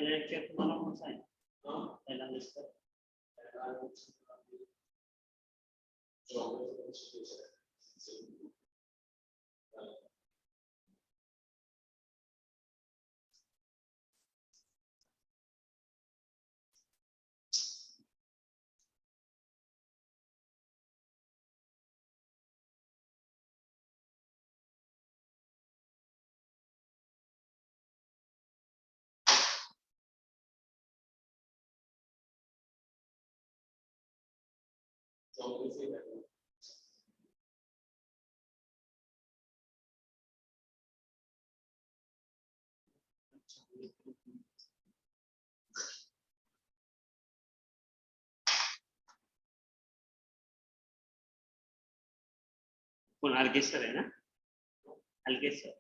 Can I check one more time? And understand. कौन अलगेसर है ना अलगेसर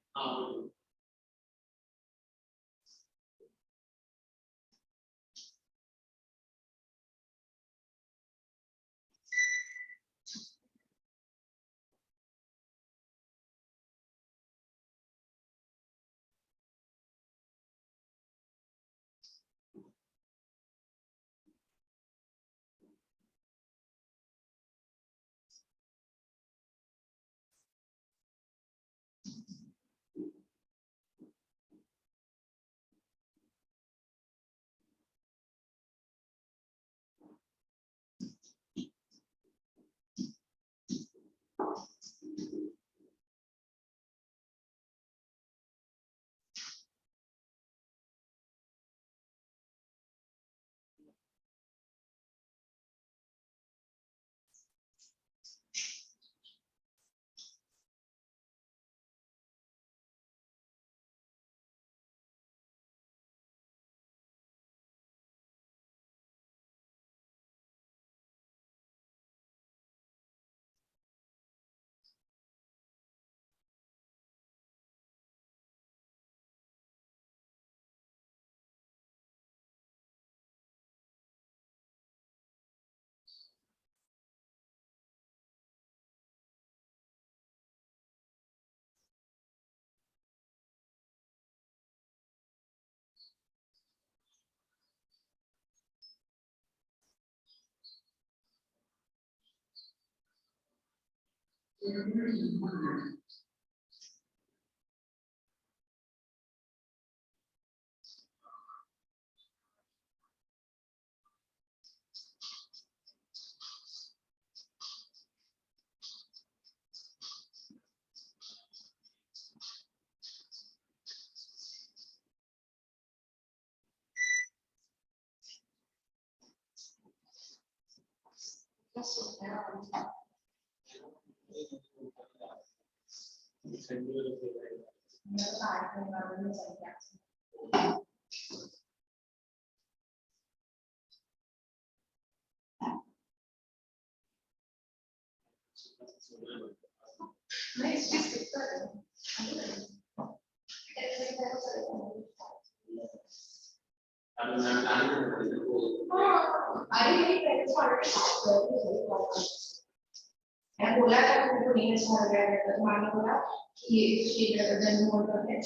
मैं बोला था कि नहीं अच्छा लग रहा है तो मानो बोला कि ये देन मोर का है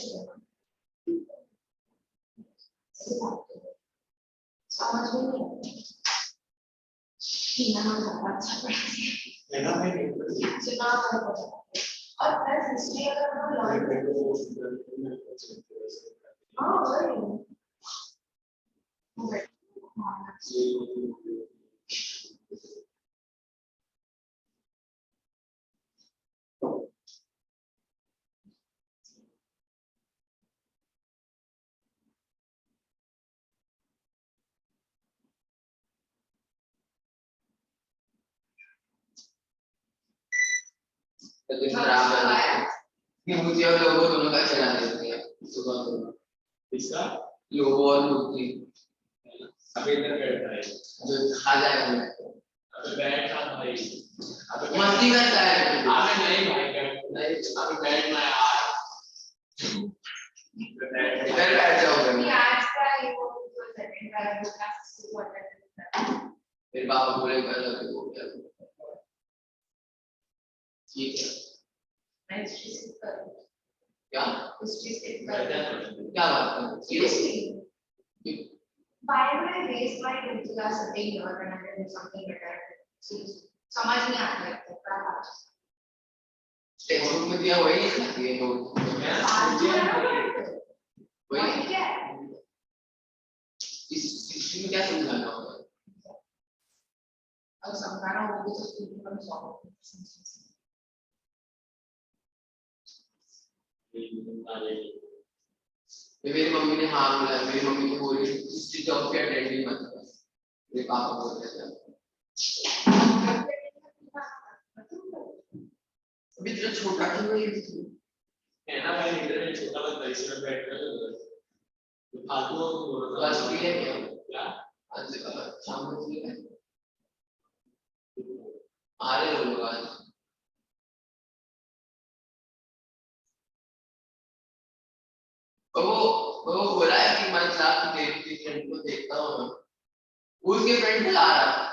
समझ में नहीं कि नाम अच्छा पड़ा ना मैं चुनाव और प्लस इसलिए अगर हम मुझे और लोगों दोनों का चला देते हैं सुबह को इसका लोगों और मुक्ति अभी इधर बैठता है जो खा जाएगा अबे बैठा भाई अबे मस्ती करता है अबे नहीं भाई नहीं अबे बैठना यार इधर बैठ जाओ ये आज का ये वो सेकंड वाला क्लास शुरू होता है फिर बाबा बोले कर लो वो क्या ठीक है मैं इस चीज को करूं क्या उस चीज के क्या बात है seriously Why would I waste my 2 class sitting here when I can do something better? समझ नहीं आता है क्या बात टेक्स्ट बुक में दिया वही है ये नोट वही क्या है इसमें क्या समझाना होगा अब समझाना होगा तो स्टूडेंट को सॉल्व मेरी मम्मी ने हाँ बोला मेरी मम्मी को बोली इस जॉब के अटेंड नहीं मत कर मेरे पापा बोल रहे थे अभी तो छोटा क्यों है ना भाई इधर में छोटा बंदा इसमें बैठ कर तो फालतू क्लास के लिए क्या आज शाम को के लिए आ रहे लोग आज वो बोला है कि मैं क्लास में देखती फ्रेंड को देखता हूँ उसके फ्रेंड को ला रहा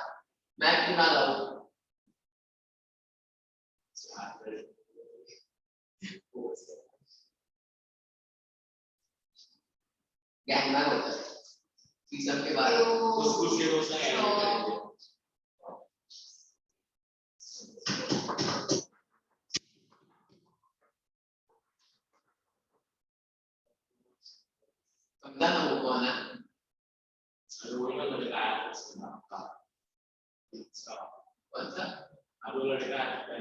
मैं क्यों ना लाऊं गहना होता है सीजन के बाद कुछ के दोस्त हैं समझा ना वो कौन है वो लड़का है कौन सा वो लड़का है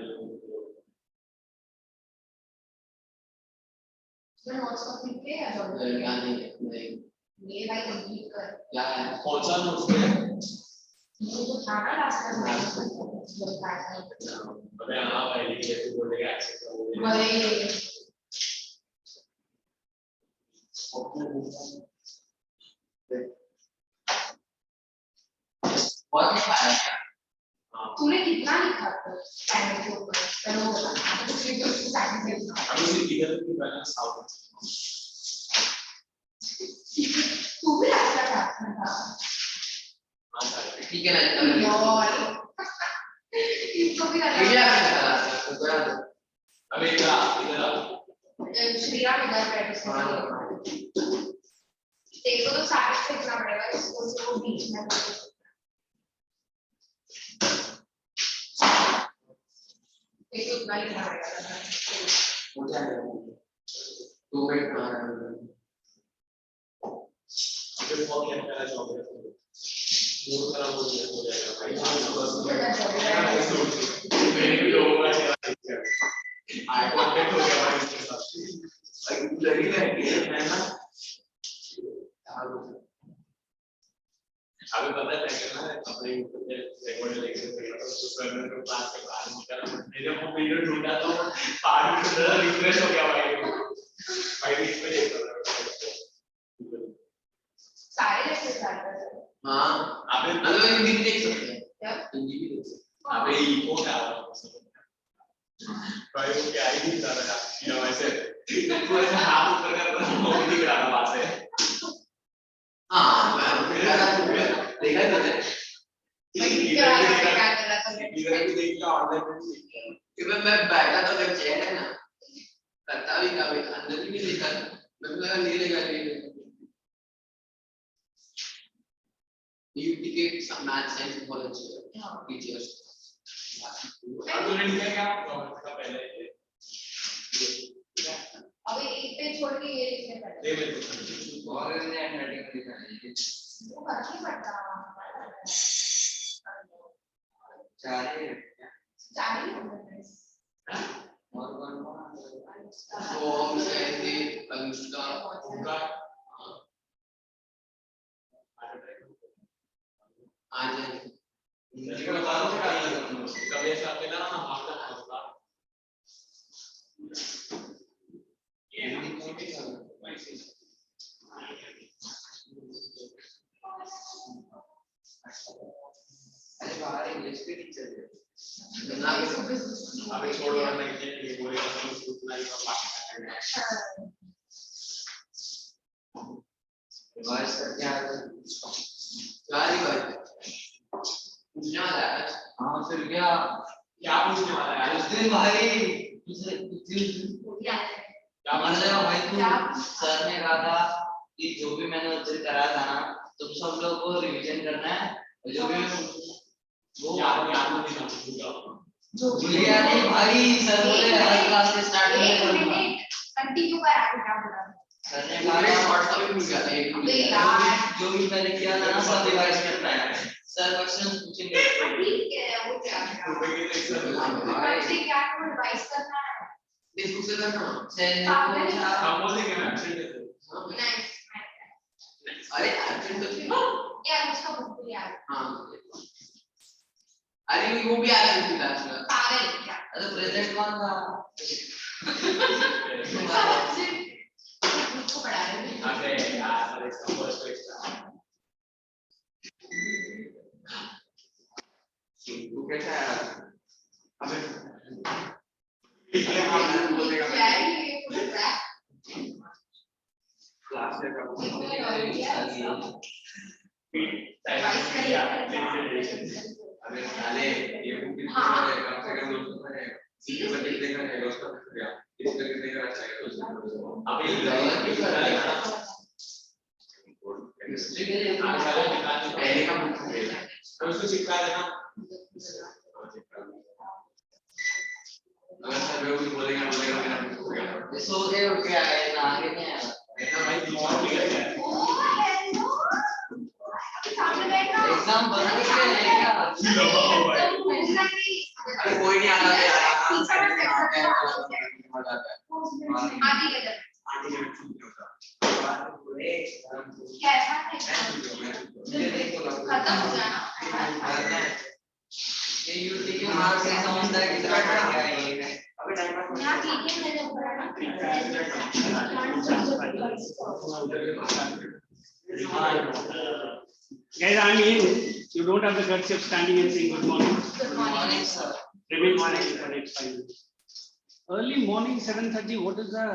मैं नोट्स कॉपी पे आ जाऊंगा नहीं ये भाई कंप्लीट कर क्या है कौन सा नोट्स पे ये तो था ना लास्ट टाइम मैं बताया था अबे हां भाई ये तो बोलेगा एक्सेस हो गया वही बहुत ही पाया तूने कितना लिखा था टाइम के ऊपर चलो बता तो फिर तो स्टार्टिंग से अभी से किधर की बैलेंस आउट तू भी अच्छा था ठीक है ना यार इसको भी ये क्या करता है तो क्या अबे इधर श्रीराम इधर प्रैक्टिस करेंगे देखो तो सारे लिखना पड़ेगा इसको तो बीच में एक उतना लिखना पड़ेगा मुझे 2 मिनट मार अबे बहुत ही अच्छा जॉब है मूड खराब हो जाएगा भाई मेरे भी लोगों का आई कांटेक्ट हो गया भाई इसके साथ भाई लगी रहती है ना अभी पता है क्या ना अपने रिकॉर्ड लेक्चर कर रहा था तो सर ने क्लास के बाहर निकल मेरे को वीडियो ढूंढा तो पार्ट में रिफ्रेश हो गया भाई रिफ्रेश सारे लेक्चर करते हैं हां आप मतलब हिंदी भी देख सकते हैं क्या हिंदी भी देख सकते हैं अबे इको क्या भाई वो क्या ही नहीं कर रहा या वैसे तो ऐसे हाथ ऊपर कर रहा है वो नहीं कर रहा वहां से हां मैं देखा तो है क्या कर रहा था इधर भी देख लिया ऑनलाइन भी देख लिया कि मैं बैठा तो अगर चैट है ना करता भी कभी अंदर ही नहीं लिखा मैं लगा ले लेगा you indicate some math science knowledge teachers argument क्या का पहले अभी एक पे छोड़ के ये लिखने पड़ेगा दे मेरे को और ने हैंडराइटिंग लिखा है वो करना ही पड़ता चार ही होंगे और कौन ओम शांति अनुष्का उनका आज मुझे बता दो क्या कभी ऐसा आपके ना आपका होगा ये नहीं कोई भी अरे बाहर इंग्लिश के टीचर है ना अबे छोड़ और नहीं ये बोलेगा तो उतना ही बात करना वाइस क्या है सारी बात पूछने वाला है हाँ फिर क्या पूछने वाला है उस दिन भाई क्या मान रहे हो भाई तू सर ने कहा था कि जो भी मैंने उस दिन करा था ना तुम सब लोग को रिवीजन करना है जो भी वो जो भूलिया नहीं भाई सर बोले हर क्लास से स्टार्ट करूंगा कंटिन्यू कर आगे क्या बोला सर ने कहा शॉर्ट टॉपिक भूल गया था एक जो भी मैंने किया था ना सब रिवाइज करना है सर क्वेश्चन पूछेंगे ठीक है वो क्या है सबसे क्या को रिवाइज करना है फेसबुक से करना से हम बोलेंगे ना नहीं अरे एब्सेंट तो थी यार उसका बुक भी यार हां अरे वो भी आ रही थी क्लास में पागल क्या अरे प्रेजेंट कौन था मुझको पढ़ा रहे हैं अबे यार अरे फर्स्ट एक्स्ट्रा वो कैसा है अबे इसलिए हम बोलेगा क्लास में का अबे साले ये बुक कितने का है कम से कम 200 का है सीधे बच्चे देखा है उसका क्या इसका कितने का अच्छा है अभी हिस्ट्री के लिए पहले का बुक है उसको चिपका देना अगर सर वो भी बोलेगा मेरा बुक हो गया सो गए हो क्या है ना आगे नहीं आया ऐसा भाई बहुत ही अच्छा है ओ हेलो सामने बैठना एग्जाम बना के लेगा अरे कोई नहीं आना है आगे ले जा कैसा है खत्म हो जाना ये यूटी के मार्क्स से समझता है कितना टाइम क्या है अबे टाइम पास यहाँ क्लिक मेरे ऊपर है ना Guys, I'm in. You don't have the guts of standing and saying good morning. Good morning sir Remain morning for next 5 minutes. Early morning, 7:30. What is the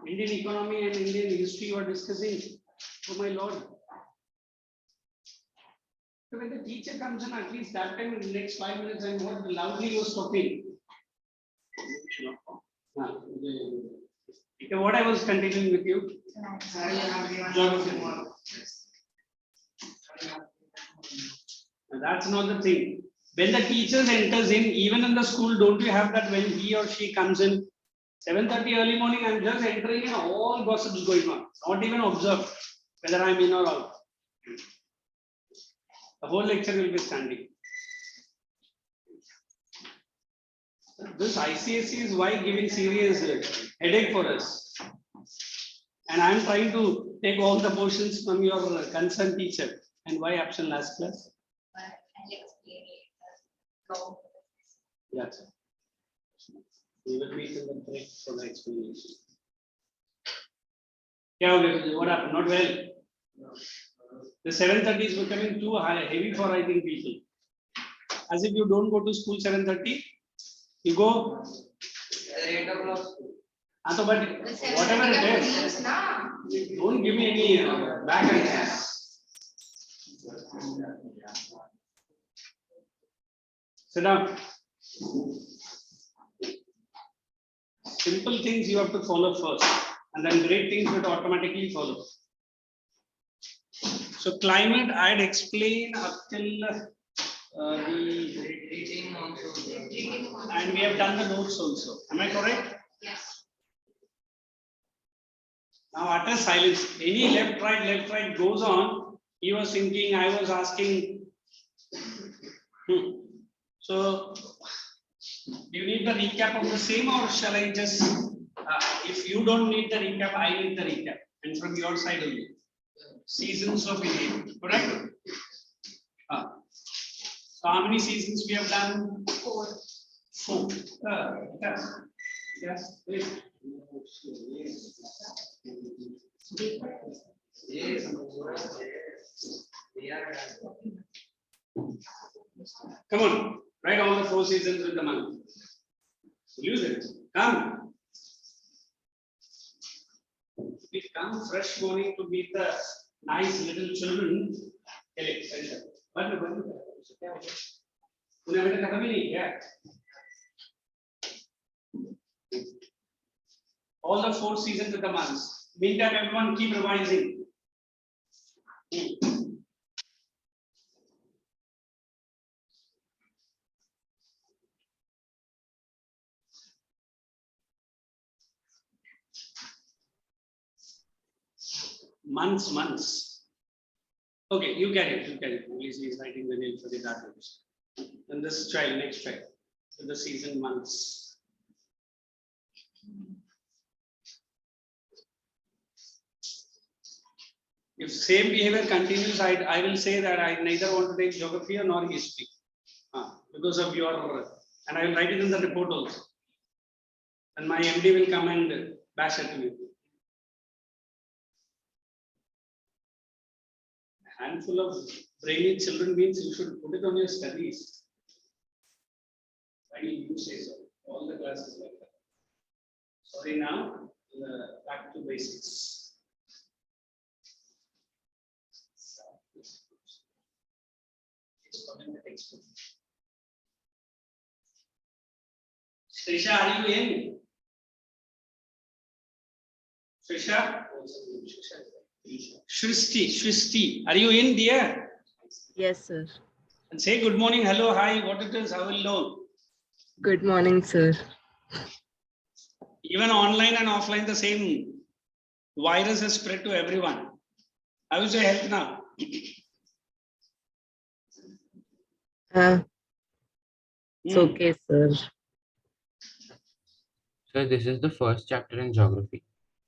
Indian economy and Indian history you are discussing? Oh my lord. So when the teacher comes in, at least that time in the next 5 minutes, and what loudly was talking. Okay, what I was continuing with you. Geography. That's not the thing. When the teacher enters in, even in the school, don't you have that when he or she comes in, 7:30 early morning, I'm just entering and all gossips going on. Not even observe whether I'm in or out. The whole lecture will be standing. This ICSE is why giving serious headache for us. And I'm trying to take all the portions from your concerned teacher. And why absent last class? Yes. We will meet in the break for the explanation. Yeah, okay. What happened? Not well. The 7:30 is becoming too high, heavy for I think people. As if you don't go to school 7:30, you go 8 o'clock so but whatever it is, don't give me any back and ass. Sit down. Simple things you have to follow first, and then great things will automatically follow. So climate, I'd explain up till the and we have done the notes also. Am I correct? Yes. Now utter silence. Any left right goes on. He was thinking, I was asking. So, do you need the recap of the same, or shall I just? If you don't need the recap, I need the recap, and from your side only. Seasons of India, correct? So how many seasons we have done? 4. Yes. Please. Come on, write all the 4 seasons with the month. Use it. Come. We come fresh morning to meet the nice little children. All the 4 seasons with the months. Meantime, everyone keep revising. months. Okay, you get it. English is writing the name for the database. And this child, next child, so the season months. If same behavior continues, I will say that I neither want to take geography nor history because of your, and I will write it in the report also. And my MD will come and bash at me. A handful of brainy children means you should put it on your studies. Why do you say so? All the classes like that. Sorry, now back to basics. Srisha, are you in? Srisha? Shristi, are you in, dear? Yes, sir. And say good morning, hello, hi, what it is, how will know? Good morning, sir. Even online and offline, the same virus has spread to everyone. How is your health now? It's okay, sir. So this is the first chapter in geography.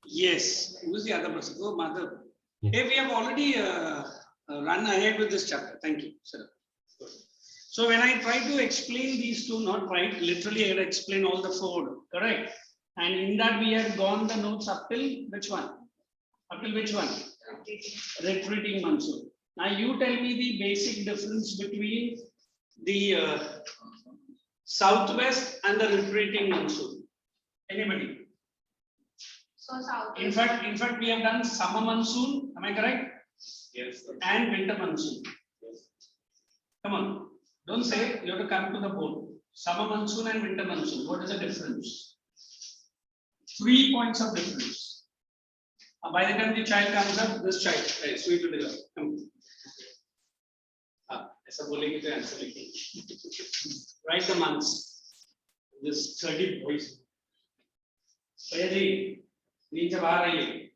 Yes. Who is the other person? Oh, Madhav. Yeah. Hey, we have already run ahead with this chapter. Thank you, sir. Good. So when I try to explain these two, not right, literally I had to explain all the four, correct? And in that we had gone the notes up till which one? Up till which one? Retreating monsoon. Now you tell me the basic difference between the southwest and the retreating monsoon. Anybody? So south. In fact, we have done summer monsoon. Am I correct? Yes. And winter monsoon. Yes. Come on. Don't say you have to come to the board. Summer monsoon and winter monsoon. What is the difference? 3 points of difference. By the time the child comes up, this child, right, sweet to the come. ऐसा बोलेंगे तो answer लिखेंगे. Write the months. This 30 boys. Payadi, नीचे बाहर आइए.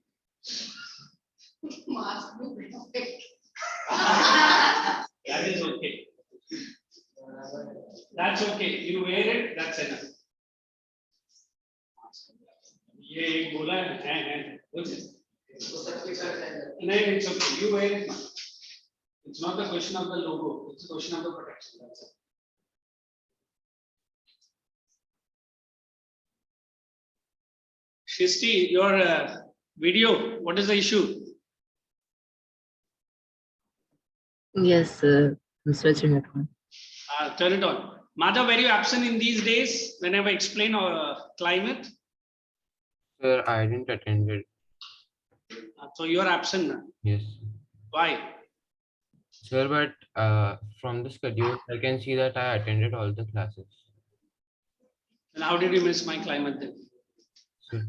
Mask will be perfect. That is okay. That's okay. You wear it. That's enough. ये एक बोला है कुछ नहीं, it's okay. You wear it. It's not the question of the logo. It's a question of the protection. That's it. Shristi, your video. What is the issue? Yes, sir. I'm switching it on. Turn it on. Madhav, were you absent in these days whenever I explain climate? Sir, I didn't attend it. So you are absent now. Yes. Why? Sir, but from the schedule, I can see that I attended all the classes. And how did you miss my climate then? Sir,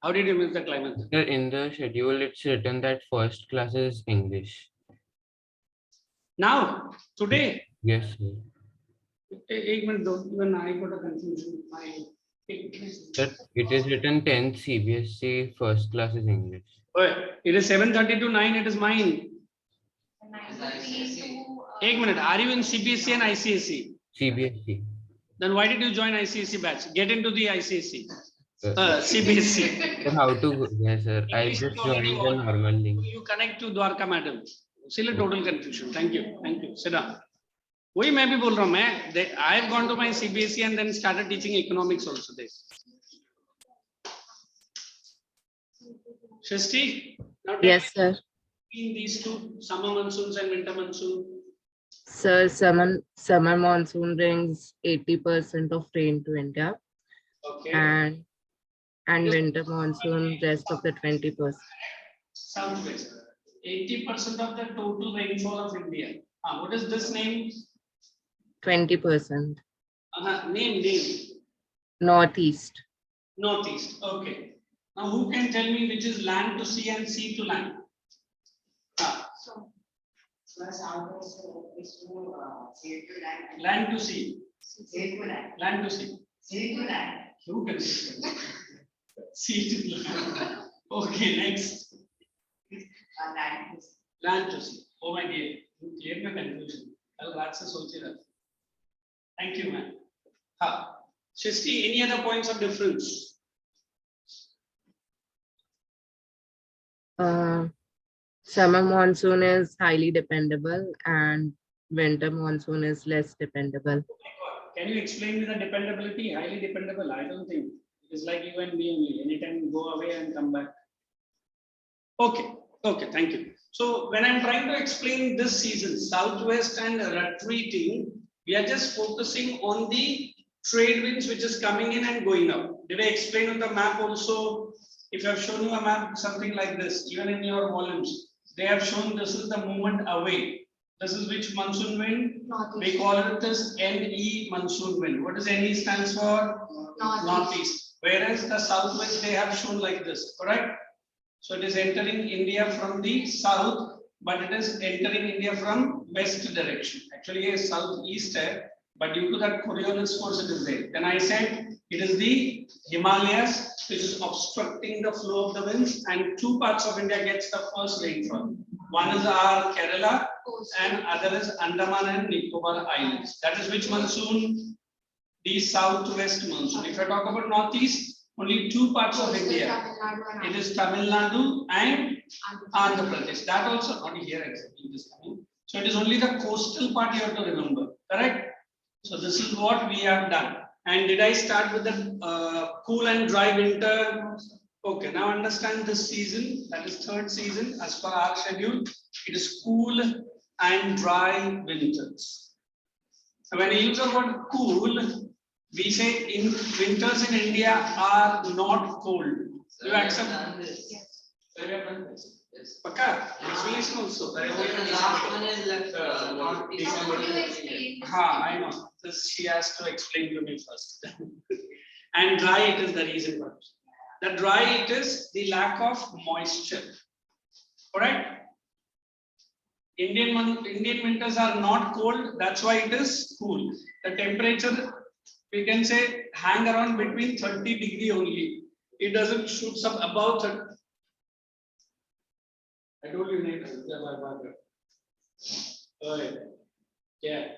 How did you miss the climate then? sir, in the schedule, it's written that first class is English. Now, today, Yes, sir. एक minute दो, even I got a confusion. Sir, it is written 10th CBSE first class is English. It is 7:30 to 9. It is mine. एक minute. Are you in CBSE and ICSE? CBSE. Then why did you join ICSE batch? Get into the ICSE. Sir, CBSE. sir, how to? Yes, sir. I English just is already joined the on. normal link. You connect to Dwarka madam. Still a total confusion. Thank you. Thank you. Sit down. वही मैं भी बोल रहा हूँ मैं. I have gone to my CBSE and then started teaching economics also there. Shristi, now tell Yes, sir. me in these two summer monsoons and winter monsoon. Sir, summer monsoon brings 80% of rain to India, Okay. and winter monsoon rest of the 20%. Sounds good. 80% of the total rainfall of India. What is this name? 20%. Name. Northeast. Northeast. Okay. Now who can tell me which is land to sea and sea to land? So Land to sea. Land to sea. Who can say? Sea to land. Okay, next. Land to sea. Oh my dear, you cleared my confusion. Kal raat se soch hi raha tha. Thank you, man. Ha. Shristi, any other points of difference? Summer monsoon is highly dependable and winter monsoon is less dependable. Can you explain me the dependability? Highly dependable. I don't think it is like you and me only. Anytime you go away and come back. Okay. Okay. Thank you. So when I'm trying to explain this season, southwest and retreating, we are just focusing on the trade winds which is coming in and going out. Did I explain on the map also? If I have shown you a map, something like this, even in your volumes, they have shown this is the movement away. This is which monsoon wind? We call it as NE monsoon wind. What does NE stands for? Northeast. Whereas the southwest they have shown like this, correct? So it is entering India from the south, but it is entering India from west direction. Actually, it is southeast, but due to that Coriolis force, it is there. Then I said it is the Himalayas which is obstructing the flow of the winds, and two parts of India gets the first rainfall. One is our Kerala, and other is Andaman and Nicobar Islands. That is which monsoon? The southwest monsoon. If I talk about northeast, only two parts of India. It is Tamil Nadu and Andhra Pradesh. That also not here exactly this time. So it is only the coastal part you have to remember. Correct? So this is what we have done. And did I start with the cool and dry winter? Okay, now understand this season, that is third season as per our schedule. It is cool and dry winters. So when we use the word cool, we say in winters in India are not cold. You accept? Yes. So we have done this. Yes. Paka, explanation also. The last one is like December. Could you explain? I know. This she has to explain to me first. And dry it is the reason for it. The dry it is the lack of moisture. Correct? Indian winters are not cold, that's why it is cool. The temperature we can say hang around between 30 degree only. It doesn't shoot up above 30. I told you next. Yeah.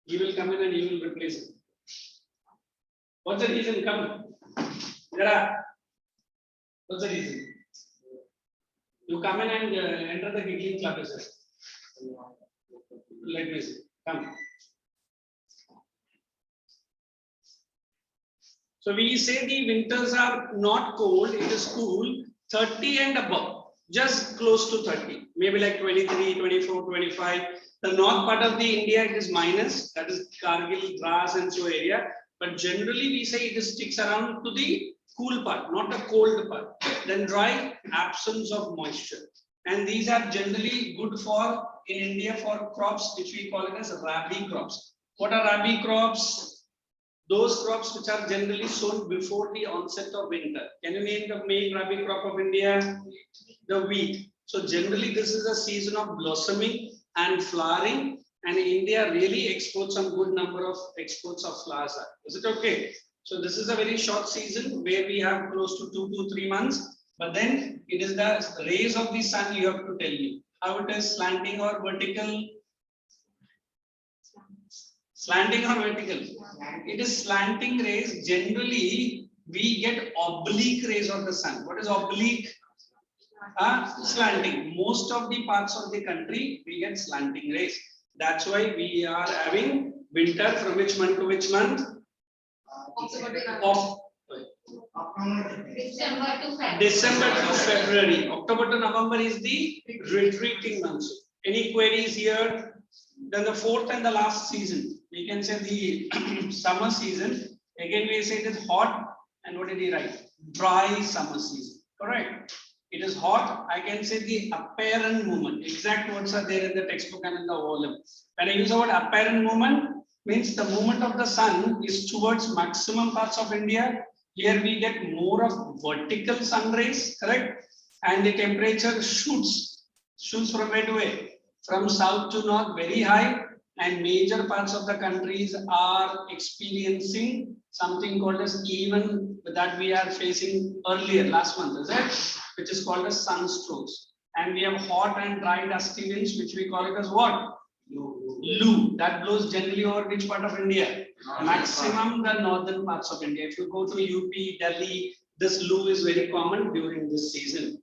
He will come in and he will replace it. What's the reason? Come. Gara. What's the reason? You come in and enter the giggling club, sir. Let me see. Come. So we say the winters are not cold, it is cool, 30 and above, just close to 30, maybe like 23, 24, 25. The north part of the India, it is minus, that is Kargil, Dras and so area. But generally we say it sticks around to the cool part, not the cold part. Then dry, absence of moisture. And these are generally good for, in India, for crops which we call it as rabi crops. What are rabi crops? Those crops which are generally sown before the onset of winter. Can you name the main rabi crop of India? The wheat. So generally this is a season of blossoming and flowering, and India really exports some good number of exports of flowers. Is it okay? So this is a very short season where we have close to 2 to 3 months, but then it is the rays of the sun you have to tell me how it is slanting or vertical. Slanting or vertical? It is slanting rays. Generally, we get oblique rays of the sun. What is oblique? Slanting. Most of the parts of the country, we get slanting rays. That's why we are having winter from which month to which month? December to February. October to November is the retreating monsoon. Any queries here? Then the fourth and the last season, we can say the summer season. Again, we say it is hot. And what did he write? Dry summer season. Correct. It is hot. I can say the apparent movement. Exact words are there in the textbook and in the volume. When I use the word apparent movement, means the movement of the sun is towards maximum parts of India. Here we get more of vertical sun rays, correct? And the temperature shoots from where to where? From south to north, very high. and major parts of the countries are experiencing something called as even that we are facing earlier last month, is it? Which is called as sunstrokes. And we have hot and dry dusty winds, which we call it as what? Loo. That blows generally over which part of India? Maximum the northern parts of India. If you go to UP, Delhi, this loo is very common during this season.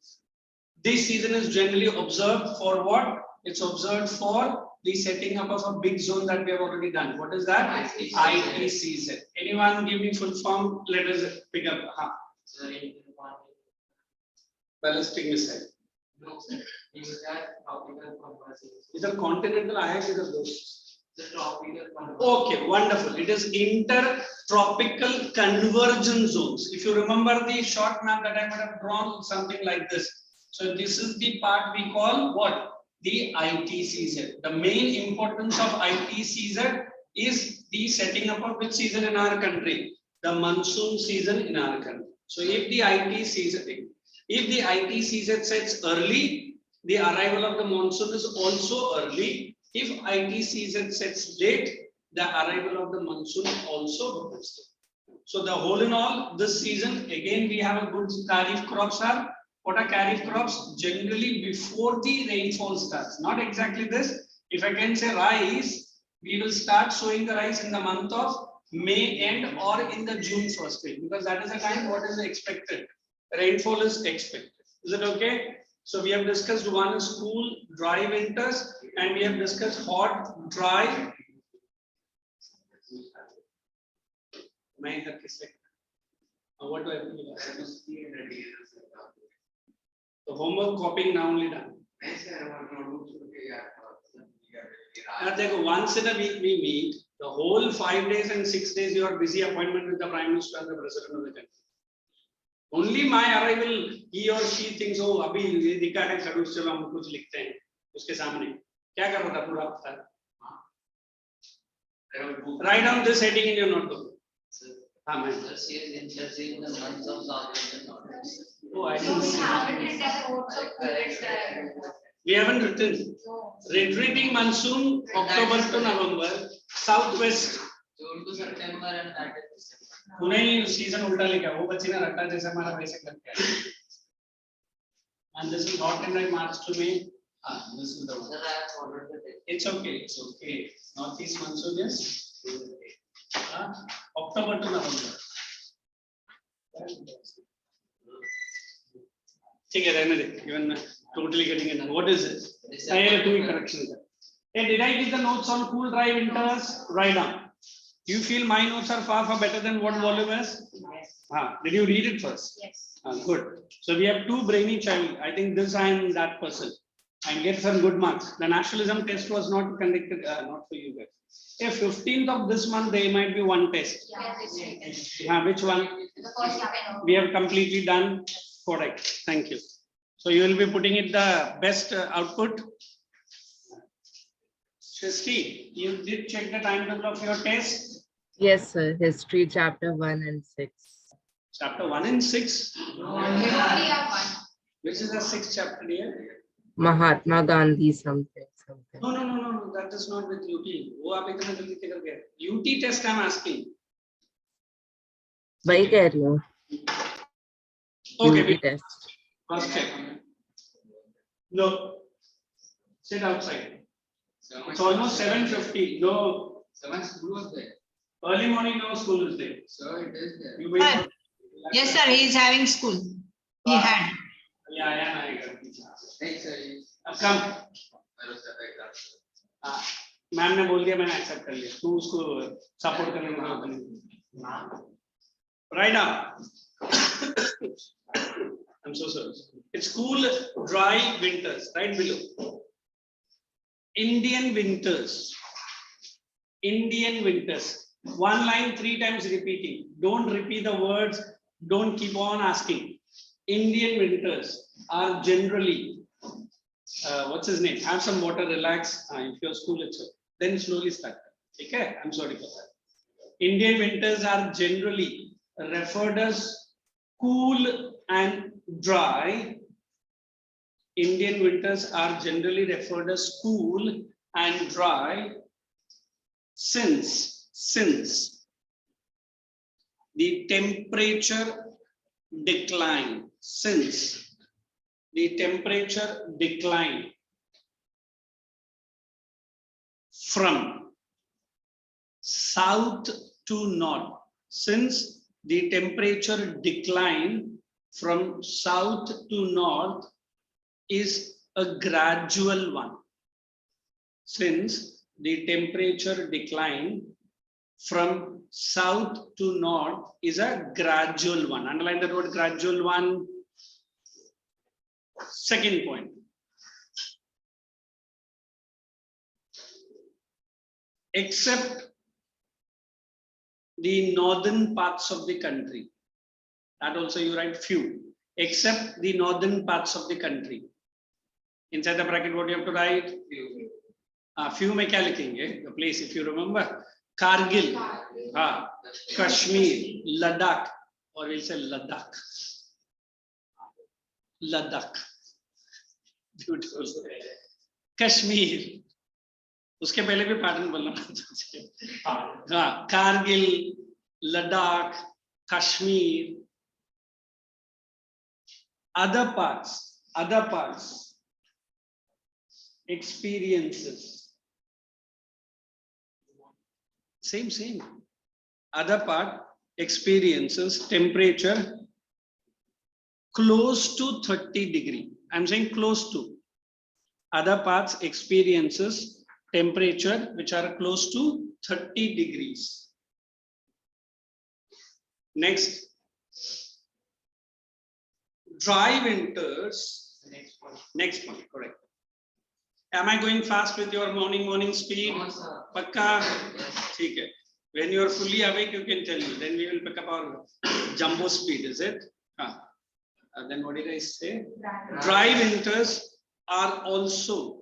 This season is generally observed for what? It's observed for the setting up of a big zone that we have already done. What is that? ICSE. Anyone give me full form? Let us pick up. Ballistic missile. No, sir. Is that tropical convergence? Either continental IS either those. The tropical convergence. Okay, wonderful. It is intertropical convergence zones. If you remember the short map that I would have drawn, something like this. So this is the part we call what? The ITCZ. The main importance of ITCZ is the setting up of which season in our country? The monsoon season in our country. So if the ITCZ sets early, the arrival of the monsoon is also early. If ITCZ sets late, the arrival of the monsoon also happens. So the whole in all, this season, again, we have a good kharif crops are. What are kharif crops? Generally before the rainfall starts. Not exactly this. If I can say rice, we will start sowing the rice in the month of May end or in the June first week, because that is the time what is expected. Rainfall is expected. Is it okay? So we have discussed one is cool, dry winters, and we have discussed hot, dry. What do I do? The homework copying now only done. Once in a week we meet. The whole 5 days and 6 days you are busy appointment with the Prime Minister and the President of the country. Only my arrival, he or she thinks, oh, अभी ये दिखा है खड़ूस चलो हम कुछ लिखते हैं उसके सामने. क्या कर रहा था पूरा हफ्ता? Write down this heading in your notebook. हाँ मैं. Oh, I didn't see. We haven't written. Retreating monsoon, October to November, southwest. June to September and that is December. Pune season उल्टा लेके वो बच्ची ना रट्टा जैसे हमारा वैसे करके आया. And this is hot and dry March to May. This is the one. Sir, I have followed the date. It's okay. It's okay. Northeast monsoon is October to November. ठीक है रहने दे. Even totally getting it done. What is it? I have two corrections. Hey, did I give the notes on cool dry winters? Write down. Do you feel my notes are far better than what volume is? Yes. Did you read it first? Yes. Good. So we have two brainy child. I think this I am that person. I get some good marks. The nationalism test was not conducted, not for you guys. If 15th of this month, there might be one test. Yeah, Which one? the first one. We have completely done. Correct. Thank you. So you will be putting it the best output. Shristi, you did check the timetable of your test? Yes, sir. History chapter 1 and 6. Chapter 1 and 6. We only have one. Which is the 6th chapter here? Mahatma Gandhi something. No. That is not with UT. वो आप इतना जल्दी क्या कर गए? UT test I'm asking. वही कह रही हूँ. Okay. UT test. First check. No. Sit outside. It's almost 7:50. No. Someone school was there. Early morning, no school is there. So it is there. You wait. Sir. Yes, sir. He is having school. He had. Yeah. Thanks, sir. Come. Ma'am ने बोल दिया मैंने accept कर लिया. तू उसको support करने में जरूरत नहीं. Right now. I'm so sorry. It's cool, dry winters. Right below. Indian winters. One line 3 times repeating. Don't repeat the words. Don't keep on asking. Indian winters are generally. What's his name? Have some water, relax. If your school itself, then slowly start. Okay, I'm sorry for that. Indian winters are generally referred as cool and dry. Indian winters are generally referred as cool and dry. since the temperature decline, since the temperature decline from south to north, since the temperature decline from south to north is a gradual one. Since the temperature decline from south to north is a gradual one. Underline that word gradual one. Second point. Except the northern parts of the country. That also you write few. Except the northern parts of the country. Inside the bracket, what you have to write? Few mein kya likhenge? The place, if you remember. Kargil, Kashmir, Ladakh, or we'll say Ladakh. Ladakh. Beautiful. Kashmir. उसके पहले भी pattern बोलना हाँ Kargil Ladakh Kashmir other parts experiences same other part experiences temperature close to 30 degree. I'm saying close to. Other parts experiences temperature which are close to 30 degrees. Next, dry winters. Next point, correct. Am I going fast with your morning speed? Pakka? Theek hai. When you are fully awake, you can tell me. Then we will pick up our jumbo speed, is it? Then what did I say? Dry winters are also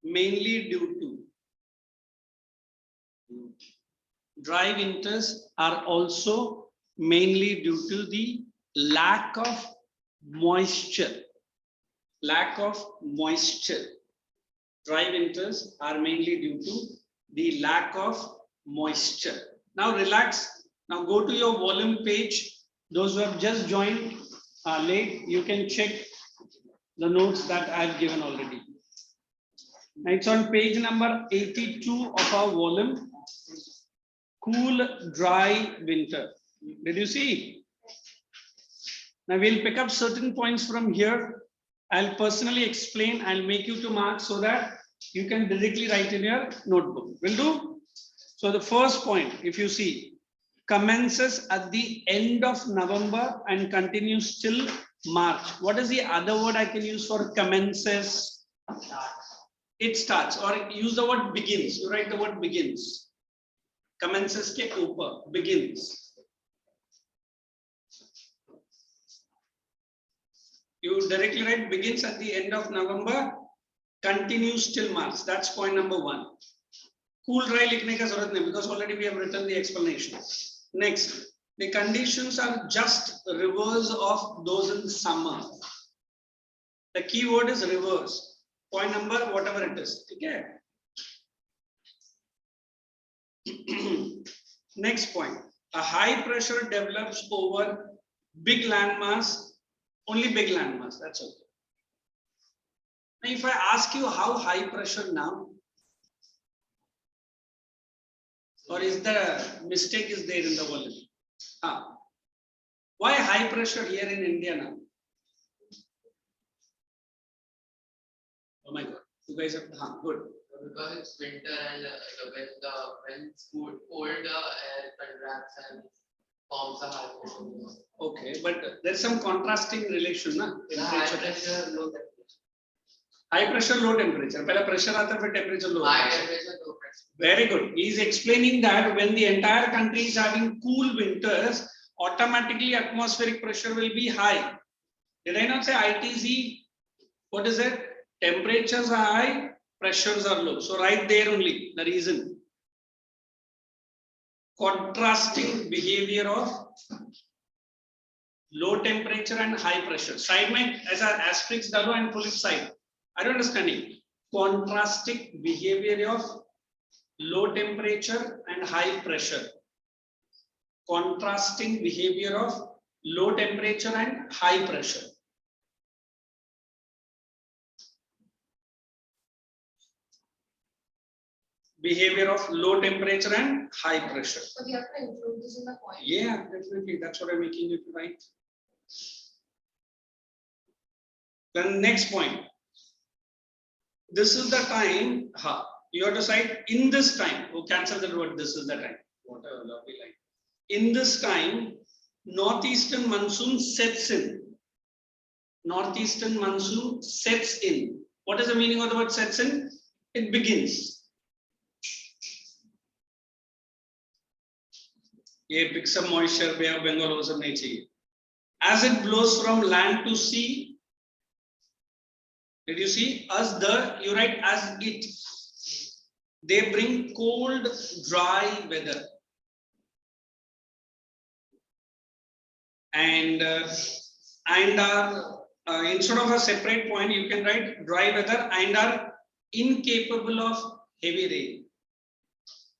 mainly due to the lack of moisture. Dry winters are mainly due to the lack of moisture. Now relax. Now go to your volume page. Those who have just joined late, you can check the notes that I have given already. It's on page number 82 of our volume. Cool, dry winter. Did you see? Now we'll pick up certain points from here. I'll personally explain. I'll make you to mark so that you can directly write in your notebook. Will do? So the first point, if you see, commences at the end of November and continues till March. What is the other word I can use for commences? It starts, or use the word begins. You write the word begins. Commences ke upar, begins. You directly write begins at the end of November, continues till March. That's point number one. Cool dry likhne ka zarurat nahi because already we have written the explanation. Next, the conditions are just reverse of those in summer. The key word is reverse. Point number, whatever it is. Okay. Next point. A high pressure develops over big landmass. Only big landmass. That's okay. Now, if I ask you how high pressure now, or is the mistake is there in the volume? Why high pressure here in India now? Oh my God, you guys are good. Because it's winter and when it's cold, air contracts and forms a high pressure. Okay, but there's some contrasting relation, na? High pressure, low temperature. High pressure, low temperature. Pehla pressure aata hai, temperature low. High temperature, low pressure. Very good. He is explaining that when the entire country is having cool winters, automatically atmospheric pressure will be high. Did I not say ITZ? What is it? Temperatures are high, pressures are low. So right there only the reason. Contrasting behavior of low temperature and high pressure. Side mein as an asterisk dalo and pull it side. I don't understand it. contrasting behavior of low temperature and high pressure. Contrasting behavior of low temperature and high pressure. Behavior of low temperature and high pressure. So we have to include this in the point. Yeah, definitely. That's what I'm making it right. Then next point. This is the time. You have to cite in this time. Oh, cancel the word. This is the time. Whatever lovely line. In this time, northeastern monsoon sets in. Northeastern monsoon sets in. What is the meaning of the word sets in? It begins. ये picks up moisture, Bay of Bengal वो सब नहीं चाहिए. As it blows from land to sea. Did you see? As the, you write as it. They bring cold, dry weather. And are instead of a separate point, you can write dry weather and are incapable of heavy rain.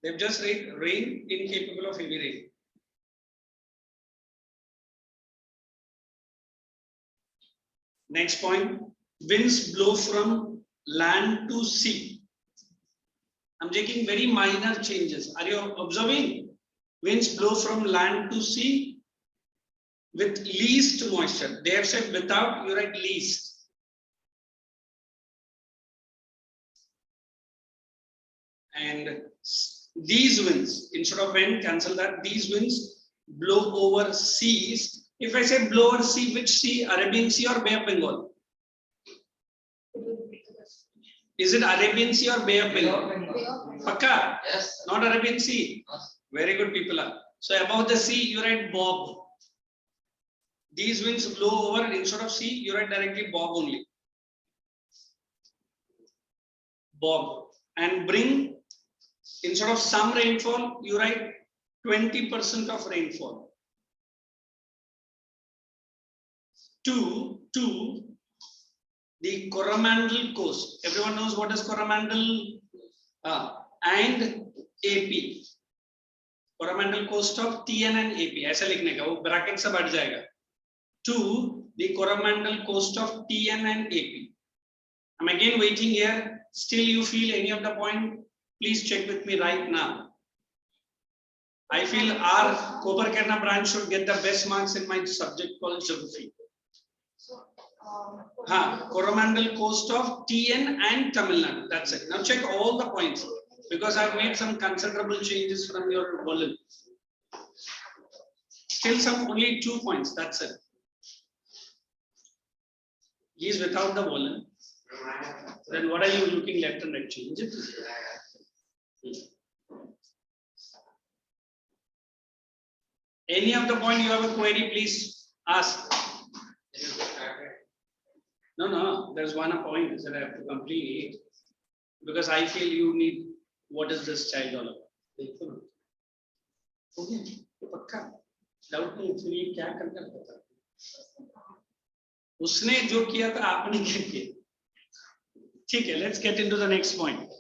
They've just written rain, incapable of heavy rain. Next point, winds blow from land to sea. I'm taking very minor changes. Are you observing? Winds blow from land to sea with least moisture. They have said without, you write least. And these winds, instead of when, cancel that. These winds blow over seas. If I say blow over sea, which sea? Arabian Sea or Bay of Bengal? Is it Arabian Sea or Bay of Bengal? Pakka? Yes. Not Arabian Sea. Very good people are. So above the sea, you write bob. These winds blow over, instead of sea, you write directly bob only. Bob. And bring, instead of some rainfall, you write 20% of rainfall. To the Coromandel coast. Everyone knows what is Coromandel and AP. Coromandel coast of TN and AP. ऐसा लिखने का वो bracket से बढ़ जाएगा. To the Coromandel coast of TN and AP. I'm again waiting here. Still you feel any of the point? Please check with me right now. I feel our Koper Kerna branch should get the best marks in my subject called geography. Coromandel coast of TN and Tamil Nadu. That's it. Now check all the points because I've made some considerable changes from your volume. Still some only 2 points. That's it. He is without the volume. Then what are you looking left and right? Change it. Any of the point you have a query, please ask. No, there's one point that I have to complete because I feel you need what is this child all about. Okay, doubt नहीं फिर ये क्या करता था उसने जो किया था आपने क्या किया ठीक है let's get into the next point.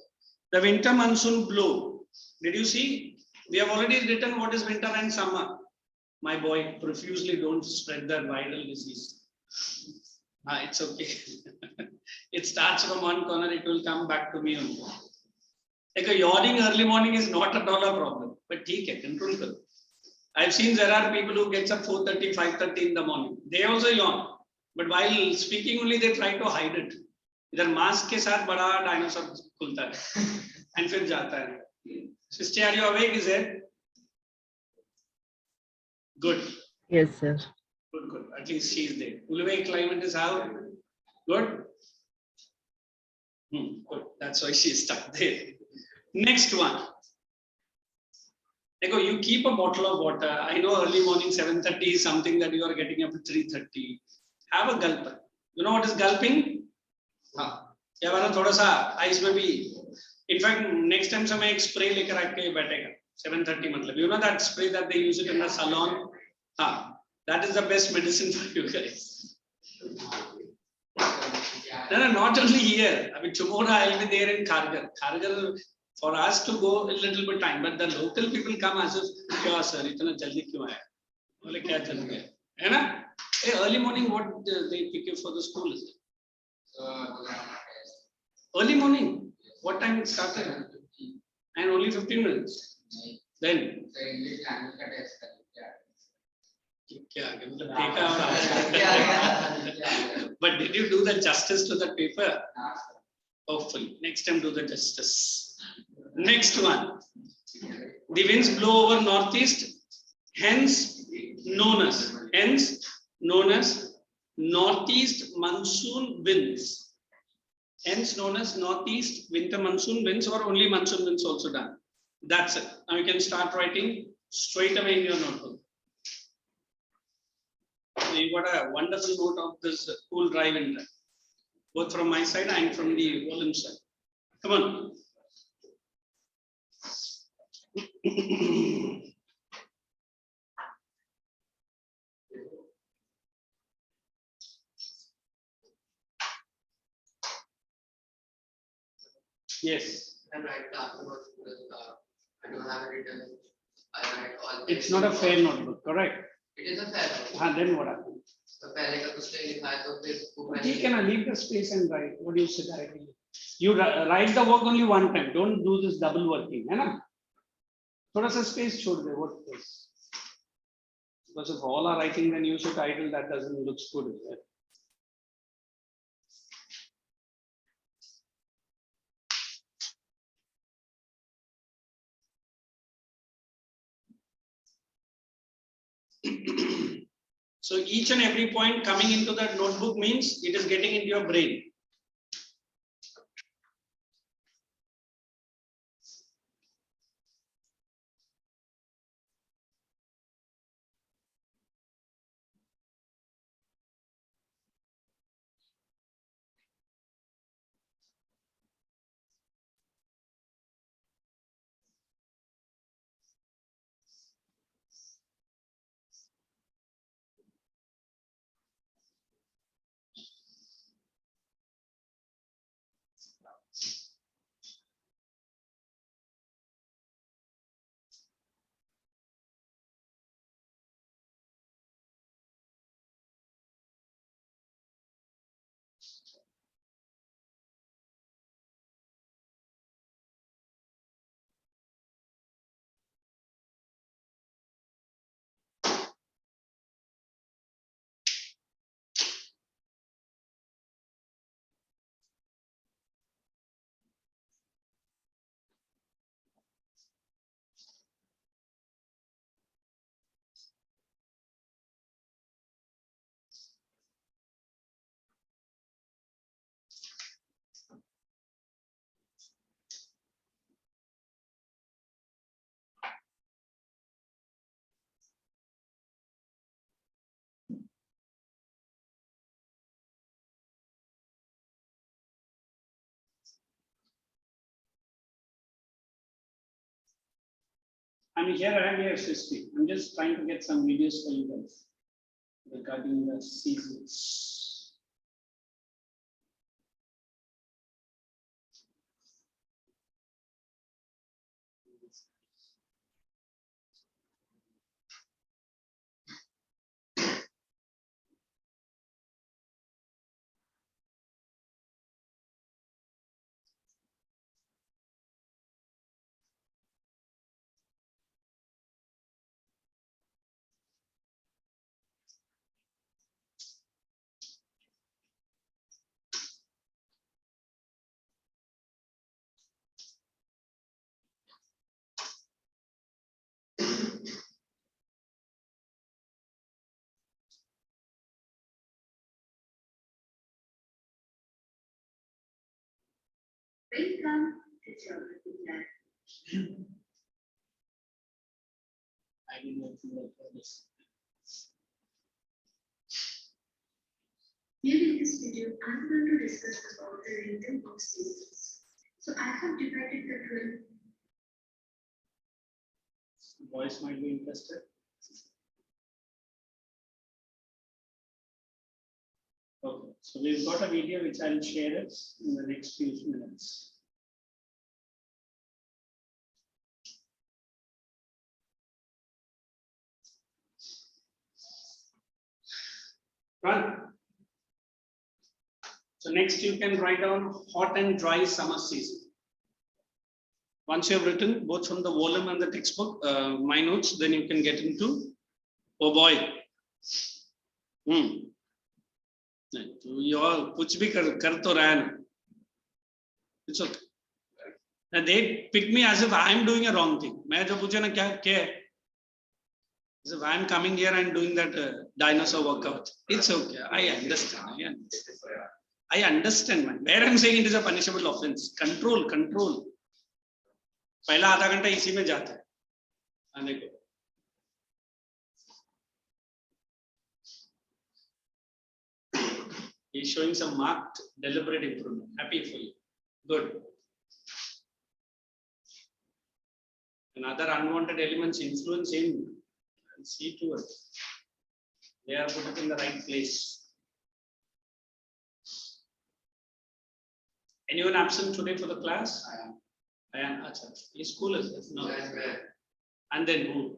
The winter monsoon blow. Did you see? We have already written what is winter and summer. My boy, profusely don't spread that viral disease. It's okay. It starts from one corner, it will come back to me only. Like a yawning early morning is not at all a problem, but take it, control karo. I've seen there are people who gets up 4:30, 5:30 in the morning. They also yawn, but while speaking only they try to hide it. इधर mask के साथ बड़ा dinosaur खुलता है, and फिर जाता है. Sister, are you awake? Is it? Good. Yes, sir. Good. At least she is there. Uluvai climate is how? Good. Good. That's why she is stuck there. Next one. You keep a bottle of water. I know early morning 7:30 is something that you are getting up at 3:30. Have a gulp. You know what is gulping? Yeah, वाला थोड़ा सा ice में भी. In fact, next time से मैं एक spray लेकर आके बैठेगा. 7:30 मतलब. You know that spray that they use it in the salon? That is the best medicine for you guys. No, not only here. I mean, tomorrow I'll be there in Kargar. Kargar, for us to go a little bit time, but the local people come as if, "Kya sir, itna jaldi kyun aaya?" Bole, "Kya chal gaya?" Hai na? Hey, early morning, what they pick you for the school? Is it? Early morning. What time it started? And only 15 minutes. Then. But did you do the justice to the paper? Hopefully, next time do the justice. Next one. The winds blow over northeast, hence known as northeast monsoon winds. Hence known as northeast winter monsoon winds, or only monsoon winds also done. That's it. Now you can start writing straight away in your notebook. You got a wonderful note of this cool drive in there, both from my side and from the volume side. Come on. Yes. I write afterwards because I don't have it written. I write all. It's not a fair notebook, correct? It is a fair notebook. Then what happens? तो पहले का कुछ नहीं लिखा है तो फिर ऊपर You can leave the space and write. What do you say directly? You write the work only one time. Don't do this double working, है ना? थोड़ा सा space छोड़ दे. What is? Because if all are writing, then you should title that doesn't look good. Is it? So each and every point coming into that notebook means it is getting into your brain. I mean, here I have your history. I'm just trying to get some videos for you guys regarding the seasons. Welcome to Geography Lab. I didn't know if you were for this. Here in this video, I'm going to discuss about the rhythm of seasons. So I have divided the 12. Boys might be interested. Okay. So we've got a video which I'll share it in the next few minutes. Run. So next you can write down hot and dry summer season. Once you have written both from the volume and the textbook, my notes, then you can get into, oh boy. You all kuch bhi kar to raha hai na. It's okay. And they pick me as if I am doing a wrong thing. Main jo puche na kya hai? As if I am coming here and doing that dinosaur workout. It's okay. I understand. I understand, man. Where I'm saying it is a punishable offense. Control. पहला आधा घंटा इसी में जाता है आने को. He's showing some marked deliberate improvement. Happy for you. Good. And other unwanted elements influence him. And see to it. They are put it in the right place. Anyone absent today for the class? I am. His school is this? No. And then who?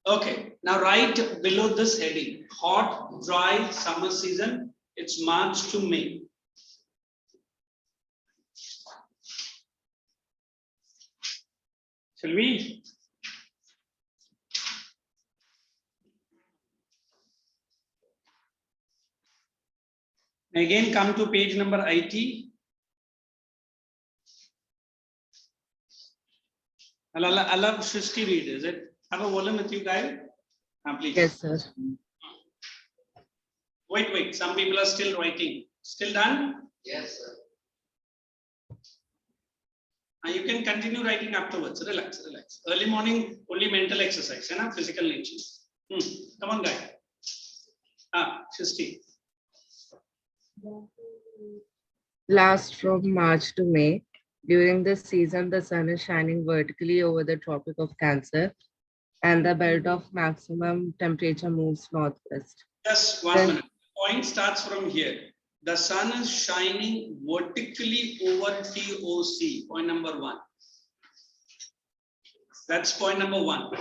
Okay. Now right below this heading, hot, dry, summer season. It's March to May. Shall we? Again, come to page number 80. I'll Shrishti read, is it? Have a volume with you guys? Please. Yes, sir. Wait. Some people are still writing. Still done? Yes, sir. You can continue writing afterwards. Relax. Early morning, only mental exercise, and physical nature. Come on, guys. Shrishti. Last from March to May. During this season, the sun is shining vertically over the Tropic of Cancer, and the belt of maximum temperature moves northwest. Just 1 minute. The point starts from here. The sun is shining vertically over TOC. Point number 1. That's point number 1.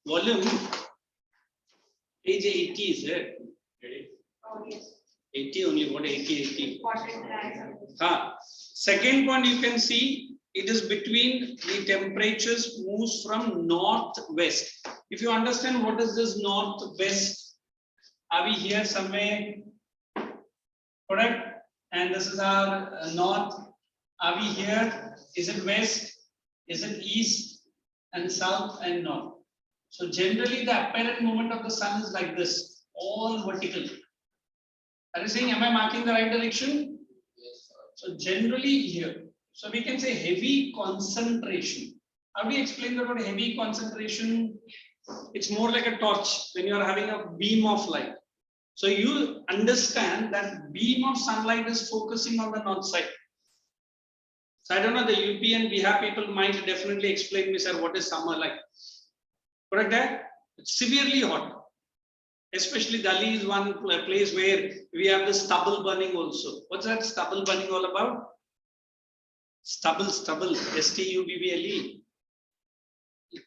Volume. Page 80 is there. Oh, yes. 80 only. What 80? Water. Second point you can see, it is between the temperatures moves from northwest. If you understand what is this northwest, are we here somewhere? Correct? And this is our north. Are we here? Is it west? Is it east and south and north? So generally the apparent movement of the sun is like this, all vertical. Are you saying, am I marking the right direction? Yes, sir. So generally here. So we can say heavy concentration. How do you explain the word heavy concentration? It's more like a torch when you are having a beam of light. So you understand that beam of sunlight is focusing on the north side. So I don't know, the UP and Bihar people might definitely explain me, sir, what is summer like. Correct that? It's severely hot. Especially Delhi is one place where we have the stubble burning also. What's that stubble burning all about? Stubble, S-T-U-B-B-L-E.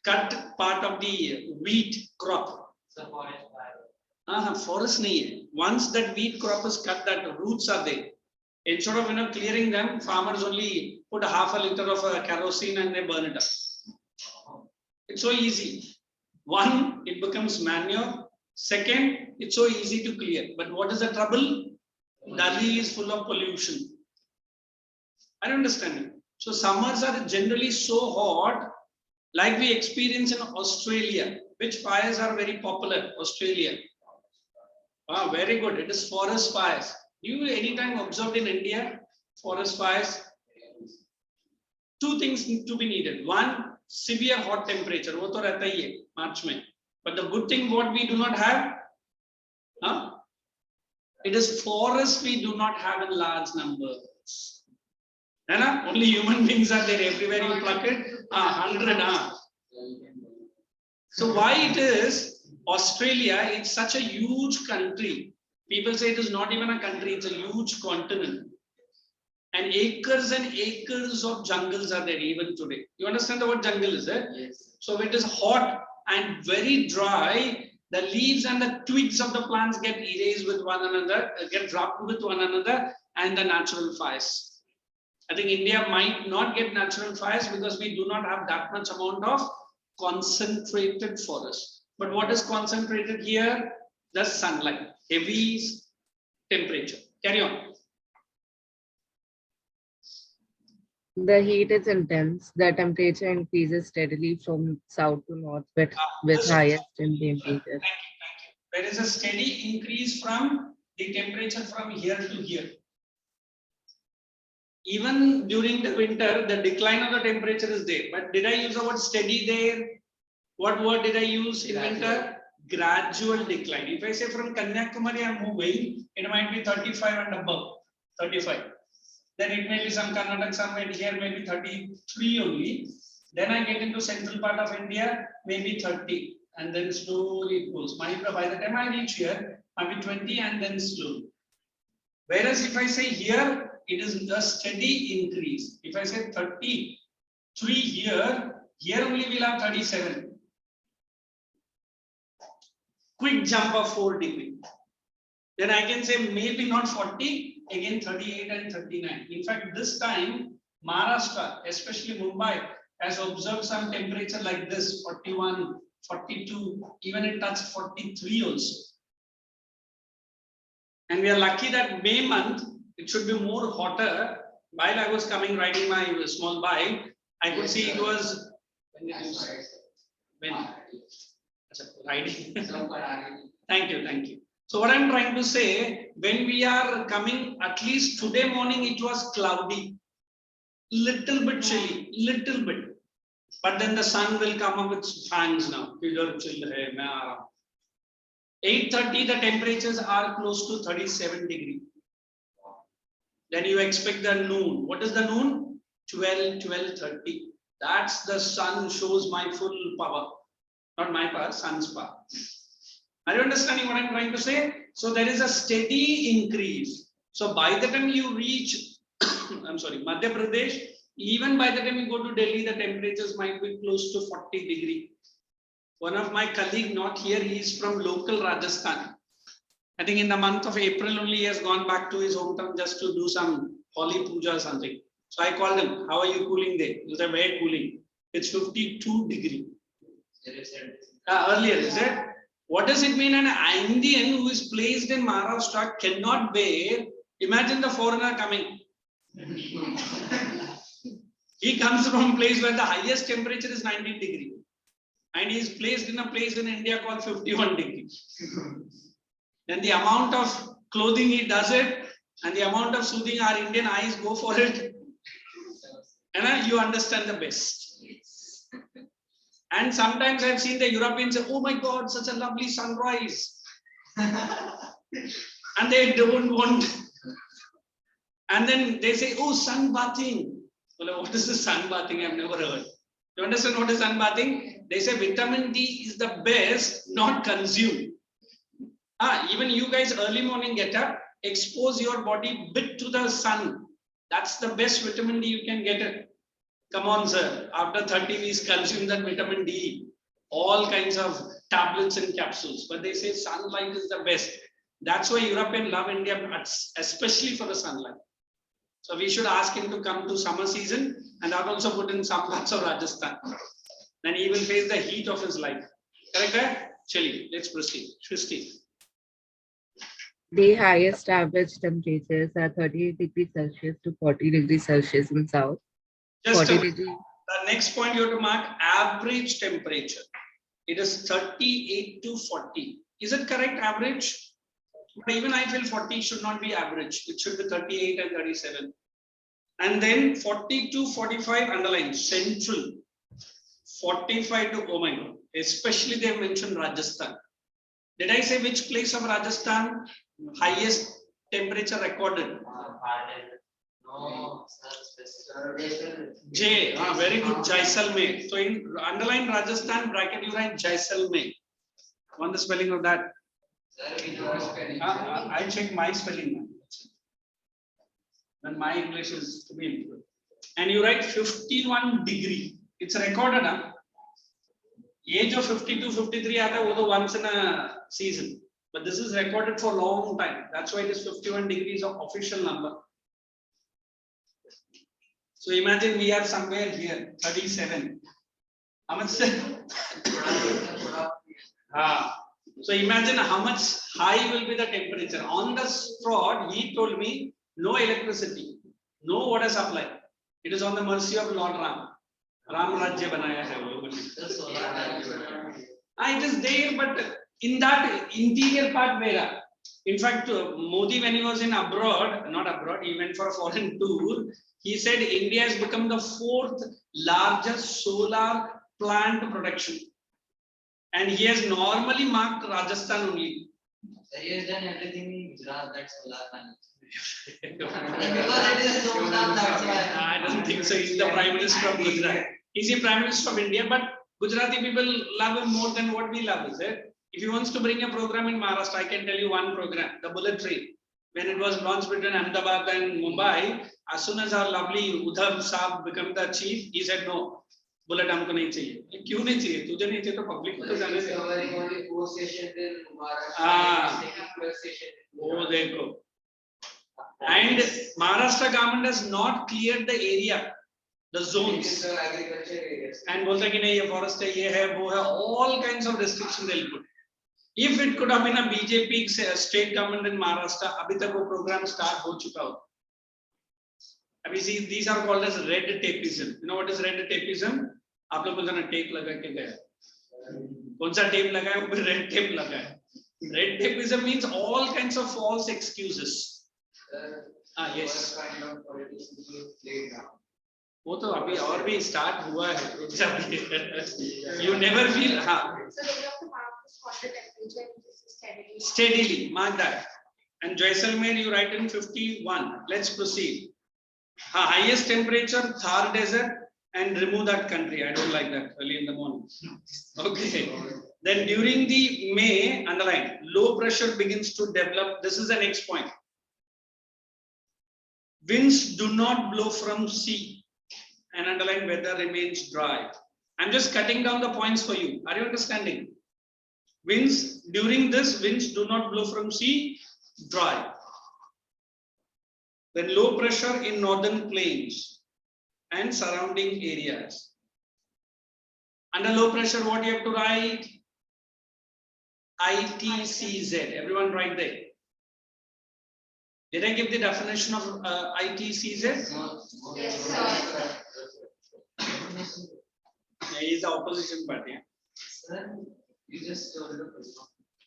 Cut part of the wheat crop. Forest nahi hai. Once that wheat crop is cut, that roots are there. Instead of clearing them, farmers only put half a liter of kerosene and they burn it up. It's so easy. One, it becomes manure. Second, it's so easy to clear. But what is the trouble? Delhi is full of pollution. I don't understand it. So summers are generally so hot, like we experience in Australia. Which fires are very popular? Australia. Very good. It is forest fires. You anytime observed in India, forest fires? Two things need to be needed. One, severe hot temperature. वो तो रहता ही है March में. But the good thing what we do not have, it is forest we do not have in large numbers. Only human beings are there. Everywhere you pluck it, 100. So why it is Australia, it's such a huge country. People say it is not even a country, it's a huge continent. And acres of jungles are there even today. You understand the word jungle, is it? Yes. So it is hot and very dry. The leaves and the twigs of the plants get erased with one another, get dropped with one another, and the natural fires. I think India might not get natural fires because we do not have that much amount of concentrated forest. But what is concentrated here? The sunlight, heavy temperature. Carry on. The heat is intense. The temperature increases steadily from south to north, with highest in the interior. Thank you. There is a steady increase from the temperature from here to here. Even during the winter, the decline of the temperature is there. But did I use the word steady there? What word did I use in winter? Gradual decline. If I say from Kanyakumari I'm moving, it might be 35 and above, 35. Then it may be some Karnataka, somewhere here maybe 33 only. Then I get into central part of India, maybe 30. And then slowly it goes. By the time I reach here, maybe 20 and then slowly. Whereas if I say here, it is a steady increase. If I say 33 here only we'll have 37. Quick jump of 4 degrees. Then I can say maybe not 40, again 38 and 39. In fact, this time Maharashtra, especially Mumbai, has observed some temperature like this, 41, 42, even it touched 43 also. And we are lucky that May month, it should be more hotter. While I was coming riding my small bike, I could see it was, when riding. Thank you. So what I'm trying to say, when we are coming, at least today morning, it was cloudy, little bit chilly, little bit. But then the sun will come up with fangs now. 8:30, the temperatures are close to 37 degrees. Then you expect the noon. What is the noon? 12:30. That's the sun shows my full power. Not my power, sun's power. Are you understanding what I'm trying to say? So there is a steady increase. So by the time you reach, Madhya Pradesh, even by the time you go to Delhi, the temperatures might be close to 40 degrees. One of my colleagues, not here, he is from local Rajasthan. I think in the month of April only he has gone back to his hometown just to do some Holi Puja or something. So I called him, how are you cooling there? He said, where cooling? It's 52 degrees. Earlier, is it? What does it mean? An Indian who is placed in Maharashtra cannot bear. Imagine the foreigner coming. He comes from a place where the highest temperature is 19 degrees. And he is placed in a place in India called 51 degrees. Then the amount of clothing he does it, and the amount of soothing our Indian eyes go for it. And you understand the best. And sometimes I've seen the Europeans say, oh my God, such a lovely sunrise. And they don't want. And then they say, oh, sunbathing. Well, what is the sunbathing? I've never heard. You understand what is sunbathing? They say vitamin D is the best, not consumed. Even you guys early morning get up, expose your body bit to the sun. That's the best vitamin D you can get it. Come on, sir. After 30, we consume that vitamin D. All kinds of tablets and capsules. But they say sunlight is the best. That's why Europeans love India, especially for the sunlight. So we should ask him to come to summer season and I'll also put in some parts of Rajasthan. Then he will face the heat of his life. Correct? Chilly. Let's proceed. Shristi. The highest average temperatures are 38 degrees Celsius to 40 degrees Celsius in south. Just 40 degrees. The next point you have to mark average temperature. It is 38 to 40. Is it correct average? But even I feel 40 should not be average. It should be 38 and 37. And then 40 to 45 underline central. 45 to, oh my God, especially they have mentioned Rajasthan. Did I say which place of Rajasthan highest temperature recorded? No, J, very good, Jaisalmer. So in underline Rajasthan bracket, you write Jaisalmer. Want the spelling of that? Sir, we know spelling. I check my spelling now. Then my English is to be improved. And you write 51 degree. It's recorded, huh? Age of 52, 53 aata wo to once in a season. But this is recorded for a long time. That's why it is 51 degrees of official number. So imagine we are somewhere here, 37. How much? So imagine how much high will be the temperature. On the spot, he told me no electricity, no water supply. It is on the mercy of Lord Ram. Ram Rajya banaya hai wo logon ne. It is there, but in that interior part where, in fact, Modi, when he was in abroad, not abroad, he went for a foreign tour. He said India has become the 4th largest solar plant production. And he has normally marked Rajasthan only. So he has done everything in Gujarat, that's solar panel. Because it is solar, that's why. I don't think so. He's the Prime Minister of Gujarat. He's the Prime Minister of India, but Gujarati people love him more than what we love, is it? If he wants to bring a program in Maharashtra, I can tell you one program, the bullet train. When it was launched between Ahmedabad and Mumbai, as soon as our lovely Udham Saab became the chief, he said, no, bullet हमको नहीं चाहिए. क्यों नहीं चाहिए? तुझे नहीं चाहिए तो public को तो जाने दे. Covering only 4 stations in Maharashtra, taking 12 stations. Oh, देखो. And Maharashtra government has not cleared the area, the zones. Agriculture areas. And बोलता है कि नहीं ये forest है, ये है, वो है, all kinds of restrictions they'll put. If it could have been a BJP state government in Maharashtra, अभी तक वो program start हो चुका हो. अभी see, these are called as red tapeism. You know what is red tapeism? आप लोग बोलते हैं टेप लगा के गए. कौन सा टेप लगा है? वो भी red tape लगा है. Red tapeism means all kinds of false excuses. Yes. What kind of politics is played now? वो तो अभी और भी start हुआ है. You never feel, हाँ. So they have to mark this water temperature steadily. Steadily, mark that. And Jaisalmer, you write in 51. Let's proceed. Highest temperature, Thar Desert, and remove that country. I don't like that early in the morning. Okay. Then during the May, underline, low pressure begins to develop. This is the next point. Winds do not blow from sea, and underline weather remains dry. I'm just cutting down the points for you. Are you understanding? Winds, during this, winds do not blow from sea, dry. Then low pressure in northern plains and surrounding areas. Under low pressure, what you have to write? ITCZ. Everyone write there. Did I give the definition of ITCZ? Yes, sir. He is the opposition party. Sir, you just told the person.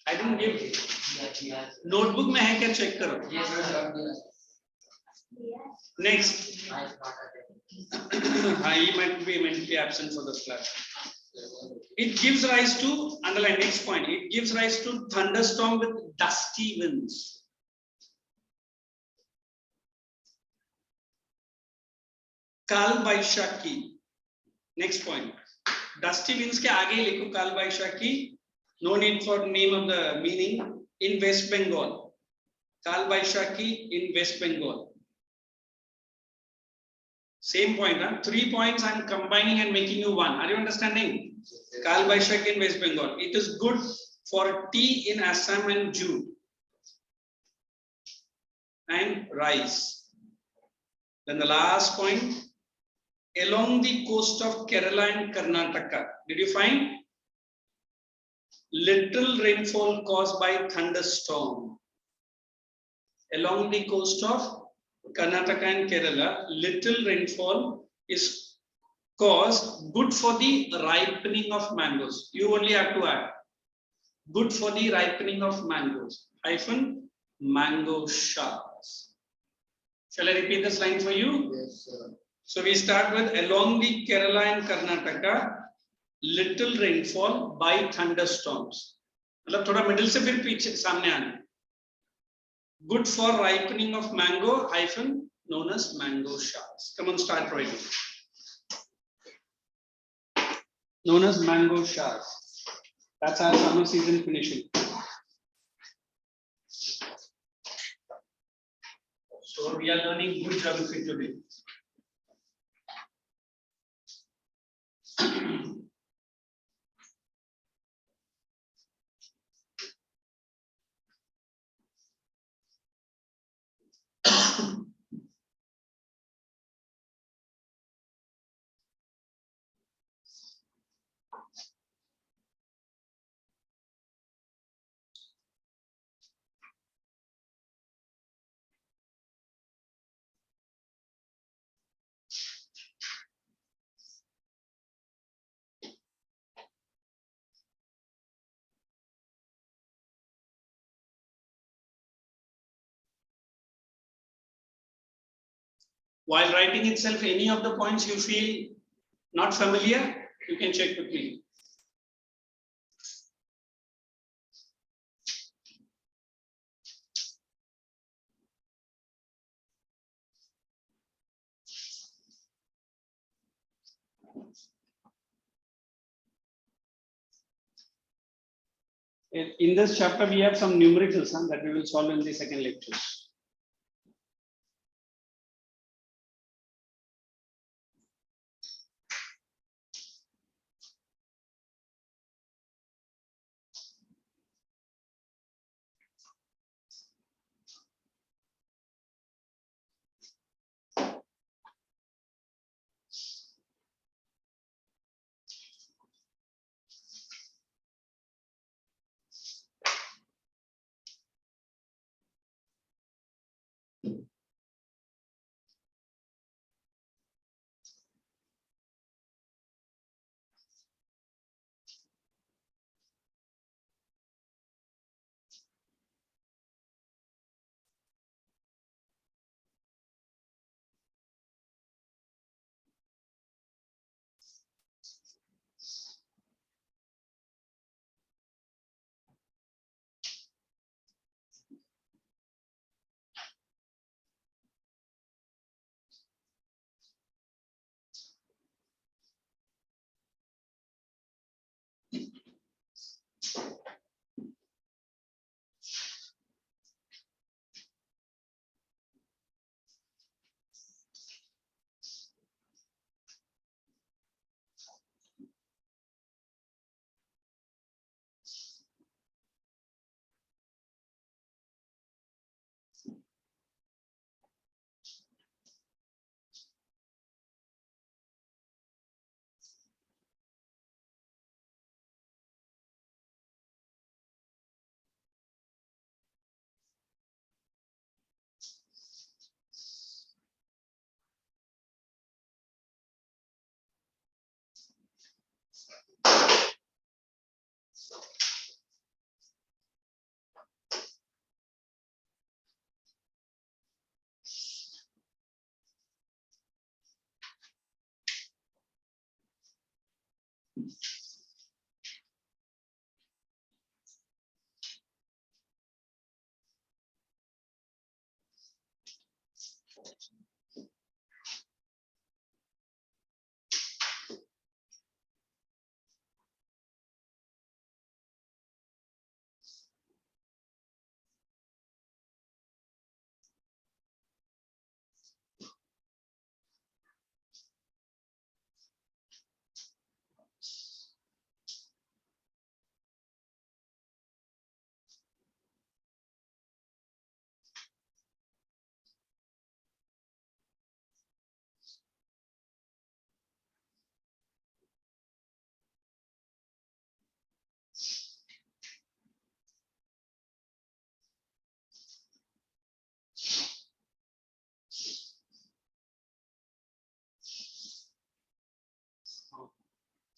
I didn't give. Notebook में है क्या check करो. Yes, sir. Next. He might be mentally absent for the class. It gives rise to, underline next point, it gives rise to thunderstorm with dusty winds. Kal Baishakhi. Next point. Dusty winds के आगे ही लिखो Kal Baishakhi. No need for name of the meaning. In West Bengal. Kal Baishakhi in West Bengal. Same point, huh? 3 points I'm combining and making you one. Are you understanding? Kal Baishakhi in West Bengal. It is good for tea in Assam and jute and rice. Then the last point, along the coast of Kerala and Karnataka. Did you find? Little rainfall caused by thunderstorm. Along the coast of Karnataka and Kerala, little rainfall is caused, good for the ripening of mangoes. You only have to add good for the ripening of mangoes hyphen mango showers. Shall I repeat this line for you? Yes, sir. So we start with along the Kerala and Karnataka, little rainfall by thunderstorms. मतलब थोड़ा middle से फिर पीछे सामने आना. Good for ripening of mango hyphen known as mango showers. Come on, start writing. Known as mango showers. That's our summer season finishing. So we are learning good geography today. While writing itself, any of the points you feel not familiar, you can check with me. In this chapter, we have some numericals that we will solve in the second lecture.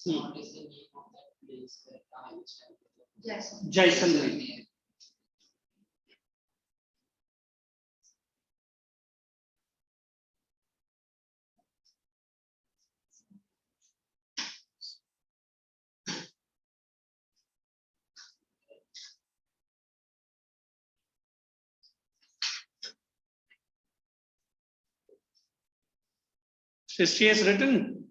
What is the name of that place that I was Yes. Jaisalmer. History has written.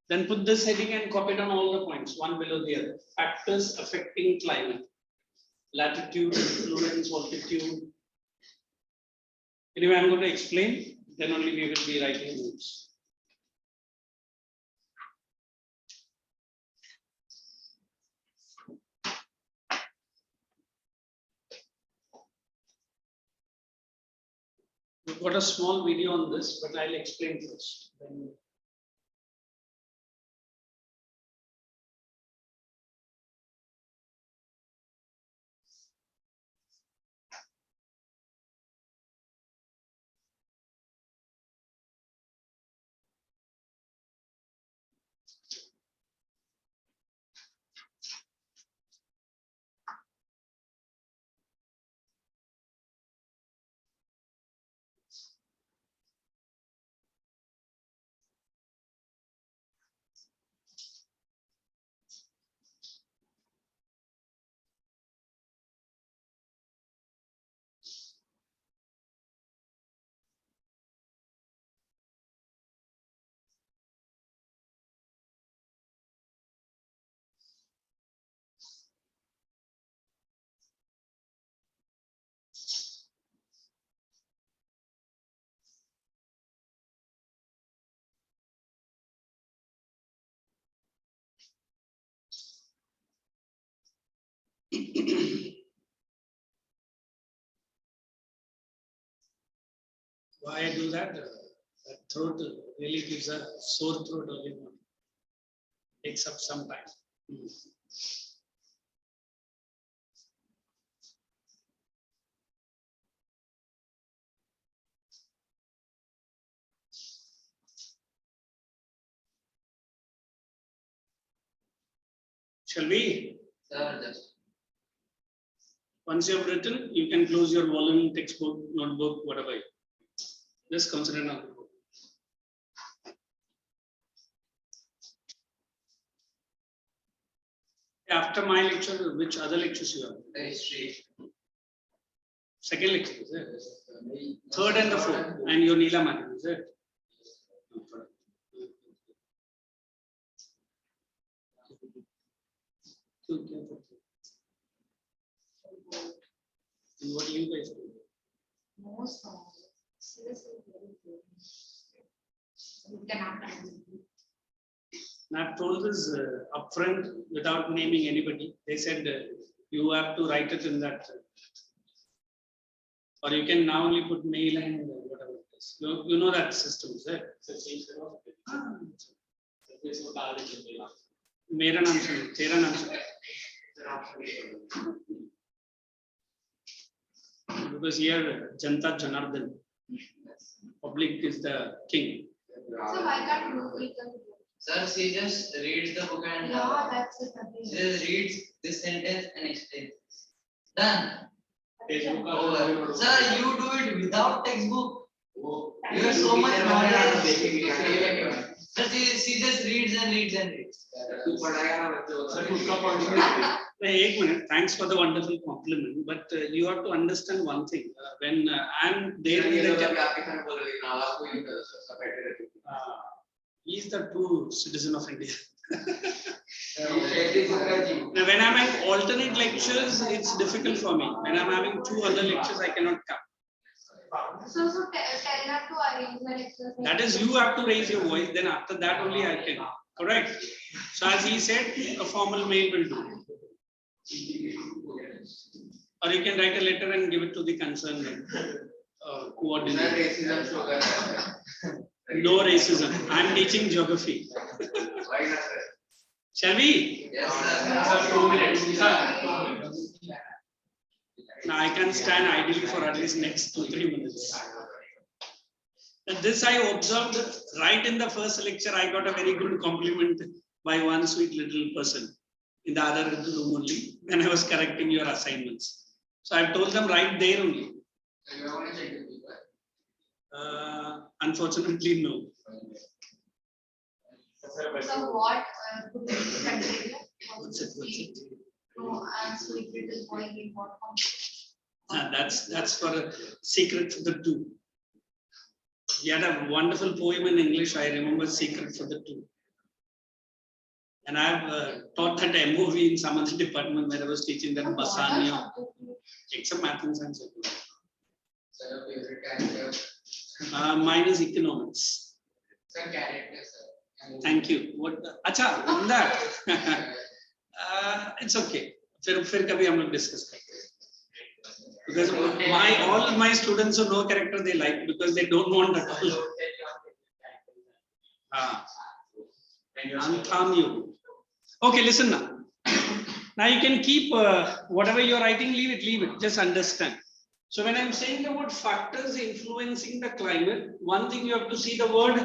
Then put this heading and copy down all the points, one below the other. Factors affecting climate. Latitude, influence, altitude. Anyway, I'm going to explain, then only we will be writing notes. We've got a small video on this, but I'll explain first. Then why I do that? That throat really gives a sore throat early morning. Takes up some time. Shall we? Sir, just Once you have written, you can close your volume, textbook, notebook, whatever. Just consider now. After my lecture, which other lectures you have? history. Second lecture, is it? Third and the fourth, and your Neelam, is it? And what do you guys do? Most of seriously very good. You cannot understand. And I've told this upfront without naming anybody. They said you have to write it in that, or you can now only put mail and whatever it is. You know that system, is it? मेरा नाम सुनो, तेरा नाम सुनो. Because here Janta Janardhan, public is the king. So why can't you read the book? Sir, she just reads the book and Yeah, that's it. she just reads this sentence and explains. Done. Facebook Over. Sir, you do it without textbook. You have so much knowledge. Sir, she just reads and reads and reads. Hey, 1 minute. Thanks for the wonderful compliment. But you have to understand one thing. When I'm there in the he's the true citizen of India. Now, when I'm having alternate lectures, it's difficult for me. When I'm having 2 other lectures, I cannot come. So tell her to arrange the lectures. That is, you have to raise your voice. Then after that only I can. Correct. So as he said, a formal mail will do. Or you can write a letter and give it to the concerned coordinator. No racism. I'm teaching geography. Shall we? Yes, sir. 2 minutes. Now I can stand ideally for at least next 2-3 minutes. And this I observed right in the first lecture. I got a very good compliment by one sweet little person in the other room only when I was correcting your assignments. So I told them right there only. Unfortunately, no. So what could you consider? What's it? No, sweet little boy in what form? That's for a secret for the 2. He had a wonderful poem in English. I remember Secret for the 2. And I have taught that MOV in some other department where I was teaching that Basania. Except math and science. Sir, favorite character. Mine is economics. Sir, character, sir. Thank you. What? Acha, on that. It's okay. फिर कभी हम लोग discuss करते हैं. Because all my students who know character they like because they don't want at all. Uncalm you. Okay, listen now. Now you can keep whatever you're writing, leave it, just understand. So when I'm saying the word factors influencing the climate, one thing you have to see the word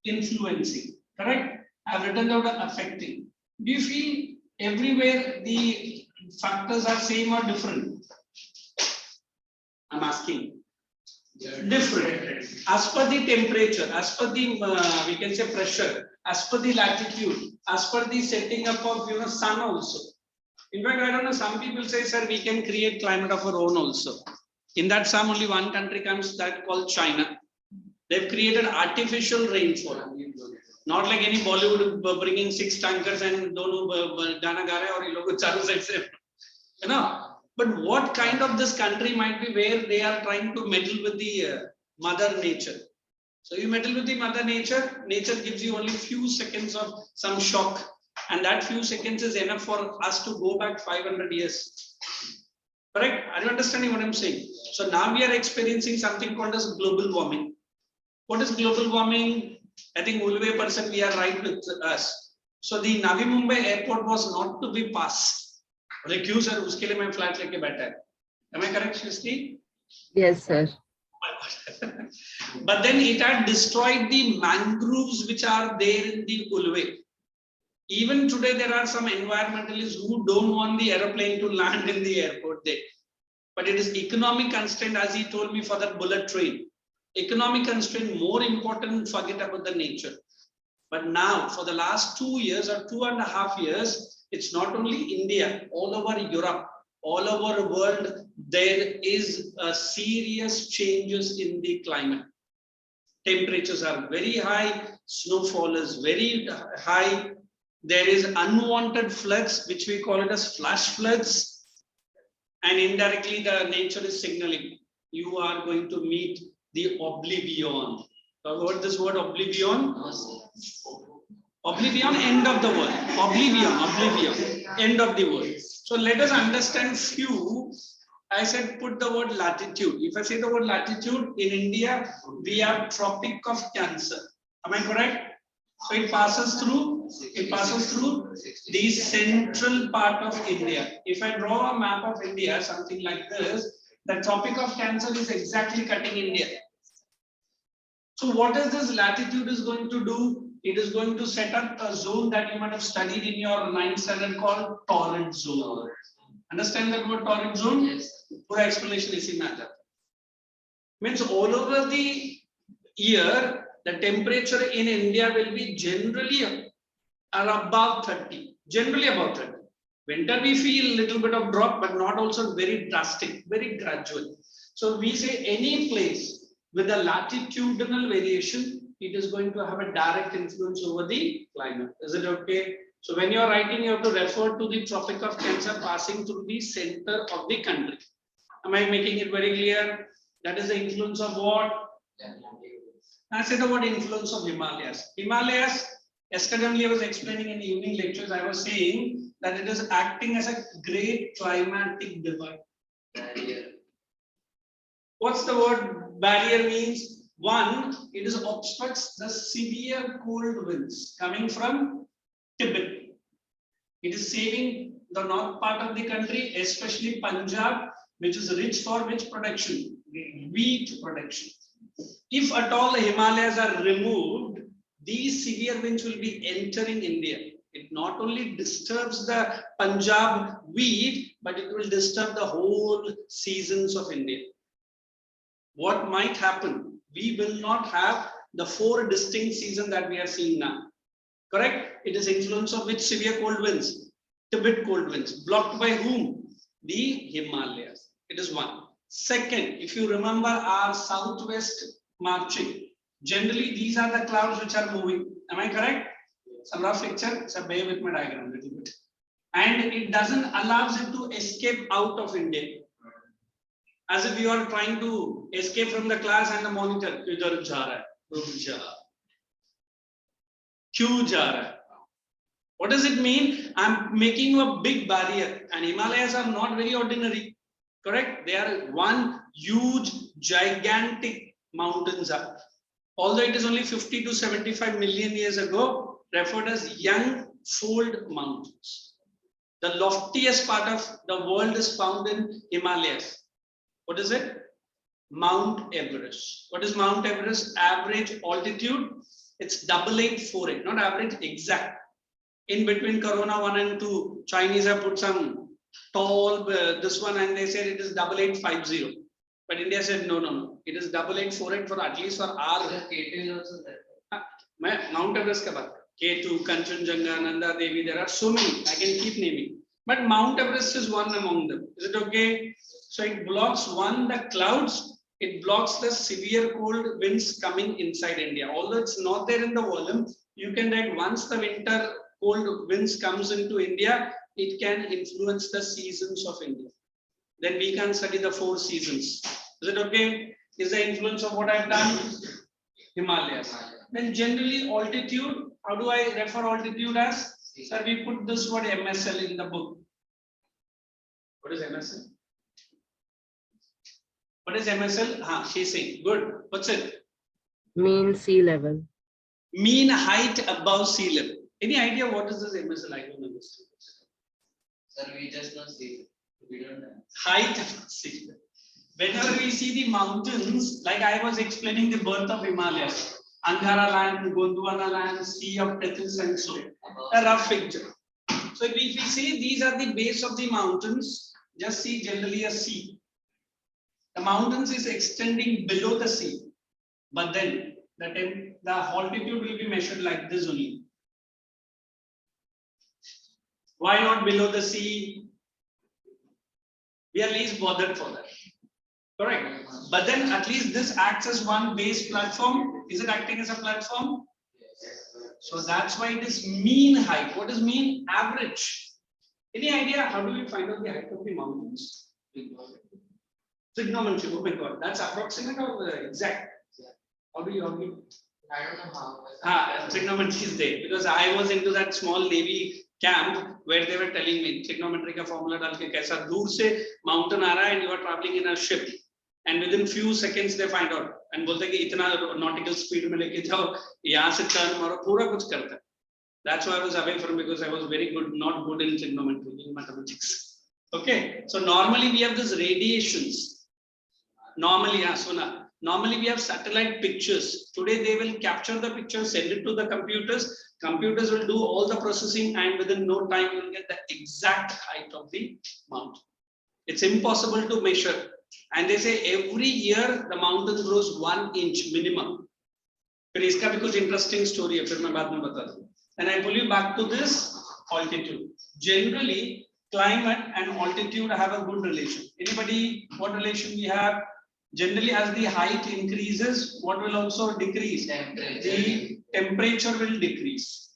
influencing, correct? I've written the word affecting. Do you feel everywhere the factors are same or different? I'm asking. Different. As per the temperature, as per the we can say pressure, as per the latitude, as per the setting up of sun also. In fact, I don't know, some people say, sir, we can create climate of our own also. In that sum, only one country comes that called China. They've created artificial rainfall. Not like any Bollywood bringing 6 tankers and dono Gana Gare or logo charu side se. You know. But what kind of this country might be where they are trying to meddle with the mother nature? So you meddle with the mother nature, nature gives you only few seconds of some shock. And that few seconds is enough for us to go back 500 years. Correct? Are you understanding what I'm saying? So now we are experiencing something called as global warming. What is global warming? I think Ulve person, we are right with us. So the Navi Mumbai airport was not to be passed. क्यों sir उसके लिए मैं flat लेके बैठा है. Am I correct, Shristi? Yes, sir. But then it had destroyed the mangroves which are there in the Ulve. Even today there are some environmentalists who don't want the aeroplane to land in the airport there. But it is economic constraint, as he told me, for that bullet train. Economic constraint more important, forget about the nature. But now for the last 2 years or 2.5 years, it's not only India, all over Europe, all over the world, there is a serious changes in the climate. Temperatures are very high, snowfall is very high. There is unwanted floods, which we call it as flash floods. And indirectly, the nature is signaling, you are going to meet the oblivion. What this word oblivion? Oblivion, end of the world. Oblivion, end of the world. So let us understand few. I said put the word latitude. If I say the word latitude, in India, we have Tropic of Cancer. Am I correct? So it passes through the central part of India. If I draw a map of India, something like this, the Tropic of Cancer is exactly cutting India. So what is this latitude is going to do? It is going to set up a zone that you might have studied in your 9th standard called torrid zone. Understand that word torrid zone? Yes. Pura explanation is in matter. Means all over the year, the temperature in India will be generally above 30. Generally above 30. Winter we feel a little bit of drop, but not also very drastic, very gradual. So we say any place with a latitudinal variation, it is going to have a direct influence over the climate. Is it okay? So when you are writing, you have to refer to the Tropic of Cancer passing through the center of the country. Am I making it very clear? That is the influence of what? I said the word influence of Himalayas. Himalayas, yesterday only I was explaining in the evening lectures, I was saying that it is acting as a great climatic divide. What's the word barrier means? One, it is obstructs the severe cold winds coming from Tibet. It is saving the north part of the country, especially Punjab, which is rich for which production? Wheat production. If at all the Himalayas are removed, these severe winds will be entering India. It not only disturbs the Punjab wheat, but it will disturb the whole seasons of India. What might happen? We will not have the 4 distinct seasons that we are seeing now. Correct? It is influence of which severe cold winds? Tibet cold winds. Blocked by whom? The Himalayas. It is one. Second, if you remember our southwest marching, generally these are the clouds which are moving. Am I correct? some rough picture, so bear with my diagram a little bit. And it doesn't allows it to escape out of India. As if you are trying to escape from the class and the monitor, "Kidhar ja raha hai? Ruk ja." Kyun ja raha hai? What does it mean? I'm making a big barrier, and Himalayas are not very ordinary. Correct? They are one huge, gigantic mountains up. Although it is only 50 to 75 million years ago, referred as young fold mountains. The loftiest part of the world is found in Himalayas. What is it? Mount Everest. What is Mount Everest? Average altitude. It's 8848, not average, exact. In between Corona 1 and 2, Chinese have put some tall this one, and they said it is 8850. But India said no. It is 8848 for at least for our. K2 is also there. Mount Everest ka baat. K2, Kanchenjunga, Nanda Devi. There are so many. I can keep naming. But Mount Everest is one among them. Is it okay? So it blocks the clouds. It blocks the severe cold winds coming inside India. Although it's not there in the volume, you can write once the winter cold winds comes into India, it can influence the seasons of India. Then we can study the 4 seasons. Is it okay? Is the influence of what I've done? Himalayas. Then generally altitude, how do I refer altitude as? Sir, we put this word MSL in the book. What is MSL? What is MSL? She's saying, good. What's it? Mean sea level. Mean height above sea level. Any idea what is this MSL? I don't understand. Sir, we just not see. We don't know. Height above sea level. Whenever we see the mountains, like I was explaining the birth of Himalayas, Angara land, Gondwana land, Sea of Tethys and so, a rough picture. So if we see these are the base of the mountains, just see generally a sea. The mountains is extending below the sea, but then the altitude will be measured like this only. Why not below the sea? We are least bothered for that. Correct. But then at least this acts as one base platform. Is it acting as a platform? So that's why it is mean height. What is mean? Average. Any idea how do we find out the height of the mountains? Trigonometry. Oh my God, that's approximate or exact? How do you? I don't know how. Trigonometry is there because I was into that small Navy camp where they were telling me trigonometry का formula डाल के कैसा दूर से mountain आ रहा है and you are traveling in a ship and within few seconds they find out and बोलते हैं कि इतना nautical speed में लेके जाओ यहाँ से turn मारो पूरा कुछ करता है. That's why I was away from because I was very good, not good in trigonometry, in mathematics. Okay, so normally we have these radiations. Normally, normally we have satellite pictures. Today they will capture the picture, send it to the computers. Computers will do all the processing and within no time you will get the exact height of the mountain. It's impossible to measure. And they say every year the mountain grows 1 inch minimum. But iska bhi kuch interesting story hai, fir main baad mein bata दूं. And I pull you back to this altitude. Generally, climate and altitude have a good relation. Anybody, what relation we have? Generally, as the height increases, what will also decrease? The temperature will decrease.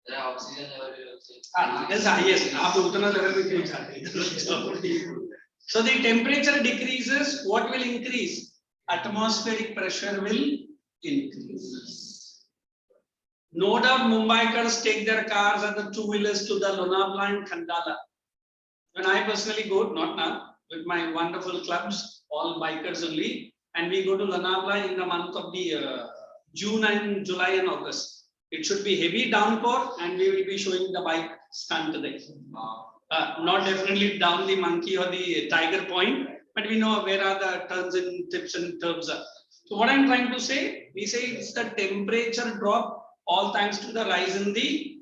The oxygen level will also. Yes, yes. आप उतना level पे क्यों जाते हैं? So the temperature decreases. What will increase? Atmospheric pressure will increase. No doubt, Mumbaikars take their cars and the 2-wheelers to the Lonavala and Khandala. When I personally go, not now, with my wonderful clubs, all bikers only, and we go to Lonavala in the month of the June and July and August. It should be heavy downpour, and we will be showing the bike stunt today. Not definitely down the monkey or the tiger point, but we know where are the turns and tips and turbs are. So what I'm trying to say, we say it's the temperature drop, all thanks to the rise in the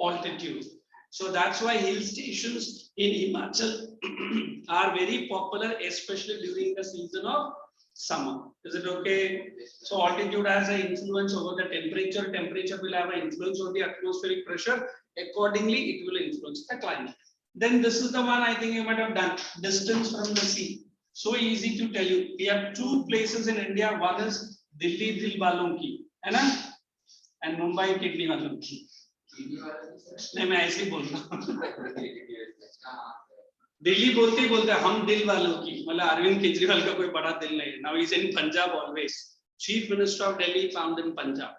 altitude. So that's why hill stations in Himachal are very popular, especially during the season of summer. Is it okay? So altitude has an influence over the temperature. Temperature will have an influence on the atmospheric pressure. Accordingly, it will influence the climate. Then this is the one I think you might have done. Distance from the sea. So easy to tell you. We have 2 places in India. One is Delhi Dil Walon Ki, and Mumbai Kidney Walon Ki. नहीं मैं ऐसे ही बोल रहा हूँ दिल्ली बोलते ही बोलते हैं हम दिल वालों की मतलब अरविंद केजरीवाल का कोई बड़ा दिल नहीं है now is in Punjab always chief minister of Delhi found in Punjab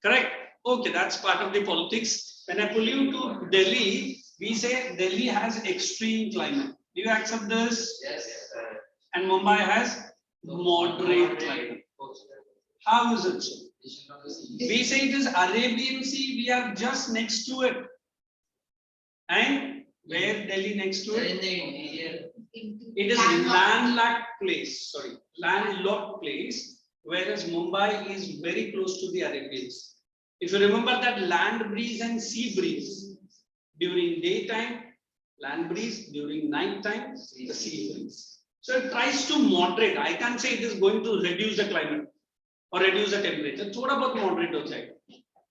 correct okay that's part of the politics when I pull you to Delhi we से Delhi has extreme climate do you accept this and Mumbai has moderate climate how is it so we say it is Arabian Sea we are just next to it and where Delhi next to it it is landlocked place sorry landlocked place whereas Mumbai is very close to the Arabian Sea if you remember that land breeze and sea breeze during daytime land breeze during night time the sea breeze so it tries to moderate I can't say it is going to reduce the climate or reduce the temperature thoda bahut moderate ho jayega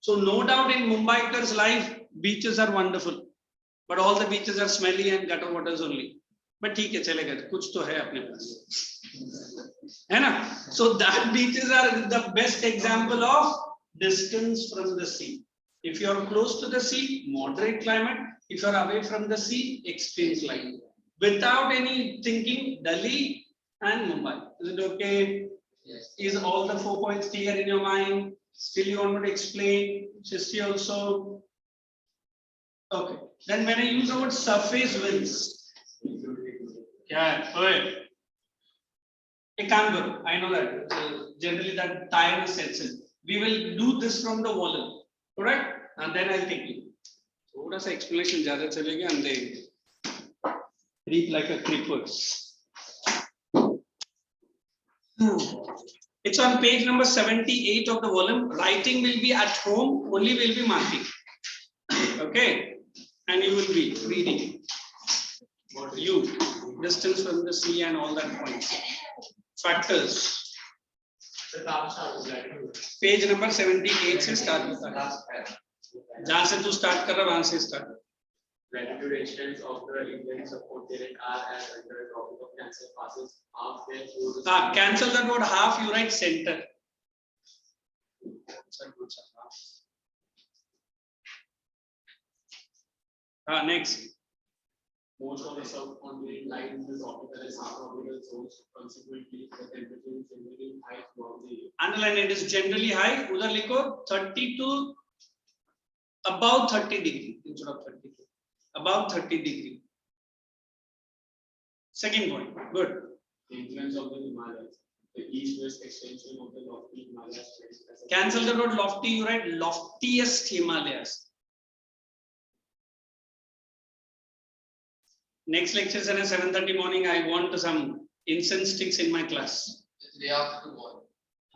so no doubt in Mumbaikars life beaches are wonderful but all the beaches are smelly and gutter waters only but theek hai chalega kuch to hai apne paas hai na so that beaches are the best example of distance from the sea if you are close to the sea moderate climate if you are away from the sea extreme climate without any thinking Delhi and Mumbai is it okay Yes. is all the 4 points clear in your mind still you want me to explain Shisti also okay then when I use the word surface winds kya hai oye ek kaam karo I know that generally that tiredness sets in we will do this from the volume correct and then I'll take you thoda sa explanation zyada chalega and they creep like a creepers it's on page number 78 of the volume writing will be at home only will be marking okay and you will be reading what you distance from the sea and all that points factors page number 78 से start होता है जहां से तू start कर रहा वहां से start Latitude extents of the Indian subcontinent are as under the Tropic of Cancer passes half their through the cancel that word half you write center next most of the subcontinent lies in the tropical and subtropical zones. Consequently, the temperature is generally high throughout the year. underline it is generally high udhar likho 30 to about 30 degree instead of 32 about 30 degree second point good The influence of the Himalayas, the east-west extension of the lofty Himalayas trades as a cancel the word lofty you write loftiest Himalayas next lecture is at 7:30 morning I want some incense sticks in my class Day after tomorrow.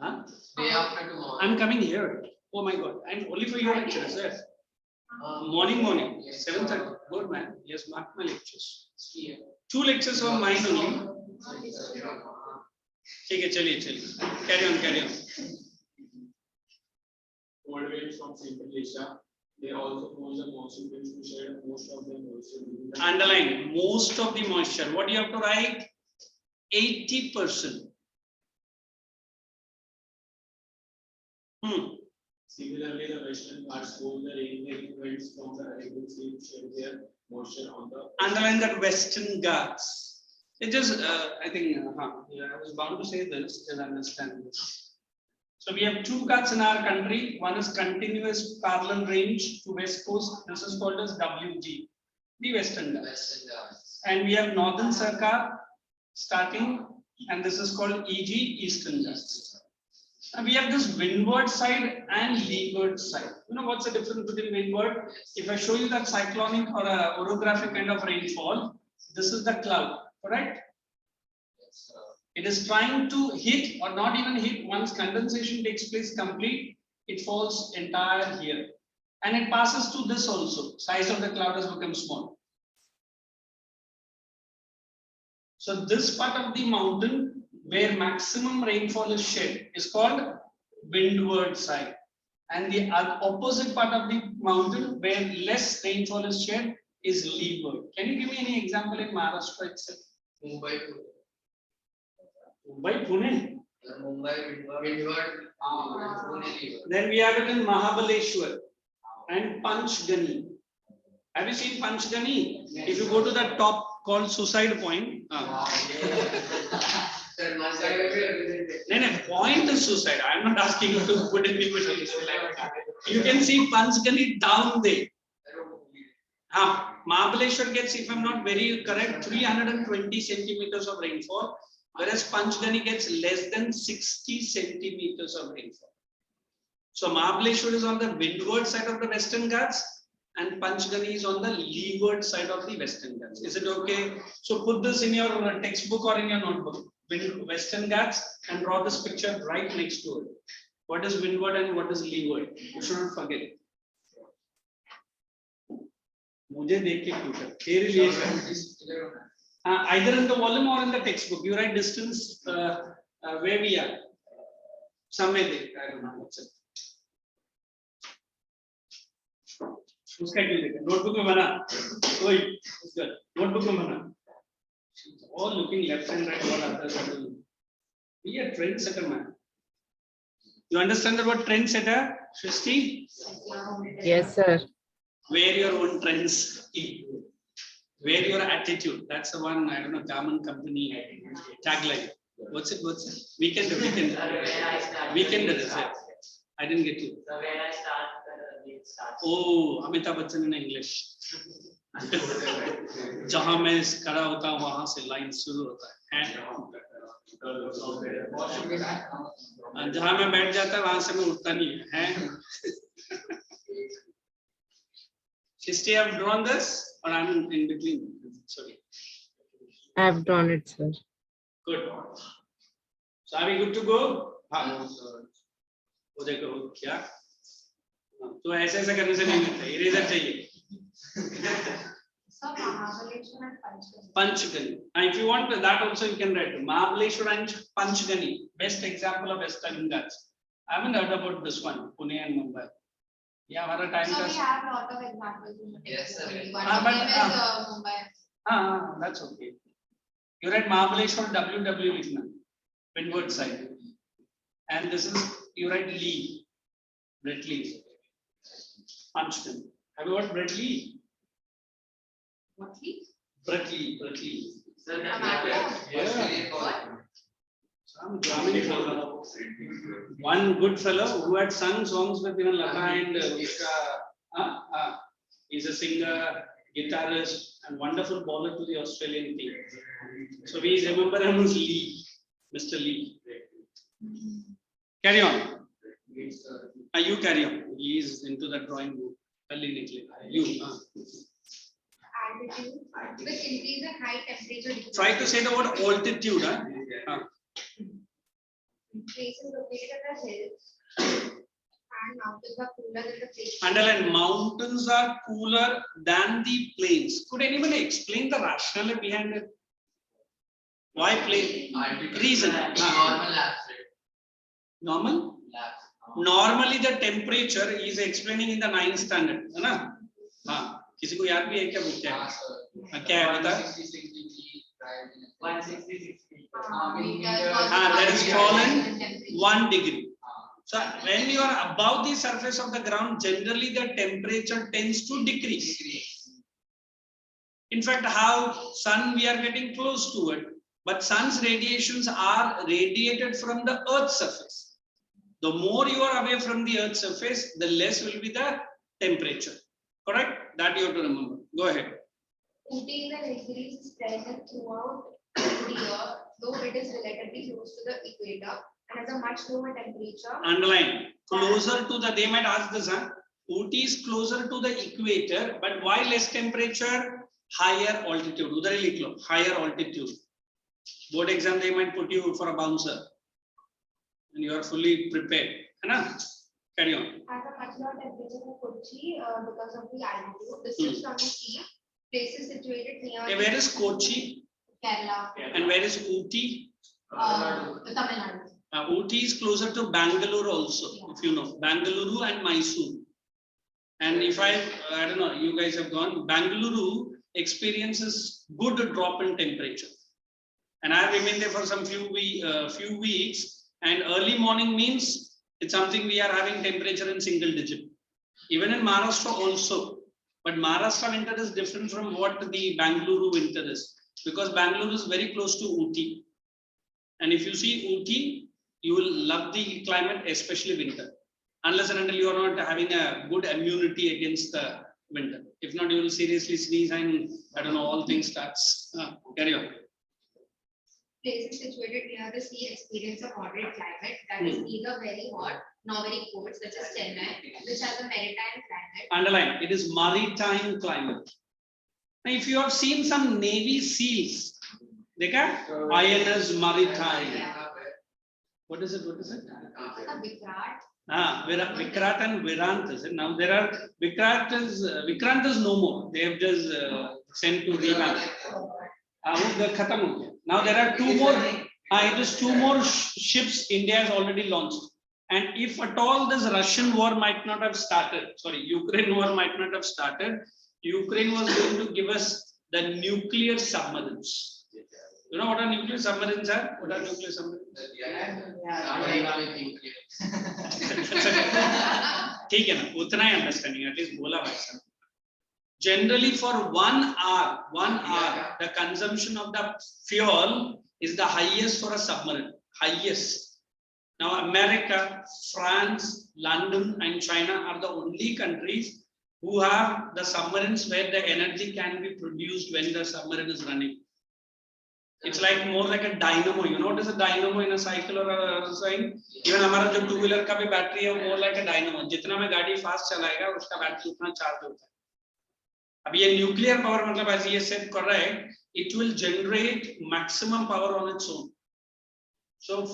huh Day after tomorrow. I'm coming here oh my god and only for your lectures yes morning Yes. 7:30 good man yes mark my lectures Here. 2 lectures of mine only ठीक है चलिए carry on cold winds from Central Asia. They also cause the monsoon winds to shed most of their moisture within the underline most of the moisture what do you have to write 80% Similarly, the western Ghats hold the rain-bearing winds from the Arabian Sea to shed their moisture on the underline that Western Ghats it just I think yeah, I was bound to say this and understand this so we have 2 Ghats in our country one is continuous parallel range to west coast this is called as WG the Western Ghats Western Ghats. and we have northern Sarkar starting and this is called EG Eastern Ghats and we have this windward side and leeward side you know what's the difference between windward if I show you that cyclonic or a orographic kind of rainfall this is the cloud correct it is trying to hit or not even hit once condensation takes place complete it falls entire here and it passes to this also size of the cloud has become small so this part of the mountain where maximum rainfall is shed is called windward side and the opposite part of the mountain where less rainfall is shed is leeward can you give me any example in Maharashtra itself Mumbai. Mumbai Pune Mumbai windward. Pune leeward. then we have it in Mahabaleshwar and Panchgani. Have you seen Panchgani? If you go to the top called Suicide Point, point is suicide. I am not asking you to put in between. You can see Panchgani down there. Mahabaleshwar gets, if I am not very correct, 320 centimeters of rainfall, whereas Panchgani gets less than 60 centimeters of rainfall. So Mahabaleshwar is on the windward side of the Western Ghats and Panchgani is on the leeward side of the Western Ghats. Is it okay? So put this in your textbook or in your notebook. Western Ghats and draw this picture right next to it. What is windward and what is leeward? You should not forget. मुझे देख के पूछा तेरे लिए either in the volume or in the textbook you write distance where we are somewhere there. I don't know what's it. उसका क्यों देखा notebook में बना कोई उसका नोटबुक में बना all looking left and right what others are doing. Be a trendsetter, man. You understand the word trendsetter, Shristi? Yes, sir. Wear your own trends. Wear your attitude. That's the one, I don't know, Garment company tagline. What's it? Weekend. I didn't get you. Oh, Amitabh Bachchan in English. जहां मैं खड़ा होता हूं वहां से line शुरू होता है जहां मैं बैठ जाता वहां से मैं उठता नहीं है Shristi, I have drawn this or I'm in between? Sorry. I have drawn it, sir. Good. So are we good to go? हाँ. वो देखो क्या? तो ऐसे करने से नहीं मिलता. इरेजर चाहिए. So Mahabaleshwar and Panchgani. Panchgani. And if you want that also you can write Mahabaleshwar and Panchgani. Best example of Western Ghats. I haven't heard about this one, Pune and Mumbai. Yeah, हमारा time So का. we have a lot of examples in the Yes, text. sir. One Ah, of but, them is Mumbai. That's okay. You write Mahabaleshwar WW लिखना. Windward side. And this is you write Lee. Brett Lee. Panchgani. Have you heard Brett Lee? What leaf? Brett Lee. Sir, Some Brahmin fellow. One good fellow who had sung songs with even Lata and Ushka. He's a singer, guitarist, and wonderful bowler to the Australian team. So we remember him as Lee, Mr. Lee. Carry on. You carry on. He is into the drawing book. You. Altitude. With increase in high temperature. Try to say the word altitude. Places located at the hills and mountains are cooler than the places. Underline, mountains are cooler than the plains. Could anybody explain the rationale behind it? Why plain? Reason. Normal labs. Normal? Labs. Normally the temperature is explaining in the 9th standard. है ना? हाँ. किसी को याद भी है क्या book क्या है? क्या है बता? 166. That is fallen 1 degree. So when you are above the surface of the ground, generally the temperature tends to decrease. In fact, how sun we are getting close to it, but sun's radiations are radiated from the earth's surface. The more you are away from the earth's surface, the less will be the temperature. Correct? That you have to remember. Go ahead. Ooty in the Nilgiris is present throughout the year, though it is relatively close to the equator and has a much lower temperature. Underline. Closer to the, they might ask this, Ooty is closer to the equator, but why less temperature? Higher altitude. Higher altitude. Board exam, they might put you for a bouncer. And you are fully prepared. Carry on. Has a much lower temperature than Kochi because of the altitude. Distance from the sea. Places situated near. Okay, where is Kochi? Kerala. And where is Ooty? Tamil Nadu. Ooty is closer to Bangalore also, if you know. Bangalore and Mysore. And if I don't know, you guys have gone, Bangalore experiences good drop in temperature. And I have remained there for some few weeks. And early morning means it's something we are having temperature in single digit. Even in Maharashtra also. But Maharashtra winter is different from what the Bangalore winter is. Because Bangalore is very close to Ooty. And if you see Ooty, you will love the climate, especially winter. Unless and until you are not having a good immunity against the winter. If not, you will seriously sneeze and I don't know, all things starts. Carry on. Places situated near the sea experience a moderate climate that is neither very hot nor very cold, such as Chennai, which has a maritime climate. Underline, it is maritime climate. Now, if you have seen some Navy SEALs, dekha? INS Maritime. What is it? What is it? A Vikrat. Vikrat and Virant is it? Now there are Vikrant is no more. They have just sent to revamp. Now there are two more. It is two more ships India has already launched. And if at all this Russian war might not have started, sorry, Ukraine war might not have started, Ukraine was going to give us the nuclear submarines. You know what are nuclear submarines are? What are nuclear submarines? ठीक है ना, उतना ही understanding at least बोला भाई साहब. Generally for 1 hour, the consumption of the fuel is the highest for a submarine. Highest. Now America, France, London, and China are the only countries who have the submarines where the energy can be produced when the submarine is running. It's like more like a dynamo. You know what is a dynamo in a cycle or a sign? Even हमारा जो two wheeler का भी battery है, more like a dynamo. जितना मैं गाड़ी fast चलाएगा, उसका battery उतना charge होता है. अब ये nuclear power मतलब as ये said correct, it will generate maximum power on its own. So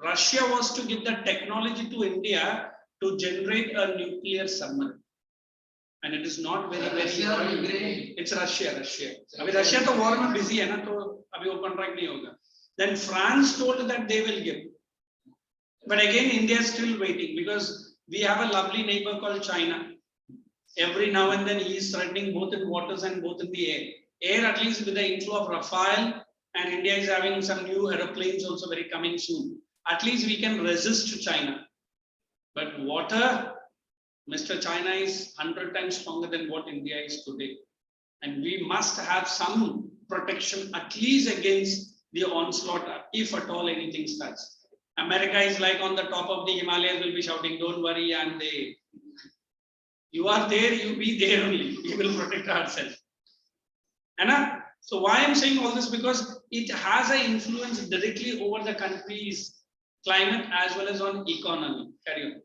Russia was to give the technology to India to generate a nuclear submarine. And it is not very it's Russia. अभी Russia तो war में busy है ना, तो अभी वो contract नहीं होगा. Then France told that they will give, but again India is still waiting because we have a lovely neighbor called China. Every now and then he is threatening both in waters and both in the air. Air at least with the inflow of Rafale, and India is having some new aeroplanes also very coming soon. At least we can resist to China. But water, Mr. China is 100 times stronger than what India is today. And we must have some protection at least against the onslaught if at all anything starts. America is like on the top of the Himalayas, will be shouting, don't worry, and they, you are there, you be there only. We will protect ourselves. Anna? So why I'm saying all this? Because it has an influence directly over the country's climate as well as on economy. Carry on.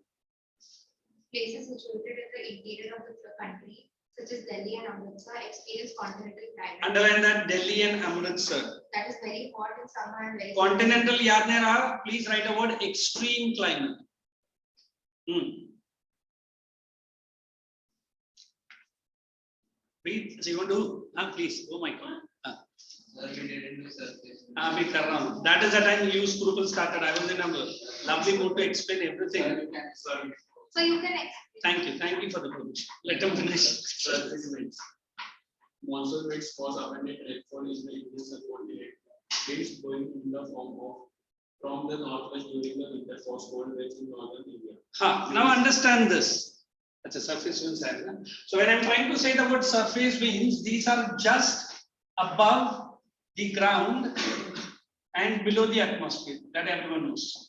Places situated in the interior of the country, such as Delhi and Amritsar, experience continental climate. Underline that, Delhi and Amritsar. That is very hot in summer and very Continental yaad nahi raha, please write a word extreme climate. Please, so you want to, please, oh my God. That is the time you scruple started. I was in a lovely mood to explain everything. So you can Thank you for the permission. Let them finish. Monsoon winds cause abundant rainfall in the Indian subcontinent. Winds blowing in the form of from the northwest during the winter force cold winds in northern India. Now understand this. That's a surface winds. So when I'm trying to say the word surface winds, these are just above the ground and below the atmosphere. That everyone knows.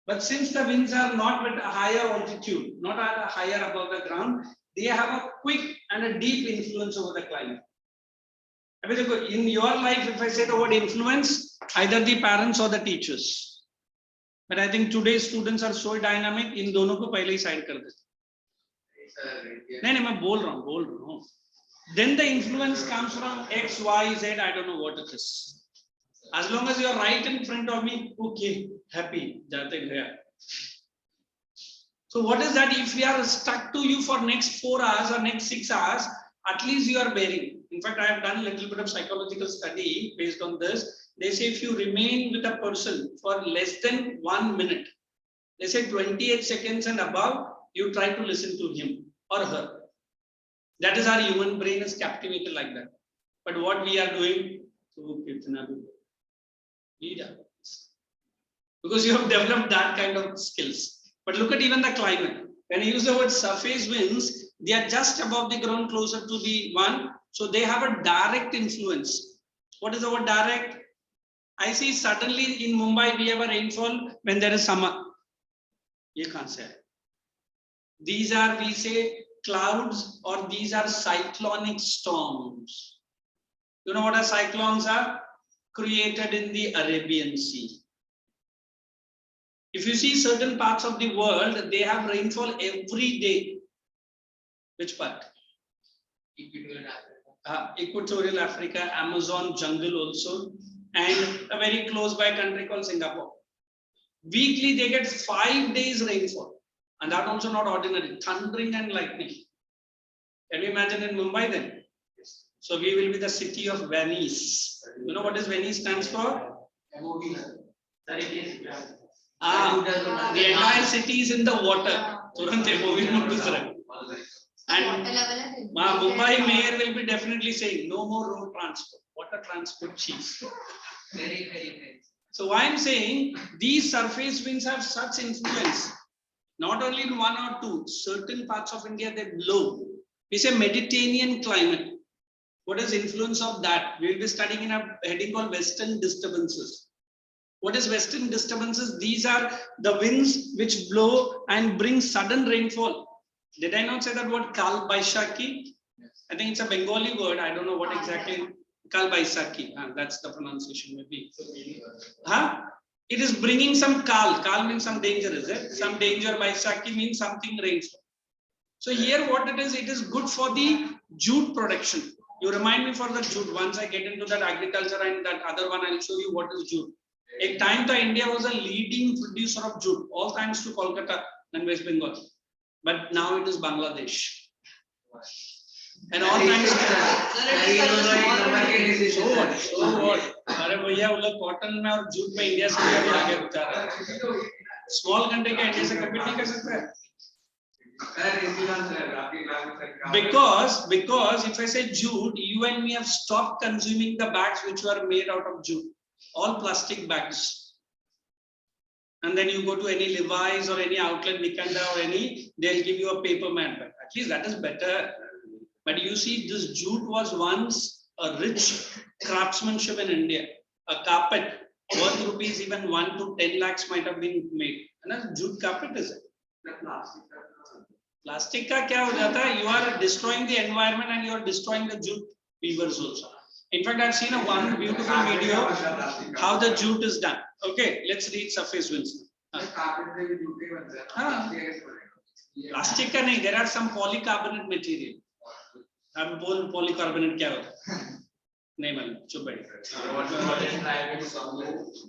But since the winds are not at a higher altitude, not at a higher above the ground, they have a quick and a deep influence over the climate. In your life, if I say the word influence, either the parents or the teachers. But I think today's students are so dynamic, in दोनों को पहले ही side कर देते. नहीं मैं बोल रहा हूँ. Then the influence comes from X, Y, Z. I don't know what it is. As long as you are right in front of me, okay, happy, जाते गया. So what is that? If we are stuck to you for next 4 hours or next 6 hours, at least you are bearing. In fact, I have done a little bit of psychological study based on this. They say if you remain with a person for less than 1 minute, they say 28 seconds and above, you try to listen to him or her. That is our human brain is captivated like that. But what we are doing, because you have developed that kind of skills. But look at even the climate. When I use the word surface winds, they are just above the ground, closer to the one. So they have a direct influence. What is the word direct? I see suddenly in Mumbai we have a rainfall when there is summer. You can't say. These are, we say, clouds, or these are cyclonic storms. You know what are cyclones are? Created in the Arabian Sea. If you see certain parts of the world, they have rainfall every day. Which part? Equatorial Africa, Amazon jungle also, and a very close by country called Singapore. Weekly they get 5 days rainfall, and that also not ordinary, thundering and lightning. Can you imagine in Mumbai then? So we will be the city of Venice. You know what is Venice stands for? The entire city is in the water. And Mumbai mayor will be definitely saying no more road transport, water transport cheese. Very. So why I'm saying these surface winds have such influence, not only in one or two, certain parts of India they blow. We say Mediterranean climate. What is influence of that? We will be studying in a heading called Western Disturbances. What is Western Disturbances? These are the winds which blow and bring sudden rainfall. Did I not say that word Kal Baishakhi? I think it's a Bengali word. I don't know what exactly. Kal Baishakhi. That's the pronunciation maybe. It is bringing some Kal. Kal means some danger, is it? Some danger. Baishakhi means something rainfall. So here what it is good for the jute production. You remind me for the jute. Once I get into that agriculture and that other one, I'll show you what is jute. A time to India was a leading producer of jute, all thanks to Kolkata and West Bengal. But now it is Bangladesh. And all thanks to so what? अरे भैया वो लोग cotton में और jute में India से भी आगे बता रहा है. Small country का इंडिया से compete नहीं कर सकता है. Because if I say jute, you and me have stopped consuming the bags which were made out of jute. All plastic bags. And then you go to any Levi's or any outlet, Nikanda or any, they'll give you a paper mat bag. At least that is better. But you see, this jute was once a rich craftsmanship in India. A carpet worth rupees even 1 to 10 lakhs might have been made. And a jute carpet is it? Plastic ka kya ho jata hai? You are destroying the environment and you are destroying the jute weavers also. In fact, I've seen one beautiful video how the jute is done. Okay, let's read surface winds. Plastic ka nahi, there are some polycarbonate material. I'm bold polycarbonate kya hota? Nahi malum, chup bhai.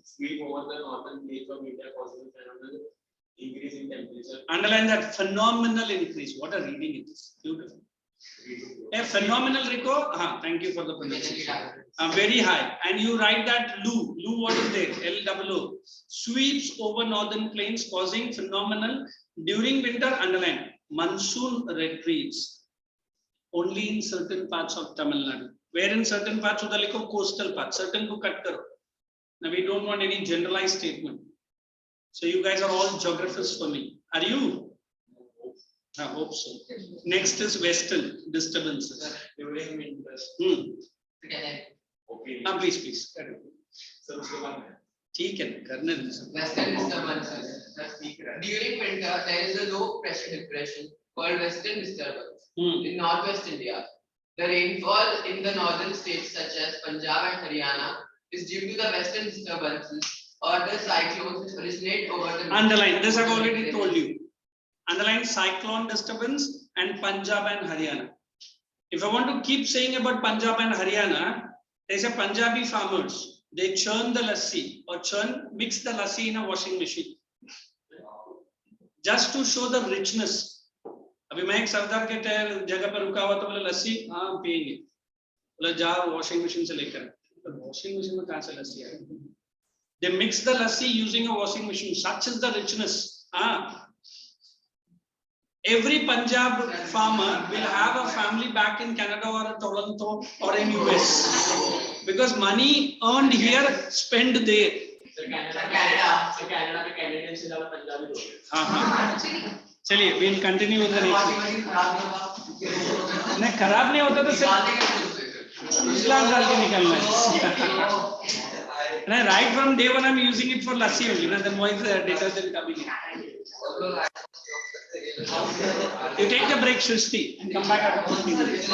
Sweep over the northern plains of India causing a phenomenal increase in temperature. Underline that, phenomenal increase. What a reading it is. Beautiful. A phenomenal Rico. Thank you for the pronunciation. Very high. And you write that Lu. Lu, what is there? L-O-O. Sweeps over northern plains causing phenomenal during winter. Underline. Monsoon retreats. Only in certain parts of Tamil Nadu. Where in certain parts of the coastal parts. Certain ko cut karo. Now we don't want any generalized statement. So you guys are all geographers for me. Are you? I hope so. Next is Western Disturbances. During winter. Please. So उसके बाद ठीक है करने दो. Western disturbances. During winter, there is a low pressure depression called Western disturbance in northwest India. The rainfall in the northern states such as Punjab and Haryana is due to the Western disturbances or the cyclones which originate over the. Underline this. I've already told you. Underline cyclone disturbance and Punjab and Haryana. If I want to keep saying about Punjab and Haryana, there's a Punjabi farmers. They churn the lassi or mix the lassi in a washing machine. Just to show the richness. अभी मैं एक सरदार के जगह पर रुका हुआ तो बोले लस्सी पिएंगे. बोले जाओ washing machine से लेकर. Washing machine में कहाँ से लस्सी आएगी? They mix the lassi using a washing machine. Such is the richness. Every Punjab farmer will have a family back in Canada or Toronto or in US because money earned here, spent there. Canada में Canadians से ज़्यादा पंजाबी लोग हैं. Actually, चलिए we'll continue with the next week. नहीं खराब नहीं होता तो सिर्फ ग्लास डाल के निकलना है. नहीं right from day one I'm using it for lassi only. ना otherwise detergent coming in. You take a break, Shrishti, and come back after 15 minutes.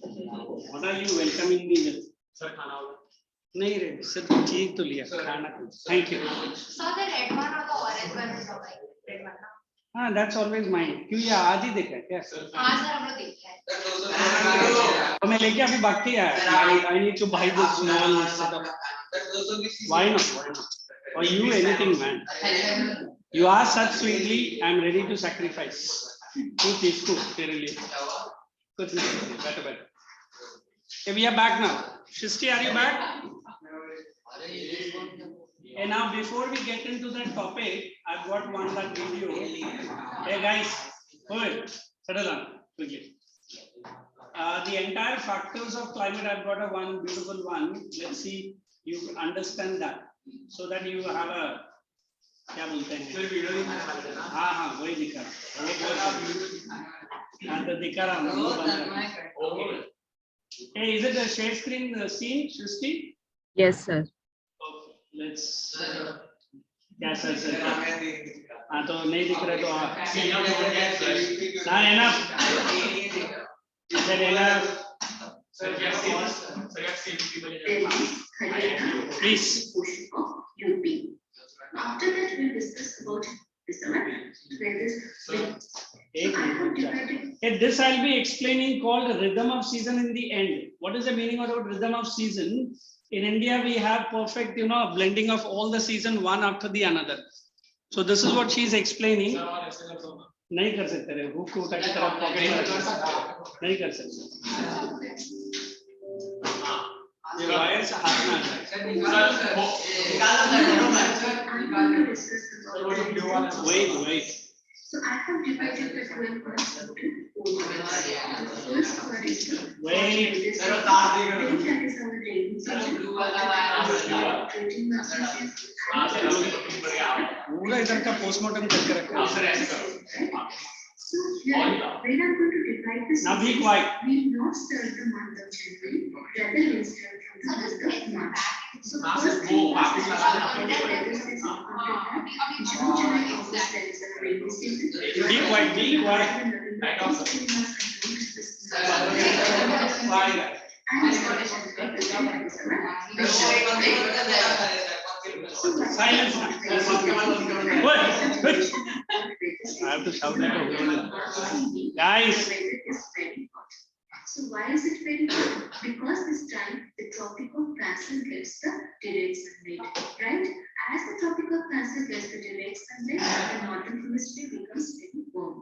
What are you welcoming me with? Sir, खाना होगा. नहीं रे, सिर्फ चीज तो लिया खाना. Thank you. So the red one or the orange one is okay. Red one. हाँ, that's always mine. क्यों ये आज ही देखा है क्या? हाँ सर हम लोग देखते हैं. तो मैं लेके अभी बाकी आया. I need to buy this small setup. Why not? Why not? Or you anything, man. You are such sweetly. I'm ready to sacrifice. Two things, two. तेरे लिए. कुछ नहीं. Better. Okay, we are back now. Shristi, are you back? And now, before we get into that topic, I've got one that video. Hey guys, hold, settle down quickly. The entire factors of climate, I've got a one beautiful one. Let's see you understand that, so that you have a क्या बोलते हैं? हाँ वही दिखा. हाँ तो दिखा रहा हूँ. Hey, is it a share screen scene, Shristi? Yes, sir. Let's क्या सर हाँ तो नहीं दिख रहा तो हाँ enough please. After that, we'll discuss about this one. Hey, this I'll be explaining called rhythm of season in the end. What is the meaning of rhythm of season? In India, we have perfect, blending of all the season one after the another. So this is what she is explaining. नहीं कर सकते रे, hook को उठा के तरफ pocket में नहीं कर सकते. ये वायर से हाथ में आ जाए. Wait. So I have divided the 12 points into 4 parts. The first part is the Wait. that is our rainy season. Creating monsoon पूरा इधर का पोस्टमार्टम करके रखा है. So here, when I'm going to divide the Now be seasons, quiet. we will not start the month of January, rather we'll start from the month of March. So first thing is the weather season. After that, June, July, August, that is the rainy season. Be quiet. Silence. What? I have to shout at the guys. So why is it very hot? Because this time the Tropic of Cancer gets the direct sunlight, right? As the Tropic of Cancer gets the direct sunlight, the northern hemisphere becomes very warm.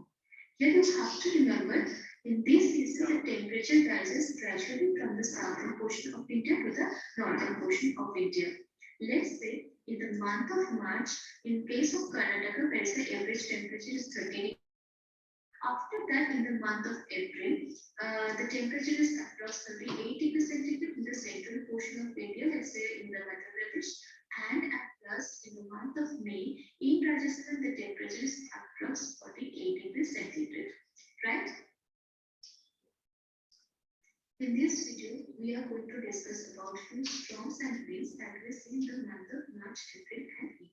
Here you have to remember, in this season the temperature rises gradually from the southern portion of India to the northern portion of India. Let's say in the month of March, in case of Karnataka, where the average temperature is 30. After that, in the month of April, the temperature is approximately 80 centigrade in the central portion of India, let's say in the Madhya Pradesh, and at plus in the month of May, in Rajasthan, the temperature is approximately 80 centigrade, right? In this video, we are going to discuss about few storms and winds that we see in the month of March, April, and May.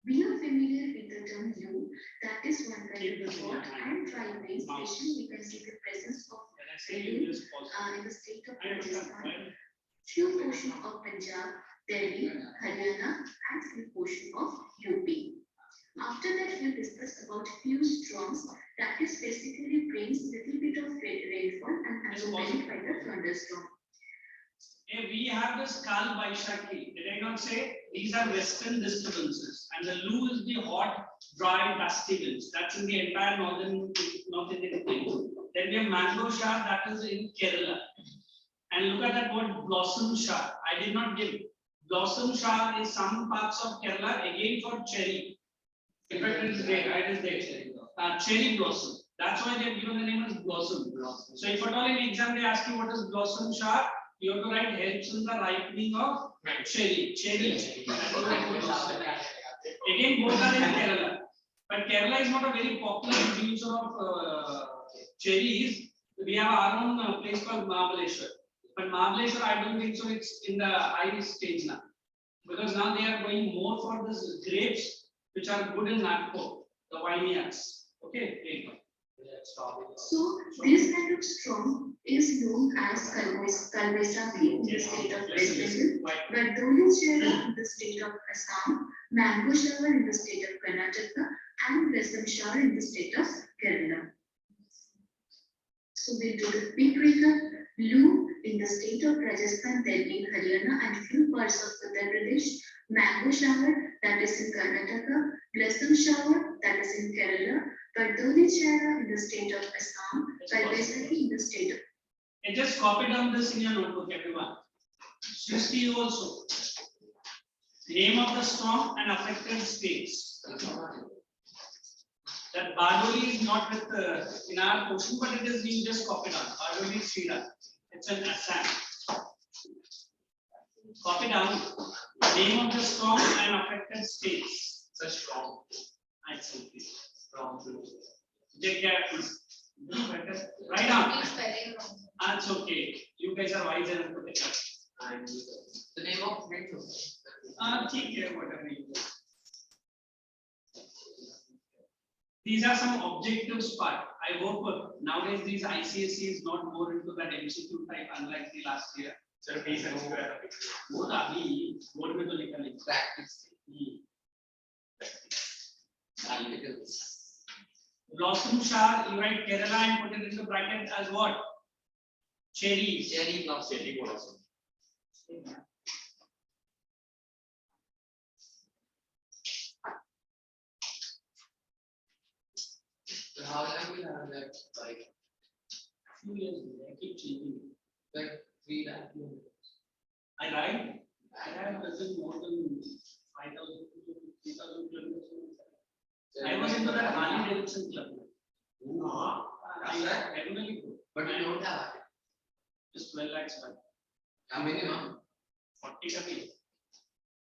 We are familiar with the term Lu, that is one kind of hot and dry winds, especially we can see the presence of rain in the state of Rajasthan, few portions of Punjab, Delhi, Haryana, and few portions of UP. After that, we'll discuss about few storms that is basically brings little bit of rainfall and accompanied by the thunderstorm. We have this Kal Vaishakhi. Did I not say these are western disturbances, and the Lu is the hot, dry, dusty winds. That's in the entire North Indian plain. Then we have Mango Shah, that is in Kerala. And look at that word Blossom Shah. I did not give. Blossom Shah is some parts of Kerala again for cherry. In fact, it is there. It is there. Cherry blossom. That's why they have given the name as blossom. So if at all in exam they ask you what is Blossom Shah, you have to write helps in the ripening of cherry. Again, both are in Kerala. But Kerala is not a very popular producer of cherries. We have our own place called Mahabaleshwar. But Mahabaleshwar, I don't think so. It's in the high stage now. Because now they are going more for this grapes, which are good in Nagpur, the vineyards. Okay. So this kind of storm is known as Kalvesa in the state of West Bengal, Bardoli Chera in the state of Assam, Mango shower in the state of Karnataka, and Blossom shower in the state of Kerala. So we do the quick recap. Lu in the state of Rajasthan, Delhi, Haryana, and few parts of Uttar Pradesh. Mango shower that is in Karnataka. Blossom shower that is in Kerala. Bardoli Chera in the state of Assam. Kalvesa in the state of. And just copy down this in your notebook, everyone. 60 also. Name of the storm and affected states. That Bardoli is not with in our question, but it is being just copied on. Bardoli is Srira. It's an Assam. Copy down name of the storm and affected states. Such strong. I see. Strong. Take care. Write down. That's okay. You guys are wise enough to take up. The name of Rainfall. Take care, whatever you do. These are some objectives part. I hope nowadays these ICSE is not more into that MCQ type unlike the last year. Sir, please answer. वो अभी board में तो लिखा नहीं. Practice. Blossom shower, you write Kerala and put it into bracket as what? Cherries. Cherry blossom. Cherry blossom. So how long will have that like? Few years ago, I keep changing. Like 3 lakh kilometers. I write. I have written more than 5,000 to 3,000 kilometers. I was into that Harley Davidson club. I regularly go. But you don't have it. Just 12 lakhs back. How many months? 40 ka bhi.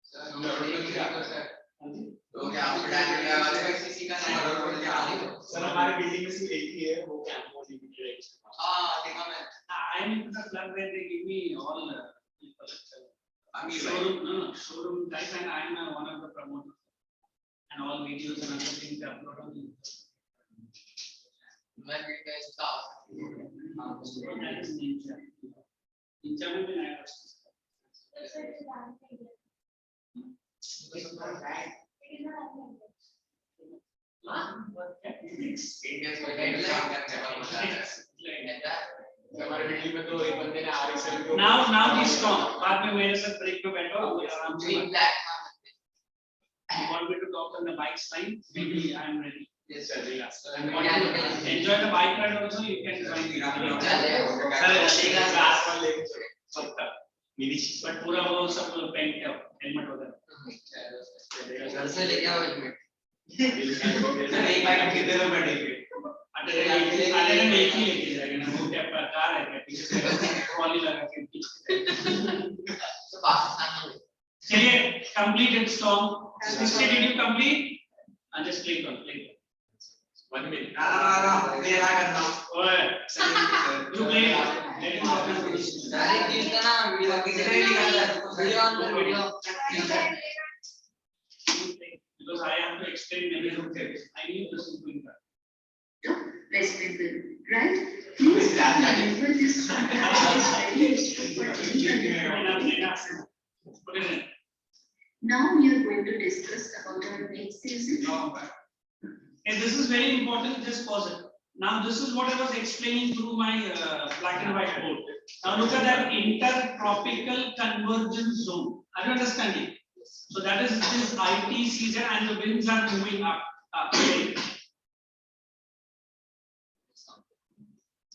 Sir, you already got sir. तो क्या आप डाल दिया वाले का किसी का number बोल के आ रही हो सर हमारे बिल्डिंग में सिर्फ एक ही है वो कैंपो लिमिटेड है हां देखा मैं I am into the club where they give me all people. I mean Showroom type, and I am one of the promoters. And all videos and other things are uploaded on the मैं भी का staff that is nature. In German, I was. हमारे building में तो एक बंदे ने RXL को Now he's strong. बाद में मेरे साथ break पे बैठो आराम से. You want me to talk on the bike's line? Maybe I am ready. yes sir And want to enjoy the bike ride also? You can join me. But पूरा वो सब पेंट है, helmet वगैरह. घर से लेके आओ हेलमेट एक बाइक कितने में बैठेंगे अरे एक ही लेके जाएगा ना, वो क्या कार है क्या पीछे से ट्रॉली लगा के पीछे. तो पाकिस्तान में चलिए complete storm. Did you complete? And just click on play. 1 minute मेरा करना ओए you play. डायरेक्ट इसका ना वीडियो कितने निकालता है video on video Because I have to explain many things. I need to simplify that. West Bengal, right? Please remember this one. It's very useful for any. Now we are going to discuss about our next season. And this is very important. Just pause it. Now this is what I was explaining through my black and white board. Now look at that intertropical convergence zone. Are you understanding? So that is this IT season, and the winds are moving up.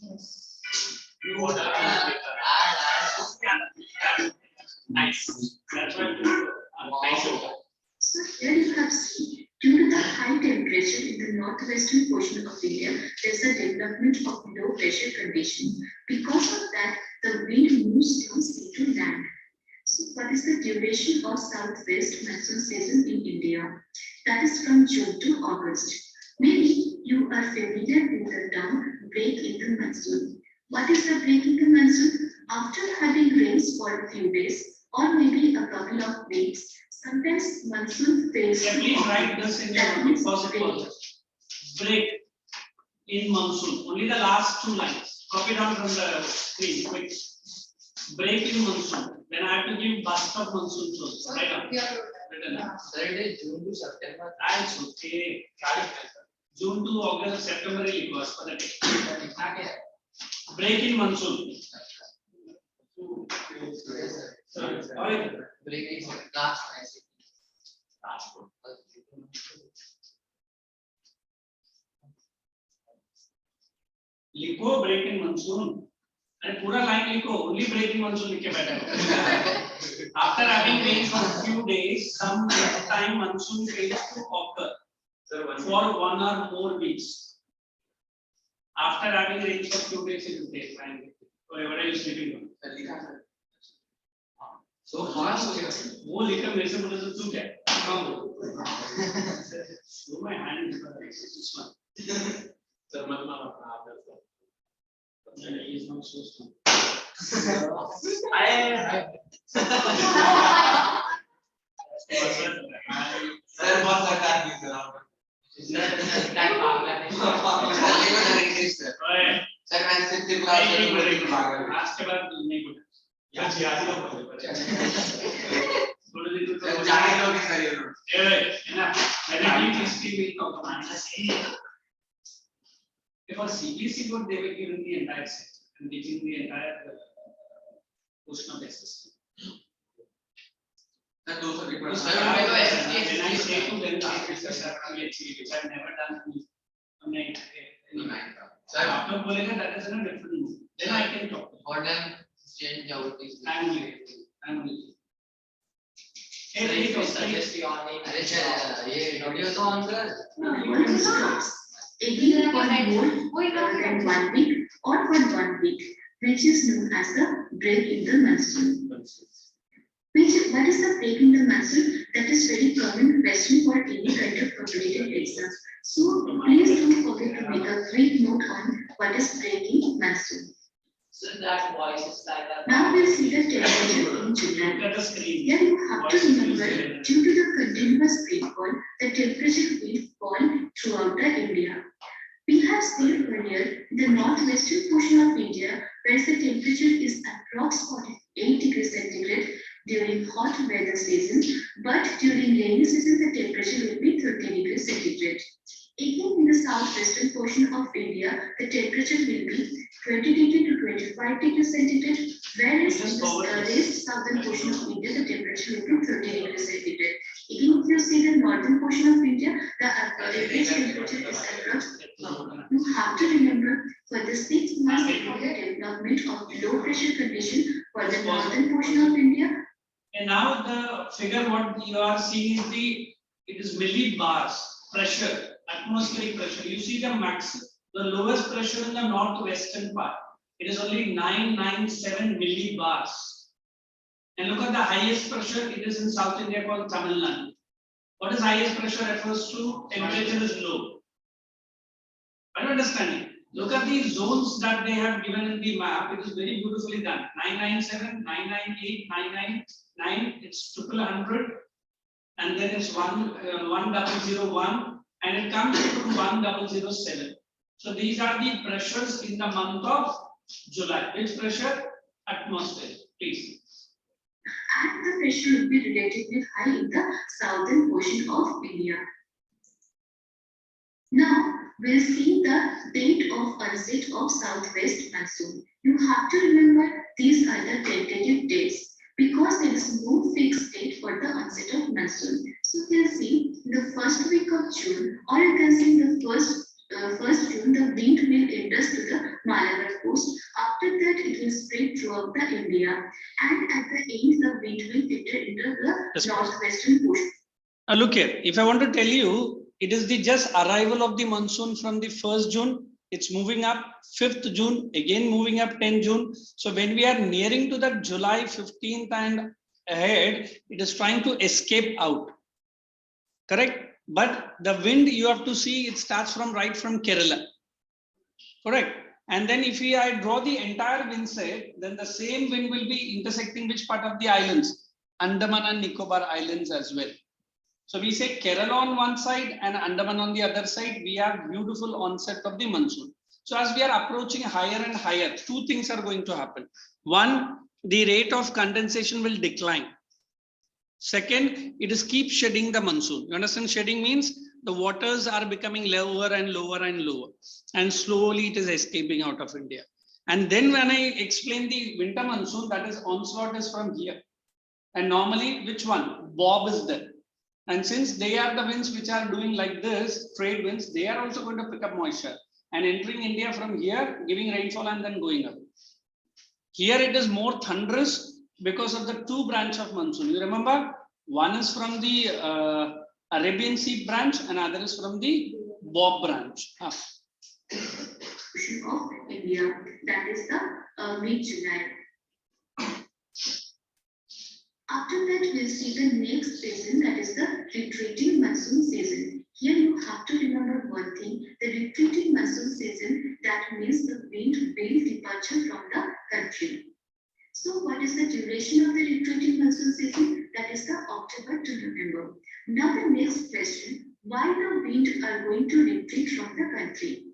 Yes. Nice. That's what. Nice. So here you have seen, due to the high temperature in the northwestern portion of India, there's a development of low pressure condition. Because of that, the wind moves from sea to land. So what is the duration of southwest monsoon season in India? That is from June to August. Maybe you are familiar with the term break in the monsoon. What is the break in the monsoon? After having rains for a few days or maybe a couple of weeks, sometimes monsoon fails. Yeah, please write this in your notebook. Break. in monsoon. Only the last two lines. Copy down from the screen. Quick. Break in monsoon. Then I have to give bust of monsoon zones. Right now. Written down. Sir, it is June to September. That's okay. June to August, September really was for the day. Break in monsoon. Sorry. Breaking last लिखो break in monsoon. अरे पूरा line लिखो. Only break in monsoon लिख के बैठे. After having rain for a few days, some time monsoon fails to occur for 1 or more weeks. After having rain for a few days, it will take time. Whatever are you sleeping on? So fast. वो लिखा मेरे से बोले तो तू क्या? Show my hand. This one. Sir, मत मारो अपना हाथ में. No, he is not so strong. Sir, बहुत सरकार की तरह. Sir, टाइम पागल है. Sir, मैं सिर्फ क्लास में आज के बाद नहीं बोलूँ. For CBC board, they were given the entire set and teaching the entire portion of SSC. Sir, those are people. When I say to them, which I've never done. Sir, After बोलेगा that is in a different mood. Then I can talk. for them, change our things. I'm only. Hey, ready to suggest you on it. अरे sir, ये video तो on कर. Working stops. Again for more than 1 week or for 1 week, which is known as the break in the monsoon. What is the break in the monsoon? That is very common question for any kind of competitive exams. So please don't forget to make a quick note on what is breaking monsoon. So that voice is like a. Now we'll see the temperature in July. Look at the screen. Here you have to remember, due to the continuous rainfall, the temperature will fall throughout the India. We have seen earlier in the northwestern portion of India, where the temperature is approximately 8 degrees centigrade during hot weather season, but during rainy season the temperature will be 30 degrees centigrade. Again, in the southwestern portion of India, the temperature will be 20 degree to 25 degrees centigrade, whereas in the rest southern portion of India, the temperature will be 30 degrees centigrade. Again, if you see the northern portion of India, the average temperature is approximately. You have to remember, for the 6 months of the development of low pressure condition for the northern portion of India. And now the figure what you are seeing is it is millibars pressure, atmospheric pressure. You see the lowest pressure in the northwestern part. It is only 997 millibars. And look at the highest pressure. It is in South India called Tamil Nadu. What is highest pressure refers to? Temperature is low. Are you understanding? Look at these zones that they have given in the map. It is very beautifully done. 997, 998, 999. It's 100, and then it's 1001, and it comes to 1007. So these are the pressures in the month of July. Which pressure? Atmosphere. Please. And the pressure will be relatively high in the southern portion of India. Now, we'll see the date of onset of southwest monsoon. You have to remember these are the tentative dates because there is no fixed date for the onset of monsoon. So we'll see in the first week of June, or you can see in the first June, the wind will enter to the Malabar coast. After that, it will spread throughout the India, and at the end, the wind will enter into the northwestern portion. Now look here. If I want to tell you, it is the just arrival of the monsoon from the 1st June. It's moving up. 5th June, again moving up 10 June. So when we are nearing to that July 15th and ahead, it is trying to escape out. Correct? But the wind you have to see, it starts from right from Kerala. Correct? And then if I draw the entire wind set, then the same wind will be intersecting which part of the islands? Andaman and Nicobar Islands as well. So we say Kerala on one side and Andaman on the other side, we have beautiful onset of the monsoon. So as we are approaching higher and higher, two things are going to happen. One, the rate of condensation will decline. Second, it is keep shedding the monsoon. You understand, shedding means the waters are becoming lower and lower and lower, and slowly it is escaping out of India. And then when I explain the winter monsoon, that is onslaught is from here. And normally, which one? Bob is there. And since they are the winds which are doing like this, trade winds, they are also going to pick up moisture and entering India from here, giving rainfall and then going up. Here it is more thunderous because of the two branch of monsoon. You remember, one is from the Arabian Sea branch and other is from the Bob branch. Of India, that is the mid-July. After that, we'll see the next season, that is the retreating monsoon season. Here you have to remember one thing, the retreating monsoon season, that means the wind will departure from the country. So what is the duration of the retreating monsoon season? That is the October to November. Now the next question, why the wind are going to retreat from the country?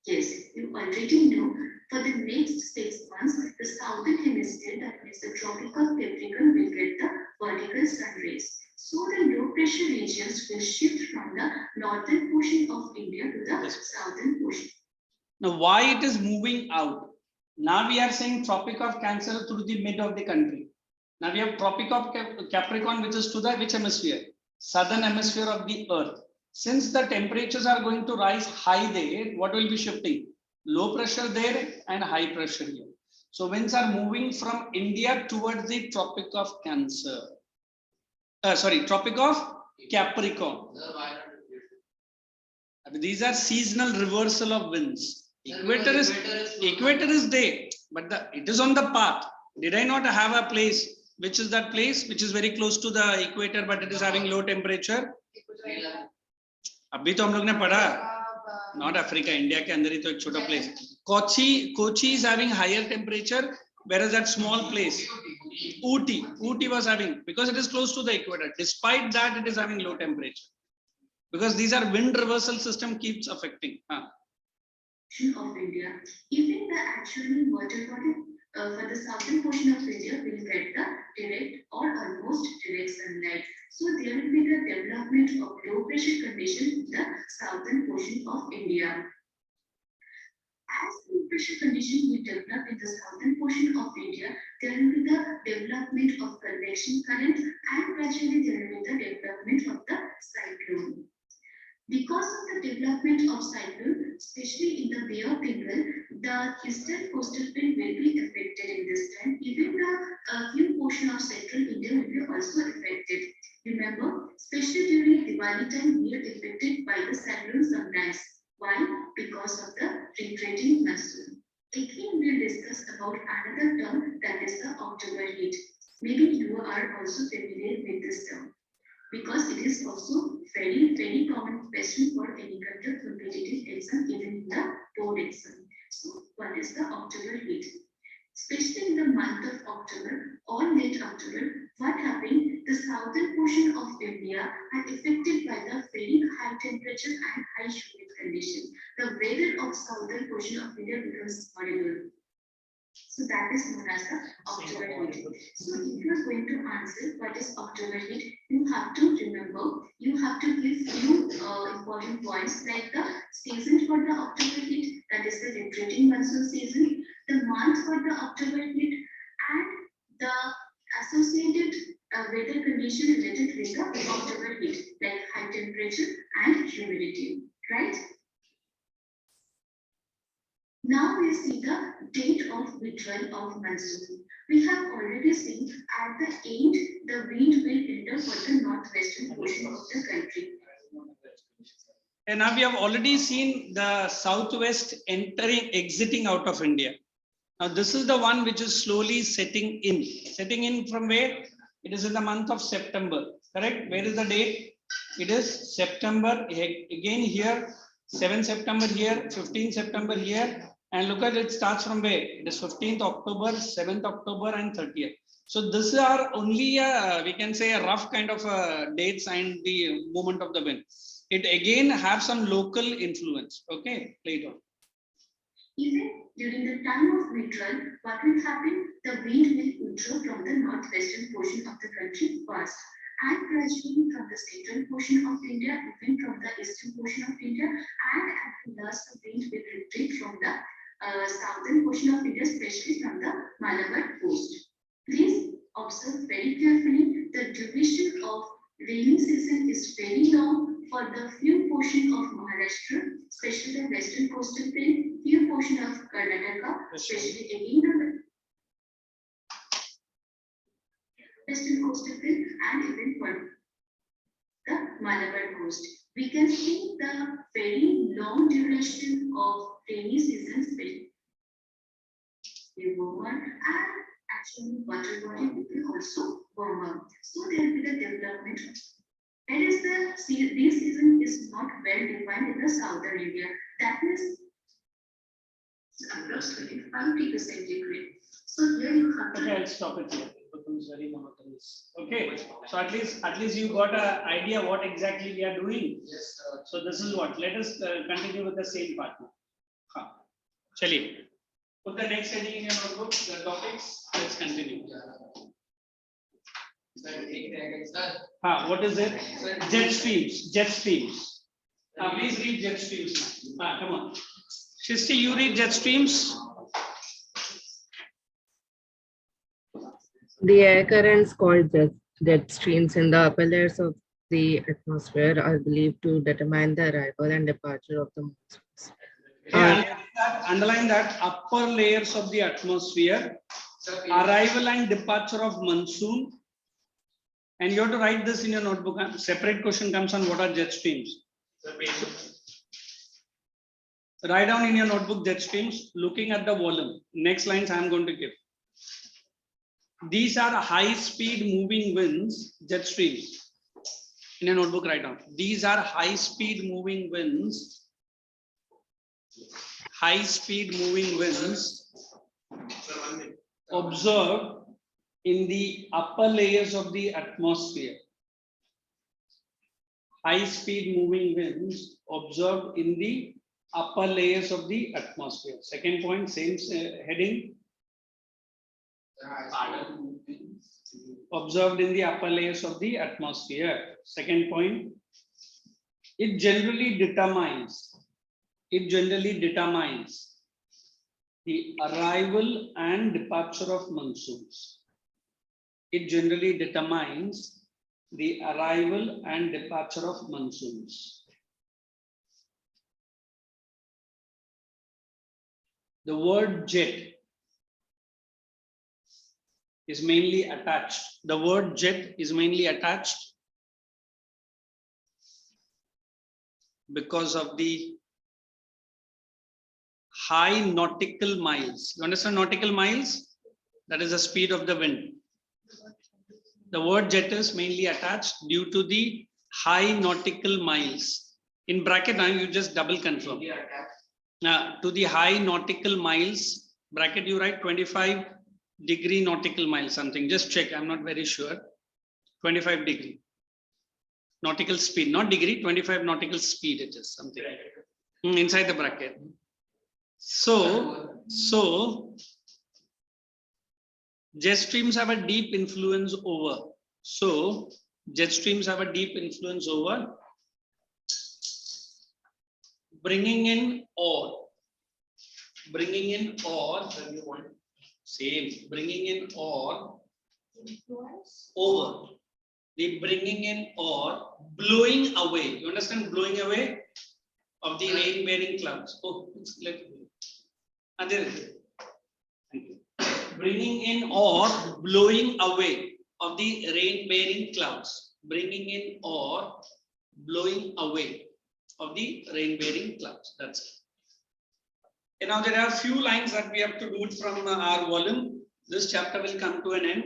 Yes, you already know, for the next 6 months, the southern hemisphere, that means the tropical Capricorn, will get the vertical sun rays. So the low pressure regions will shift from the northern portion of India to the southern portion. Now, why it is moving out? Now we are saying Tropic of Cancer through the mid of the country. Now we have Tropic of Capricorn, which is to the which hemisphere? Southern hemisphere of the earth. Since the temperatures are going to rise high there, what will be shifting? Low pressure there and high pressure here. So winds are moving from India towards the Tropic of Cancer. Tropic of Capricorn. These are seasonal reversal of winds. Equator is there, but it is on the path. Did I not have a place? Which is that place which is very close to the equator, but it is having low temperature? अभी तो हम लोग ने पढ़ा, not Africa, India के अंदर ही तो एक छोटा place. Kochi is having higher temperature, whereas that small place, Ooty was having, because it is close to the equator. Despite that, it is having low temperature, because these are wind reversal system keeps affecting. Of India, even the actually water body for the southern portion of India will get the direct or almost direct sunlight. So there will be the development of low pressure condition in the southern portion of India. As low pressure condition will develop in the southern portion of India, there will be the development of convection current and gradually there will be the development of the cyclone. Because of the development of cyclone, especially in the Bay of Bengal, the eastern coastal plain will be affected in this time. Even the few portion of central India will be also affected. Remember, especially during Diwali time, we are affected by the cyclone sometimes. Why? Because of the retreating monsoon. Again, we'll discuss about another term, that is the October heat. Maybe you are also familiar with this term, because it is also very common question for any kind of competitive exam, even in the board exam. So what is the October heat? Especially in the month of October or late October, what happened? The southern portion of India are affected by the very high temperature and high humid condition. The weather of southern portion of India becomes horrible. So that is known as the October heat. So if you are going to answer what is October heat, you have to remember, you have to give few important points, like the season for the October heat, that is the retreating monsoon season, the month for the October heat, and the associated weather condition related with the October heat, like high temperature and humidity, right? Now we see the date of withdrawal of monsoon. We have already seen at the end the wind will enter for the northwestern portion of the country. And now we have already seen the southwest exiting out of India. Now this is the one which is slowly setting in. Setting in from where? It is in the month of September, correct? Where is the date? It is September, again here, 7 September here, 15 September here. And look at it, starts from where? It is 15th October, 7th October and 30th. So this are only we can say a rough kind of dates and the movement of the wind. It again have some local influence. Okay, later. Even during the time of withdrawal, what will happen? The wind will withdraw from the northwestern portion of the country first, and gradually from the central portion of India, even from the eastern portion of India, and at last the wind will retreat from the southern portion of India, especially from the Malabar coast. Please observe very carefully the duration of rainy season is very long for the few portion of Maharashtra, especially the western coastal plain, few portion of Karnataka, especially again the western coastal plain, and even for the Malabar coast. We can see the very long duration of rainy seasons will warmer, and actually water body will also warmer. So there will be the development. That is this season is not well defined in the southern India. That means across 25 degrees centigrade. So here you have to. Okay, I'll stop it here. It becomes very monotonous. Okay, so at least you got an idea what exactly we are doing. Yes, So this is what. Let us continue with the same part now. Chaliye. Put the next heading in your notebook. The topics. Let's continue. What is it? Jet streams. Jet streams. Please read jet streams. Come on. Shristi, you read jet streams. The air currents called jet streams in the upper layers of the atmosphere are believed to determine the arrival and departure of the monsoons. Underline that upper layers of the atmosphere, arrival and departure of monsoon. And you have to write this in your notebook. Separate question comes on what are jet streams. Write down in your notebook jet streams, looking at the volume. Next lines I am going to give. These are high-speed moving winds, jet streams. In your notebook, write down. These are high-speed moving winds. High-speed moving winds observed in the upper layers of the atmosphere. High-speed moving winds observed in the upper layers of the atmosphere. Second point, same heading. Observed in the upper layers of the atmosphere. Second point, it generally determines the arrival and departure of monsoons. It generally determines the arrival and departure of monsoons. The word jet is mainly attached. The word jet is mainly attached because of the high nautical miles. You understand nautical miles? That is the speed of the wind. The word jet is mainly attached due to the high nautical miles. In bracket, now you just double confirm. To the high nautical miles, bracket you write 25 degree nautical miles something. Just check, I'm not very sure. 25 degree nautical speed, not degree, 25 nautical speed it is something. Inside the bracket. So jet streams have a deep influence over. So jet streams have a deep influence over bringing in or over. The bringing in or blowing away. You understand blowing away of the rain bearing clouds. Oh, it's clear. Thank you. Bringing in or blowing away of the rain bearing clouds. Bringing in or blowing away of the rain bearing clouds. That's it. And now there are a few lines that we have to do it from our volume. This chapter will come to an end.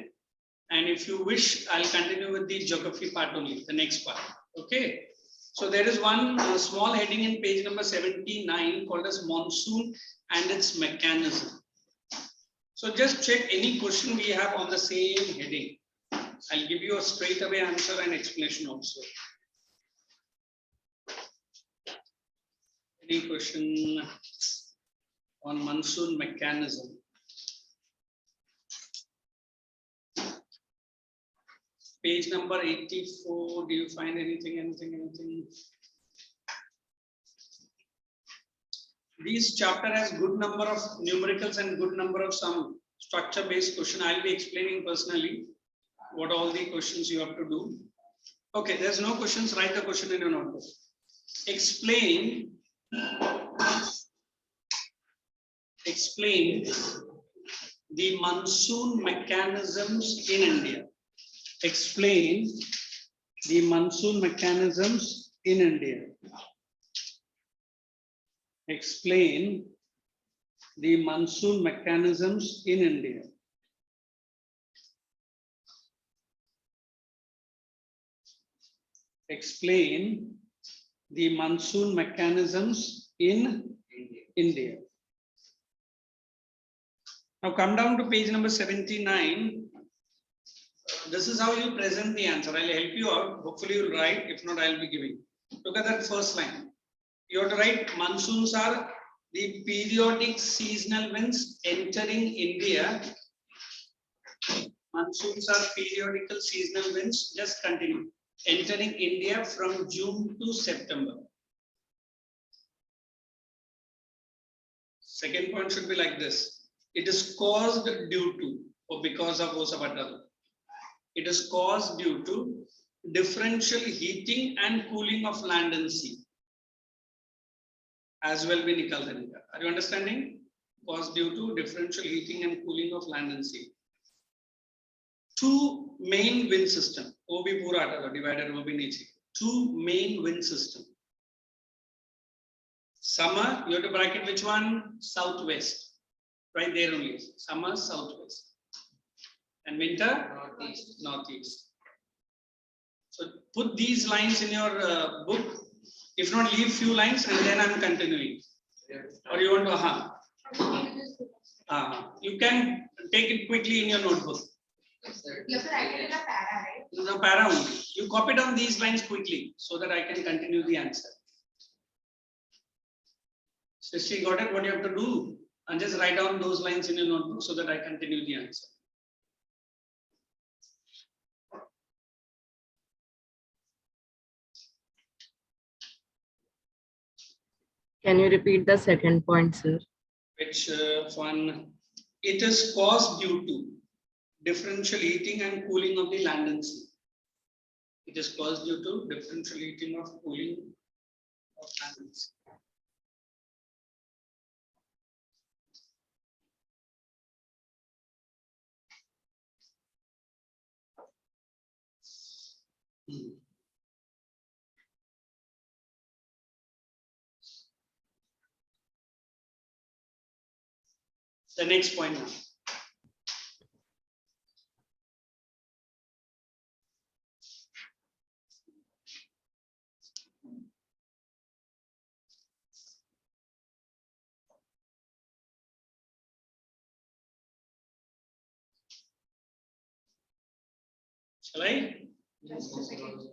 And if you wish, I'll continue with the geography part only, the next part. Okay. So there is one small heading in page number 79 called as monsoon and its mechanism. So just check any question we have on the same heading. I'll give you a straight away answer and explanation also. Any question on monsoon mechanism? Page number 84, do you find anything? This chapter has good number of numericals and good number of some structure based question. I'll be explaining personally what all the questions you have to do. Okay, there's no questions, write the question in your notebook. Explain the monsoon mechanisms in India. Explain the monsoon mechanisms in India. Explain the monsoon mechanisms in India. Explain the monsoon mechanisms in India. Now come down to page number 79. This is how you present the answer. I'll help you out. Hopefully you'll write. If not, I'll be giving. Look at that first line. You have to write monsoons are the periodic seasonal winds entering India. Monsoons are periodical seasonal winds. Just continue. Entering India from June to September. Second point should be like this. It is caused due to or because of Osabatala. It is caused due to differential heating and cooling of land and sea. As well be nikal denge. Are you understanding? Caused due to differential heating and cooling of land and sea. Two main wind system. वो भी पूरा आता था divided वो भी नीचे. Two main wind system. Summer, you have to bracket which one? Southwest. Right there only. Summer, southwest. And winter? Northeast. Northeast. So put these lines in your book. If not, leave few lines and then I'm continuing. Or you want to you can take it quickly in your notebook. You have to write it in a para, right? No, para only. You copy down these lines quickly so that I can continue the answer. Sishi, got it? What you have to do? And just write down those lines in your notebook so that I continue the answer. Can you repeat the second point, sir? Which one? It is caused due to differential heating and cooling of the land and sea. It is caused due to differential heating of cooling of land and sea. The next point now. Shall I? Just a second.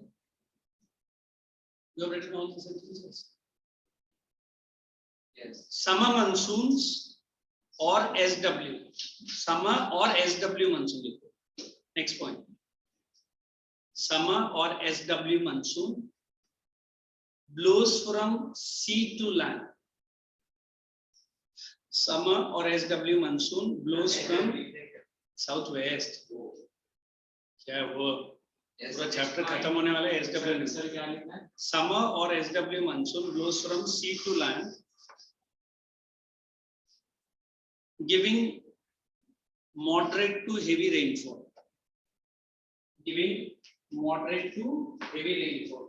You have written all the sentences. Yes. Summer monsoons or SW. Summer or SW monsoon. Next point. Summer or SW monsoon blows from sea to land. Summer or SW monsoon blows from southwest. क्या है वो? पूरा chapter खत्म होने वाला है SW. Summer or SW monsoon blows from sea to land, giving moderate to heavy rainfall. Giving moderate to heavy rainfall.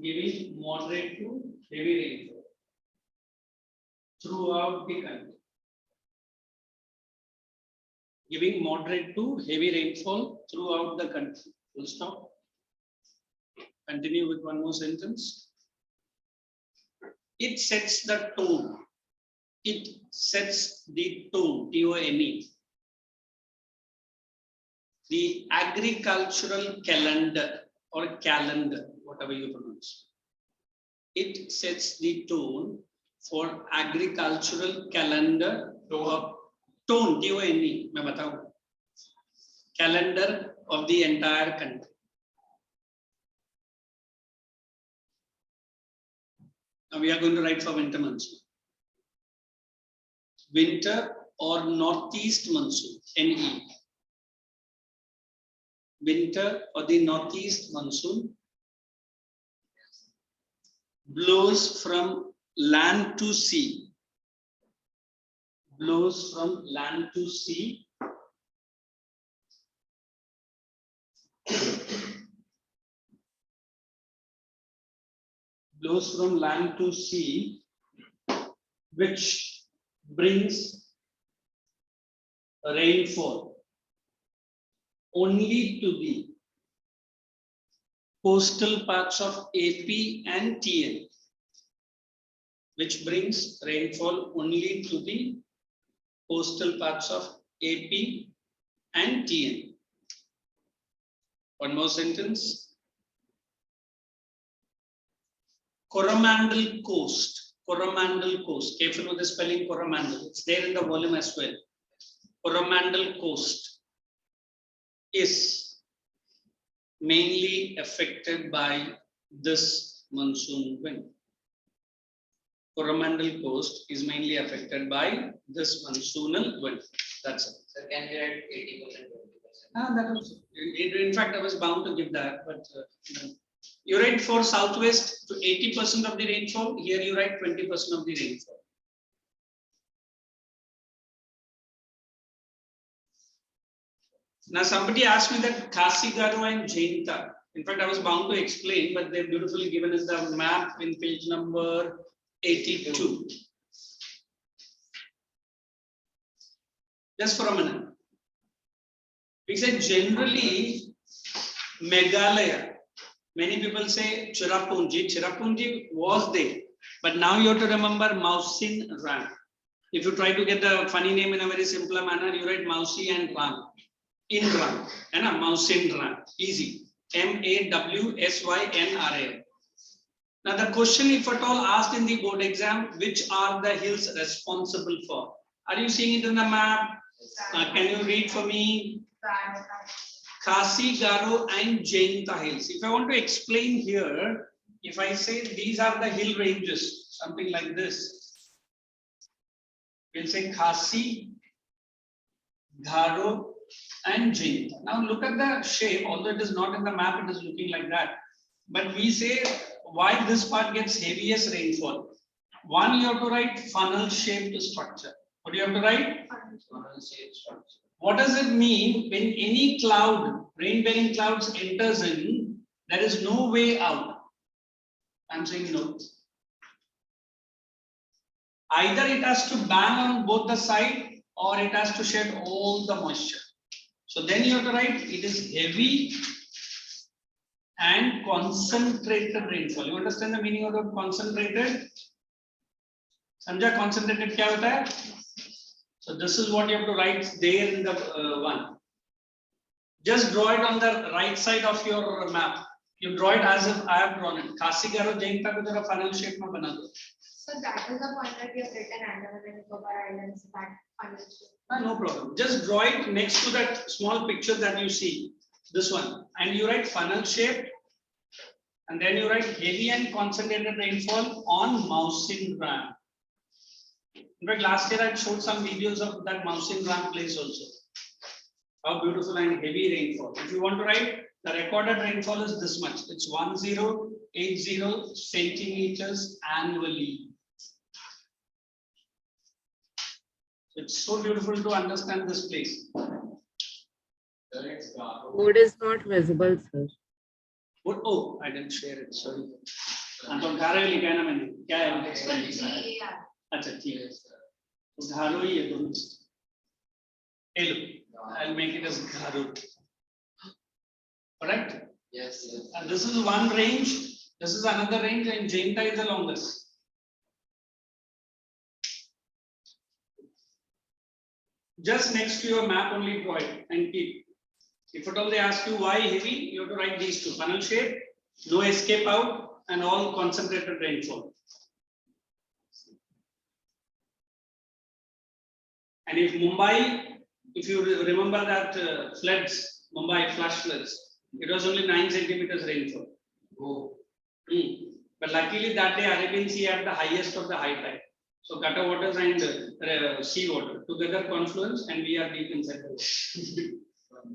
Giving moderate to heavy rainfall throughout the country. Giving moderate to heavy rainfall throughout the country. Full stop. Continue with one more sentence. It sets the tone. it sets the tone, T-O-N-E, the agricultural calendar or calendar, whatever you pronounce. It sets the tone for agricultural calendar or tone, T-O-N-E, मैं बताऊं, calendar of the entire country. Now we are going to write for winter monsoon. Winter or northeast monsoon, NE. Winter or the northeast monsoon blows from land to sea. Blows from land to sea. Blows from land to sea, which brings rainfall only to the coastal parts of AP and TN, which brings rainfall only to the coastal parts of AP and TN. One more sentence. Coromandel Coast. Coromandel Coast. Careful with the spelling Coromandel. It's there in the volume as well. Coromandel Coast is mainly affected by this monsoon wind. Coromandel Coast is mainly affected by this monsoonal wind. That's it. So can we write 80%, 20%? That also. In fact, I was bound to give that, but you write for southwest to 80% of the rainfall. Here you write 20% of the rainfall. Now somebody asked me that Khasi Garo and Jainta. In fact, I was bound to explain, but they're beautifully given as the map in page number 82. Just for a minute. We said generally Meghalaya. Many people say Cherrapunji. Cherrapunji was there, but now you have to remember Monsoon Ram. If you try to get the funny name in a very simpler manner, you write Mausi and Ram. In Ram, and Monsoon Ram. Easy. MAWSYNRA. Now the question, if at all asked in the board exam, which are the hills responsible for? Are you seeing it in the map? Can you read for me? Khasi, Garo and Jainta hills. If I want to explain here, if I say these are the hill ranges, something like this, we'll say Khasi, Garo and Jainta. Now look at the shape, although it is not in the map, it is looking like that. But we say why this part gets heaviest rainfall. One, you have to write funnel shaped structure. What do you have to write? Funnel shaped structure. What does it mean when any cloud, rain-bearing clouds enters in, there is no way out? I'm saying no. Either it has to bang on both the side or it has to shed all the moisture. So then you have to write it is heavy and concentrated rainfall. You understand the meaning of the concentrated? Samjha concentrated kya hota hai? So this is what you have to write there in the one. Just draw it on the right side of your map. You draw it as if I have drawn it. Khasi Garo Jainta ko jara funnel shape mein bana do. So that is the point that we have written Andaman and Nicobar Islands, that funnel shape. No problem. Just draw it next to that small picture that you see. This one. And you write funnel shape. And then you write heavy and concentrated rainfall on Monsoon Ram. In fact, last year I showed some videos of that Monsoon Ram place also. How beautiful and heavy rainfall. If you want to write, the recorded rainfall is this much. It's 1080 centimeters annually. It's so beautiful to understand this place. Code is not visible, sir. Oh, I didn't share it. Sorry. तो घारो ही लिखा है ना मैंने क्या है अच्छा ठीक है तो घारो ही है दोनों hello I'll make it as Gharo correct Yes, yes. and this is one range, this is another range, and Jainta is the longest. just next to your map only draw it and keep. If at all they ask you why heavy, you have to write these two: funnel shape, no escape out, and all concentrated rainfall. And if Mumbai, if you remember that floods, Mumbai flash floods, it was only 9 centimeters rainfall. Oh. But luckily that day Arabian Sea had the highest of the high tide. So gutter waters and sea water together confluence, and we are deep inside the water.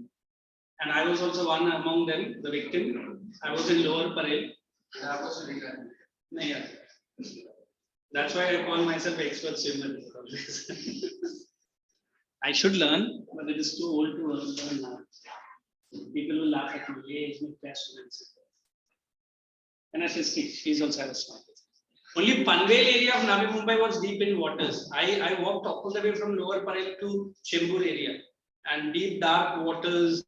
And I was also one among them, the victim. I was in Lower Parel. Yeah. That's why I call myself expert swimmer. I should learn, but it is too old to learn now. People will laugh at me. Age में क्या swim से? And I said, she's also a smart. Only Panvel area of Navi Mumbai was deep in waters. I walked all the way from Lower Parel to Chembur area, and deep dark waters.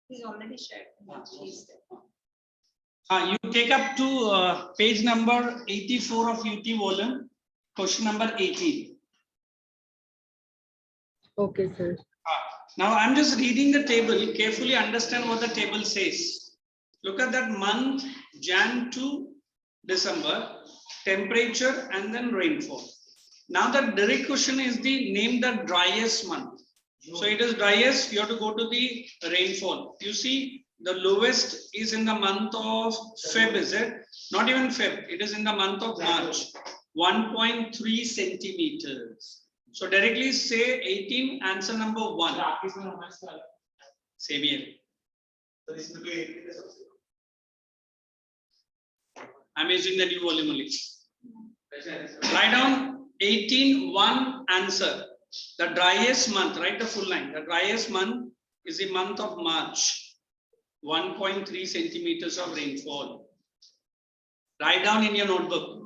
He's already shared. You take up to page number 84 of UT volume, question number 18. Okay, sir. Now I'm just reading the table. Carefully understand what the table says. Look at that month, Jan to December, temperature and then rainfall. Now the direct question is the name the driest month. So it is driest, you have to go to the rainfall. You see the lowest is in the month of Feb, is it? Not even Feb, it is in the month of March, 1.3 centimeters. So directly say 18, answer number 1. Same here. I'm using the new volume only. Write down 18, 1 answer. The driest month, write the full line. The driest month is the month of March. 1.3 centimeters of rainfall. Write down in your notebook.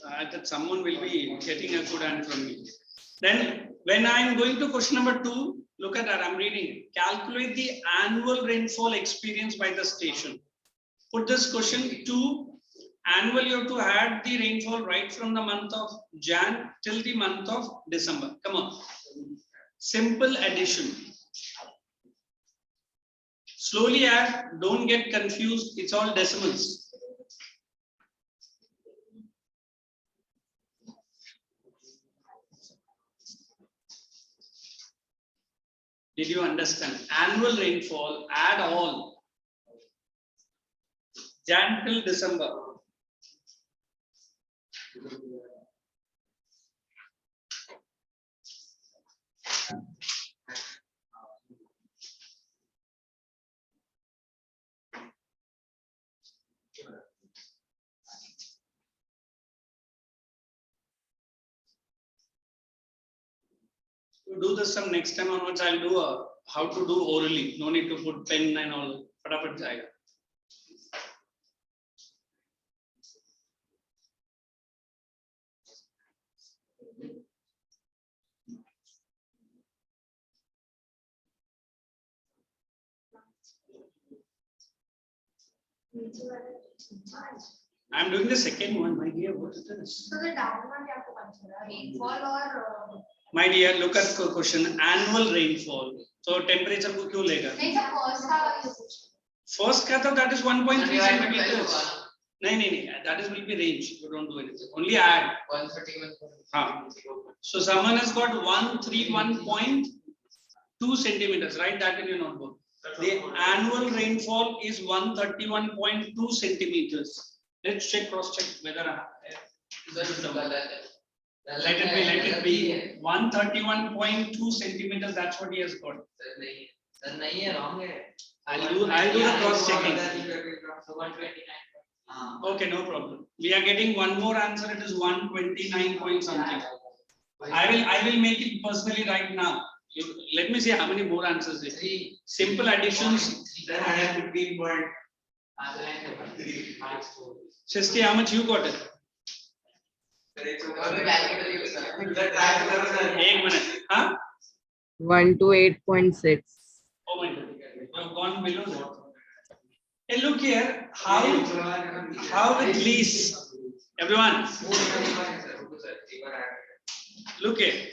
That someone will be getting a good hand from me. Then when I am going to question number 2, look at that, I'm reading. Calculate the annual rainfall experienced by the station. Put this question to annual, you have to add the rainfall right from the month of Jan till the month of December. Come on. Simple addition. Slowly add, don't get confused, it's all decimals. Did you understand? Annual rainfall, add all. Jan till December. To do this some next time onwards, I'll do how to do orally. No need to put pen and all. Fatapat jayega. I'm doing the second one, my dear. What is this? So the down one you have to consider rainfall or My dear, look at the question. Annual rainfall. So temperature ko kyun lega? नहीं the first का you push. First ka to that is 1.3 centimeters. No, that is will be range. You don't do anything. Only add. 131. So someone has got 131.2 centimeters. Write that in your notebook. The annual rainfall is 131.2 centimeters. Let's check, cross check whether let it be 131.2 centimeters. That's what he has got. I'll do the cross checking. Okay, no problem. We are getting one more answer. It is 129 point something. I will make it personally right now. Let me see how many more answers there. Simple additions. Shristi, how much you got it? 1 minute. Huh? 128.6. Oh my God. You have gone below that. Hey, look here. How with lease? Everyone. Look here.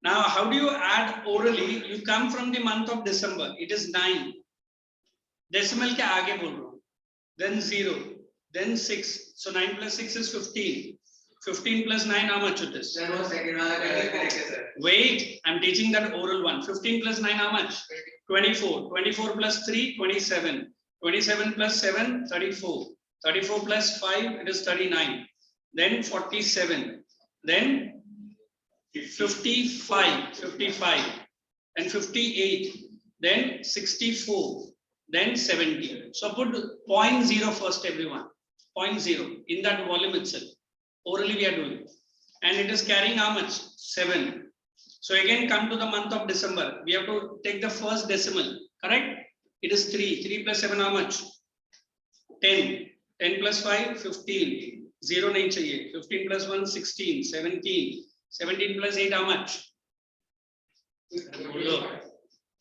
Now, how do you add orally? You come from the month of December. It is 9. Decimal ke aage bol raha hu. Then 0. Then 6. So 9 plus 6 is 15. 15 plus 9, how much it is? Wait, I'm teaching that oral one. 15 plus 9, how much? 24. 24 plus 3, 27. 27 plus 7, 34. 34 plus 5, it is 39. Then 47. Then 55, 55, and 58, then 64, then 70. So put 0.0 first, everyone. 0.0 in that volume itself. Orally we are doing. And it is carrying how much? 7. So again come to the month of December. We have to take the first decimal, correct? It is 3. 3 plus 7 how much? 10. 10 plus 5, 15. 0 नहीं चाहिए. 15 plus 1 16, 17. 17 plus 8 how much?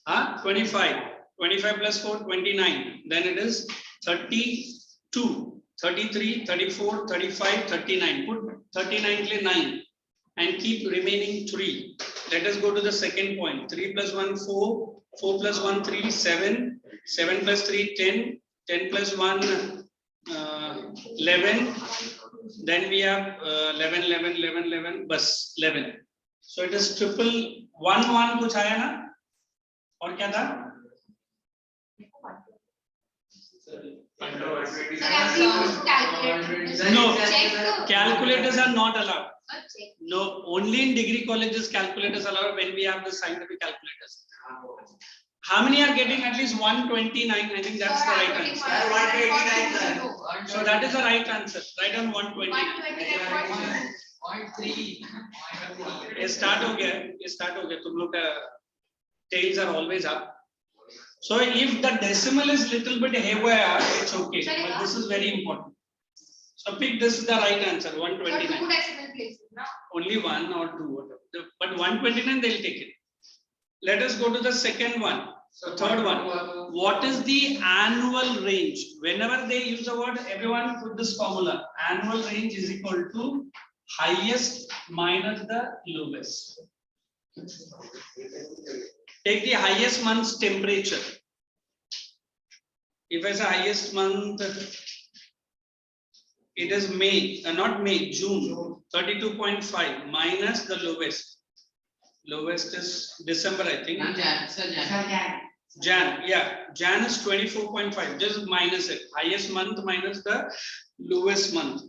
Huh? 25. 25 plus 4 29. Then it is 32, 33, 34, 35, 39. Put 39 ke 9 and keep remaining 3. Let us go to the second point. 3 plus 1 4, 4 plus 1 3 7, 7 plus 3 10, 10 plus 1 11. Then we have 11 11 11 11 bus 11. So it is triple 1 1 कुछ आया ना? और क्या था? No, calculators are not allowed. No, only in degree colleges calculators allowed when we have the scientific calculators. How many are getting at least 129? I think that's the right answer. So that is the right answer. Write down 129. 0.3. ये start हो गया. तुम लोग का tails are always up. So if the decimal is little bit haywire, it's okay. But this is very important. So pick this is the right answer. 129. Only 1 or 2. But 129 they'll take it. Let us go to the second one. So third one. What is the annual range? Whenever they use the word, everyone put this formula. Annual range is equal to highest minus the lowest. Take the highest month's temperature. If I say highest month, it is May, not May, June, 32.5 minus the lowest. Lowest is December, I think. Jan, yeah, Jan is 24.5. Just minus it. Highest month minus the lowest month.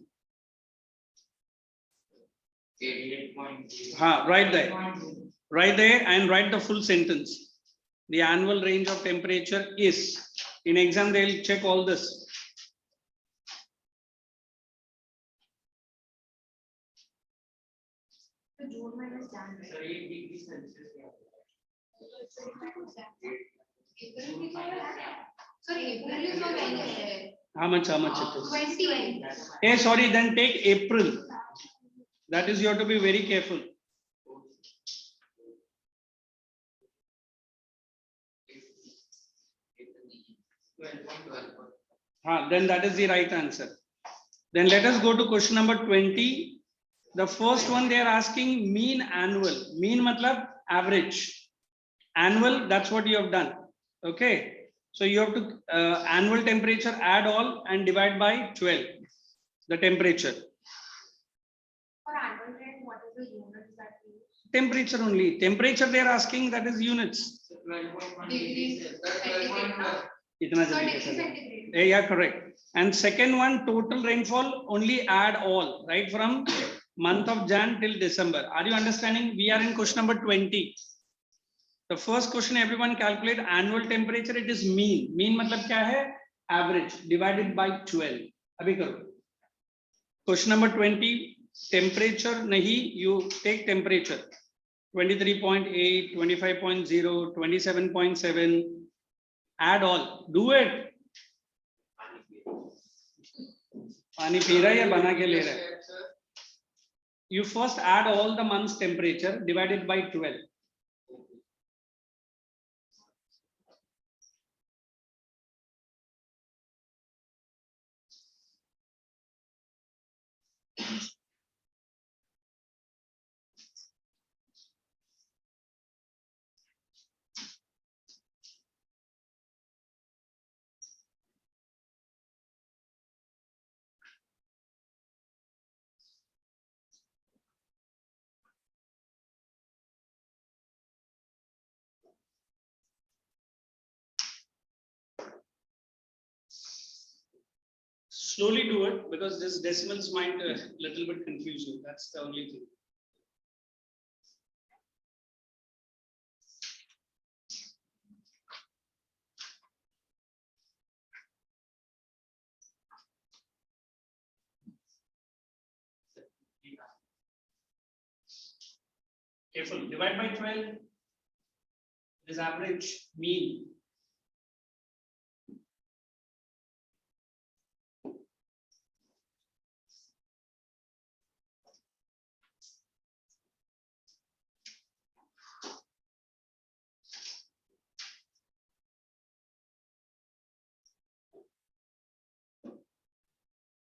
88.3. Right there. Right there and write the full sentence. The annual range of temperature is. In exam, they'll check all this. June minus January. Sorry, April is not very. How much it is? 20. Hey, sorry, then take April. That is, you have to be very careful. Then that is the right answer. Then let us go to question number 20. The first one they are asking mean annual. Mean matlab average. Annual, that's what you have done. Okay. So you have to annual temperature, add all and divide by 12. The temperature. For annual rate, what is the units that we use? Temperature only. Temperature they are asking, that is units. Degrees centigrade, no? Itna So jaldi degree kaisa? centigrade. Yeah, correct. And second one, total rainfall, only add all, right from month of Jan till December. Are you understanding? We are in question number 20. The first question, everyone calculate annual temperature. It is mean. Mean matlab kya hai? Average divided by 12. Abhi karo. Question number 20. Temperature nahi. You take temperature. 23.8, 25.0, 27.7. Add all. Do it. पानी P रहा है या बना के ले रहा है? You first add all the months temperature divided by 12. Slowly do it because this decimals might little bit confuse you. That's the only thing. Careful. Divide by 12. This average mean.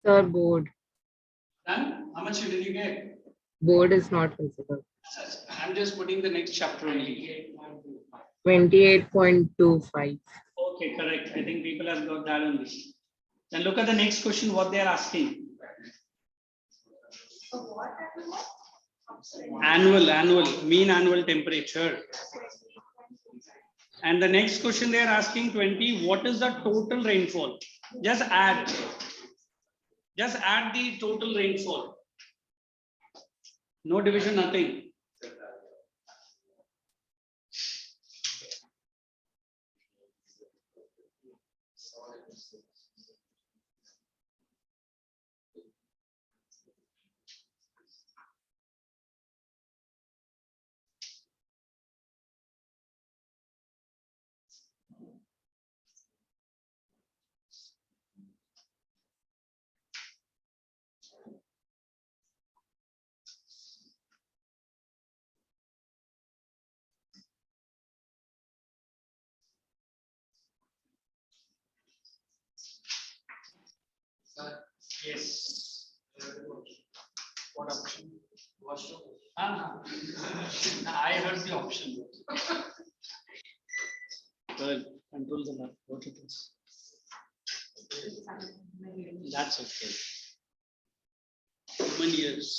Sir, board. Done? How much did you get? Board is not visible. I'm just putting the next chapter only. 28.25. Okay, correct. I think people have got that only. Then look at the next question, what they are asking. So what happened? Mean annual temperature. And the next question they are asking 20, what is the total rainfall? Just add the total rainfall. No division, nothing. Yes. What option? I heard the option. Good. Control the left. What it is? That's okay. Human years.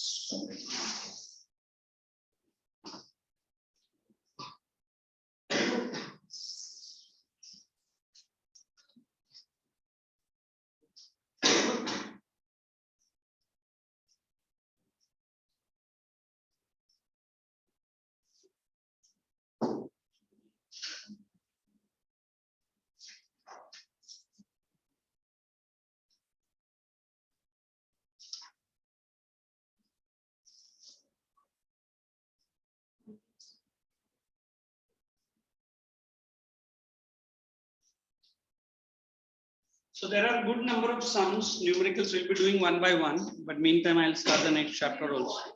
So there are a good number of sums, numericals we'll be doing one by one, but meantime I'll start the next chapter also.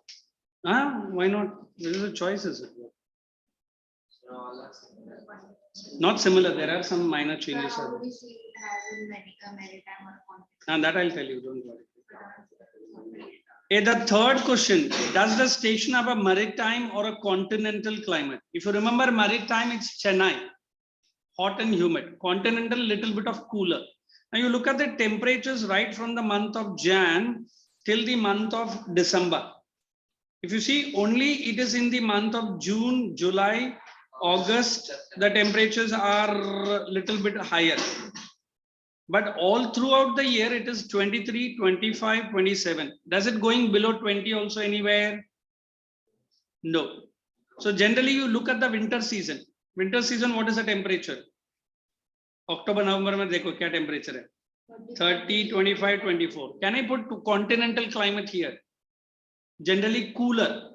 Why not? This is a choice, is it? Not similar, there are some minor changes. How do we see it as in maritime or continental? And that I'll tell you, don't worry. The third question, does the station have a maritime or a continental climate? If you remember maritime, it's Chennai, hot and humid. Continental, little bit of cooler. Now you look at the temperatures right from the month of Jan till the month of December. If you see, only it is in the month of June, July, August, the temperatures are little bit higher. But all throughout the year, it is 23, 25, 27. Does it going below 20 also anywhere? No. So generally you look at the winter season. Winter season, what is the temperature? October, November, mein dekho kya temperature hai? 30, 25, 24. Can I put continental climate here? Generally cooler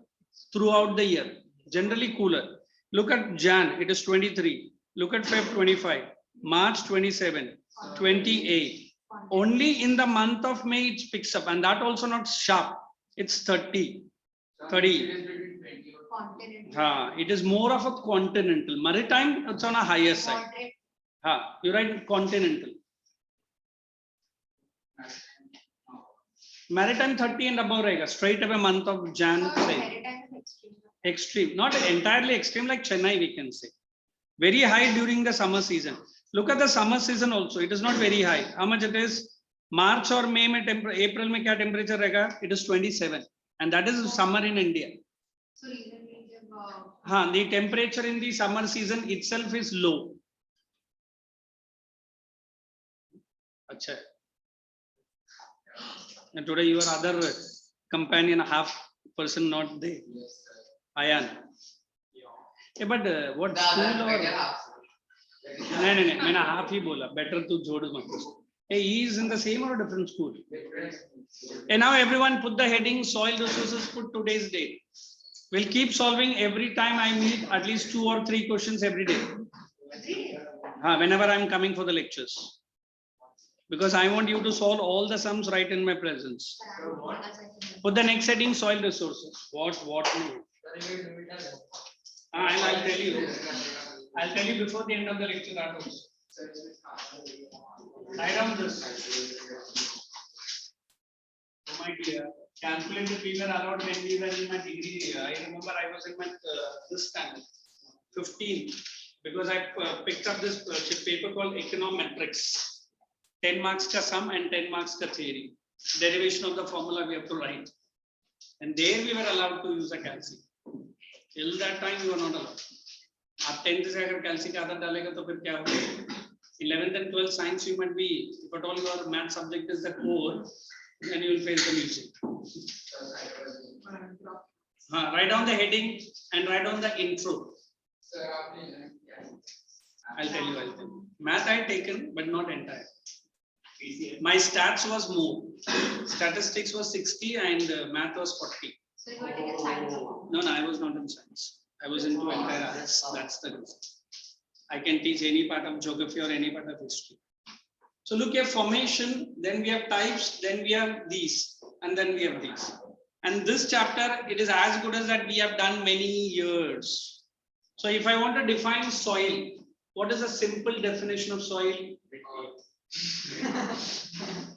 throughout the year. Generally cooler. Look at Jan, it is 23. Look at Feb 25. March 27. 28. Only in the month of May it picks up, and that also not sharp. It's 30. 30. It is more of a continental. Maritime, it's on a higher side. You're right, continental. Maritime 30 and above rahega, straight away month of Jan. Extreme, not entirely extreme like Chennai, we can say. Very high during the summer season. Look at the summer season also. It is not very high. How much it is? March or May, April, mein kya temperature rahega? It is 27. And that is summer in India. So the temperature in the summer season itself is low. Achha. And today your other companion, half person not there. Ayan. But what school or? No, मैंने half ही बोला. Better to जोड़ मत. Hey, he is in the same or different school? And now everyone put the heading soil resources, put today's date. We'll keep solving every time I meet at least 2 or 3 questions every day. Whenever I'm coming for the lectures. Because I want you to solve all the sums right in my presence. Put the next heading soil resources. What? And I'll tell you. I'll tell you before the end of the lecture that also. Write down this. calculated we were allowed when we were in my degree. I remember I was in my this time 15 because I picked up this paper called econometrics. 10 marks ka sum and 10 marks ka theory. Derivation of the formula we have to write. And there we were allowed to use a calci. Till that time we were not allowed. आप 10th से अगर calci का आदत डालेगा तो फिर क्या होगा? 11th and 12th science you might be, if at all your math subject is the core, then you will face the music. Write down the heading and write down the intro. I'll tell you. Math I had taken, but not entire. My stats was more. Statistics was 60 and math was 40. So you were taking science. No, I was not in science. I was into entire arts. That's the difference. I can teach any part of geography or any part of history. So look here, formation, then we have types, then we have these, and then we have these. And this chapter, it is as good as that we have done many years. So if I want to define soil, what is a simple definition of soil?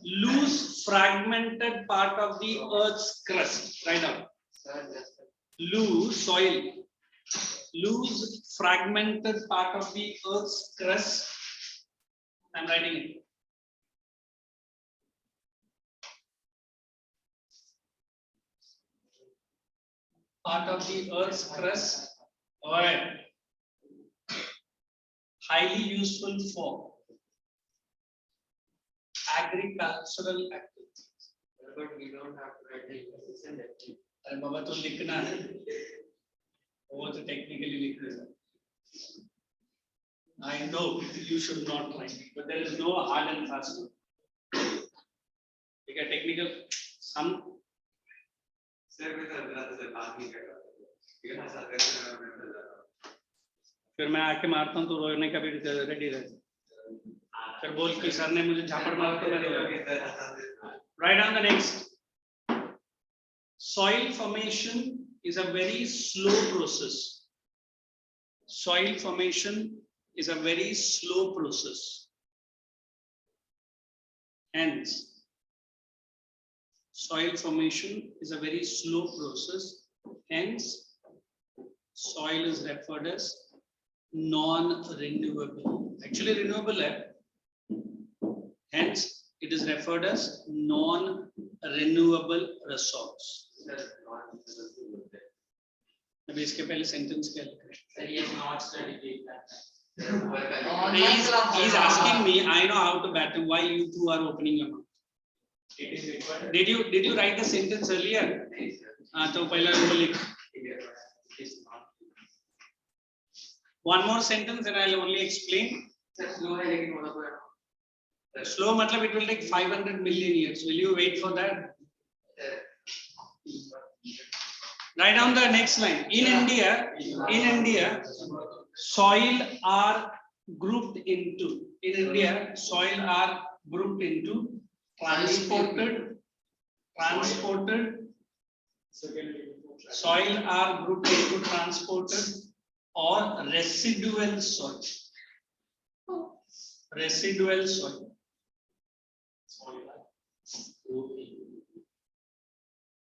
Loose, fragmented part of the earth's crust. Right now. Loose soil. Loose, fragmented part of the earth's crust. I'm writing it. Part of the earth's crust, or highly useful for agricultural activities. But we don't have to write the consistent. अरे बाबा तो लिखना है, वो तो technically लिखना है. I know you should not write, but there is no hard and fast rule. ठीक है, technical some. फिर मैं आके मारता हूँ तो रोने का भी रेडी रहे. फिर बोल कि सर ने मुझे झापड़ मारा तो मैं Write down the next. Soil formation is a very slow process. Soil formation is a very slow process. Hence, soil formation is a very slow process. Hence, soil is referred as non-renewable. Actually, renewable. Hence, it is referred as non-renewable resource. अभी इसके पहले sentence क्या लिखा है? He is asking me. I know how to bat him. Why you two are opening your mouth? Did you write the sentence earlier? तो पहला वो लिख. One more sentence and I'll only explain. Slow matlab it will take 500 million years. Will you wait for that? Write down the next line. In India, soil are grouped into. In India, soil are grouped into transported. Soil are grouped into transported or residual soil. Residual soil.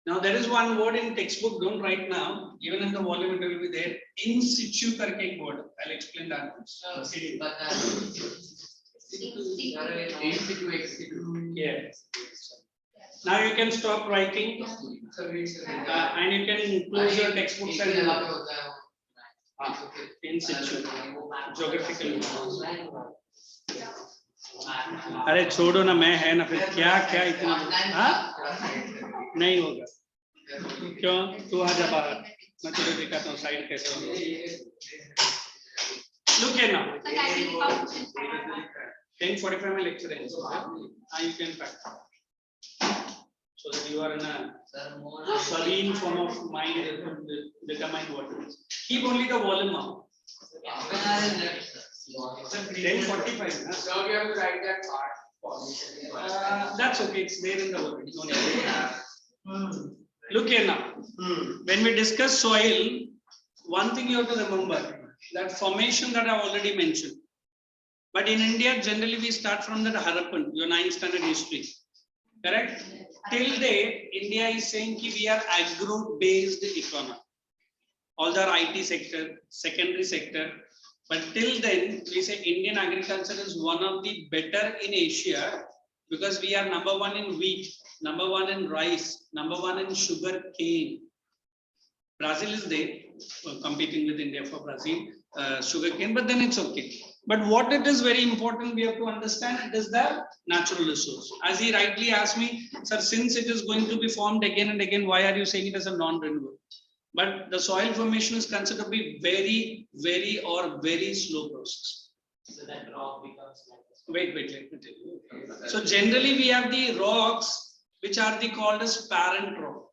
Now there is one word in textbook, don't write now, even in the volume it will be there. In situ karke ek word. I'll explain that. Yeah. Now you can stop writing and you can close your textbooks and in situ. Geographical. अरे छोड़ो ना, मैं है ना, फिर क्या इतना नहीं होगा. क्यों? तू आ जा बाहर, मैं तुझे दिखाता हूँ साइड कैसे होगा. Look here now. 10:45 में lecture है. You can pack. So that you are in a serene form of mind to determine what it is. Keep only the volume up. 10:45. So we have to write that part. That's okay. It's there in the word. Look here now. When we discuss soil, one thing you have to remember, that formation that I have already mentioned. But in India, generally we start from the Harappan, your 9th standard history. Correct? Till date, India is saying that we are agro-based economy. All the IT sector, secondary sector. But till then, we say Indian agriculture is one of the better in Asia because we are number one in wheat, number one in rice, number one in sugar cane. Brazil is there, competing with India for Brazil, sugar cane, but then it's okay. But what it is very important, we have to understand, it is the natural resource. As he rightly asked me, sir, since it is going to be formed again and again, why are you saying it as a non-renewable? But the soil formation is considered to be very slow process. So that rock becomes like this. Wait, let me tell you. So generally we have the rocks which are called as parent rock.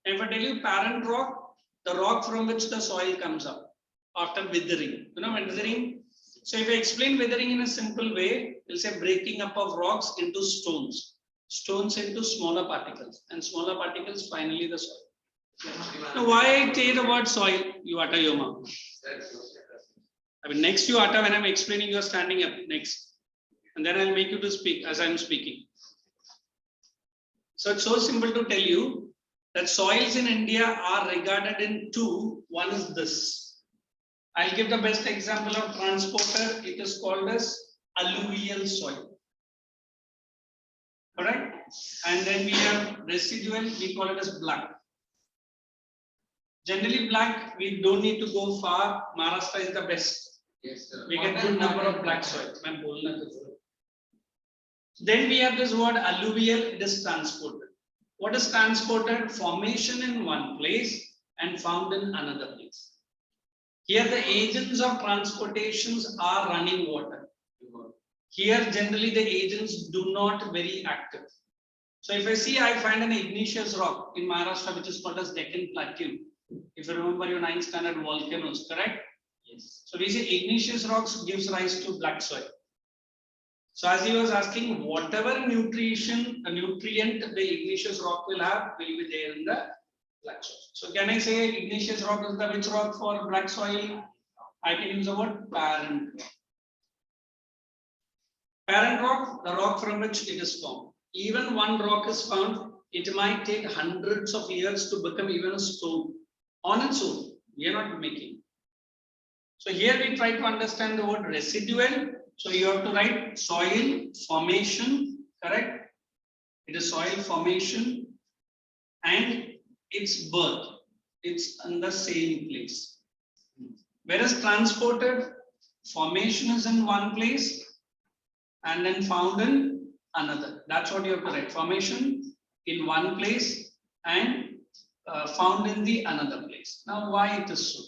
And if I tell you parent rock, the rock from which the soil comes up after withering. You know withering? So if I explain withering in a simple way, we'll say breaking up of rocks into stones. Stones into smaller particles. And smaller particles finally the soil. Now why I say the word soil? You utter your mouth. I mean, next you utter when I'm explaining, you're standing up next. And then I'll make you to speak as I'm speaking. So it's so simple to tell you that soils in India are regarded in two. One is this. I'll give the best example of transporter. It is called as alluvial soil. Correct? And then we have residual, we call it as black. Generally black, we don't need to go far. Maharashtra is the best. Yes, sir. We get good number of black soil. Then we have this word alluvial, it is transported. What is transported? Formation in one place and found in another place. Here the agents of transportations are running water. Here generally the agents do not very active. So if I see, I find an igneous rock in Maharashtra which is called as Deccan Plateau. If you remember your 9th standard volcanoes, correct? Yes. So we say igneous rocks gives rise to black soil. So as he was asking, whatever nutrient the igneous rock will have will be there in the black soil. So can I say igneous rock is the which rock for black soil? I can use the word parent rock. Parent rock, the rock from which it is formed. Even one rock is found, it might take hundreds of years to become even a stone on its own. We are not making. So here we try to understand the word residual. So you have to write soil formation, correct? It is soil formation and its birth. It's in the same place. Whereas transported, formation is in one place and then found in another. That's what you have to write. Formation in one place and found in the another place. Now why it is so?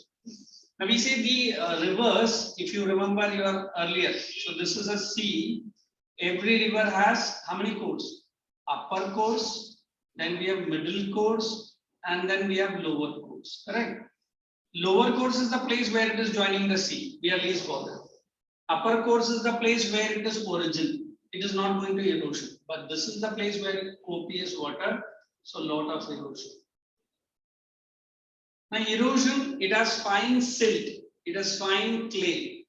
Now we say the rivers, if you remember your earlier, so this is a sea. Every river has how many courses? Upper course, then we have middle course, and then we have lower course, correct? Lower course is the place where it is joining the sea, we are least bothered. Upper course is the place where it is origin. It is not going to erosion, but this is the place where copious water, so lot of erosion. Now erosion, it has fine silt, it has fine clay,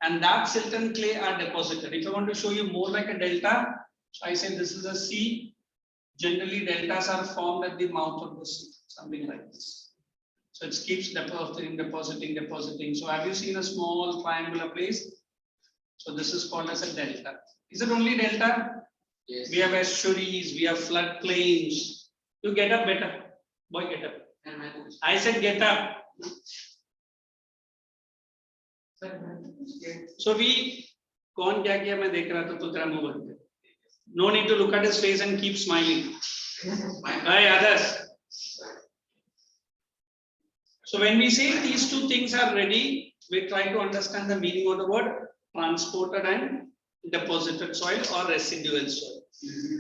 and that silt and clay are deposited. If I want to show you more like a delta, so I say this is a sea. Generally deltas are formed at the mouth of the sea, something like this. So it keeps depositing. So have you seen a small triangular place? So this is called as a delta. Is it only delta? Yes. We have estuaries, we have floodplains. You get up better. Boy, get up. I said get up. So we कौन क्या किया मैं देख रहा था तो तेरा मुंह बंद कर. No need to look at his face and keep smiling. By others. So when we say these two things are ready, we try to understand the meaning of the word transported and deposited soil or residual soil.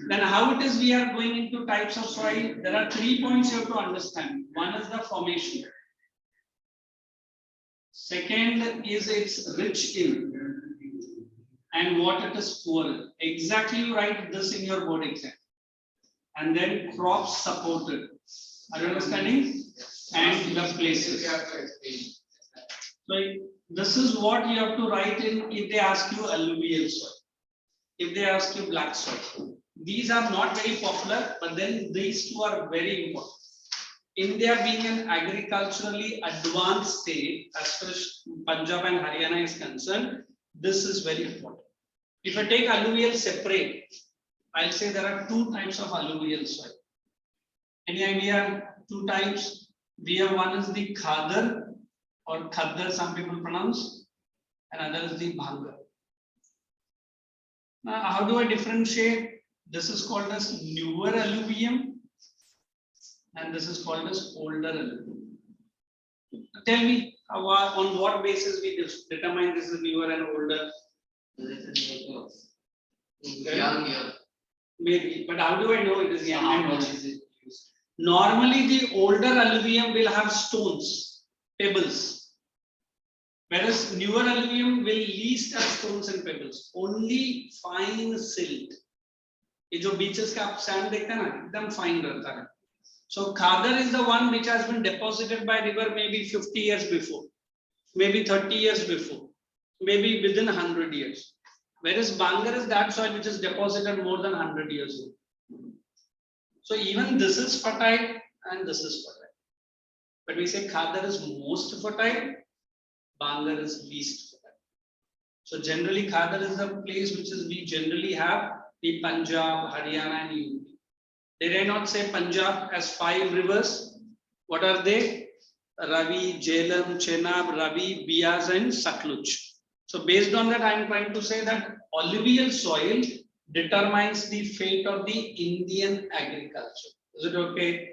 Then how it is we are going into types of soil, there are 3 points you have to understand. One is the formation. Second is its rich in and what it is poor in. Exactly you write this in your board exam. And then crops supported. Are you understanding? And the places. So this is what you have to write in if they ask you alluvial soil. If they ask you black soil. These are not very popular, but then these two are very important. India being an agriculturally advanced state, as far as Punjab and Haryana is concerned, this is very important. If I take alluvial separate, I'll say there are two types of alluvial soil. Any idea? Two types. We have one is the khadar or khadar, some people pronounce, and other is the bhangar. Now, how do I differentiate? This is called as newer alluvium, and this is called as older alluvium. Tell me, on what basis we determine this is newer and older? Young. Maybe, but how do I know it is young and old? Normally, the older alluvium will have stones, pebbles, whereas newer alluvium will least have stones and pebbles, only fine silt. ये जो beaches का आप sand देखते हैं ना, एकदम fine रहता है. So khadar is the one which has been deposited by river maybe 50 years before, maybe 30 years before, maybe within 100 years. Whereas bangar is that soil which is deposited more than 100 years old. So even this is fertile and this is fertile. But we say khadar is most fertile, bangar is least fertile. So generally khadar is the place which is we generally have the Punjab, Haryana and UP. Did I not say Punjab has 5 rivers? What are they? Ravi, Jhelum, Chenab, Ravi, Bias and Satluj. So based on that, I am trying to say that alluvial soil determines the fate of the Indian agriculture. Is it okay?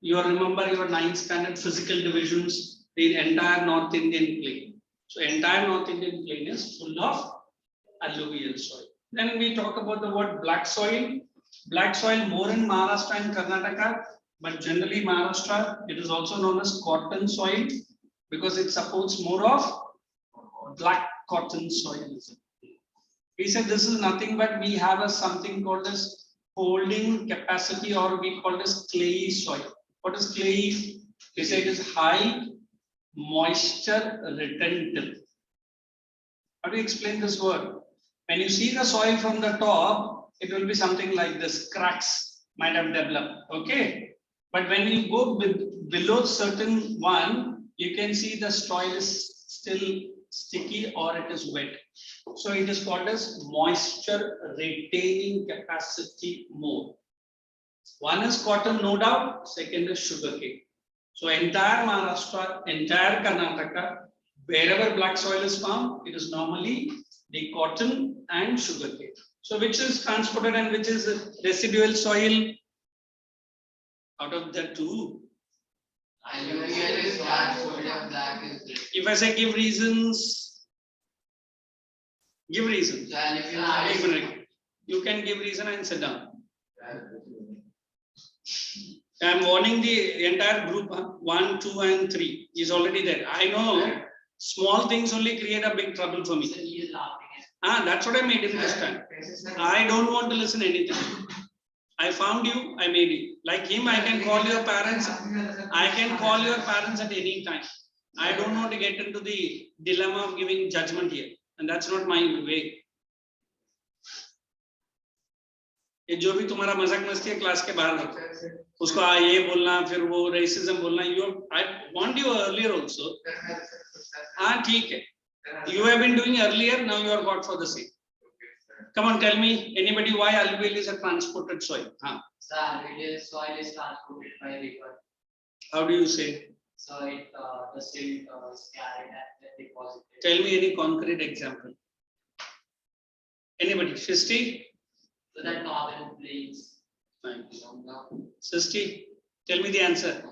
You remember your 9th standard physical divisions, the entire North Indian plain. So entire North Indian plain is full of alluvial soil. Then we talk about the word black soil. Black soil more in Maharashtra and Karnataka, but generally Maharashtra, it is also known as cotton soil because it supports more of black cotton soil. We said this is nothing but we have a something called as holding capacity, or we call it as clayey soil. What is clayey? We say it is high moisture retentive. How do you explain this word? When you see the soil from the top, it will be something like this, cracks might have developed, okay? But when you go below certain one, you can see the soil is still sticky or it is wet. So it is called as moisture retaining capacity more. One is cotton, no doubt, second is sugarcane. So entire Maharashtra, entire Karnataka, wherever black soil is found, it is normally the cotton and sugarcane. So which is transported and which is residual soil? Out of the two. If I say give reasons, give reasons. You can give reason and sit down. I am warning the entire group 1, 2 and 3 is already there. I know small things only create a big trouble for me. That's what I made him this time. I don't want to listen anything. I found you, I made you. Like him, I can call your parents. I can call your parents at any time. I don't want to get into the dilemma of giving judgment here. And that's not my way. ये जो भी तुम्हारा मजाक मस्ती है class के बाहर रखो उसको ये बोलना फिर वो रेसिज्म बोलना I want you earlier also ठीक है you have been doing earlier, now you are got for the same. Come on, tell me anybody why alluvial is a transported soil? Sir, alluvial soil is transported by river. How do you say? So it the silt is carried and deposited. Tell me any concrete example. Anybody? Sisti? So that northern plains. Sisti, tell me the answer.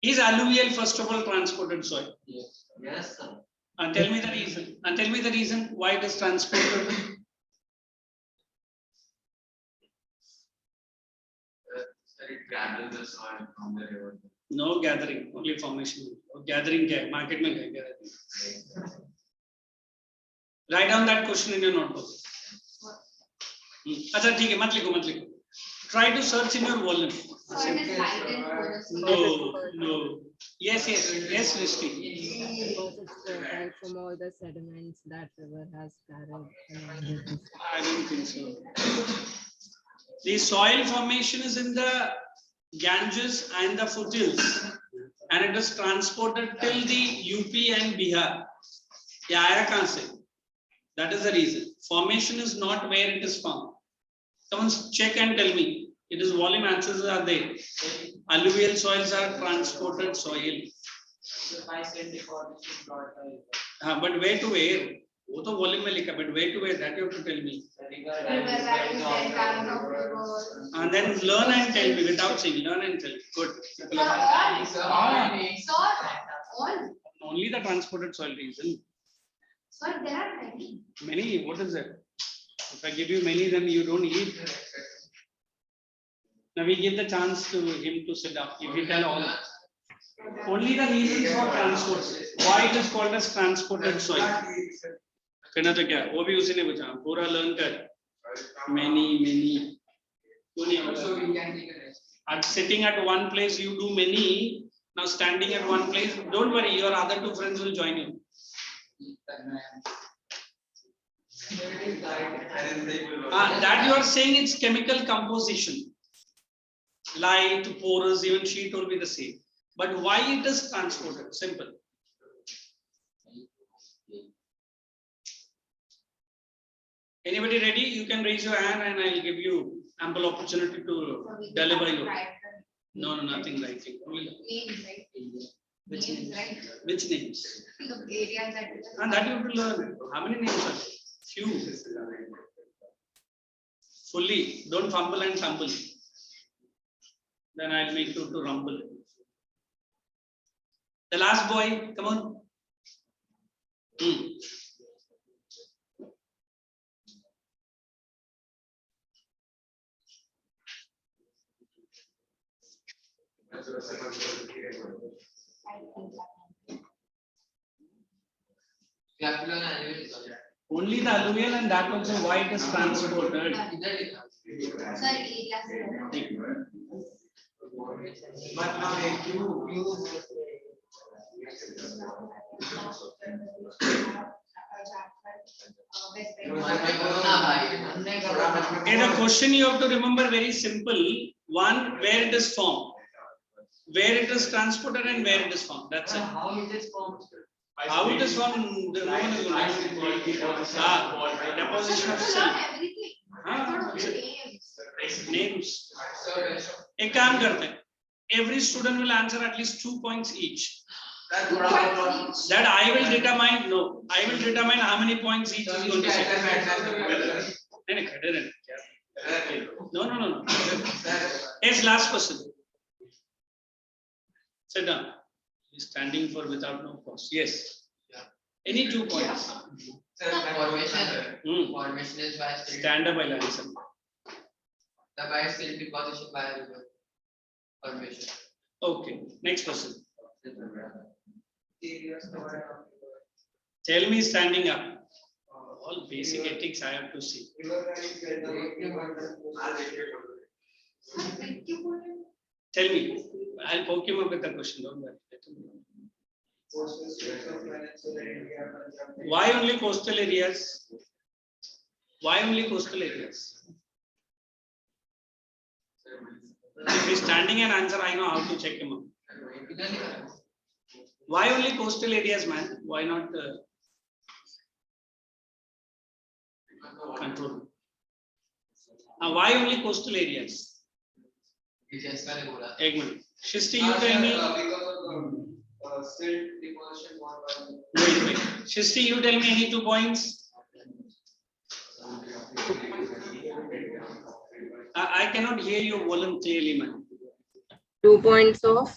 Is alluvial first of all transported soil? Yes. Yes, sir. And tell me the reason. And tell me the reason why it is transported. It gathers the soil from the river. No gathering, only formation. Gathering क्या है? Market में क्या gathering? Write down that question in your notebook. अच्छा ठीक है, मत लिखो. Try to search in your volume. Soil is light and porous. No. Yes, Rishti. Because it's fertile from all the sediments that river has carried. I don't think so. The soil formation is in the Ganges and the foothills, and it is transported till the UP and Bihar. Yeah, I can't say. That is the reason. Formation is not where it is found. Come on, check and tell me. It is volume, answers are there. Alluvial soils are transported soil. But where to where? वो तो volume में लिखा, but where to where? That you have to tell me. And then learn and tell me without saying. Learn and tell me. Good. All. Only the transported soil reason. Sir, there are many. Many. What is that? If I give you many, then you don't eat. Now we give the chance to him to sit up. If we tell all. Only the reasons for transport. Why it is called as transported soil? कहना तो क्या? वो भी उसी ने पूछा. पूरा learn कर. Many. So we can take a rest. At sitting at one place, you do many. Now standing at one place, don't worry. Your other two friends will join you. That you are saying it's chemical composition. Light, porous, even sheet will be the same. But why it is transported? Simple. Anybody ready? You can raise your hand and I'll give you ample opportunity to deliver you. No, nothing writing. Names, right? Which Names, names? right? Which names? The areas that. And that you have to learn. How many names are there? Few. Fully. Don't fumble and tumble. Then I'll make you to rumble. The last boy, come on. We have to learn alluvial soil. Only the alluvial and that also why it is transported. Sir, areas. But now you Okay, the question you have to remember very simple. One, where it is formed, where it is transported, and where it is formed. That's it. how it is formed? How it is formed, the one is deposition of silt. Everything. हाँ, names. So एक काम करते हैं. Every student will answer at least 2 points each. That I will determine. No, I will determine how many points each is going to say. No. Yes, last person. Sit down. He's standing for without no pause. Yes. Any 2 points. formation is by silt. Stand up, I'll answer. The by silt deposition by river formation. Okay. Next person. Tell me standing up. All basic ethics I have to see. Tell me. I'll poke him up with the question. Don't worry. Why only coastal areas? Why only coastal areas? If he's standing and answer, I know how to check him out. Why only coastal areas, man? Why not control? Why only coastal areas? एक minute. Shristi, you tell me. Wait. Shristi, you tell me any 2 points. I cannot hear your volume clearly, man. 2 points of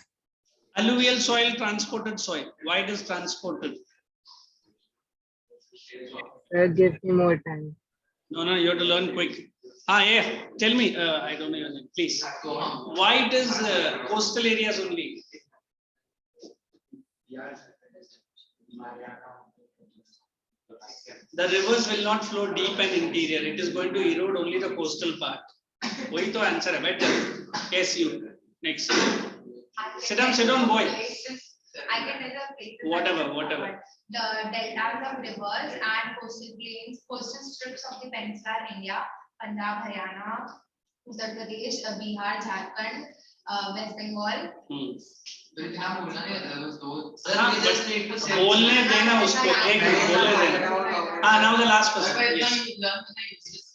Alluvial soil, transported soil. Why it is transported? give me more time. No, you have to learn quick. Yeah. Tell me. I don't know your name, please. Why it is coastal areas only? The rivers will not flow deep and interior. It is going to erode only the coastal part. वही तो answer है. Better. Yes, you. Next. Sit down, boy. I can tell the places. Whatever. The deltas of rivers and coastal plains, coastal strips of the peninsular India, Punjab, Haryana, Uttar Pradesh, Bihar, Jharkhand, West Bengal. लेकिन आप बोलना नहीं आता बस दो हाँ, बोलने देना उसको, एक मिनट बोलने देना। हाँ, now the last person. Yes.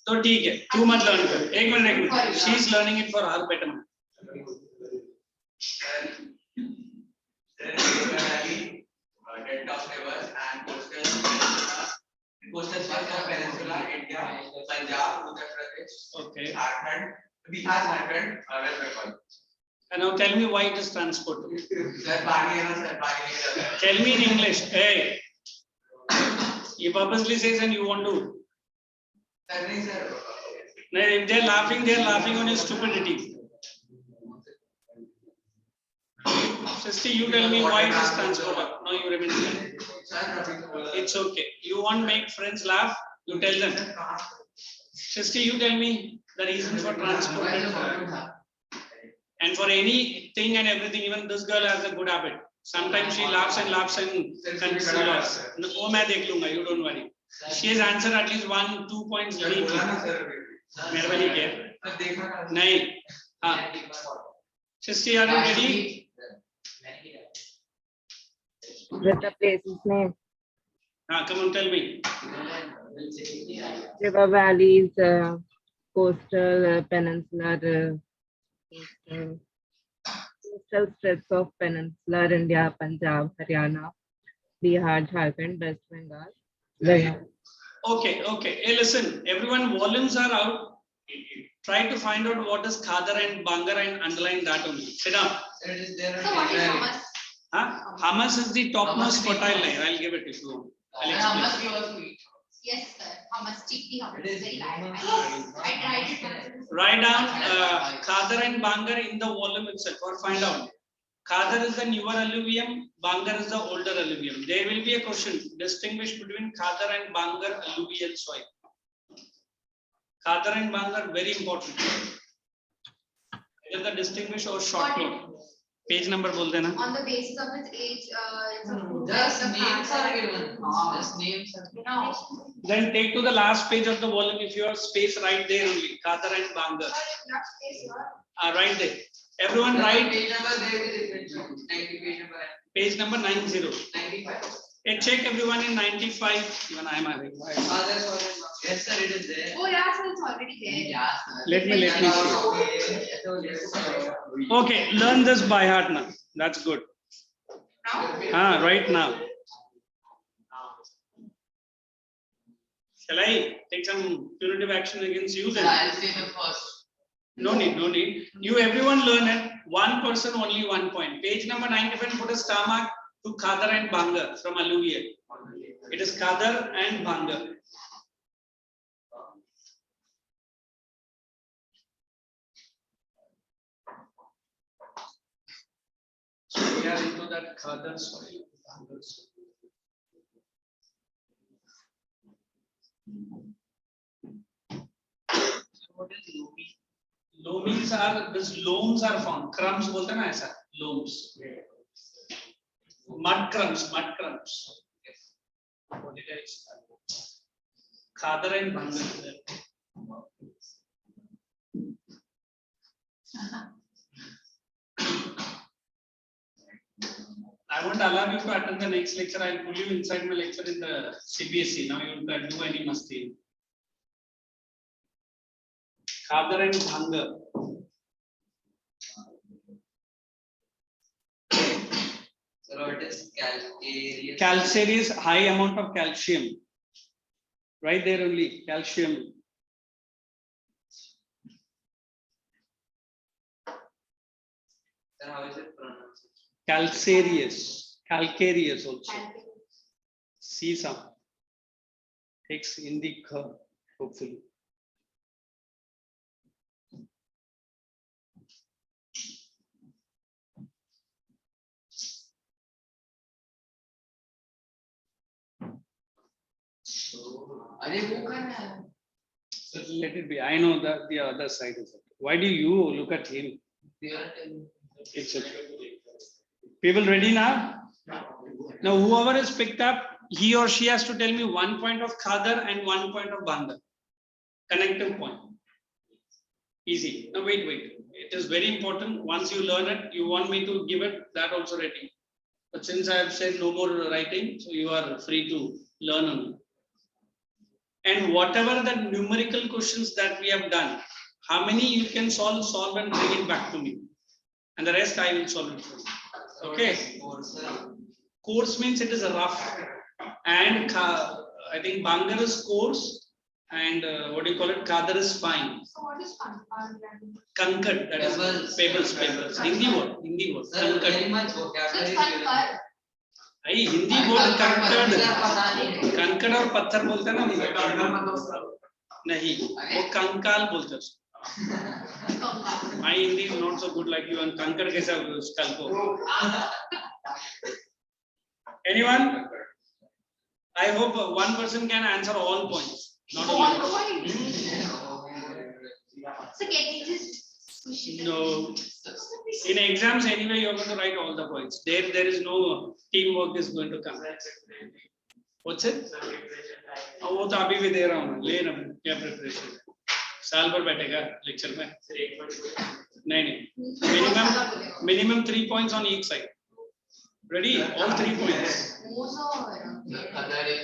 तो ठीक है, तू मत learn कर। एक minute. She is learning it for her betterment. Delta of rivers and coastal peninsula, India, Punjab, Uttar Pradesh, Okay. Jharkhand, Bihar, Jharkhand, West Bengal. And now tell me why it is transported. Sir, पानी है ना sir, पानी नहीं है। Tell me in English. Hey, he purposely says and you want to. Sir नहीं sir. No, if they are laughing on your stupidity. Sister, you tell me why it is transported. No, you remain silent. It's okay. You want to make friends laugh? You tell them. Sister, you tell me the reasons for transported. And for anything and everything, even this girl has a good habit. Sometimes she laughs and conceals. No, मैं देख लूँगा. You don't worry. She has answered at least 1-2 points. मेहरबानी किया. नहीं. हाँ. Sister, are you ready? With the places name, Come on, tell me. river valleys, coastal, peninsular, coastal strips of peninsular India, Punjab, Haryana, Bihar, Jharkhand, West Bengal. Okay. Hey, listen, everyone, volumes are out. Try to find out what is Khadar and Bangar and underline that only. Sit down. So what is Hamas? Hamas is the topmost fertile layer. I'll give it if you want. I'll explain. Yes, sir. Hamas, chiefly Hamas. Very bad. I tried it once. Write down Khadar and Bangar in the volume itself or find out. Khadar is the newer alluvium, Bangar is the older alluvium. There will be a question, distinguish between Khadar and Bangar alluvial soil. Khadar and Bangar, very important. Either the distinguish or short note. Page number बोल देना. On the basis of its age, it's a food. Just names are given. Just names are given. No. Then take to the last page of the volume if you have space right there only. Khadar and Bangar. Not space here. Right there. Everyone write Page number there is different. 90 page number. page number 90. 95. And check everyone in 95. Even I am having. Yes sir, it is there. Oh yeah, so it's already there. Yeah, sir. Let me see. Okay, learn this by heart now. That's good. Now? Right now. Shall I take some punitive action against you then? I'll say the first. No need. You everyone learn it. One person, only 1 point. Page number 95, put a star mark to Khadar and Bangar from alluvial. It is Khadar and Bangar. So we are into that Khadar soil. Bangar soil. What is loamy? Loams are, these loams are found. Crumbs बोलते हैं ना ऐसा. Loams. Mud crumbs. Khadar and Bangar. I won't allow you to attend the next lecture. I'll pull you inside my lecture in the CBSE. Now you can do any masti. Khadar and Bangar. So it is calcareous. Calcareous, high amount of calcium. Right there only, calcium. Then how is it pronounced? Calcareous also. See some. Takes in the curve, hopefully. So let it be. I know that the other side is it. Why do you look at him? It's okay. People ready now? Now whoever is picked up, he or she has to tell me 1 point of Khadar and 1 point of Bangar. Connective point. Easy. Now wait. It is very important. Once you learn it, you want me to give it, that also ready. But since I have said no more writing, so you are free to learn only. And whatever the numerical questions that we have done, how many you can solve and bring it back to me. And the rest I will solve it for you. Okay. Course means it is a rough. And I think Bangar is coarse. And what do you call it? Khadar is fine. So what is fun? Concord, that is pebbles. Hindi word. Concord. Very much So vocabulary. it's fun. Hindi word concord. Concord और पत्थर बोलते हैं ना नहीं वो कंकाल बोलते हैं my Hindi is not so good like you and concord कैसा skull को anyone I hope one person can answer all points not only So can you just push it? no in exams anyway you are going to write all the points there is no teamwork is going to come what's it वो तो अभी भी दे रहा हूँ ले ना क्या preparation साल भर बैठेगा लेक्चर में नहीं minimum 3 points on each side ready all 3 points Khadar is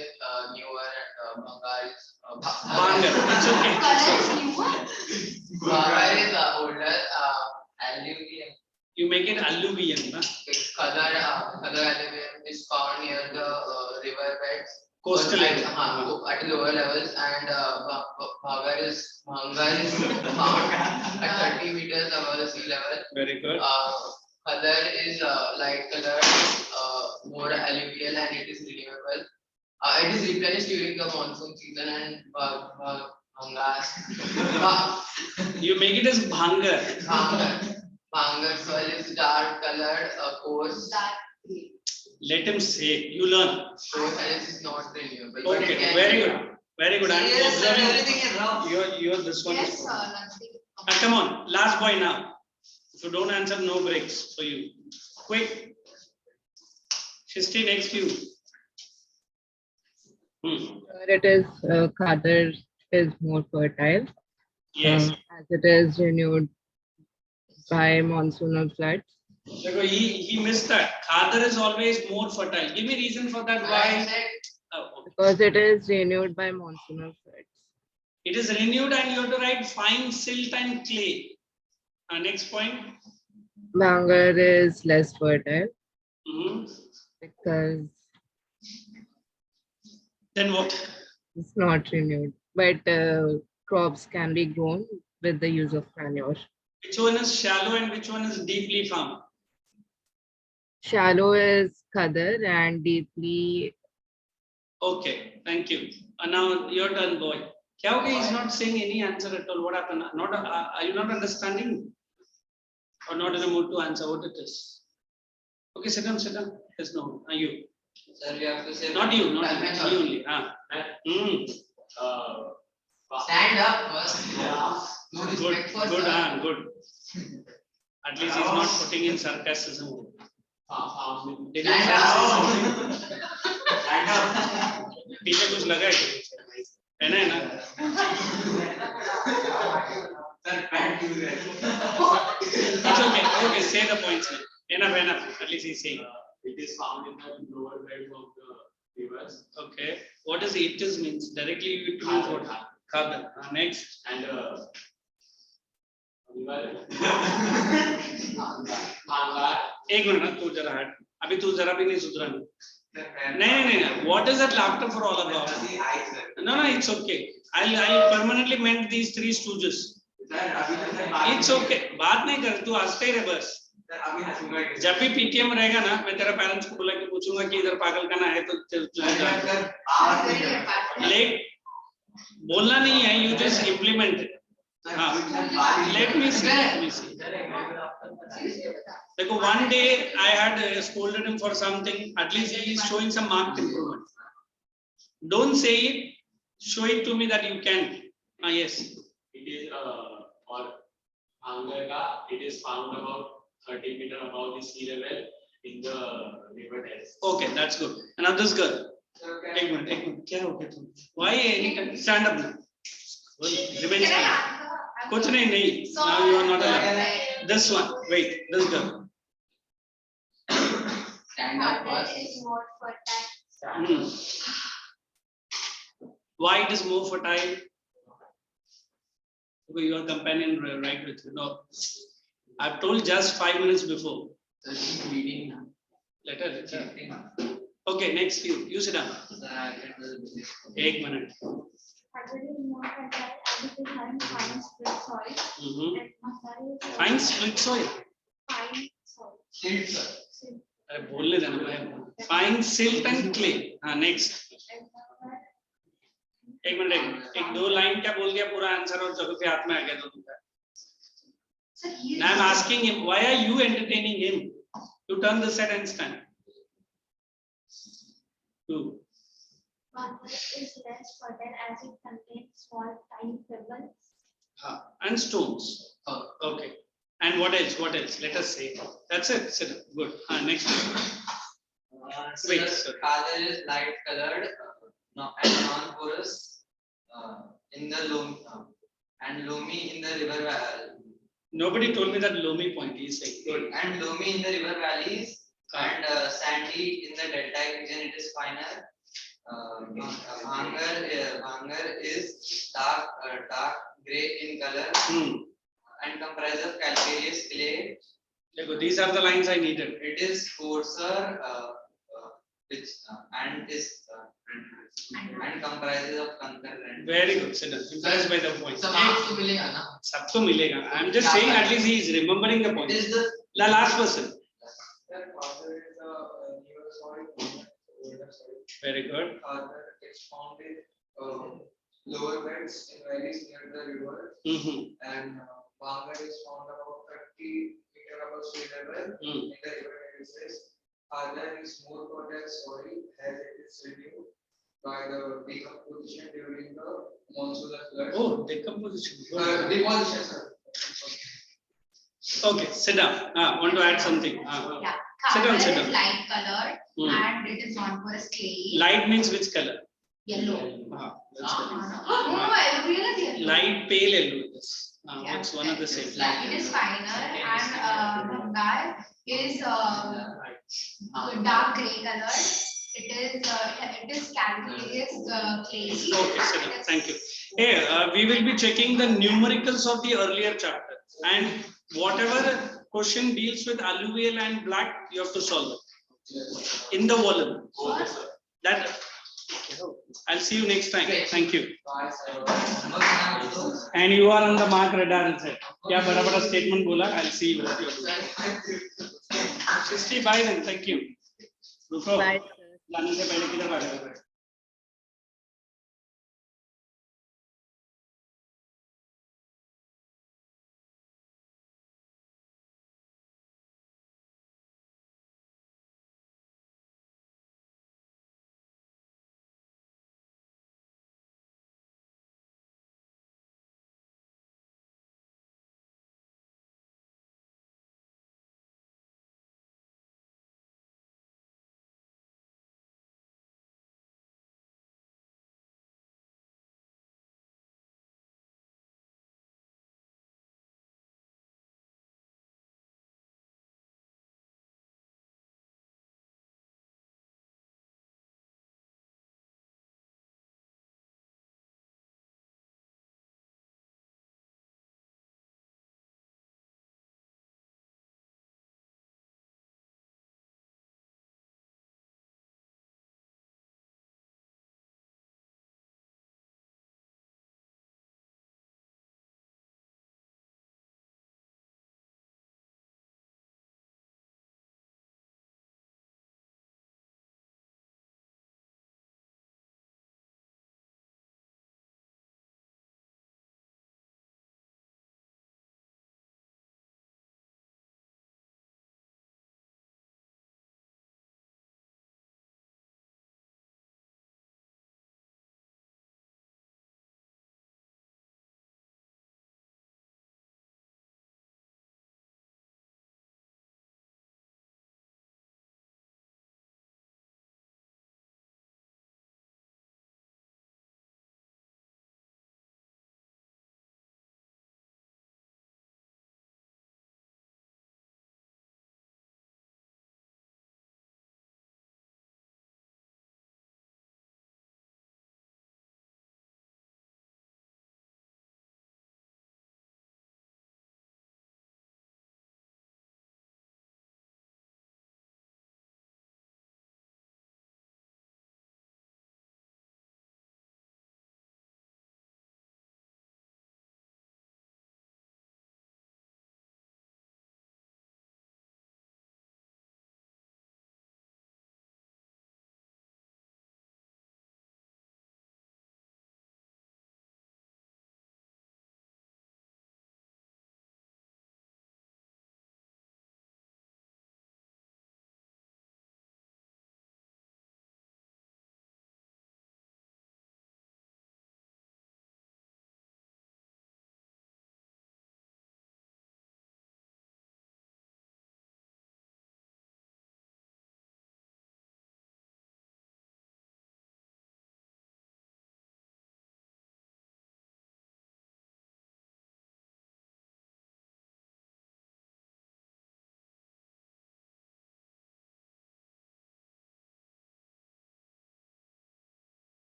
newer and Bangar is Bangar it's okay Bangar is older. Alluvial. you make it alluvial na Khadar alluvium is found near the river beds. coastal at, area at lower levels and Bhangar is found at 30 meters above the sea level. very good Khadar is light colored, more alluvial and it is renewable. It is replenished during the monsoon season and Bhangar. you make it as bhangar Bhangar soil is dark colored, coarse. let him say you learn Coarse and it is not renewable. but okay it can very be- good I'm observing everything is wrong. you're this one Yes, is sir. come on last boy now if you don't answer no breaks for you quick Shristi next you It is Khadar is more fertile yes as it is renewed by monsoonal floods. he missed that Khadar is always more fertile give me reason for that why I said okay. Because it is renewed by monsoonal floods. It is renewed and you have to write fine silt and clay. Next point. Bangar is less fertile Mhm. because Then what? it's not renewed, but crops can be grown with the use of manure. Which one is shallow and which one is deeply farmed? Shallow is Khadar and deeply Okay, thank you. Now your turn, boy. Kya ho gaya? He's not saying any answer at all. What happened? Not are you not understanding? Or not in a mood to answer what it is? Okay, sit down. Yes, no. You. sir you have to say Not you, not you. Time You only. stand up first. No Good, respect for good, sir. good. At least he's not putting in sarcasm. Did you Stand say up. something? Stand up. पीछे कुछ लगा है क्या? है ना Sir, pant use है. It's okay. Okay, say the points now. Enough. At least he's saying. It is found in the lower beds of the rivers Okay. What does it is means? Directly it means what? Khadar. Next. and एक minute ना तू जरा हट. अभी तू जरा भी नहीं सुधरा. नहीं. What is that laughter for all about? No, it's okay. I permanently meant these three stooges. It's okay. बात नहीं कर. तू हंसते ही रह बस. जब भी पीटीएम रहेगा ना मैं तेरा पेरेंट्स को बुला के पूछूंगा कि इधर पागल खाना है तो लेट बोलना नहीं है you just implement let me सी देखो one day I had scolded him for something at least he is showing some marked improvement don't say it show it to me that you can yes it is or Bhangar it is found about 30 meters above the sea level in the river dells. okay that's good and now this girl एक minute क्या हो गया तुम why any stand up now revenge Can I time. answer? I कुछ नहीं. So, Now you are not allowed. right. This one, wait, this girl. Stand up Harder first. is more fertile. Hmm. Why it is more fertile? Because your companion right with you. No, I've told just 5 minutes before. So she's reading now. Let her. Okay, next you sit down. Sir, I get the. 1 minute. Harder is more fertile as it is having fine split soil. Mhm. And Masari is Fine split soil. fine soil. Shield, sir. Silt. अरे बोलने देना मैं. Fine silt and clay. हाँ next. And Masari- 1 minute. एक 2 line क्या बोल दिया पूरा आंसर और जब पे हाथ में आ गया तो दूंगा. So he Now I'm asking him, why are you entertaining him? To turn the set and stand. Two. Masari is less fertile as it contains small tiny pebbles. And stones. Oh. Okay. And what else? What else? Let us say. That's it. Sit down. Good. Next. Wait, sir. Color is light colored and non-porous in the loam and loamy in the river valley. Nobody told me that loamy point. He's saying. Good. And loamy in the river valleys and sandy in the delta region. It is finer. Bhangar is dark gray in color and comprises of calcareous clay. These are the lines I needed. It is coarser which and is and comprises of concur and Very good. Sit down. Impressed by the point. So marks to मिलेगा ना? सबको मिलेगा. I'm just saying at least he is remembering the point. it is the The last person. Very good. It's found in lower beds in valleys near the river, and Bhangar is found about 30 meter above sea level in the river terraces. Other is more fertile soil as it is renewed by the decomposition during the monsoon flood. Oh, decomposition. Deposition, sir. Okay, sit down. Want to add something? yeah. Sit down, Color sit is down. light colored and it is non-porous clay. Light means which color? Yellow. That's good. No, alluvial is yellow. Light pale yellow. Yes. Yeah. It's one of the same. It is finer and Bhangar is dark gray colored. It is calcareous clay. Okay, sit down. Thank you. Hey, we will be checking the numericals of the earlier chapter, and whatever question deals with alluvial and black, you have to solve it in the volume. That I'll see you next time. Thank you. And you are on the mark radar. क्या बड़ा statement बोला? I'll see you. 60 by then. Thank you. रुको. Bye. जाने से पहले किधर भागा?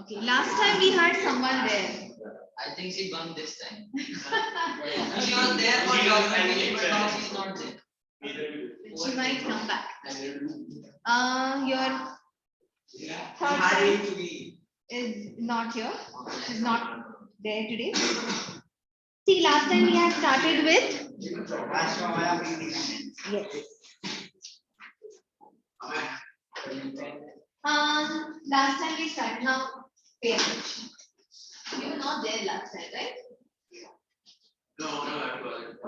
Okay, last time we had someone there. I think she bunked this time. She was there for geography, but now she's not there. She might come back. Your third Hari friend to be. is not here. She's not there today. See, last time we had started with yes. Last time we started. Now pay attention. You were not there last time, right? No, I wasn't.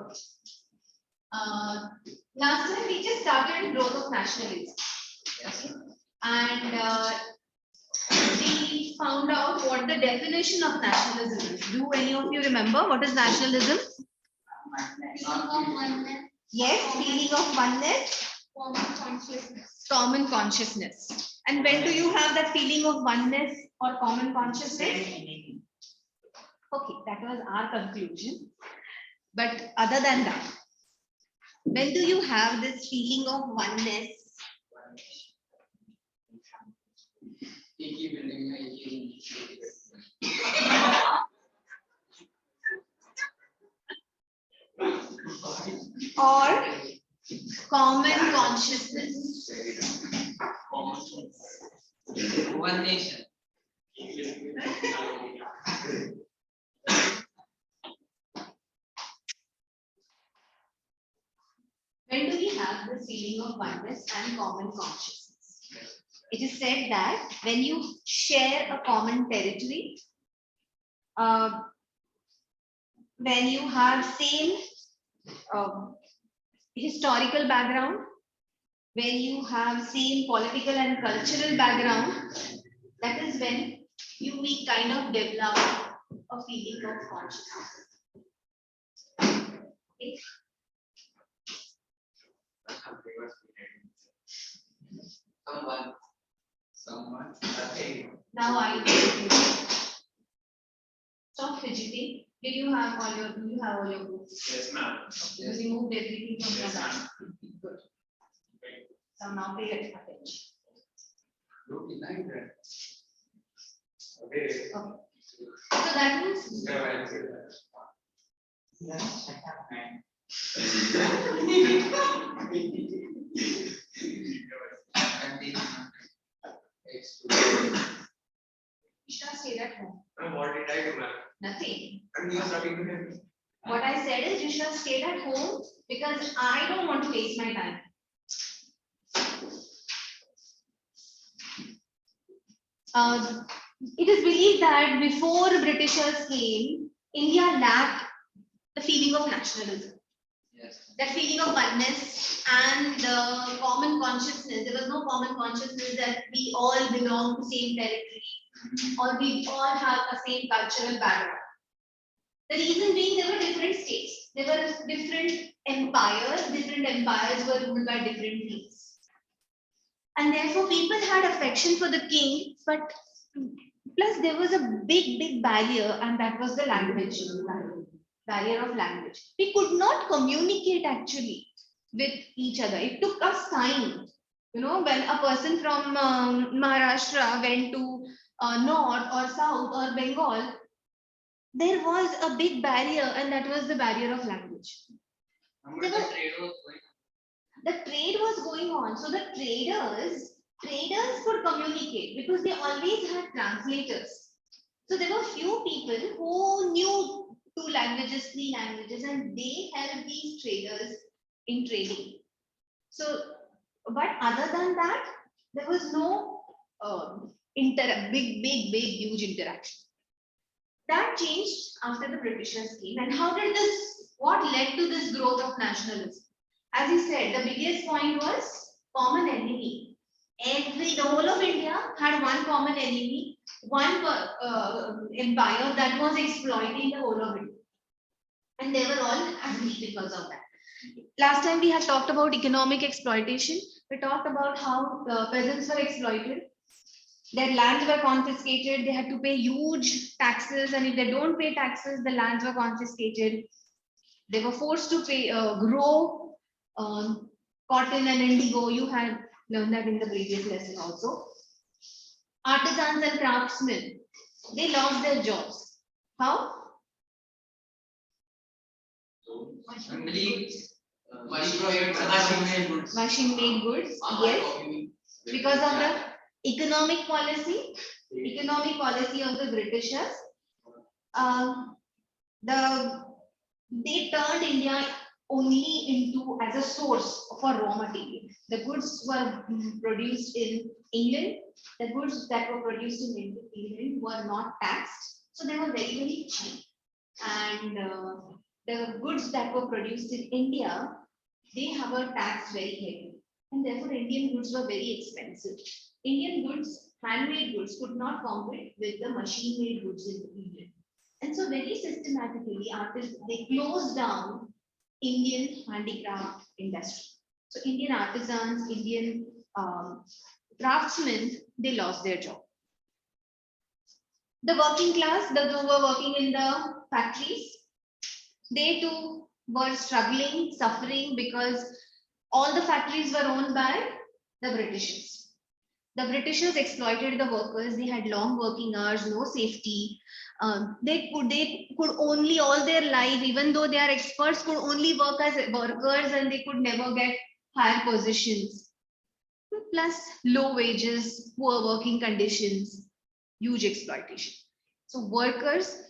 Last time we just started Growth of Nationalism. Okay. And we found out what the definition of nationalism is. Do any of you remember what is nationalism? Feeling of oneness, Yes, feeling of oneness, common consciousness. common consciousness. And when do you have that feeling of oneness or common consciousness? Okay, that was our conclusion. But other than that, when do you have this feeling of oneness? Or common consciousness? One nation. When do we have the feeling of oneness and common consciousness? It is said that when you share a common territory, when you have same historical background, when you have same political and cultural background, that is when we kind of develop a feeling of consciousness. Okay. Someone. Okay. Now I stop fidgeting. Do you have all your books? Yes, ma'am. You removed everything from your Yes, bag. ma'am. Good. So now pay attention. Okay. So that means Ishra stayed at home. What did I do, ma'am? Nothing. And you are talking to him. What I said is you should have stayed at home because I don't want to waste my time. It is believed that before the Britishers came, India lacked the feeling of nationalism. Yes. That feeling of oneness and the common consciousness. There was no common consciousness that we all belong to same territory or we all have a same cultural background. The reason being there were different states. There were different empires. Different empires were ruled by different kings. And therefore people had affection for the king, but plus there was a big barrier, and that was the language. Barrier of language. We could not communicate actually with each other. It took us time. You know, when a person from Maharashtra went to North or South or Bengal, there was a big barrier, and that was the barrier of language. The trade was going. The trade was going on. So the traders could communicate because they always had translators. So there were few people who knew 2 languages, 3 languages, and they helped these traders in trading. So, but other than that, there was no big, huge interaction. That changed after the Britishers came. And how did this, what led to this growth of nationalism? As he said, the biggest point was common enemy. The whole of India had one common enemy, one empire that was exploiting the whole of India. And they were all angry because of that. Last time we had talked about economic exploitation. We talked about how the peasants were exploited. Their lands were confiscated. They had to pay huge taxes. And if they don't pay taxes, the lands were confiscated. They were forced to pay, grow cotton and indigo. You had learned that in the previous lesson also. Artisans and craftsmen, they lost their jobs. How? Only money projects are machine goods. Machine made goods, yes. Because of the economic policy of the Britishers, they turned India only into as a source for raw material. The goods were produced in England. The goods that were produced in England were not taxed, so they were very, very cheap. And the goods that were produced in India, they were taxed very heavily, and therefore Indian goods were very expensive. Indian goods, handmade goods, could not compete with the machine-made goods in England. And so very systematically, they closed down Indian handicraft industry. So Indian artisans, Indian craftsmen, they lost their job. The working class, those who were working in the factories, they too were struggling, suffering, because all the factories were owned by the Britishers. The Britishers exploited the workers. They had long working hours, no safety. They could only all their life, even though they are experts, could only work as workers, and they could never get higher positions. Plus low wages, poor working conditions, huge exploitation. So workers,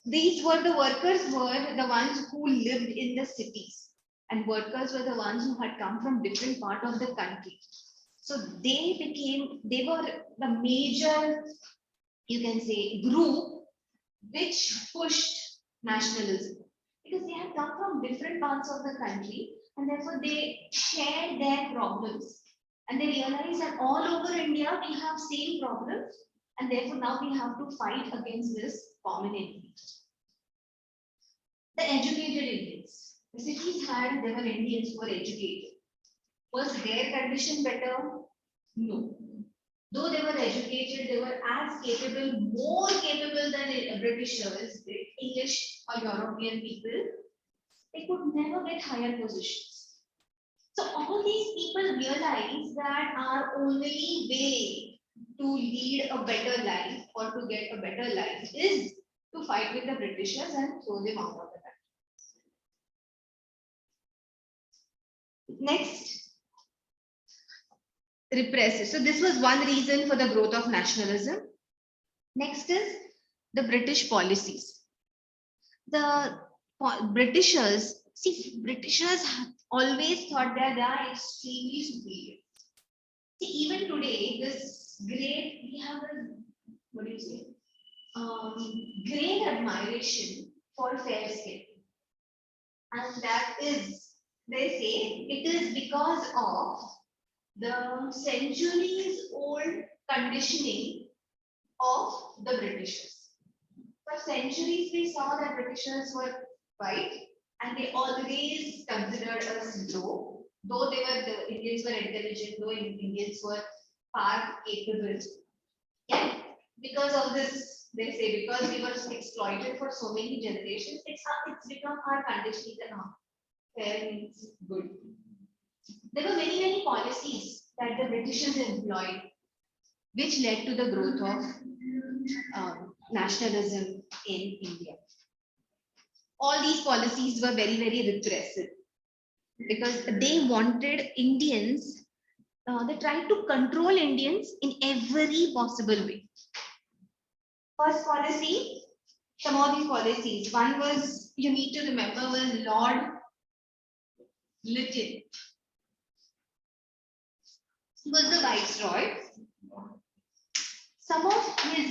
the workers were the ones who lived in the cities, and workers were the ones who had come from different part of the country. So they were the major, you can say, group which pushed nationalism, because they had come from different parts of the country, and therefore they shared their problems, and they realized that all over India we have same problems, and therefore now we have to fight against this common enemy. The educated Indians, the cities there were Indians who were educated. Was their condition better? No. Though they were educated, they were as capable, more capable than Britishers, English or European people. They could never get higher positions. So all these people realized that our only way to lead a better life or to get a better life is to fight with the Britishers and throw them out of the country. Next, repressive. So this was one reason for the growth of nationalism. Next is the British policies. The Britishers always thought that they are extremely superior. See, even today, we have great admiration for fair skin. And that is, they say, it is because of the centuries old conditioning of the Britishers. For centuries, we saw that Britishers were white, and they always considered us low, though the Indians were intelligent, though Indians were far capable. Yeah, because of this, they say, because we were exploited for so many generations, it's become our conditioning that fair means good. There were many policies that the Britishers employed, which led to the growth of nationalism in India. All these policies were very, very repressive, because they wanted Indians, they tried to control Indians in every possible way. First policy, some of these policies, one was, you need to remember, was Lord Lytton. He was the viceroy.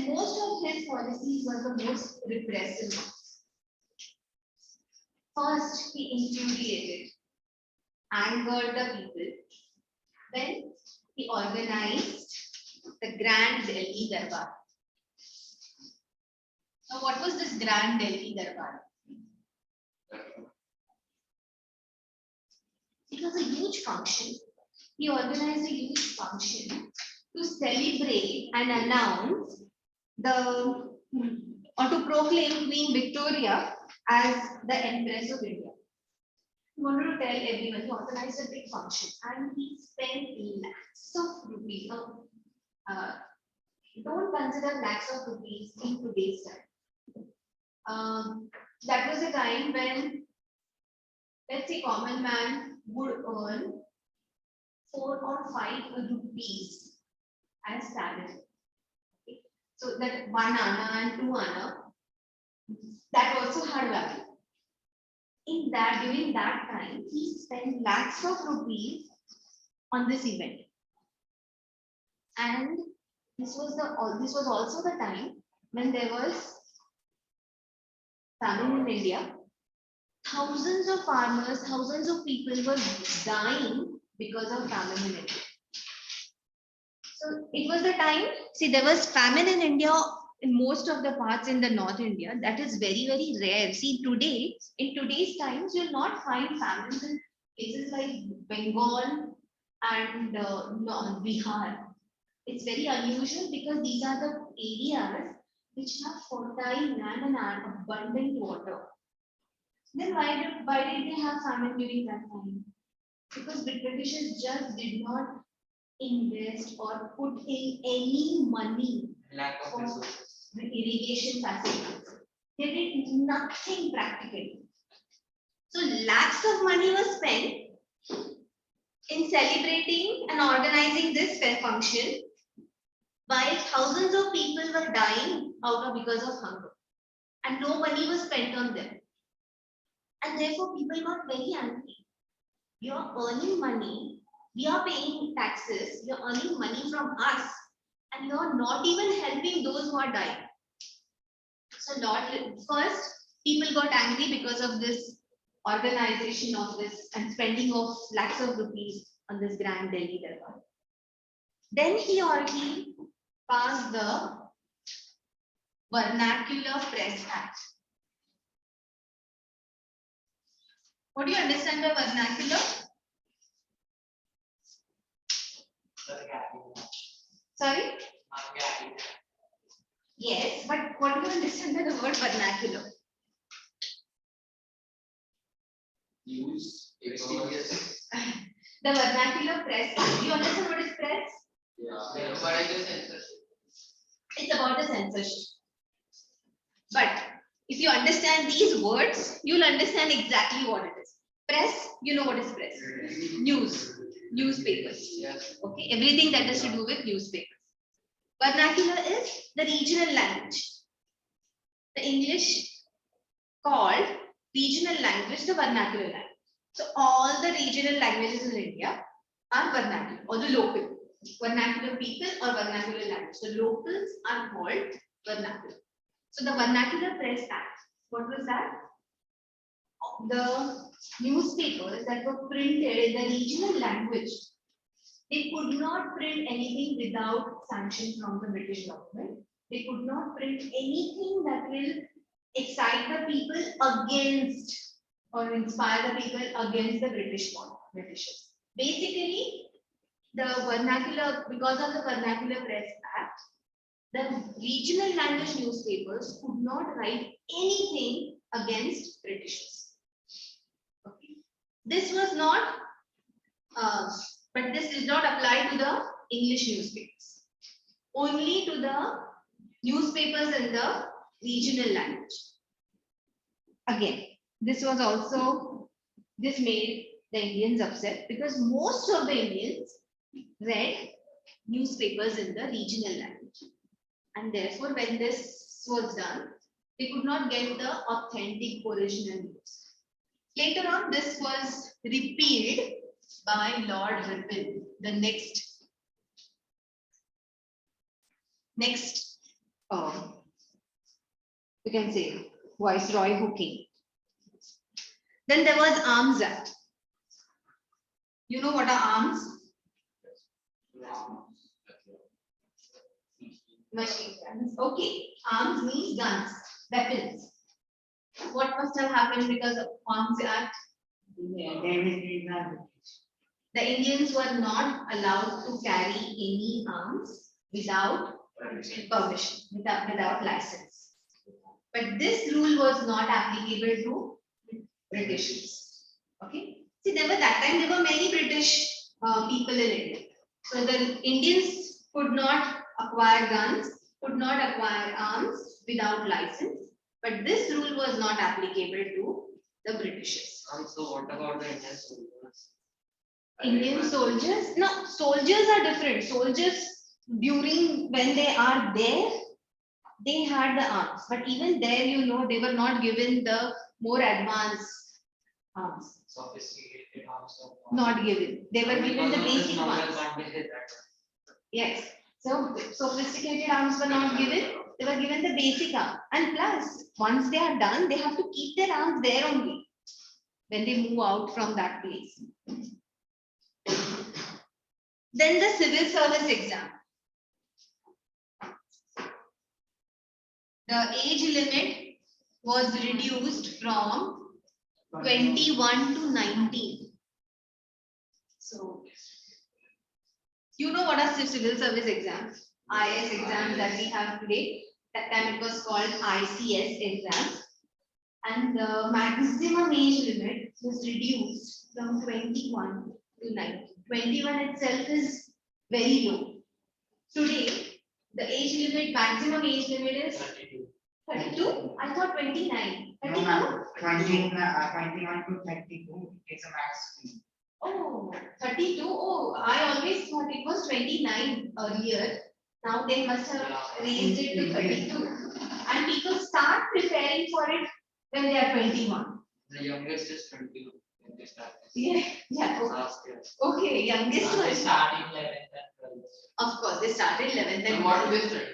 Most of his policies were the most repressive. First, he infuriated, angered the people. Then he organized the Grand Delhi Darbar. Now, what was this Grand Delhi Darbar? It was a huge function. He organized a huge function to celebrate and announce or to proclaim Queen Victoria as the Empress of India. He wanted to tell everyone, he organized a big function, and he spent lakhs of rupees. don't consider lakhs of rupees in today's time. That was a time when, let's say, common man would earn 4 or 5 rupees as salary. Okay. So that 1 anna and 2 anna, that also had value. In that, during that time, he spent lakhs of rupees on this event. And this was also the time when there was famine in India. Thousands of farmers, thousands of people were dying because of famine in India. So it was the time, see, there was famine in India in most of the parts in the North India. That is very, very rare. See, today, in today's times, you'll not find famines in places like Bengal and Bihar. It's very unusual because these are the areas which have fertile land and abundant water. Then why did they have famine during that time? Because the Britishers just did not invest or put in any money Lack of for resources. the irrigation facilities. They did nothing practically. So lakhs of money was spent in celebrating and organizing this function, while thousands of people were dying because of hunger, and no money was spent on them. And therefore, people got very angry. You're earning money, we are paying taxes, you're earning money from us, and you're not even helping those who are dying. So, first, people got angry because of this organization of this and spending of lakhs of rupees on this grand Delhi Darbar. Then he passed the Vernacular Press Act. What do you understand by vernacular? Sorry? Yes, but what do you understand by the word vernacular? Use prestigious. The Vernacular Press Act. Do you understand what is press? Yeah. But I just censorship. It's about the censorship. But if you understand these words, you'll understand exactly what it is. Press, you know what is press. News, newspapers. Yes. Okay, everything that has to do with newspapers. Vernacular is the regional language. The English called regional language the vernacular language. So all the regional languages in India are vernacular or the local. Vernacular people or vernacular language. The locals are called vernacular. So the Vernacular Press Act, what was that? The newspapers that were printed in the regional language, they could not print anything without sanction from the British government. They could not print anything that will excite the people against or inspire the people against the Britishers. Basically, the vernacular, because of the Vernacular Press Act, the regional language newspapers could not write anything against Britishers. Okay. This was not, but this did not apply to the English newspapers. Only to the newspapers in the regional language. Again, this made the Indians upset because most of the Indians read newspapers in the regional language. And therefore, when this was done, they could not get the authentic original news. Later on, this was repealed by Lord Ripon, the next you can say Viceroy who came. Then there was Arms Act. You know what are arms? Machine guns. Okay, arms means guns, weapons. What must have happened because of Arms Act? The Indians were not allowed to carry any arms without permission, without license. But this rule was not applicable to Britishers. Okay. See, that time there were many British people in India. So the Indians could not acquire guns, could not acquire arms without license. But this rule was not applicable to the Britishers. So what about the Indian soldiers? Indian soldiers, no, soldiers are different. Soldiers during when they are there, they had the arms, but even there, you know, they were not given the more advanced arms. Sophisticated arms of war. Not given. They were given the basic ones. Can't be hit that. Yes. So sophisticated arms were not given. They were given the basic arm. And plus, once they are done, they have to keep their arms there only when they move out from that place. Then the civil service exam. The age limit was reduced from 21 to 19. So, you know what are civil service exams? IS exams that we have today. That time it was called ICSE exams. And the maximum age limit was reduced from 21 to 19. 21 itself is very low. Today, the age limit, maximum age limit is 32. I thought 29. 32? No, 21 to 32 is a maximum. Oh, 32. Oh, I always thought it was 29 earlier. Now they must have raised it to 32. And people start preparing for it when they are 21. The youngest is 21. When they start. Yeah, yeah. Last year. Okay, youngest They was. start in 11th and 12th. Of course, they started 11th and And what do they study?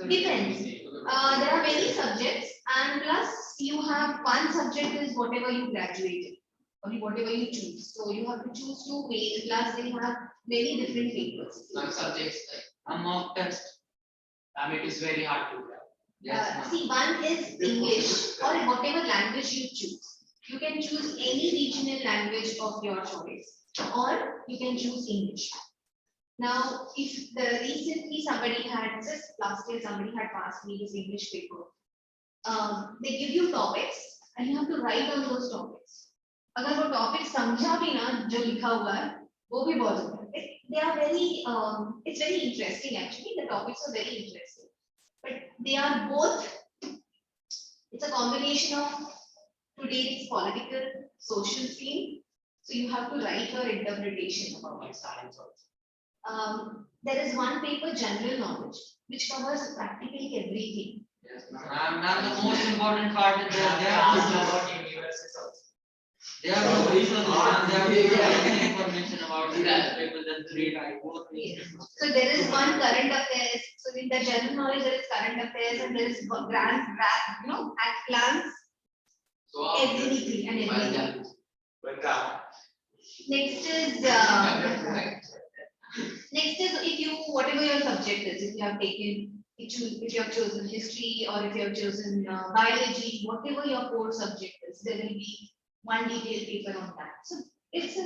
Depends. There are many subjects, and plus you have one subject is whatever you graduated, or whatever you choose. So you have to choose two ways. Plus they have many different papers. Some subjects like a mock test. It is very hard to grab. Yes, ma'am. See, one is English or whatever language you choose. You can choose any regional language of your choice, or you can choose English. Now, if recently somebody had, just last year somebody had passed me this English paper, they give you topics and you have to write on those topics. अगर वो topic समझा भी ना जो लिखा हुआ है, वो भी बहुत अच्छा है. They are very, it's very interesting actually. The topics are very interesting, but they are both. It's a combination of today's political, social scene. So you have to write your interpretation about Like science also. there is one paper, general knowledge, which covers practically everything. Yes, ma'am. The most important part is that they are about universes also. They are information about the people that read. Yes. So there is one current affairs. So in the general knowledge, there is current affairs, and there is grand, at glance, everything and everything. Next is if you, whatever your subject is, if you have taken, if you have chosen history or if you have chosen biology, whatever your core subject is, there will be one detailed paper on that. So it's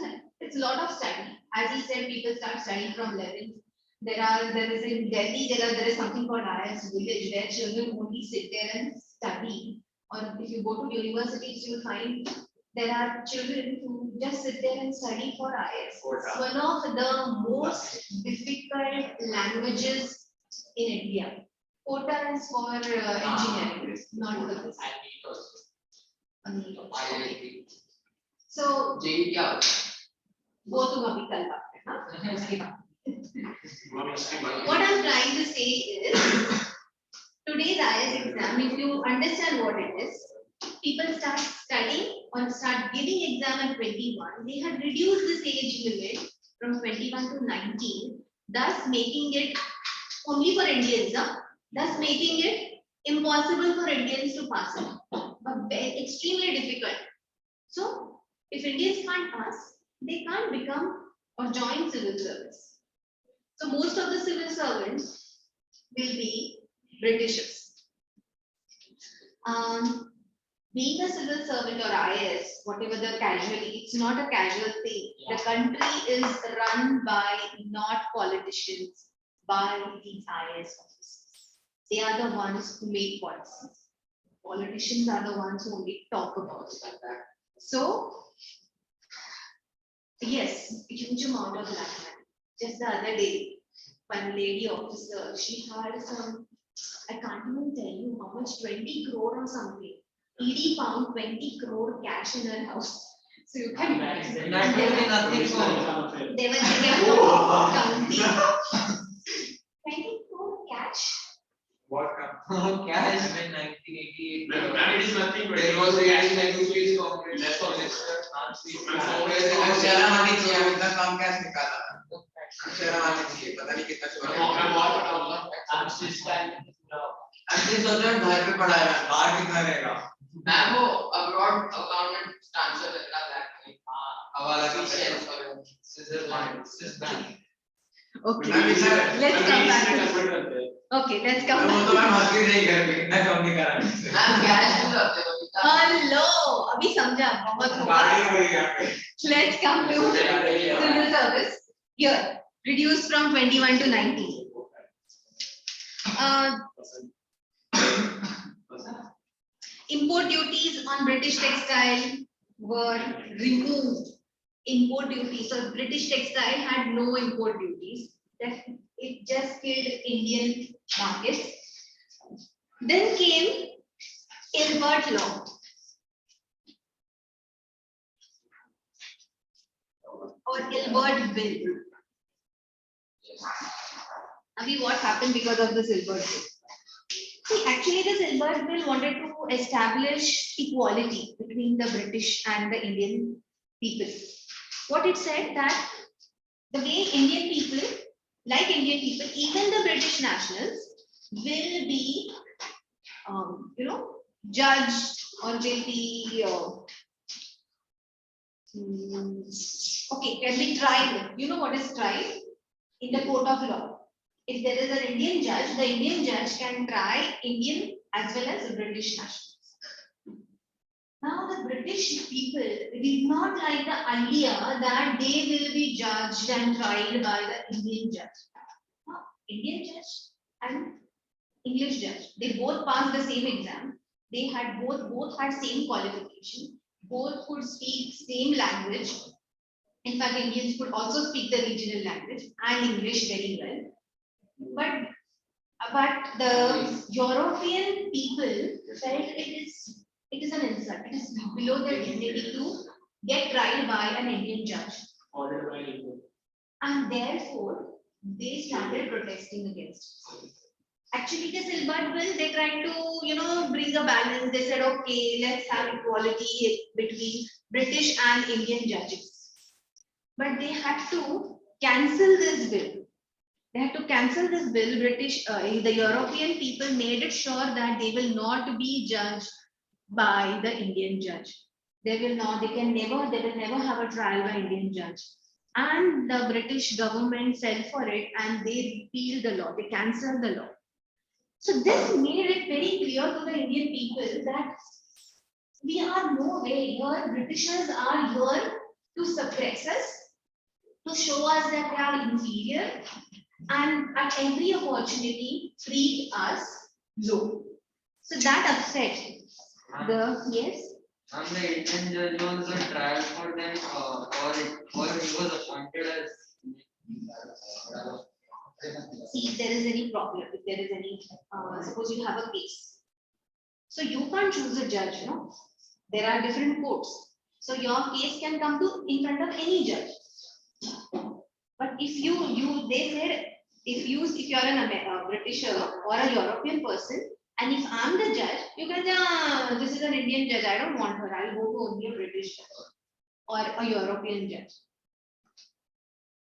a lot of study. As he said, people start studying from 11th. There is in Delhi, there is something called IS village where children only sit there and study. Or if you go to universities, you will find there are children who just sit there and study for IS. It's one of the most difficult languages in India. Quota is for engineering, not for this. So, वो तो अभी कल बात है ना, उसके बाद. What I'm trying to say is, today's IS exam, if you understand what it is, people start studying or start giving exam at 21. They had reduced this age limit from 21 to 19, thus making it only for Indians, thus making it impossible for Indians to pass it, but extremely difficult. So, if Indians can't pass, they can't become or join civil service. So, most of the civil servants will be Britishers. Being a civil servant or IS, whatever the casualty, it's not a casual thing. The country is run by not politicians, by these IS officers. They are the ones who make policies. Politicians are the ones who only talk about it. So, yes, a huge amount of black money. Just the other day, one lady officer, she had some, I can't even tell you how much, 20 crore or something. ED found 20 crore cash in her house. So you can imagine. That will be nothing for They were counting 20 crore cash. What cash. in 1988. It is nothing but. There was a Negotiation Congress. That's all. शर्म आनी चाहिए, हम इतना काम कैसे निकाला? शर्म आनी चाहिए, पता नहीं कितना चोरी है। अंतिम सोचो घर पे पड़ा है, बाहर कितना रहेगा? मैं वो abroad accountant transfer करना था, हवाला की शेयर पर Switzerland। Okay, let's come back. Okay, let's come वो तो back. मैं मस्ती नहीं कर रही, इतना कम नहीं करा। मैं कैश भी करते हो। Hello, अभी समझा बहुत होगा. Let's come to civil service. Here, reduced from 21 to 19. Import duties on British textile were removed. Import duties. So British textile had no import duties. It just killed Indian markets. Then came Ilbert law. Or Ilbert bill. Abhi, what happened because of this Ilbert bill? See, actually, this Ilbert bill wanted to establish equality between the British and the Indian people. What it said that the way Indian people, like Indian people, even the British nationals will be, judged or will be, can be tried. You know what is tried? In the court of law. If there is an Indian judge, the Indian judge can try Indian as well as British nationals. Now the British people did not like the idea that they will be judged and tried by the Indian judge. Indian judge and English judge, they both passed the same exam. They had both had same qualification. Both could speak same language. In fact, Indians could also speak the regional language and English very well. But the European people felt it is an insult. It is below their dignity to get tried by an Indian judge. And therefore, they started protesting against it. Actually, this Ilbert bill, they tried to, bring a balance. They said, okay, let's have equality between British and Indian judges. But they had to cancel this bill. They had to cancel this bill. The European people made it sure that they will not be judged by the Indian judge. They will never have a trial by Indian judge. And the British government fell for it and they repealed the law. They cancelled the law. So this made it very clear to the Indian people that we are no way here. Britishers are here to suppress us, to show us that they are inferior, and at every opportunity treat us low. So that upset yes. And the Indian judge was a trial for them, or he was appointed as. See, if there is any problem, if there is any, suppose you have a case. So you can't choose a judge, There are different courts. So your case can come in front of any judge. But if they said, if you're a British or a European person, and if I'm the judge, you can say, this is an Indian judge, I don't want her, I'll go to only a British judge or a European judge.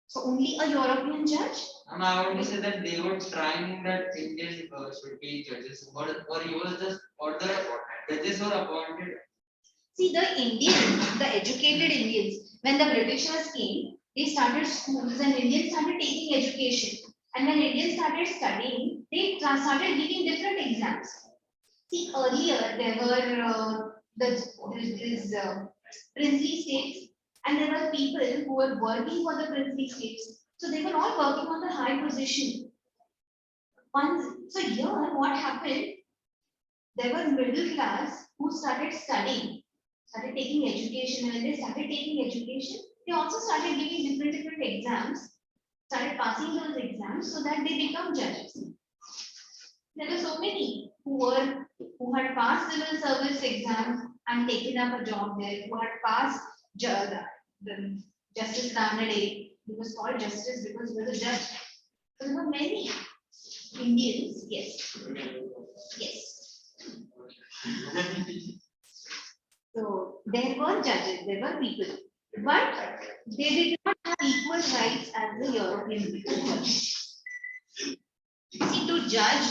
So only a European judge? And I want to say that they were trying that Indian should be judges, or he was just order judges were appointed. See, the educated Indians, when the Britishers came, they started schools and Indians started taking education. And when Indians started studying, they started giving different exams. See, earlier there were princely states, and there were people who were working for the princely states. So they were all working on the high position. So here, what happened? There were middle class who started studying, started taking education. And when they started taking education, they also started giving different exams. started passing those exams so that they become judges. There were so many who had passed civil service exams and taken up a job there, who had passed the Justice Ranade. He was called justice because he was a judge. So there were many Indians, yes. So there were judges, there were people, but they did not have equal rights as the European people. See, to judge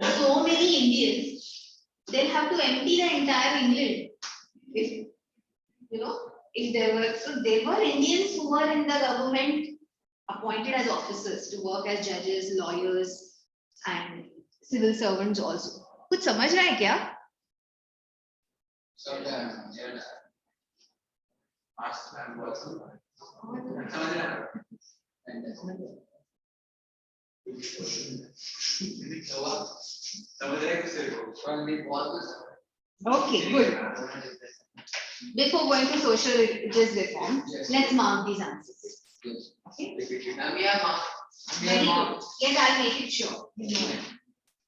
so many Indians, they'll have to empty the entire England. If there were Indians who were in the government appointed as officers to work as judges, lawyers, and civil servants also. कुछ समझ रहा है क्या? Okay, good. Before going to social justice reform, let's mark these answers. Okay. Very good. Yes, I'll make it sure.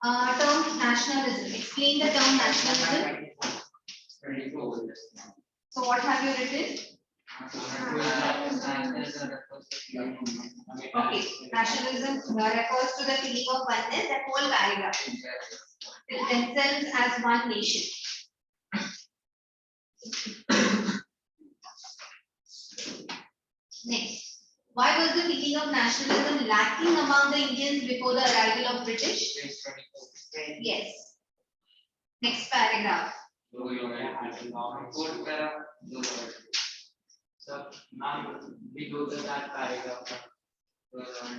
Term nationalism. Explain the term nationalism. So what have you written? Okay, nationalism refers to the feeling of oneness, that whole paragraph. Themselves as one nation. Next, why was the feeling of nationalism lacking among the Indians before the arrival of British? Yes. Next paragraph. So now we go to that paragraph.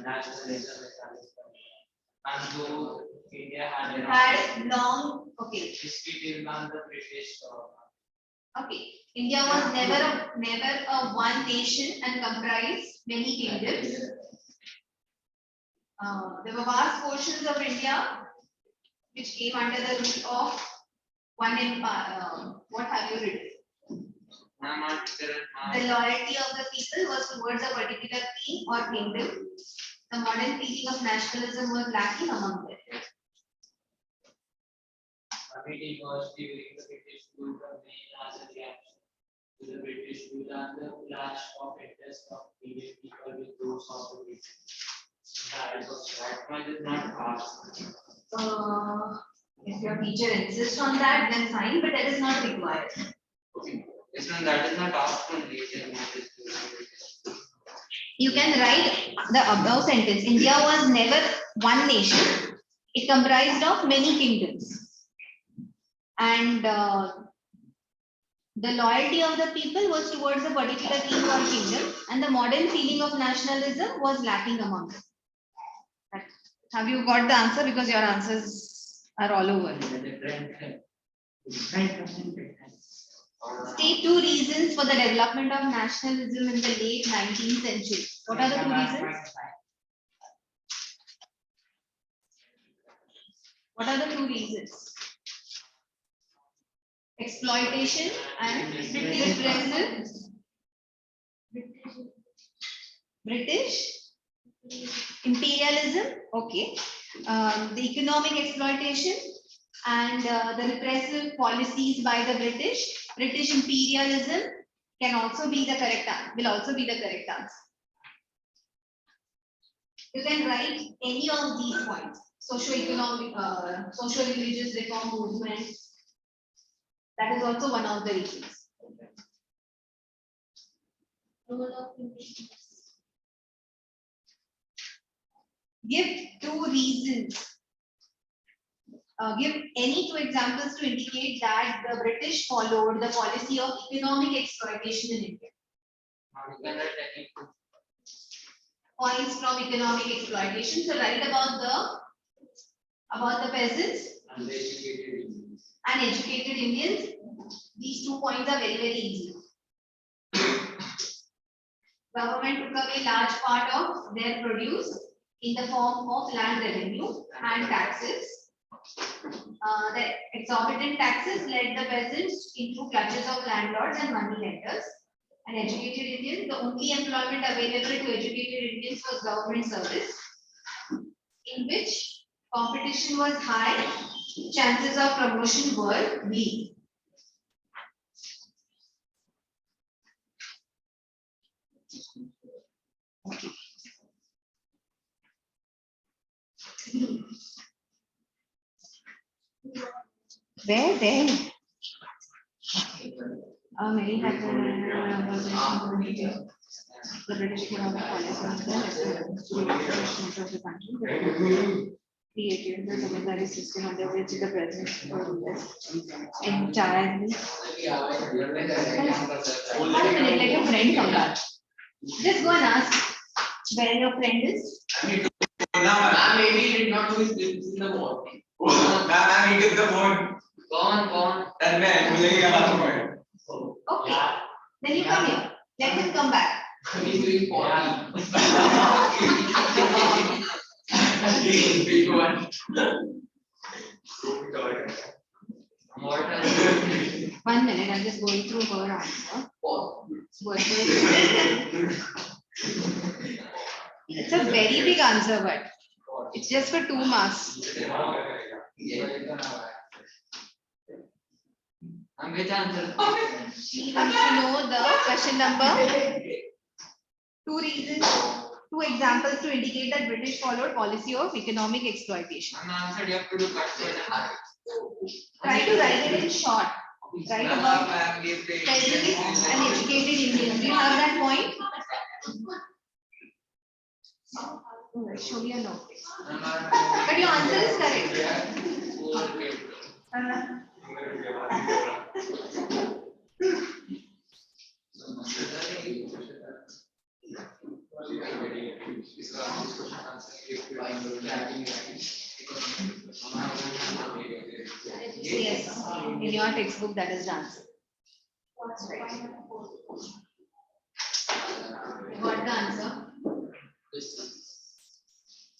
Nationalism, and though India had long history till now the British. Okay, India was never a one nation and comprised many kingdoms. There were vast portions of India which came under the rule of one empire. What have you written? The loyalty of the people was towards a particular king or kingdom. The modern feeling of nationalism was lacking among them. It was during the British rule the main as a reaction to the British rule and the clash of interest of Indian people with those of the British. That was is not passed. If your teacher insists on that, then fine, but that is not required. Okay. That is not asked from region. You can write the above sentence. India was never one nation. It comprised of many kingdoms. And the loyalty of the people was towards a particular king or kingdom, and the modern feeling of nationalism was lacking among them. Have you got the answer? Because your answers are all over. State two reasons for the development of nationalism in the late 19th century. What are the two reasons? What are the two reasons? Exploitation and repressive. British imperialism. Okay. The economic exploitation and the repressive policies by the British. British imperialism can also be the correct answer. Will also be the correct answer. You can write any of these points. Socio-economic, socio-religious reform movement. That is also one of the reasons. Give two reasons. Give any two examples to indicate that the British followed the policy of economic exploitation in India. Points from economic exploitation. So write about the peasants and educated Indians. These 2 points are very, very easy. Government took away a large part of their produce in the form of land revenue and taxes. The exorbitant taxes led the peasants into clutches of landlords and money lenders. and educated Indians. The only employment available to educated Indians was government service, in which competition was high, chances of promotion were weak. There. Many had the British economic policy of the country created the military system under which the president was entirely. 1 minute, let your friend come back. Just go and ask where your friend is. Ma'am, maybe he did not do his business in the morning. Ma'am, he took the phone. Gone. And then, Okay. Then you come here. Let him come back. he's doing 40. Big one. What 1 minute, I'm just going through her answer. It's a very big answer, but it's just for 2 marks. which answer? She wants to know the question number. 2 examples to indicate that British followed policy of economic exploitation. Answer, you have to do cut and Try to write it in short. Write about peasants and educated Indians. Do you have that point? Show me a note. But your answer is correct. Yes, in your textbook that is the answer. Got the answer?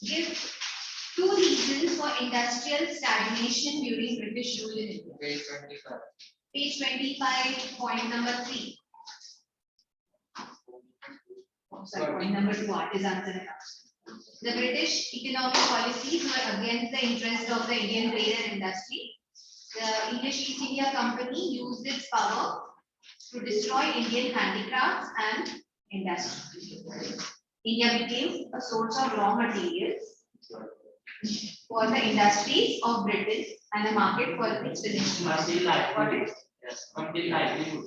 Give 2 reasons for industrial stagnation during British rule in India. Page 25. Page 25, point number 3. Sorry, point number 2, artisan answer. The British economic policies were against the interest of the Indian trade and industry. The English East India Company used its power to destroy Indian handicrafts and industry. India became a source of raw materials for the industries of Britain and a market for its finished goods. Got it? Yes, until livelihood.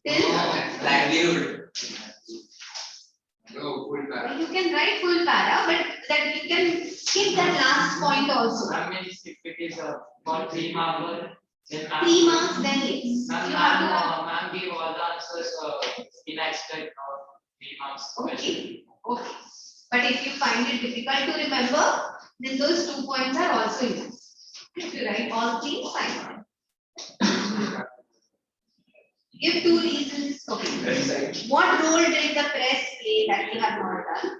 Till Livelihood. No, full para. you can write full para, but that you can skip that last point also. I mean, if it is for 3 marks, then 3 marks, then yes. You have to have. ma'am give all the answers in extra 3 marks. Okay. But if you find it difficult to remember, then those 2 points are also enough. If you write all 3, fine. Give 2 reasons. Okay. What role did the press play that we have not done?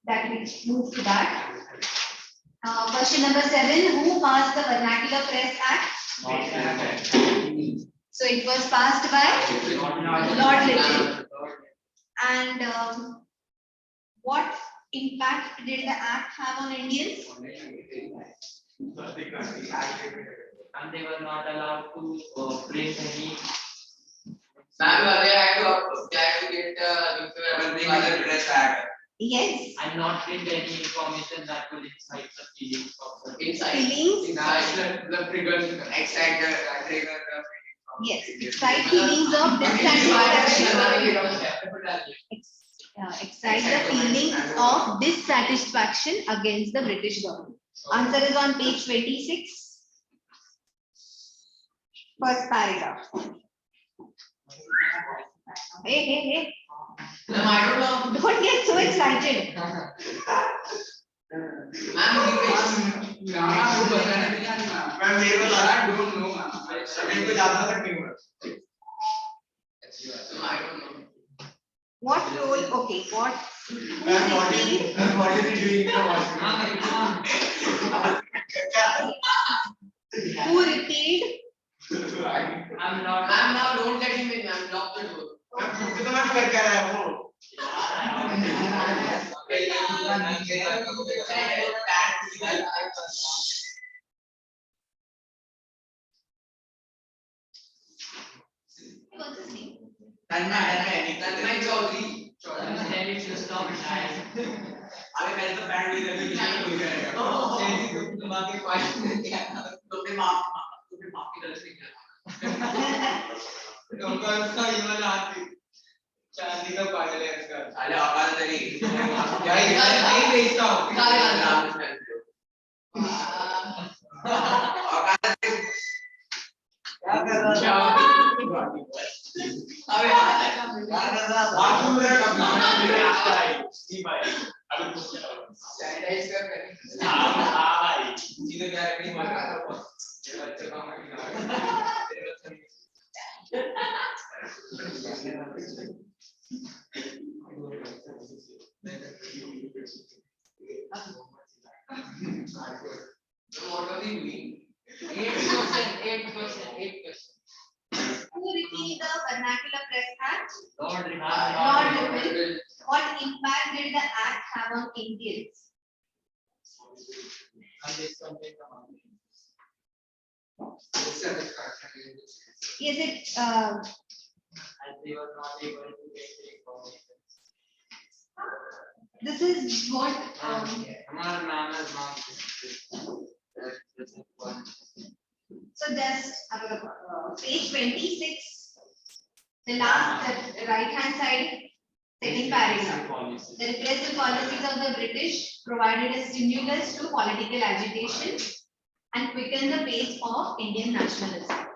That we move to that. Question number 7. Who passed the Vernacular Press Act? So it was passed by Lord Lytton. And what impact did the act have on Indians? And they were not allowed to print any. Ma'am, they had to get newspaper press act. Yes. And not print any information that will incite the feelings of the Feelings. The trigger, excite the trigger. Yes. Excite feelings of dissatisfaction. Excite the feelings of dissatisfaction against the British government. Answer is on page 26. First paragraph. Hey. Ma'am, I don't know. Don't get so excited. Ma'am, I don't know. What role? Okay, what? What is he doing in the Who repealed? I'm not. Ma'am, now don't let him in, ma'am. Lock the door. करके आया है वो। What's his name? Tanmay Chaudhary Tell him to stop trying. अरे मैंने तो band भी लगी कोई करेगा जैसे तुम तुम्हारे पास में क्या तुमने माफ की तरफ से क्या तुमको उसका ये वाला आती चांदी का पागल है इसका अरे आवाज नहीं यार ये नहीं बेचता हूं निकाले नाम क्या कर रहा है अबे बात सुन रहा है मेरे आता है जी भाई अभी कुछ सैनिटाइज कर हां भाई सीधे क्या नहीं मार रहा था ये बच्चे काम तेरे what are you doing? 8 question. Who repealed the Vernacular Press Act? Lord Lord Ripple. What impact did the act have on Indians? Is it as they were not able to get the information. this is what हमारा नाम है नाम so just page 26, the last, the right hand side, second paragraph. The repressive policies of the British provided a stimulus to political agitation and quickened the pace of Indian nationalism.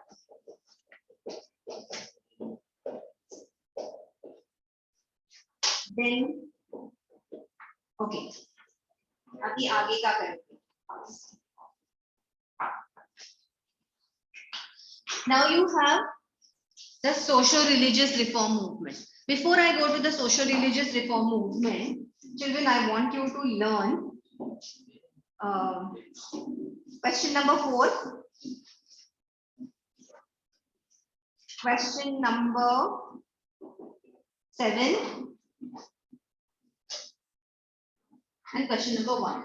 Then, okay, अभी आगे का करेंगे. Now you have the social-religious reform movement. Before I go to the social-religious reform movement, children, I want you to learn question number 4. Question number 7. And question number 1.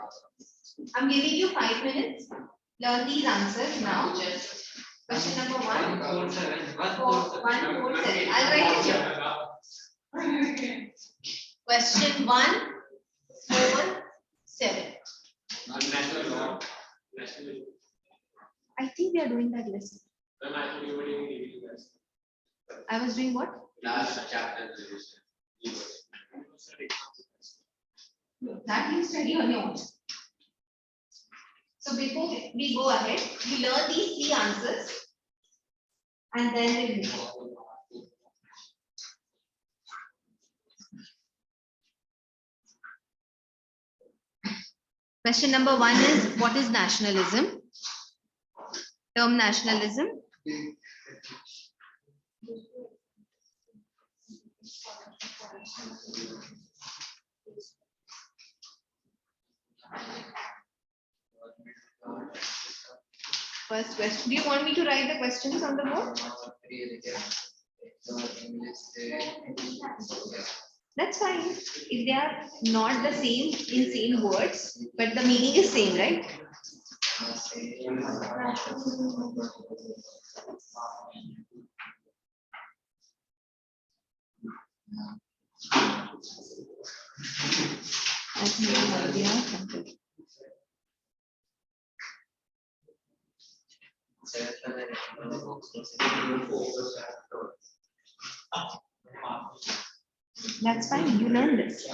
I'm giving you 5 minutes. Learn these answers now. Question number 1. 147. I'll write it here. Question 1, 4, 7. I think we are doing that lesson. I was doing what? last chapter That you study on your own. So before we go ahead, we learn these 3 answers and then we'll move on. Question number 1 is, what is nationalism? Term nationalism. First question. Do you want me to write the questions on the board? That's fine. If they are not the same in same words, but the meaning is same, right? That's fine. You learn this.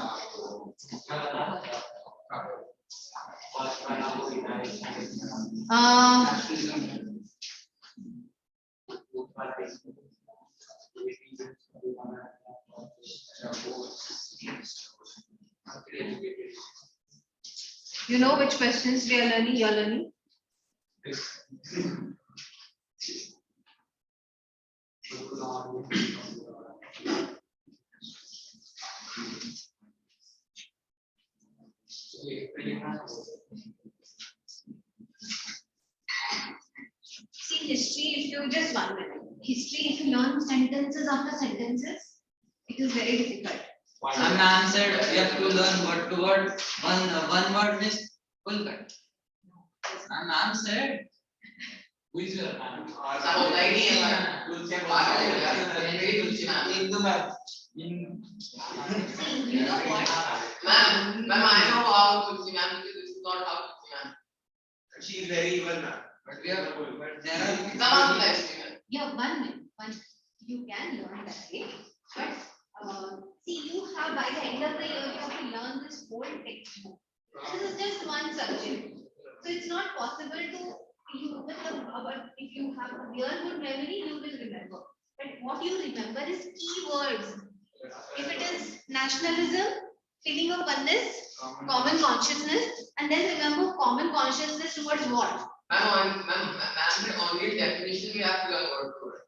You know which questions we are learning? You are learning. See history, if you just 1 minute. History, if you learn sentences after sentences, It is very difficult. Ma'am said we have to learn word to word. One word means full cut. Ma'am said. Who is your man? You know what? Ma'am, I know how Tulsi ma'am, because this is not how Tulsi ma'am. She is very evil, ma'am. But there are some lives. Yeah, 1 minute. You can learn that way, but see, you have by the end of the year, you have to learn this whole textbook. This is just one subject, so it's not possible to if you have a real good memory, you will remember. But what you remember is keywords. If it is nationalism, feeling of oneness, common consciousness, and then remember common consciousness towards what? Ma'am, only definition we have to learn word to word.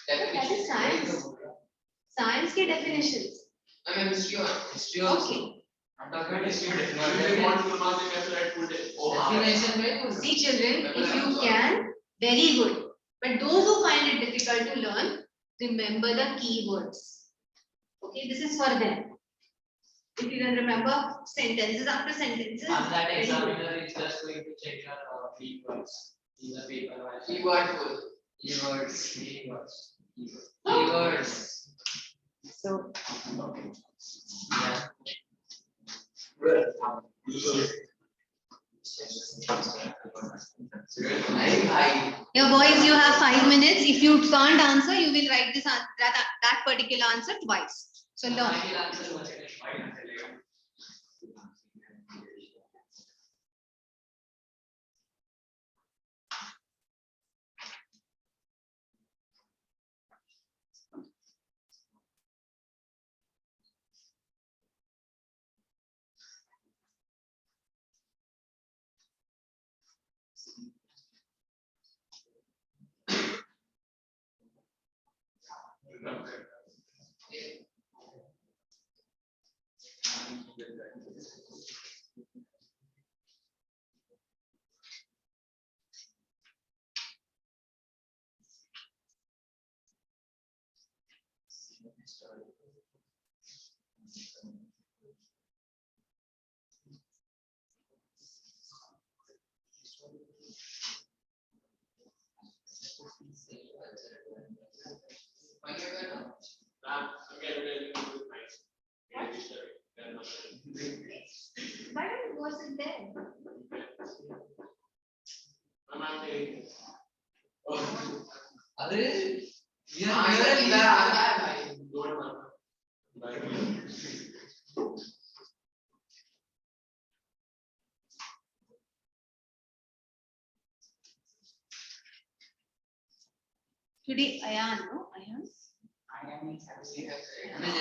That is science. Science के definitions. I mean history Okay. See children, if you can, very good. But those who find it difficult to learn, remember the keywords. Okay, this is for them. If you can remember sentences after sentences. And that examiner is just going to check your keywords in the paper. Keywords. So, Yeah. Your boys, you have 5 minutes. If you can't answer, you will write this that particular answer twice. So learn. Why don't you go sit there? Today, Ayan, no? Ayan? His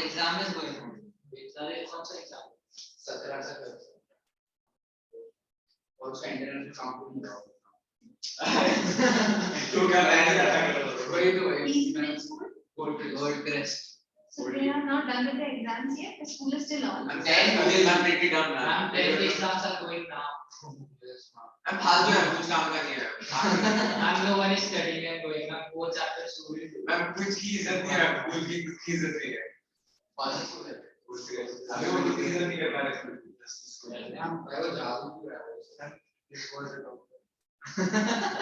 exam is going on. It's also exam. Also international company. He's in school. Gold crest. So they are not done with the exams yet. The school is still on. I'm telling you, I'm pretty done, Ma'am, ma'am. 10 exams are going now. I'm फालतू है कुछ काम का नहीं है Ma'am, no one is studying and going now. 4 chapters to read. Ma'am कुछ की इज्जत नहीं है कुछ की इज्जत नहीं है कौन सा स्कूल है? अभी वो लोग इज्जत नहीं कर पा रहे स्कूल हम वो जादू है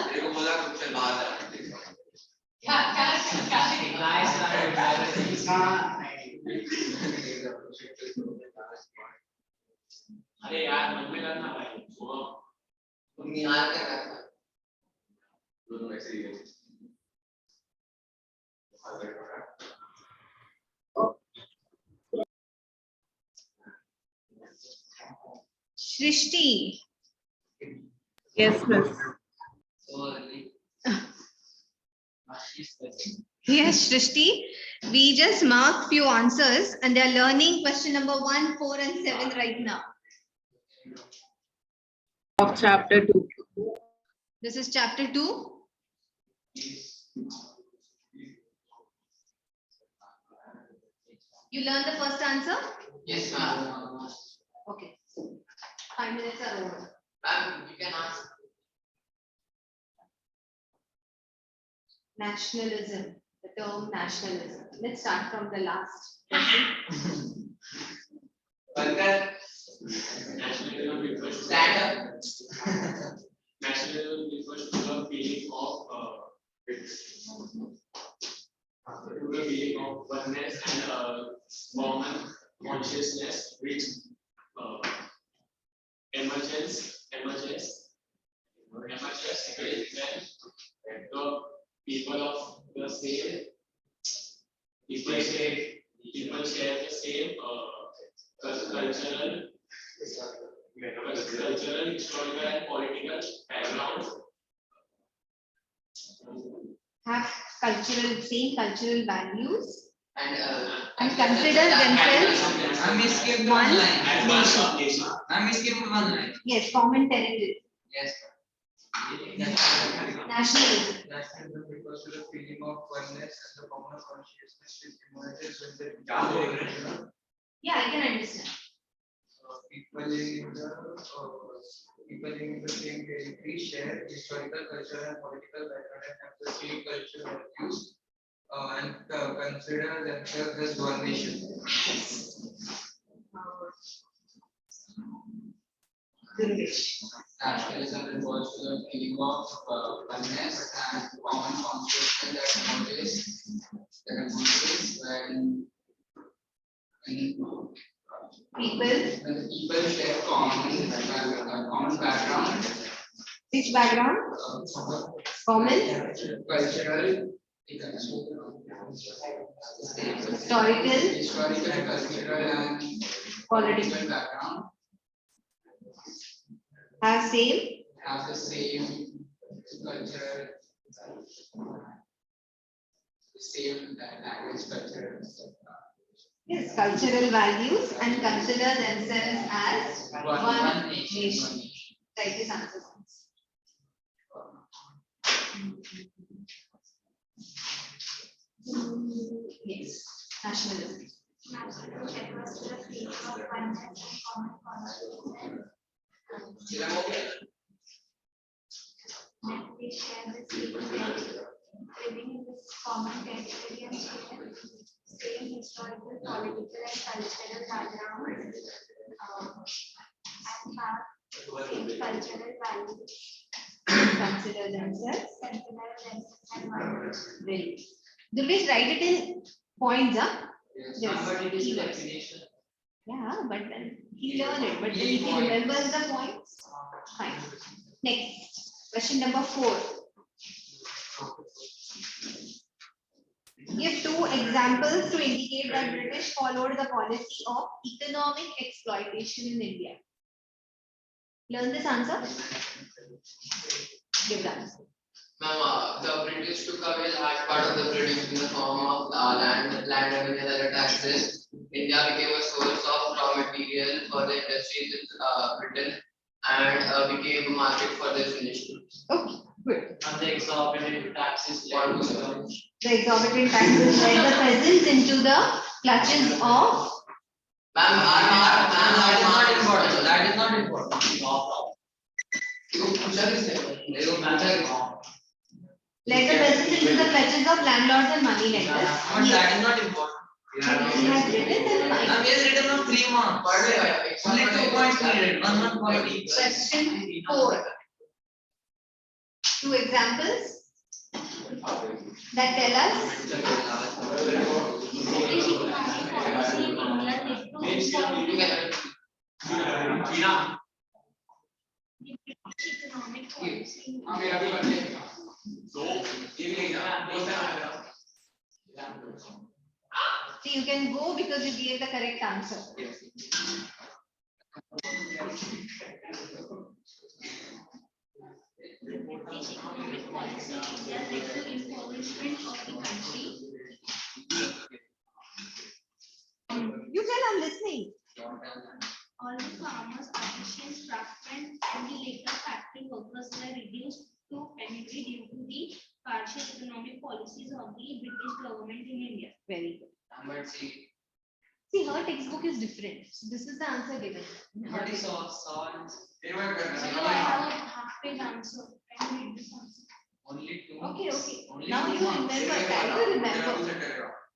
तेरे को बोला कुछ चल बाहर जा Nice, अरे यार मन में करना भाई तुम निहाल कर रखा दोनों ऐसे ही है Shrishti. yes, miss. so early. Yes, Shrishti. We just marked few answers and they are learning question number 1, 4 and 7 right now. Of chapter 2. This is chapter 2. You learned the first answer? Yes, ma'am. Okay. 5 minutes are over. Ma'am, you can ask. Nationalism. term nationalism? Let's start from the last question. Nationalism refers to nationalism refers to the feeling of oneness and common consciousness which emerges when the people of the same people share the same cultural, historical, and political background. Have same cultural values and consider themselves I skipped one one line. nation. I skipped one line. Yes, common territory. Yes. Nationalism. Nationalism refers to the feeling of oneness and the common consciousness which emerges when the Yeah, I can understand. people in the same territory share historical, cultural, and political background and have the same cultural values and consider themselves as one nation. Nationalism refers to the feeling of oneness and common consciousness that emerges when the people share common background. Which background? Common? Cultural, Historical, cultural, and political background. Have The same cultural, the same language, culture. yes, cultural values and consider themselves as one nation. Write this answer. Yes, nationalism. They share the same territory, living in this common territory and same historical, political, and cultural background, and have same cultural values. Consider themselves. And one. Very good. Dumesh, write it in points, huh? Somebody is Keywords. definition. Yeah, but then he learned it, but if he remembers the points, fine. Next, question number 4. Give 2 examples to indicate that British followed the policy of economic exploitation in India. Learn this answer? Give the answer. Ma'am, the British took away large part of the produce in the form of land revenue and other taxes. India became a source of raw material for the industries in Britain and became a market for their finished goods. Okay, good. And the exorbitant taxes. The exorbitant taxes led the peasants into the clutches of. Ma'am, that is not important. That is not important. Led the peasants into the clutches of landlords and moneylenders. But that is not important. He has written that. Ma'am, he has written on 3 marks. Only 2 points needed. 1 mark for each. Question 4. 2 examples that tell us. British economic policy in India led to economic policy. See, you can go because you gave the correct answer. British economic policy in India led to impoverishment of the country. You tell, I'm listening. All the farmers, artisans, craftsmen, and the later factory workers were reduced to penury due to the partial economic policies of the British government in India. Very good. Number 3. See, her textbook is different. So this is the answer given. What is all salt? So I have a half-page answer. Can you read this answer? Only two. Okay, okay. Only Now two you marks. remember, try to remember.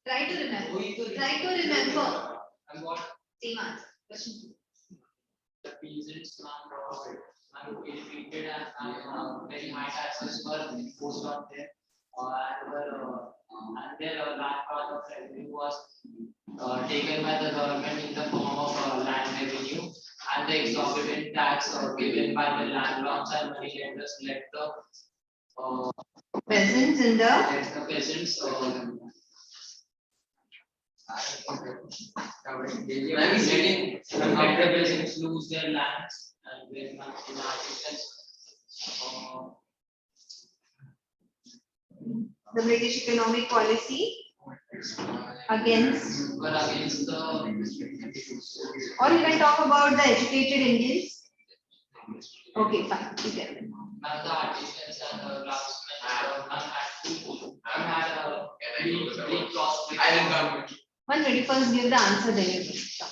Try to remember. Try to remember. And what Same answer. Question 2. the peasants and defeated and very high taxes were imposed on them. And their large part of revenue was taken by the government in the form of land revenue, and the exorbitant tax given by the landlords and moneylenders led the Peasants in the peasants let the peasants lose their lands, and when in articles the British economic policy against, were against the or you can talk about the educated Indians. Okay, fine. You get it. and the artisans and the craftsmen had a bleak prospect. I will come. 121st, give the answer, then you can stop.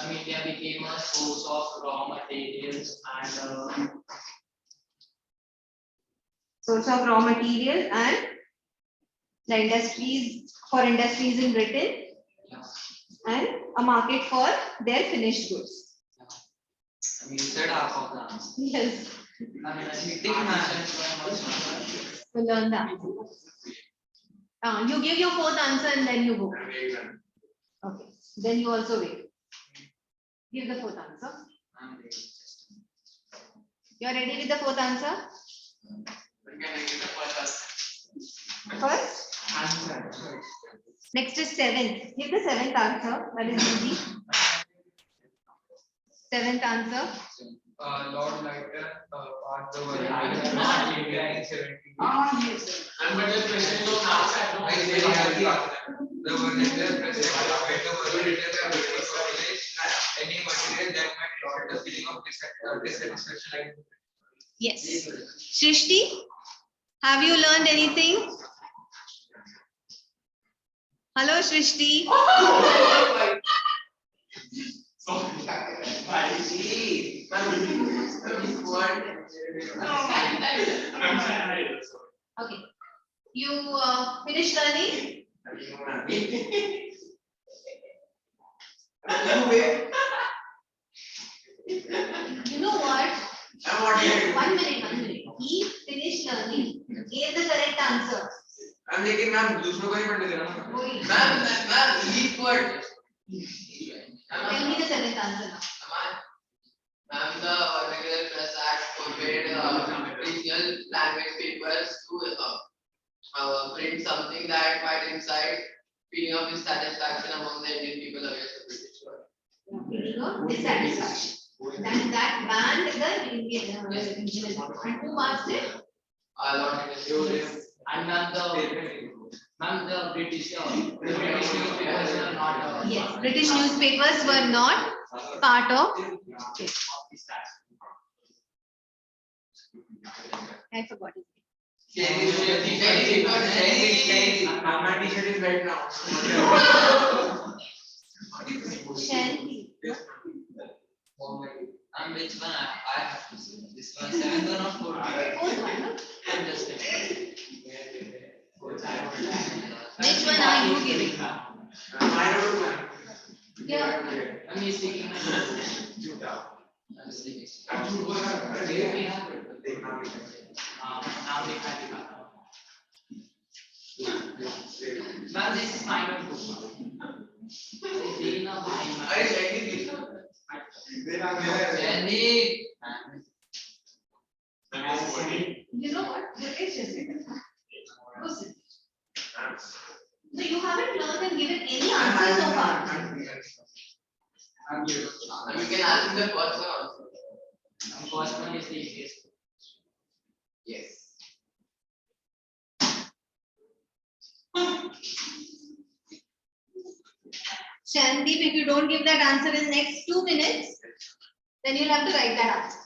India became a source of raw materials and Source of raw material and the industries, for industries in Britain, and a market for their finished goods. you said half of the answer. Yes, Artisans were much smaller. to learn that. You give your fourth answer and then you go. Okay, then you also wait. Give the fourth answer. You are ready with the fourth answer? First? Next is seventh. Give the seventh answer. That is easy. Seventh answer. Lord Lighter passed the word. Yes. And but the president of NASA is very healthy. The vernacular president of any material that might cause the feeling of dissatisfaction. Yes. Shrishti, have you learned anything? Hello, Shrishti. Okay. You finished learning? You know what? 1 minute. He finished learning, gave the correct answer. I'm लेकिन ma'am दूसरों को ही पढ़ने देना ना Wait. Ma'am, leap word. Tell me the seventh answer now. Ma'am, the Vernacular Press Act forbade regional language papers to print something that might incite feeling of dissatisfaction among the Indian people against the British world. Feeling of dissatisfaction. That banned the Indian regional. And who passed it? And the British newspapers were not. Yes, British newspapers were not part of it. I forgot his name. My t-shirt is red now. Shanti. And which one I have to say? This one, 7th one or 4th? Fourth one, no? I'm just saying. Which one are you giving? Yeah. I'm mistaking. I'm mistaking. Now they have it. Now this is kind of book. You know what? British is it? No, you haven't learned and given any answer so far. You can ask the first one also. The first one is the easiest. Yes. Shandeep, if you don't give that answer in next 2 minutes, then you'll have to write that answer.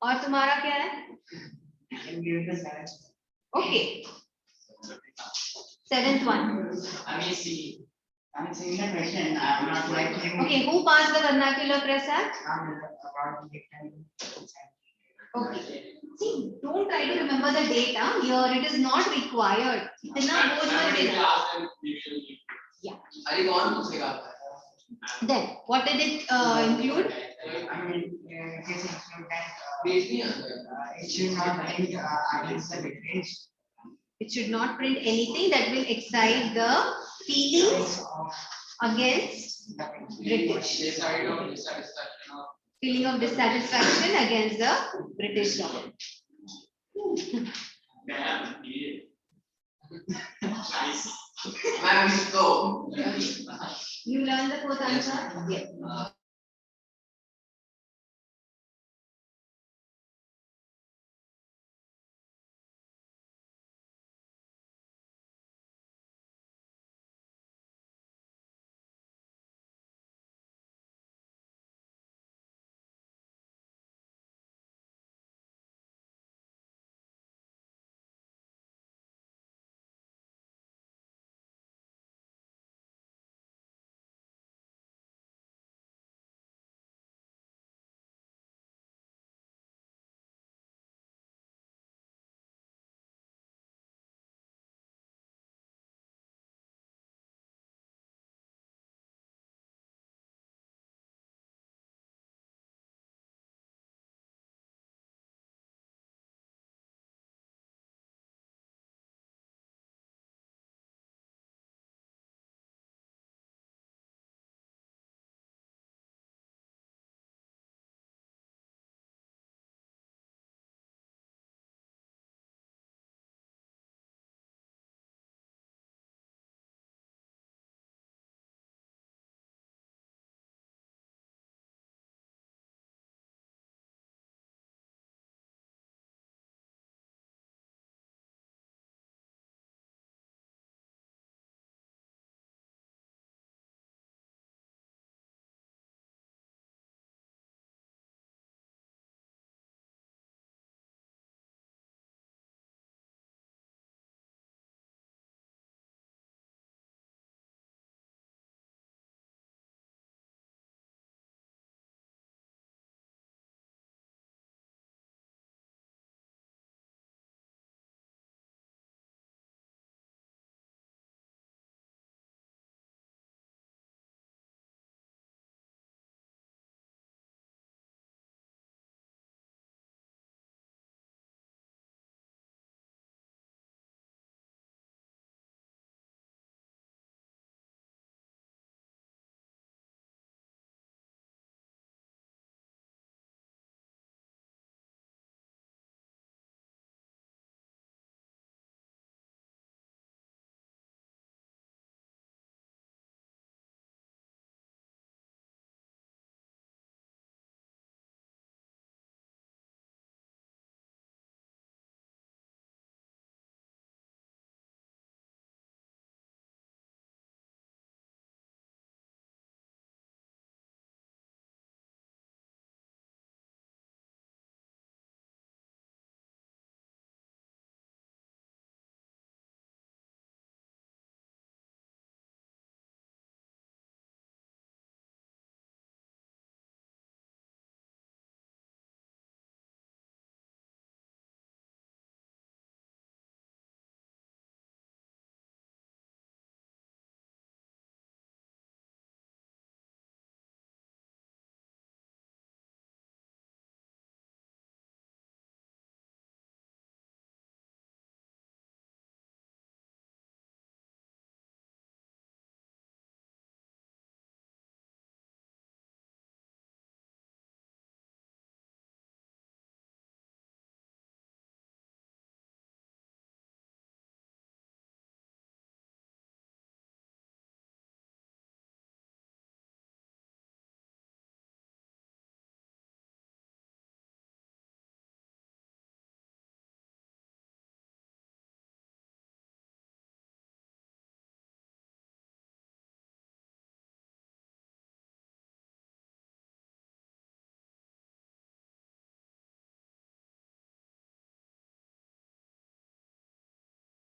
और तुम्हारा क्या है? Okay. 7th one. I mean, see. I'm saying the question. I'm not like him. Okay, who passed the Vernacular Press Act? About Okay. See, don't try to remember the date. Here it is not required. इतना बोझ मत देना. Yeah. अरे कौन पूछेगा? Then, what did it include? I mean, it is include that page नहीं आता it should not think against the British. It should not print anything that will excite the feelings against British. ये side of dissatisfaction of Feeling of dissatisfaction against the British government. Ma'am इसको You learned the fourth answer? Yes.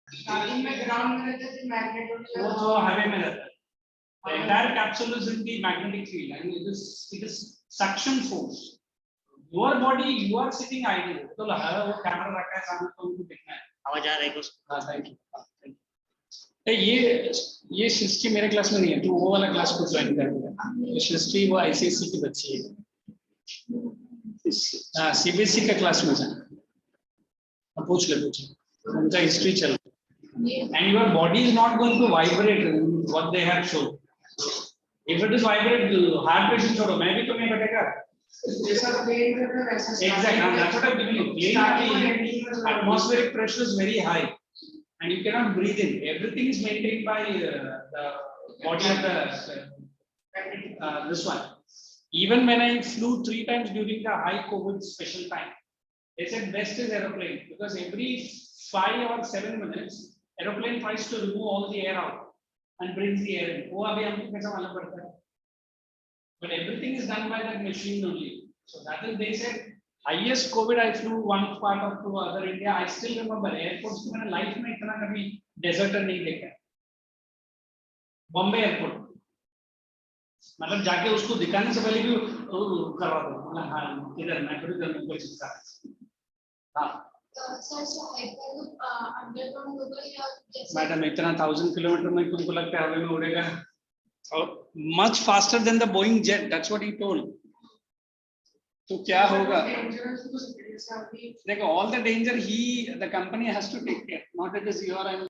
Starting में ground में रहते थे magnet वो तो हवे में रहता है The entire capsule is in the magnetic field, and it is suction force. Your body, you are sitting idle. तो वो camera रखा है सामने तो उनको दिखना है. आवाज आ रही है कुछ? हाँ, thank you. ये सृष्टि मेरे क्लास में नहीं है, तू वो वाला क्लास को ज्वाइन कर ले. ये सृष्टि वो ICSE की बच्ची है. हाँ, CBSE का क्लास में जा. पूछ ले उनका हिस्ट्री चल. And your body is not going to vibrate what they have shown. If it is vibrate, heart rate छोड़ो, मैं भी तुम्हें बताएगा. Exactly, that's what I'm giving you. Plane atmospheric pressure is very high, and you cannot breathe in. Everything is maintained by the body of the this one. Even when I flew 3 times during the high COVID special time, they said best is aeroplane because every 5 or 7 minutes, aeroplane tries to remove all the air out and brings the air in. वो अभी हमको कैसा मालूम पड़ता है? But everything is done by that machine only. So that is, they said, highest COVID I flew one part of to other India. I still remember airports को मैंने life में इतना कभी deserter नहीं देखा. बॉम्बे एयरपोर्ट, मतलब जाके उसको दिखाने से पहले भी करवा दो. मतलब हाँ, किधर मैं फिर इधर मुझे चिपका. हाँ. मैडम इतना 1000 किलोमीटर में तुमको लगता है हवा में उड़ेगा? Much faster than the Boeing jet. That's what he told. तो क्या होगा? देखो, all the danger the company has to take care. Not it is your and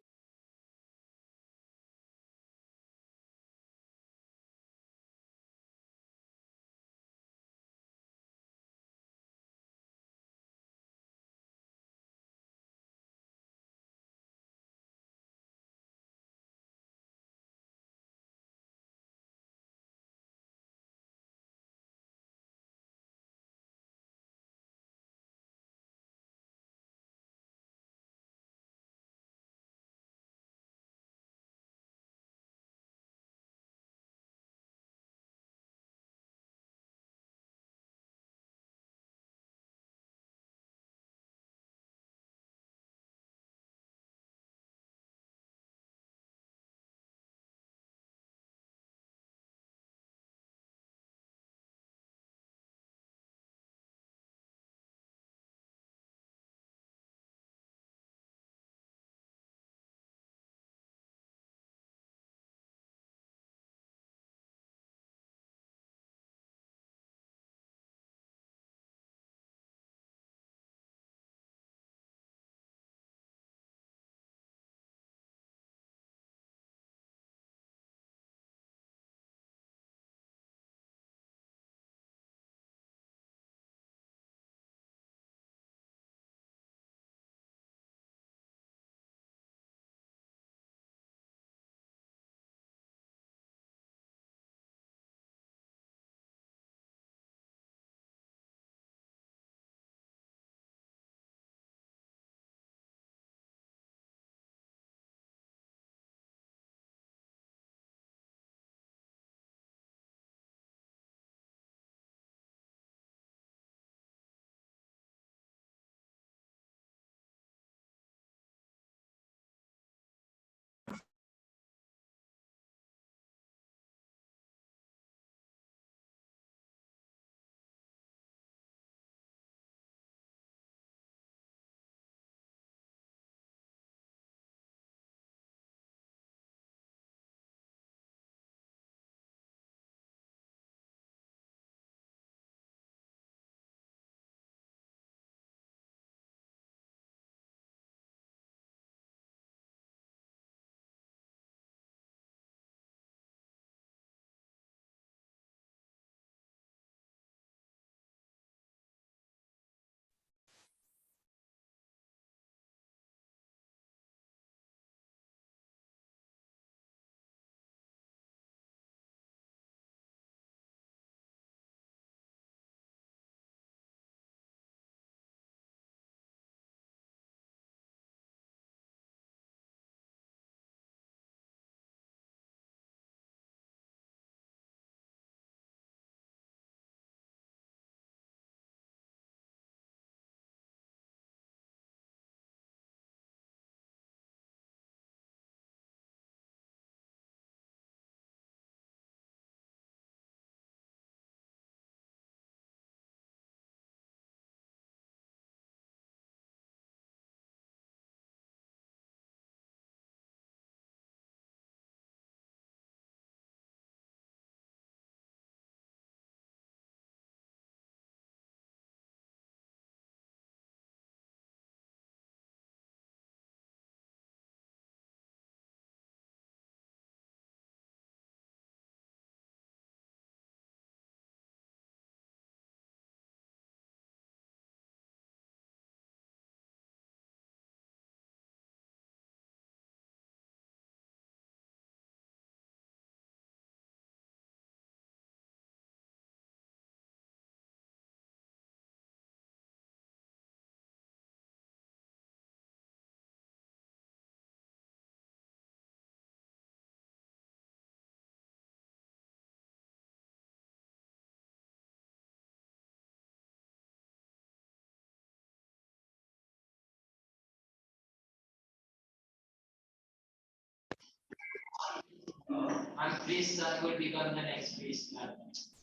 Unpriest son will become the next priest.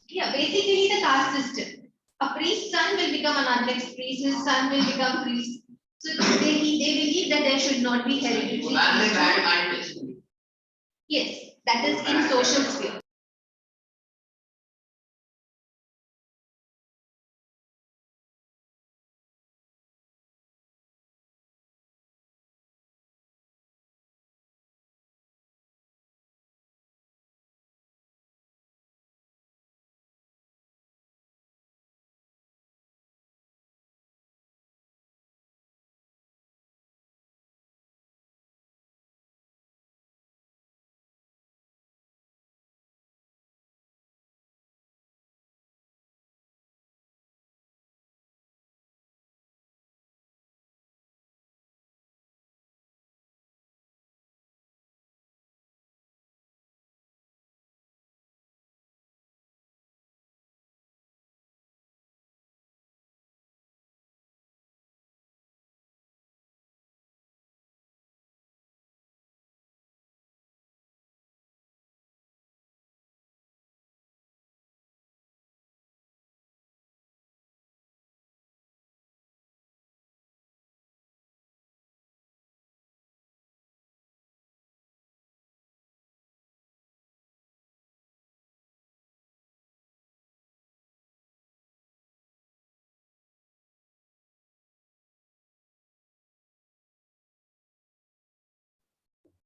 Yeah, basically the caste system. A priest's son will become an next priest, his son will become priest. So they believe that there should not be hereditary. And they ban untouchable. Yes, that is in social sphere.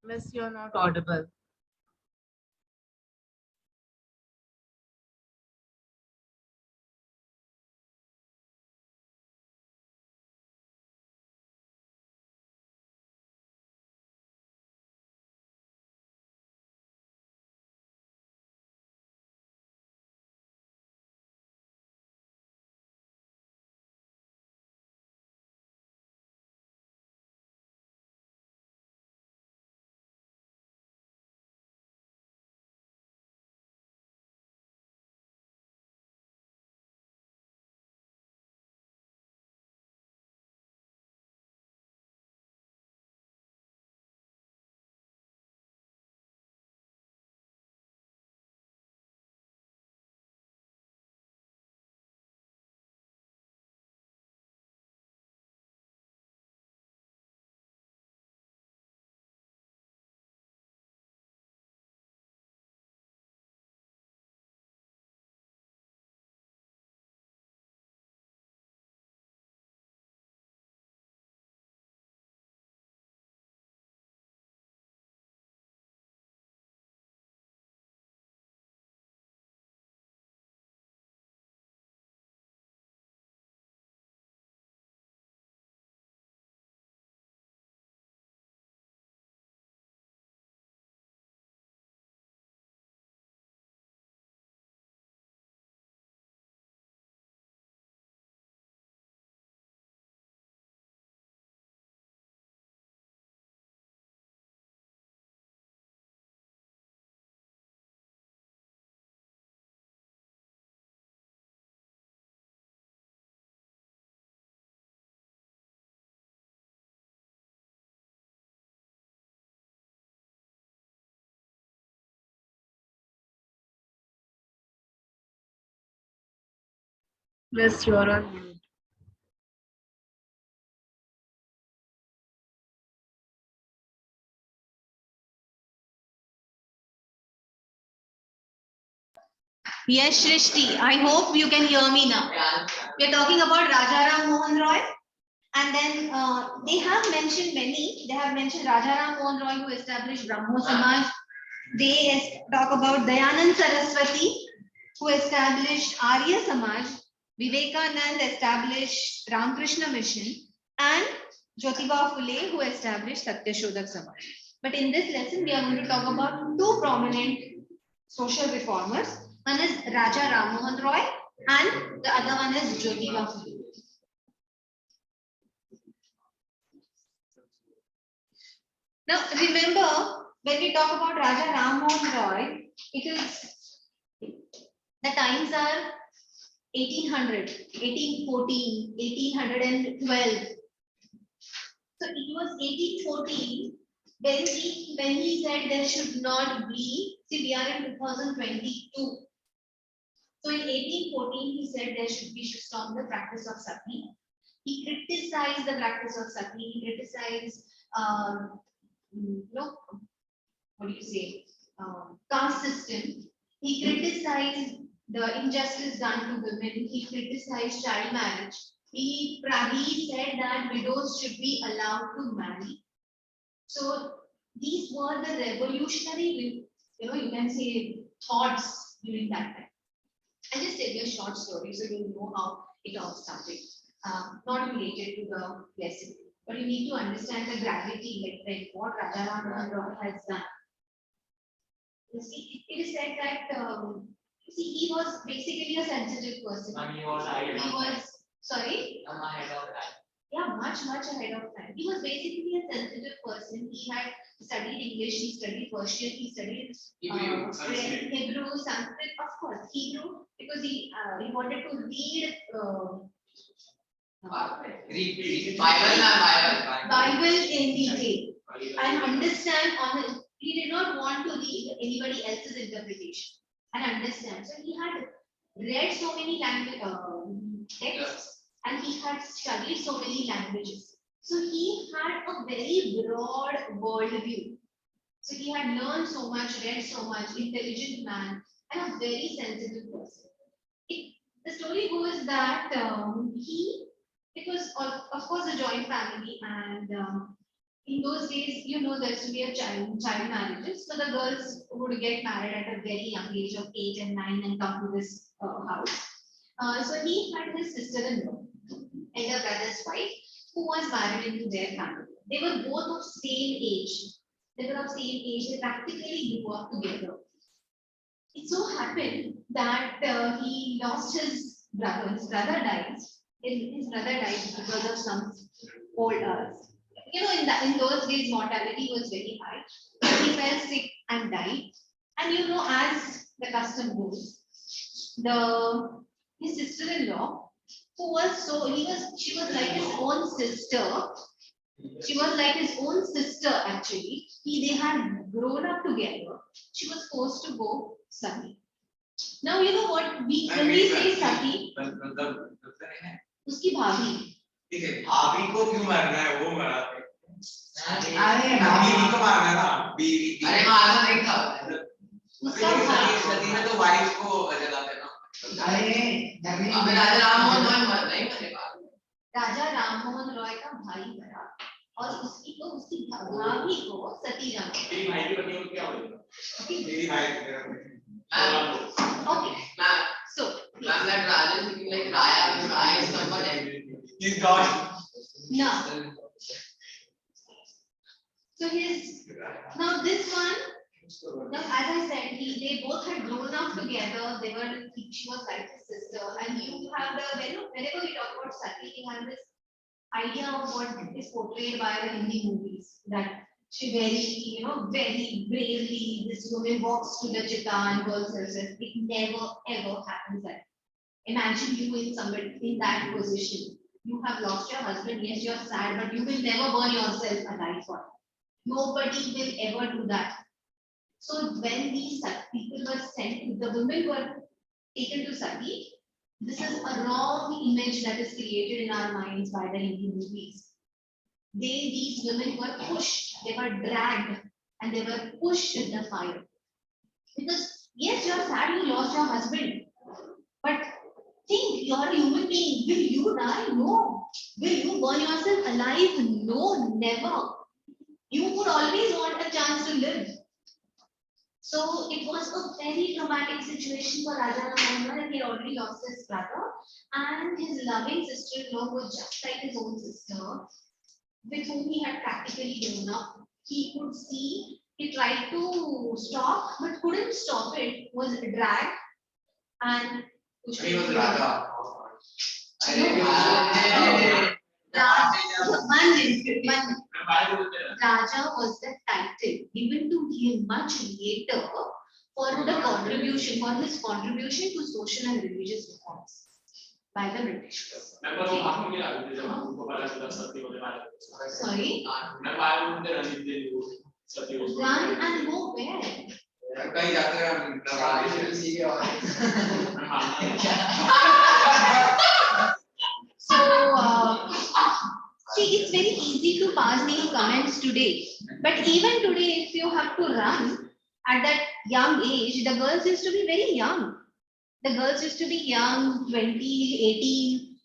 Miss, you're not audible. Miss, you're on mute. Yes, Shrishti, I hope you can hear me now. We are talking about Rajaram Mohan Roy. And then they have mentioned many. They have mentioned Rajaram Mohan Roy, who established Brahmo Samaj. They talk about Dayanand Saraswati, who established Arya Samaj. Vivekanand established Ramakrishna Mission. And Jyotiba Phule, who established Satyashodak Samaj. But in this lesson, we are going to talk about two prominent social reformers. One is Raja Ram Mohan Roy and the other one is Jyotiba Phule. Now remember, when we talk about Raja Ram Mohan Roy, it is the times are 1800, 1814, 1812. So it was 1814 when he said there should not be, see, we are in 2022. So in 1814, he said should stop the practice of sati. He criticized the practice of sati. He criticized, what do you say, caste system. He criticized the injustice done to women. He criticized child marriage. He said that widows should be allowed to marry. So these were the revolutionary, you can say, thoughts during that time. I'll just tell you a short story so you know how it all started. Not related to the lesson, but you need to understand the gravity, like what Raja Ramon Roy has done. You see, it is said that he was basically a sensitive person. And he was ahead of time. Sorry? Ahead of time. Yeah, much ahead of time. He was basically a sensitive person. He had studied English, he studied Persian, he studied Hebrew, Sanskrit, of course, Hebrew, because he wanted to read Bible in detail and understand he did not want to read anybody else's interpretation and understand. So he had read so many language texts and he had studied so many languages. So he had a very broad world view. So he had learned so much, read so much, intelligent man, and a very sensitive person. The story goes that it was of course a joint family, and in those days, there used to be a child marriages. So the girls would get married at a very young age of 8 and 9 and come to this house. So he had his sister-in-law, elder brother's wife, who was married into their family. They were both of same age. They practically grew up together. It so happened that he lost his brother. His brother died. His brother died because of some old in those days mortality was very high. He fell sick and died. And as the custom goes, his sister-in-law, she was like his own sister. She was like his own sister actually. They had grown up together. She was forced to go sati. Now you know what when we say sati, उसकी भाभी. ठीक है, भाभी को क्यों मारना है? वो मरा है. बीवी को मारना है ना, बीवी. अरे मारना नहीं था. उसका भाई. सती में तो वाइफ को जलाते ना. अबे राजा राममोहन रॉय नहीं मरेगा. राजा राममोहन रॉय का भाई मरा और उसकी भाभी को सती जाना. मेरी भाई की पत्नी को क्या बोलेगा? मेरी भाई. Okay. So. Ma'am, that Raja is thinking like Raya is somebody. He's God. No. So now this one. Now, as I said, they both had grown up together. She was like his sister, and you have whenever we talk about sati, we have this idea of what is portrayed by the Hindi movies, that she very bravely, this woman walks to the chitta and burns herself. It never ever happens that. Imagine you in that position. You have lost your husband. Yes, you're sad, but you will never burn yourself alive for it. Nobody will ever do that. So when these people were sent, the women were taken to sati. This is a wrong image that is created in our minds by the Hindi movies. These women were pushed, they were dragged, and they were pushed in the fire. Because yes, you are sad you lost your husband, but think, you are a human being. Will you die? No. Will you burn yourself alive? No, never. You would always want a chance to live. So it was a very traumatic situation for Raja Ramon Roy, and he had already lost his brother, and his loving sister-in-law was just like his own sister, with whom he had practically grown up. He could see, he tried to stop, but couldn't stop it, was dragged, and he was Raja. Raja was the title given to him much later for his contribution to social and religious reforms by the British. Sorry? Run and go where? कहीं जाते हैं So, see, it's very easy to pass these comments today. But even today, if you have to run at that young age, the girls used to be very young. The girls used to be young, 20, 18.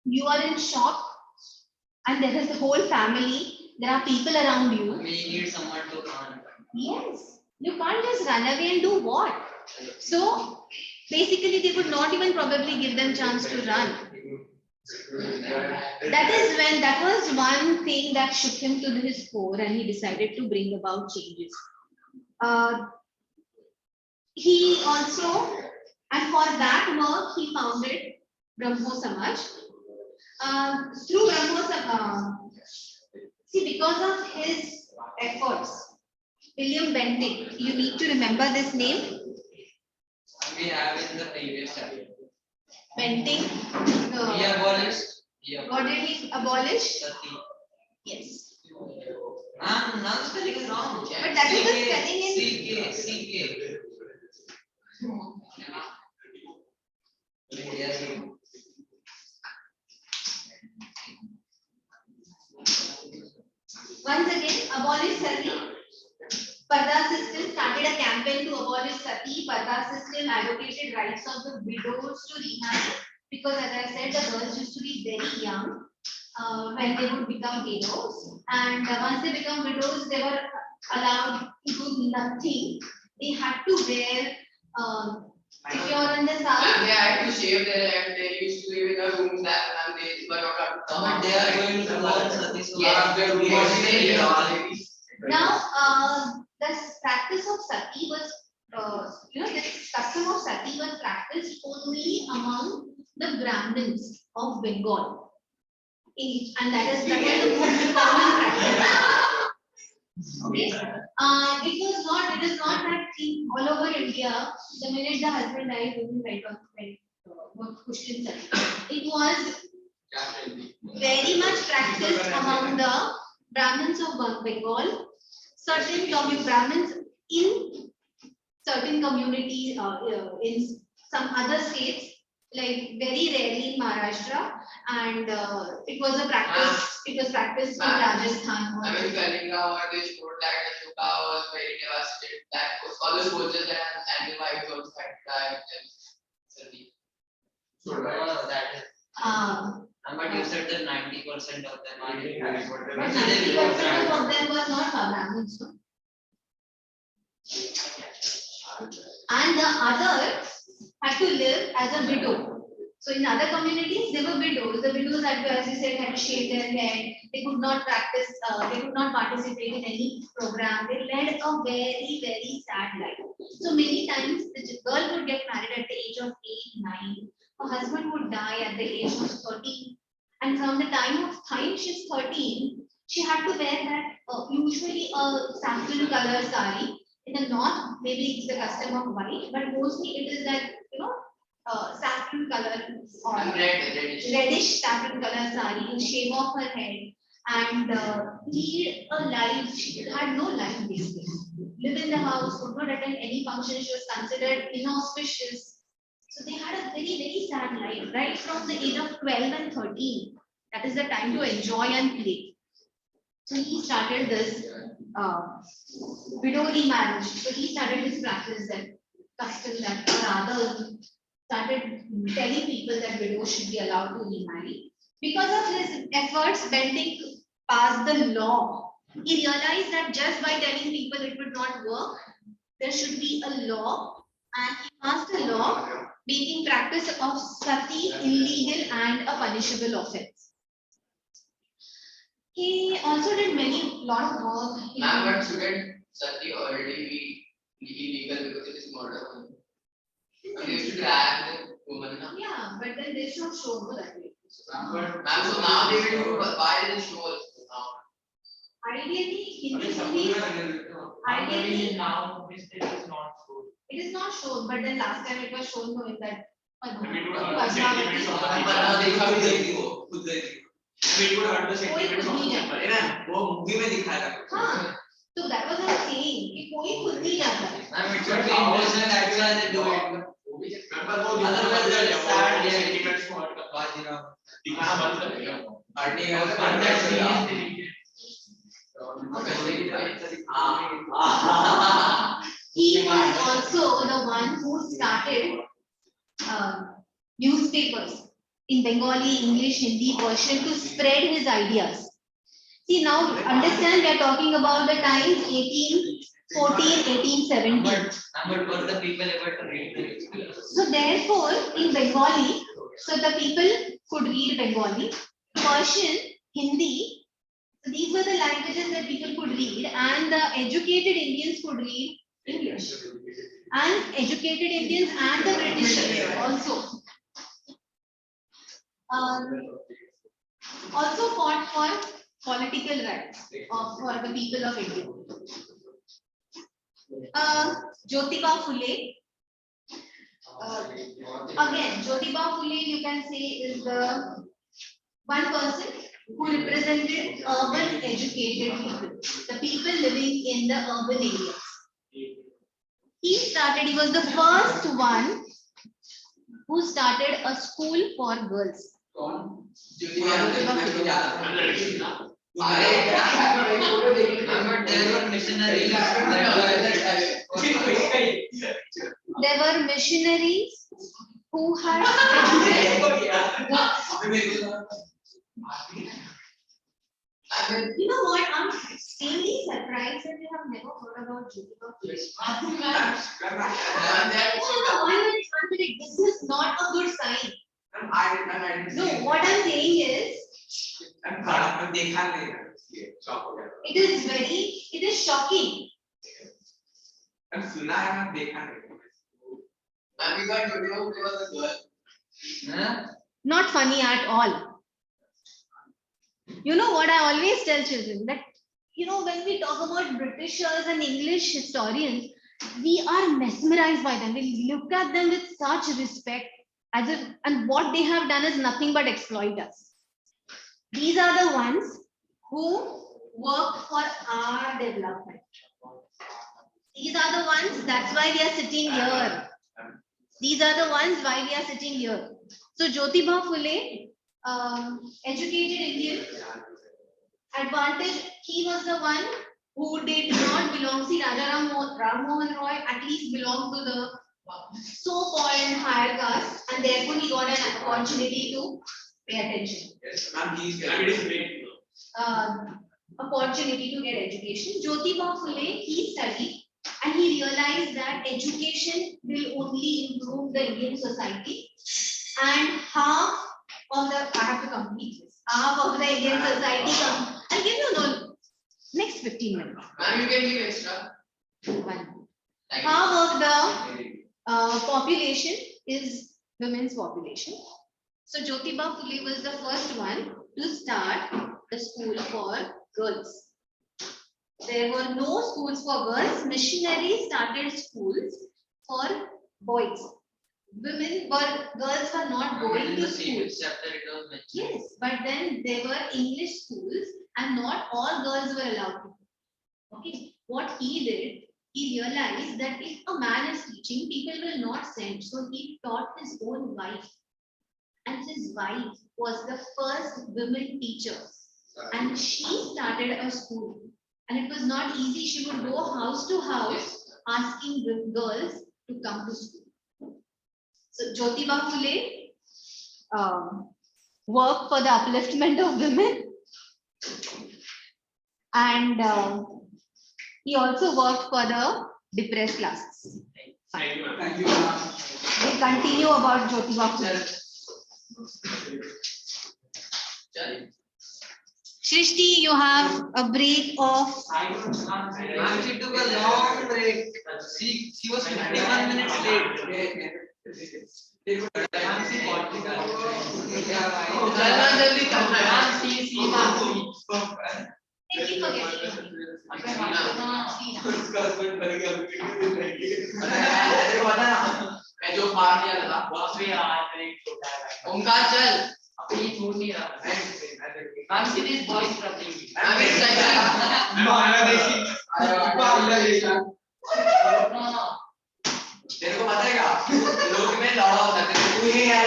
You are in shock, and there is the whole family. There are people around you. We need someone to run. Yes, you can't just run away and do what? So basically, they would not even probably give them chance to run. That was one thing that shook him to his core, and he decided to bring about changes. He also, and for that work, he founded Brahmo Samaj. Through Brahmo Samaj, see, because of his efforts, William Bentinck, you need to remember this name. We have in the previous chapter. Bentinck. He abolished. What did he abolish? Sati. Yes. Now spelling is wrong. But that is the spelling in CK. Yes. Once again, abolish Sati. Parda system started a campaign to abolish Sati. Parda system advocated rights of the widows to remarry, because as I said, the girls used to be very young when they would become widows. And once they become widows, they were allowed to do nothing. They had to wear, if you are in the south. And they had to shave their head. They used to live in a room that and they were not allowed to come. But they are going to learn Sati. Yes, they are. Now, the practice of Sati was, this custom of Sati was practiced only among the Brahmins of Bengal. And that was the most common practice. Okay. It is not that in all over India, the minute the husband dies, women went on pushed in Sati. It was very much practiced among the Brahmins of Bengal. Certain Brahmins in certain communities, in some other states, like very rarely in Maharashtra, and it was a practice. It was practiced in Rajasthan. I mean, Kalinga, they showed that the Shuka was very devastated. That all the soldiers and the wives also had died. So that is. But you said that 90% of them are in. But 90% of them were not Brahmins. No? And the others had to live as a widow. So in other communities, they were widows. The widows had to, as you said, had to shave their head. They could not practice, they could not participate in any program. They led a very, very sad life. So many times the girl would get married at the age of 8, 9. Her husband would die at the age of 13. And from the time she's 13, she had to wear that usually a saffron color sari. In the north, maybe it's the custom of white, but mostly it is that, saffron color or reddish saffron color sari, shave off her head, and lead a life. She had no life basically. Live in the house, could not attend any function. She was considered inauspicious. So they had a very, very sad life, right from the age of 12 and 13. That is the time to enjoy and play. So he started this widow remarriage. So he started his practice that custom that, or rather started telling people that widows should be allowed to remarry. Because of his efforts, Bentinck passed the law. He realized that just by telling people it would not work, there should be a law, and he passed a law making practice of sati illegal and a punishable offense. He also did lot of work. Ma'am, but shouldn't sati already be illegal because it is murder? They used to drag the woman. Yeah, but then they should show that way. Ma'am, so now they will do, why did they show us now? Ideally, now this is not shown. It is not shown, but then last time it was shown in that. We would hurt the sentiments of the people. We would hurt the sentiments of the people. वो movie में दिखाया था. So that was I'm saying कि कोई खुद नहीं जाता है. Ma'am, it should be interesting. That's why they do it. Otherwise, they'll start getting Bajirao. He was also the one who started newspapers in Bengali, English, Hindi, Persian to spread his ideas. See, now understand we are talking about the times 1814, 1817. But were the people able to read the So therefore, in Bengali, so the people could read Bengali, Persian, Hindi. So these were the languages that people could read, and the educated Indians could read English. And educated Indians and the Britishers also. Also fought for political rights for the people of India. Jyotiba Phule. Again, Jyotiba Phule, you can say, is the one person who represented urban educated people, the people living in the urban areas. He was the first one who started a school for girls. There were missionaries who had you know what? I'm extremely surprised that you have never heard about Jyotiba Phule. This is not a good sign. No, what I'm saying is, it is shocking. Not funny at all. You know what I always tell children, that when we talk about Britishers and English historians, we are mesmerized by them. We look at them with such respect, as if, and what they have done is nothing but exploit us. These are the ones who work for our development. These are the ones, that's why we are sitting here. These are the ones why we are sitting here. So Jyotiba Phule, educated Indian, advantage, he was the one who did not belong, see Ramon Roy at least belonged to the so-called higher caste, and therefore he got an opportunity to pay attention. Yes, ma'am, he is opportunity to get education. Jyotiba Phule, he studied and he realized that education will only improve the Indian society, and half of the, I have to complete this, half of the Indian society, I'll give you next 15 minutes. Ma'am, you can give extra. Half of the population is women's population. So Jyotiba Phule was the first one to start the school for girls. There were no schools for girls. Missionaries started schools for boys. Girls were not going to school. Yes, but then there were English schools and not all girls were allowed to go. Okay, what he did, he realized that if a man is teaching, people will not send. So he taught his own wife. And his wife was the first woman teacher. And she started a school. And it was not easy. She would go house to house asking the girls to come to school. So Jyotiba Phule worked for the upliftment of women. And he also worked for the depressed classes. Thank you. We continue about Jyotiba Phule. Shrishti, you have a break of. Ma'am, she took a long break. She was 51 minutes late. Thank you for getting Ma'am, तेरे को पता है क्या लोग में लड़ा होता है तू ही है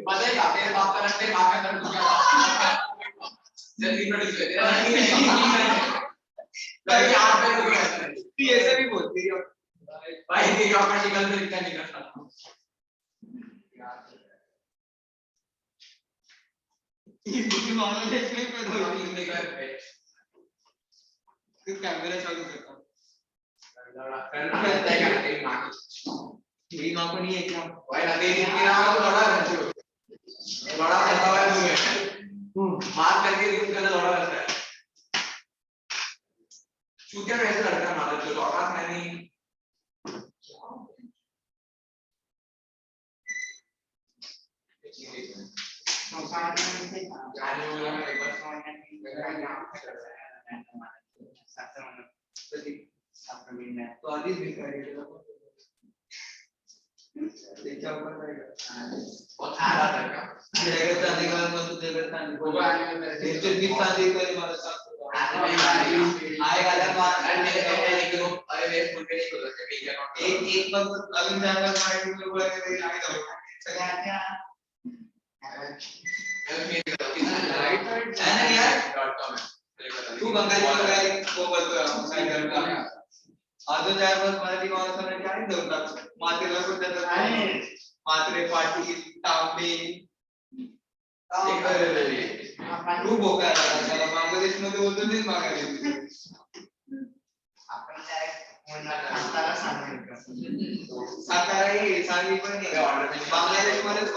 पता है क्या तेरे बाप का नाम तेरे बाप का नाम क्या था जल्दी इंट्रोड्यूस कर तेरा नाम क्या है भाई आप पे तो तू ऐसे भी बोलती है भाई तेरी आपका शिकल में इतना नहीं करता ये मानो देखने पे तो नहीं कर पे फिर कैमरा चालू करता तेरी माँ को नहीं है क्या भाई ना तेरी नाम तो लड़ा रहती हो लड़ा रहता है तू मार करके यूज करना लड़ा रहता है चूतिया कैसे लड़का मारा जो लड़ा है नहीं तो आदि भी करेगा देखा ऊपर रहेगा बहुत आला रहेगा जगत आने का मतलब जगत आने को आने में इससे भी साथी कोई मारा सब आएगा लगा अरे मेरे फोन पे नहीं बोल सकते एक बार अभी जाकर माइंड में बोला कि आएगा क्या राइट है ना यार तू बंगाली को बोलतो साइड करता अजून चार पाच मराठी माणसांना काय दौतात मातेला पण त्याचं मात्रे पाटील तांबे तू बोकायला त्याला बांगलादेश मध्ये बोलतो तेच मागायला आपण काय सातारा सातारा ही सांगली पण नाही बांगलादेश मध्येच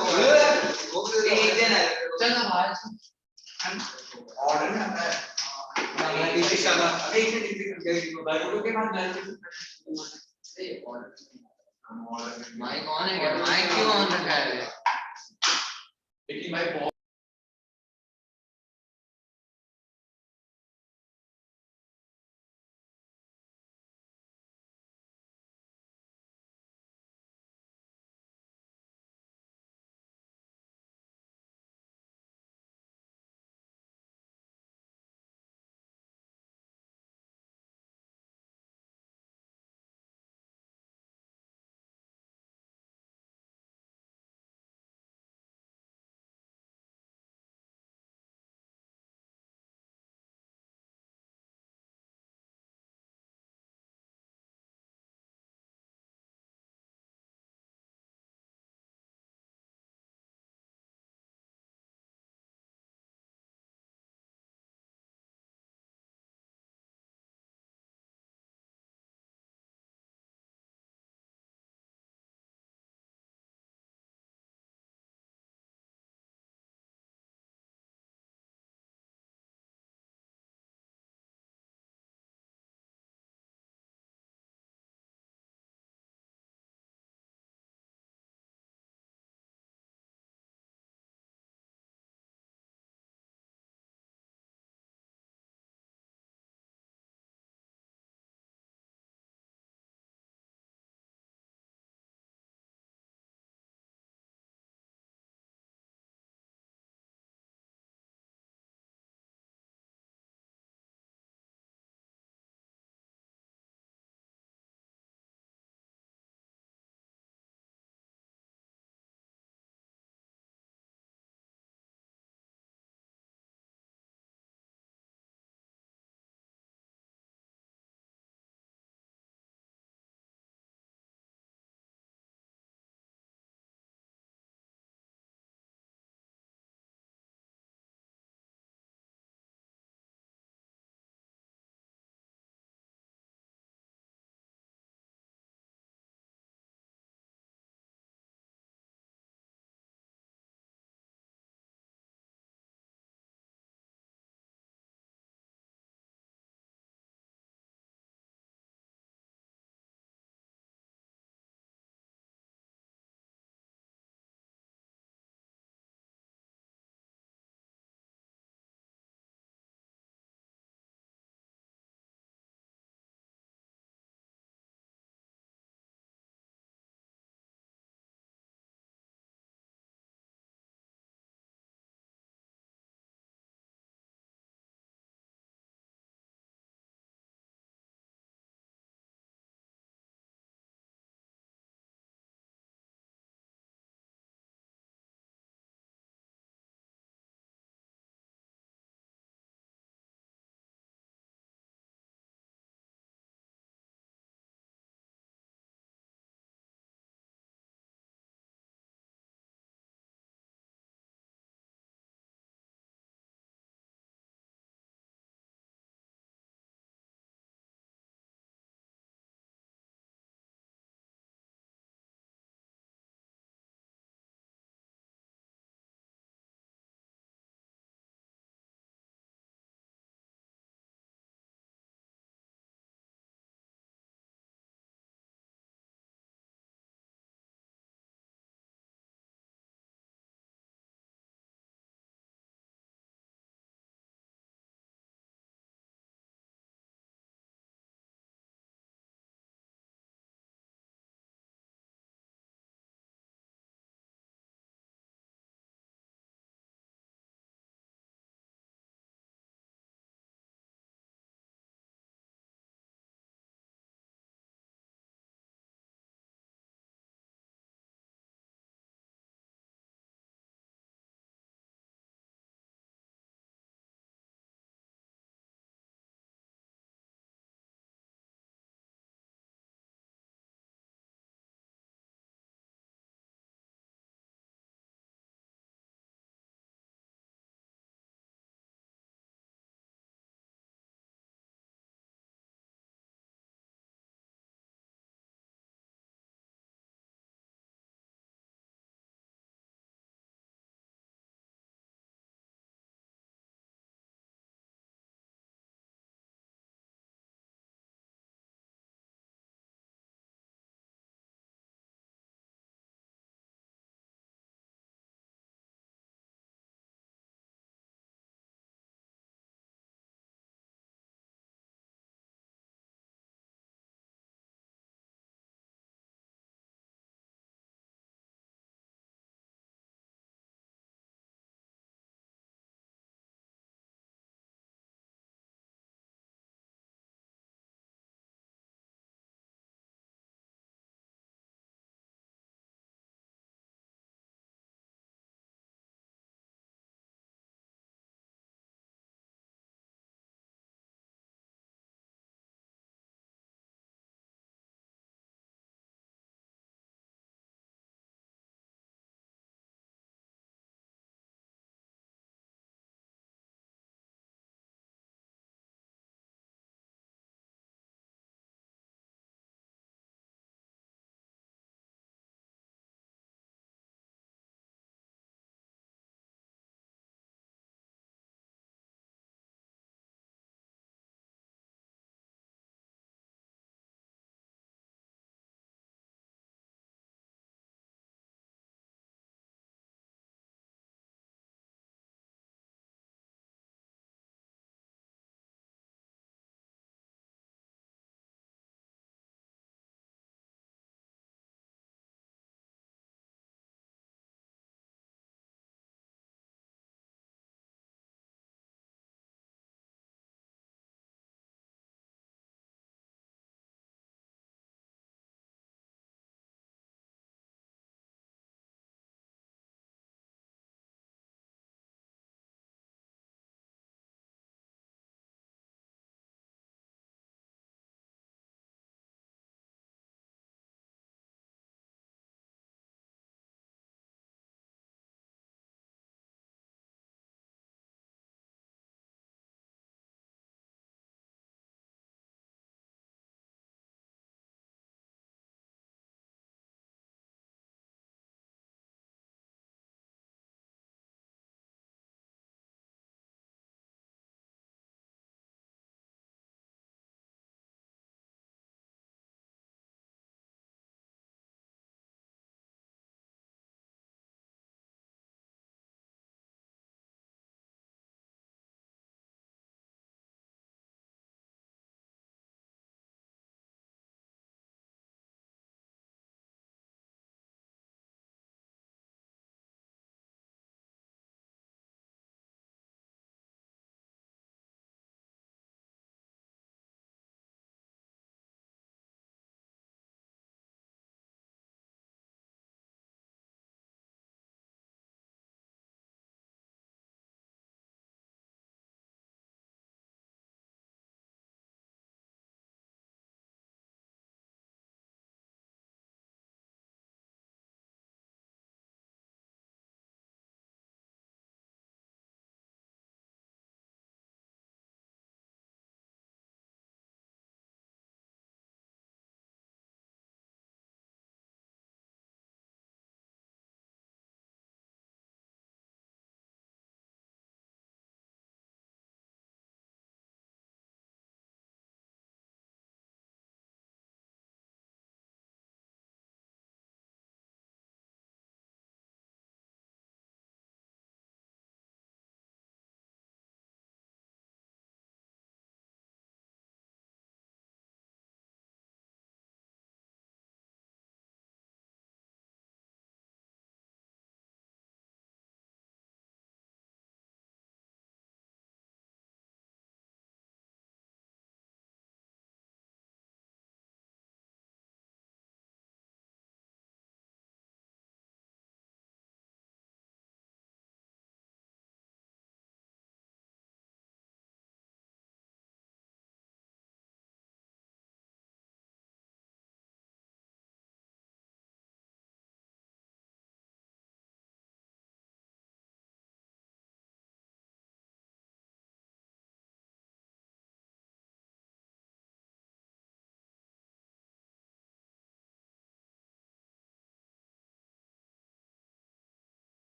चल ना बाहेर ऑर्डर में आता है बांग्लादेशी शाबा अबे इसे बाइबल के बाद माइक ऑन है क्या माइक क्यों ऑन रखा है लेकिन भाई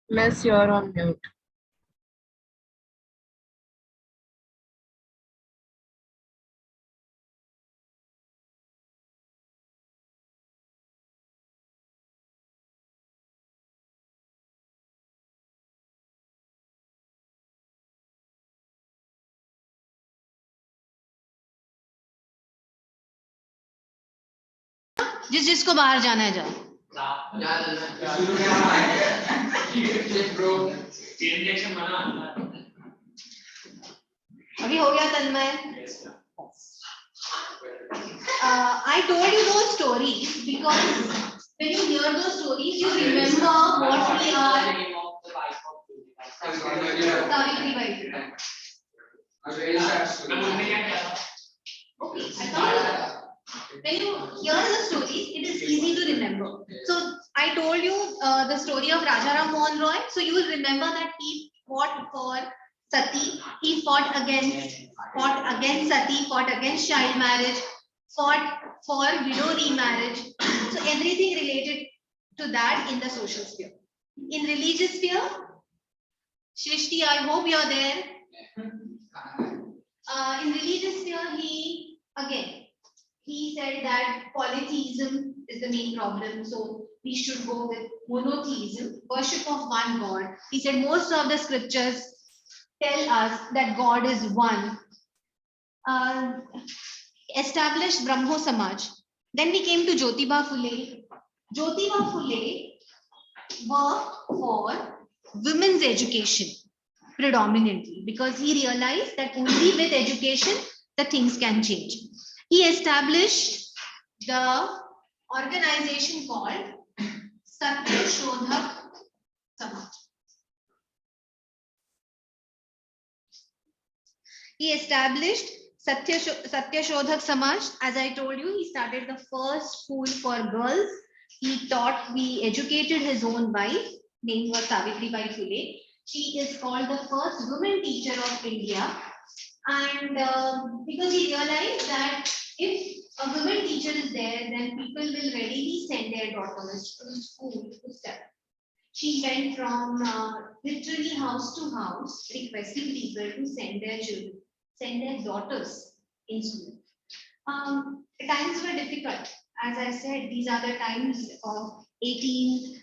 Miss, you're on mute. जिसको बाहर जाना है जाओ। अभी हो गया तन्मय? I told you those stories because when you hear those stories, you remember what we are. Savitri Bai. Okay, I thought when you hear the stories, it is easy to remember. So I told you the story of Ramon Roy. So you will remember that he fought for Sati. He fought against Sati, fought against child marriage, fought for widow remarriage. So everything related to that in the social sphere. In religious sphere, Shrishti, I hope you're there. In religious sphere, he said that polytheism is the main problem, so we should go with monotheism, worship of one God. He said most of the scriptures tell us that God is one. Established Brahmo Samaj. Then we came to Jyotiba Phule. Jyotiba Phule worked for women's education predominantly because he realized that only with education the things can change. He established the organization called Satyashodhak Samaj. He established Satyashodhak Samaj. As I told you, he started the first school for girls. He educated his own wife, named was Savitri Bai Phule. She is called the first woman teacher of India. And because he realized that if a woman teacher is there, then people will readily send their daughters to school to study. She went from literally house to house, requesting people to send their children, send their daughters in school. Times were difficult. As I said, these are the times of 1850,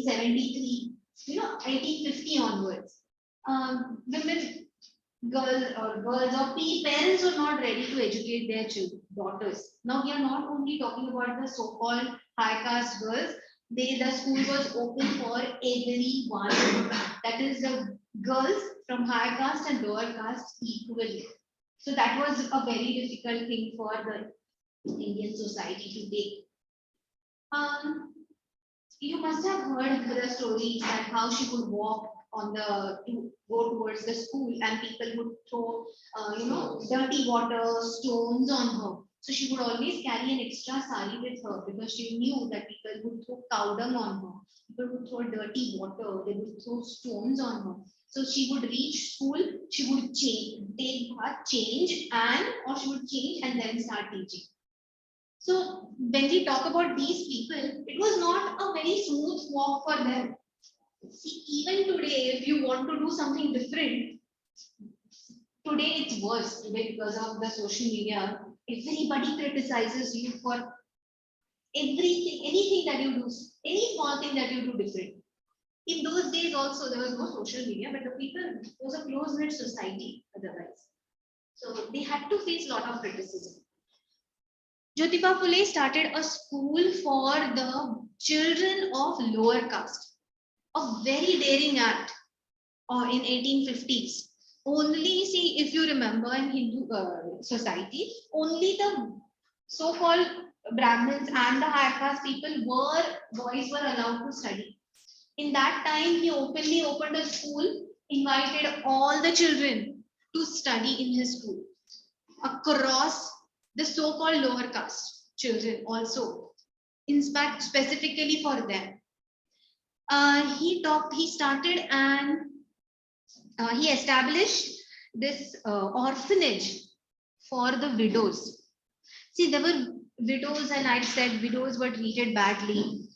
1873, 1850 onwards. Women, girls or parents were not ready to educate their children, daughters. Now we are not only talking about the so-called high caste girls. The school was open for everyone. That is the girls from higher caste and lower caste equally. So that was a very difficult thing for the Indian society to take. You must have heard the stories that how she would walk to go towards the school and people would throw dirty water, stones on her. So she would always carry an extra sari with her because she knew that people would throw cow dung on her. People would throw dirty water, they would throw stones on her. So she would reach school, she would take bath, change or she would change and then start teaching. So when we talk about these people, it was not a very smooth walk for them. See, even today, if you want to do something different, today it's worse. Today, because of the social media, everybody criticizes you for everything, anything that you do, any small thing that you do different. In those days also, there was no social media, but the people, it was a close-knit society otherwise. So they had to face a lot of criticism. Jyotiba Phule started a school for the children of lower caste. A very daring act in 1850s. Only, see, if you remember in Hindu society, only the so-called Brahmins and the high caste boys were allowed to study. In that time, he openly opened a school, invited all the children to study in his school across the so-called lower caste children also, in fact, specifically for them. He started and he established this orphanage for the widows. See, there were widows, and I said widows were treated badly.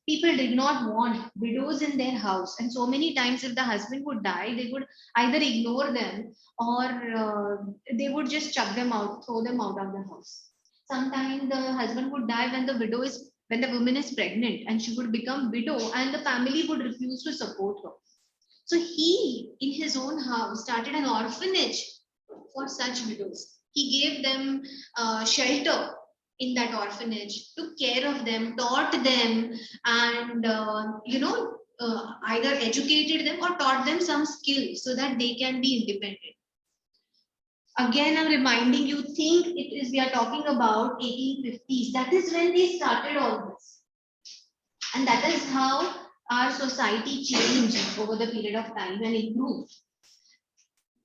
People did not want widows in their house, and so many times if the husband would die, they would either ignore them or they would just chuck them out, throw them out of the house. Sometimes the husband would die when the woman is pregnant, and she would become widow, and the family would refuse to support her. So he, in his own house, started an orphanage for such widows. He gave them shelter in that orphanage, took care of them, taught them, and either educated them or taught them some skill so that they can be independent. Again, I'm reminding you, think we are talking about 1850s. That is when they started all this. And that is how our society changed over the period of time and improved.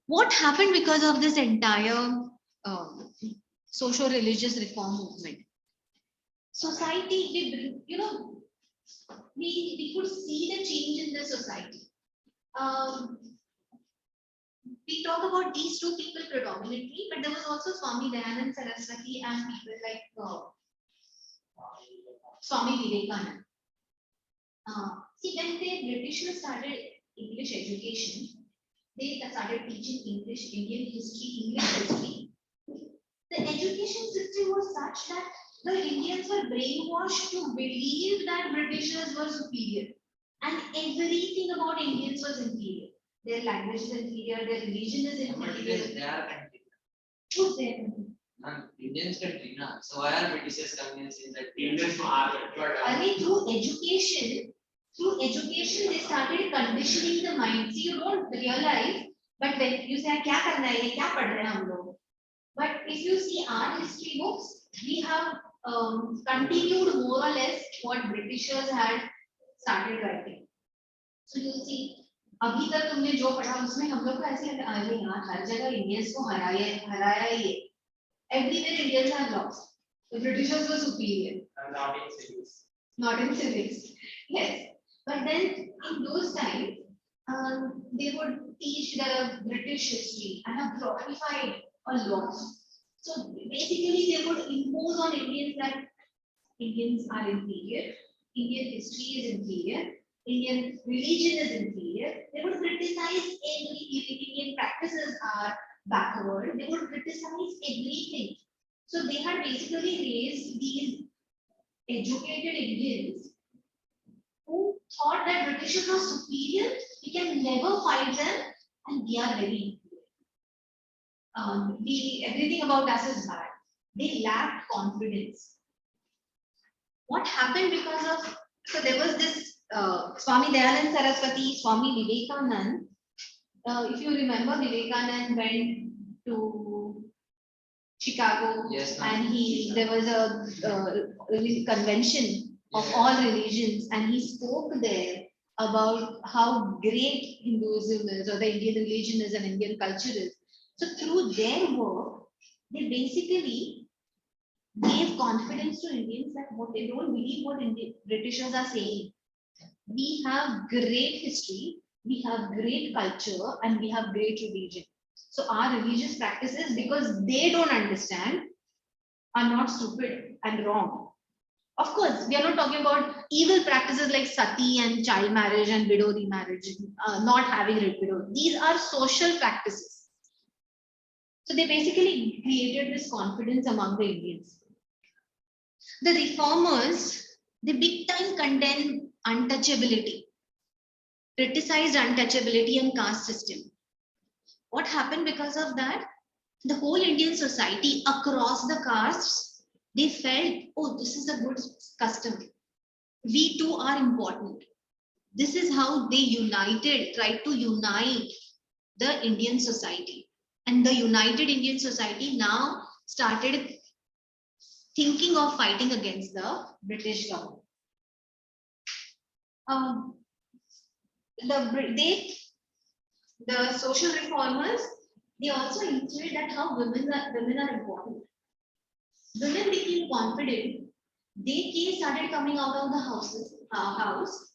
What happened because of this entire socio-religious reform movement? Society, we could see the change in the society. We talk about these two people predominantly, but there was also Swami Dayanand Saraswati and people like Swami Vivekananda. See, when the Britishers started English education, they started teaching English, Indian history, English history. The education system was such that the Indians were brainwashed to believe that Britishers were superior, and everything about Indians was inferior. Their language is inferior, their religion is inferior. They are country. Who's their country? Indians country, na. So why are Britishers coming and saying that Indians are. Through education, they started conditioning the mind. See, you don't realize, but when you say, "Kya karna hai? Kya pad rahe hain hum log?" But if you see our history books, we have continued more or less what Britishers had started writing. So you see, अभी तक तुमने जो पढ़ा उसमें हम लोग को ऐसे लगता है अरे यार हर जगह इंडियंस को हराया ही है. Everywhere Indians are lost. The Britishers were superior. Not in cities. Not in civics. Yes. But then in those times, they would teach the British history and have glorified a lot. So basically they would impose on Indians that Indians are inferior, Indian history is inferior, Indian religion is inferior. They would criticize everything. Indian practices are backward. They would criticize everything. So they had basically raised these educated Indians who thought that Britishers were superior, we can never fight them, and they are very everything about us is bad. They lacked confidence. What happened because of, so there was this Swami Dayanand Saraswati, Swami Vivekanand. If you remember, Vivekanand went to Chicago, Yes, and there was a convention of all religions, and he spoke there about how great Hinduism is, or the Indian religion is, and Indian culture is. So through their work, they basically gave confidence to Indians that what they don't believe what Britishers are saying. We have great history, we have great culture, and we have great religion. So our religious practices, because they don't understand, are not stupid and wrong. Of course, we are not talking about evil practices like sati and child marriage and widow remarriage, not having a widow. These are social practices. So they basically created this confidence among the Indians. The reformers, they big time condemned untouchability, criticized untouchability and caste system. What happened because of that? The whole Indian society across the castes, they felt, oh, this is a good custom. We too are important. This is how they tried to unite the Indian society. And the united Indian society now started thinking of fighting against the British government. The social reformers, they also insisted that how women are important. Women became confident. They started coming out of the house,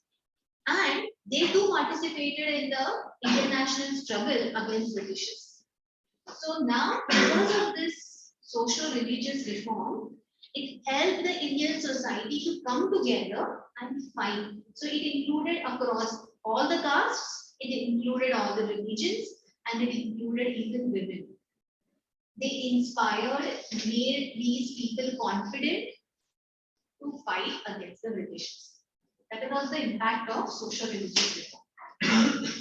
and they too participated in the international struggle against Britishers. So now, because of this social religious reform, It helped the Indian society to come together and fight. So it included across all the castes, it included all the religions, and it included even women. They inspired, made these people confident to fight against the British. That was the impact of social religious reform.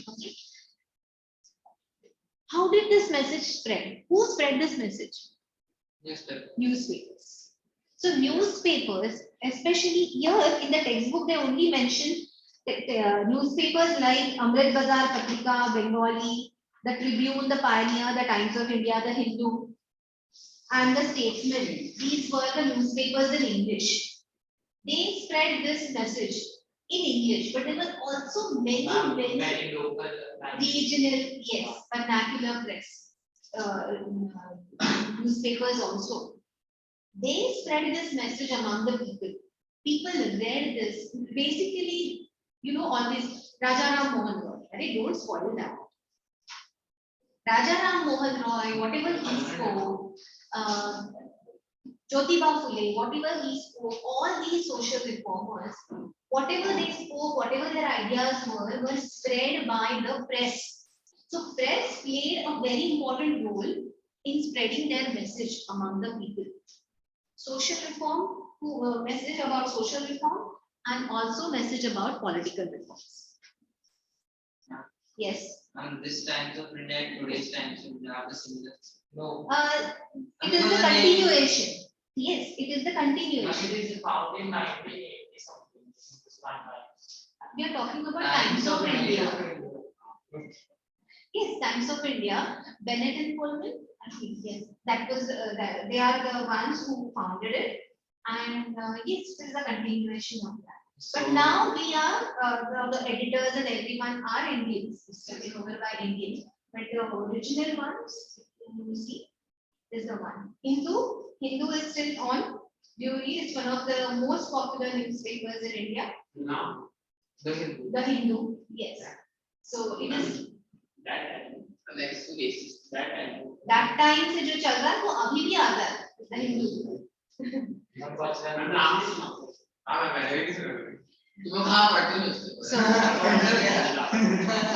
Okay. How did this message spread? Who spread this message? Newspapers. So newspapers, especially here in the textbook, they only mention newspapers like Amrit Bazar, Patrika, Bengali, the Tribune, the Pioneer, the Times of India, the Hindu, and the Statesman. These were the newspapers in English. They spread this message in English, but there were also many local regional, yes, vernacular press newspapers also. They spread this message among the people. People read this. Basically, always Raja Ram Mohan Roy. Right? Don't spoil that. Raja Ram Mohan Roy, whatever he spoke, Jyotiba Phule, whatever he spoke, all these social reformers, whatever they spoke, whatever their ideas were spread by the press. So press played a very important role in spreading their message among the people. Social reform, message about social reform, and also message about political reforms. Yes. And this Times of India and today's Times of India are the similar. No. It is the continuation. Yes, it is the continuation. It is found in 1980 something. We are talking about Times of India. Yes, Times of India. Bennett and Coleman. I think yes, that was they are the ones who founded it, and yes, it is a continuation of that. But now we are the editors and everyone are Indians. It's taken over by Indians. But the original ones, you see, is the one. Hindu is still on. Duty. It's one of the most popular newspapers in India. Now, The Hindu, yes. So it is. That time से जो चल रहा है वो अभी भी आता है. The Hindu.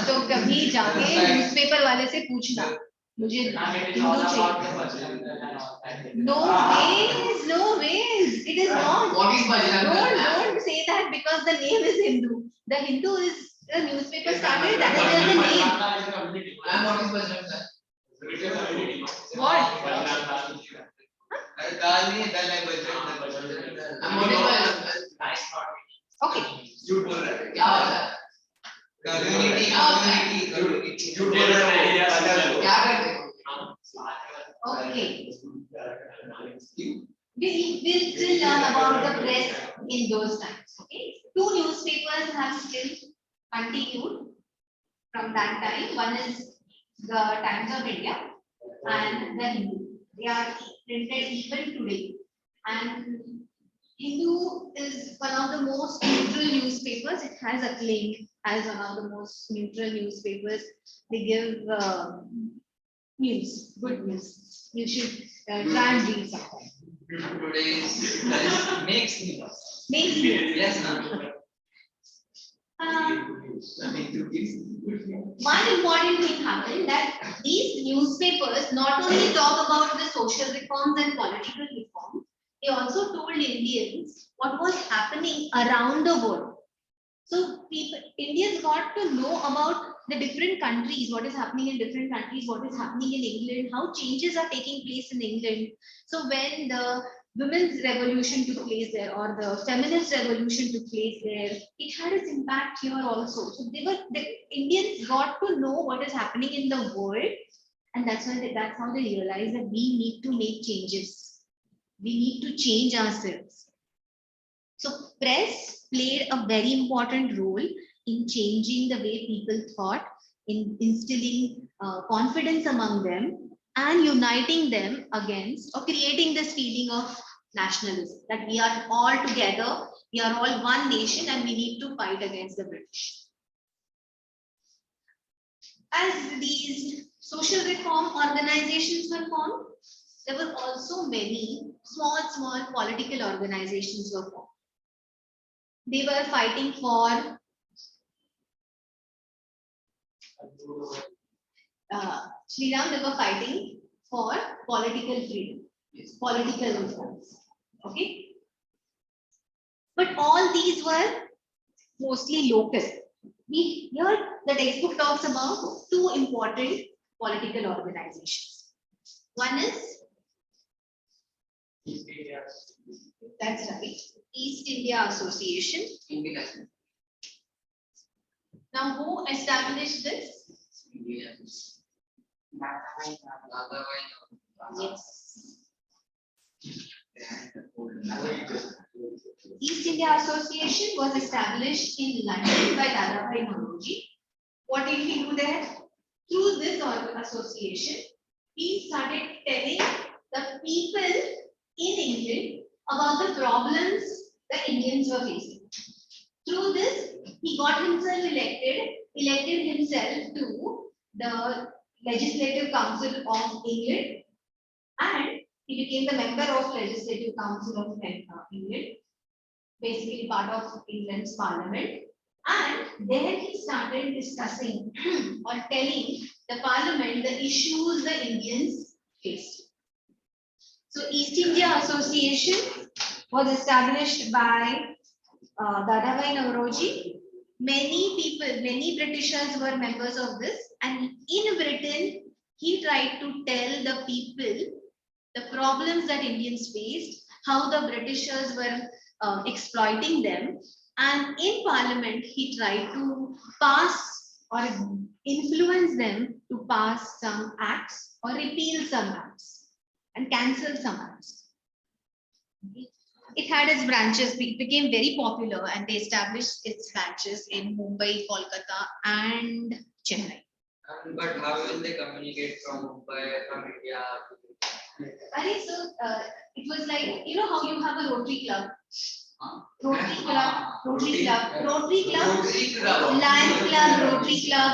तो कभी जाके न्यूज़पेपर वाले से पूछना मुझे हिंदू चाहिए. No ways, it is not. Don't say that because the name is Hindu. The Hindu is the newspaper started, that is just the name. What? Okay. Okay. We'll still learn about the press in those times. Okay. Two newspapers have still continued from that time. One is the Times of India and the Hindu. They are printed even today. And Hindu is one of the most neutral newspapers. It has acclaimed as one of the most neutral newspapers. They give news, good news. You should try and read something. today's makes news. Makes news. Yes, ma'am. One important thing happened that these newspapers not only talk about the social reforms and political reforms, they also told Indians what was happening around the world. So Indians got to know about the different countries, what is happening in different countries, what is happening in England, how changes are taking place in England. So when the women's revolution took place there or the feminist revolution took place there, it had its impact here also. So the Indians got to know what is happening in the world, and that's how they realized that we need to make changes. We need to change ourselves. So press played a very important role in changing the way people thought, in instilling confidence among them and uniting them against or creating this feeling of nationalism, that we are all together, we are all one nation and we need to fight against the British. As these social reform organizations were formed, there were also many small political organizations were formed. They were fighting for Sriram, they were fighting for political freedom, political reforms. Okay. But all these were mostly local. Here, the textbook talks about two important political organizations. One is, that's right, East India Association. Now, who established this? Yes. East India Association was established in London by Dadabhai Naoroji. What did he do there? Through this association, he started telling the people in England about the problems the Indians were facing. Through this, he got himself elected himself to the Legislative Council of England, and he became the member of Legislative Council of England, basically part of England's Parliament. And then he started discussing or telling the Parliament the issues the Indians faced. So East India Association was established by Dadabhai Naoroji. Many people, many Britishers were members of this, and in Britain, he tried to tell the people the problems that Indians faced, how the Britishers were exploiting them, and in Parliament, he tried to pass or influence them to pass some acts or repeal some acts and cancel some acts. It had its branches, it became very popular, and they established its branches in Mumbai, Kolkata, and Chennai. But how will they communicate from Mumbai, from India? So it was like, you know how you have a Rotary Club? Rotary Club, Lions Club, Rotary Club.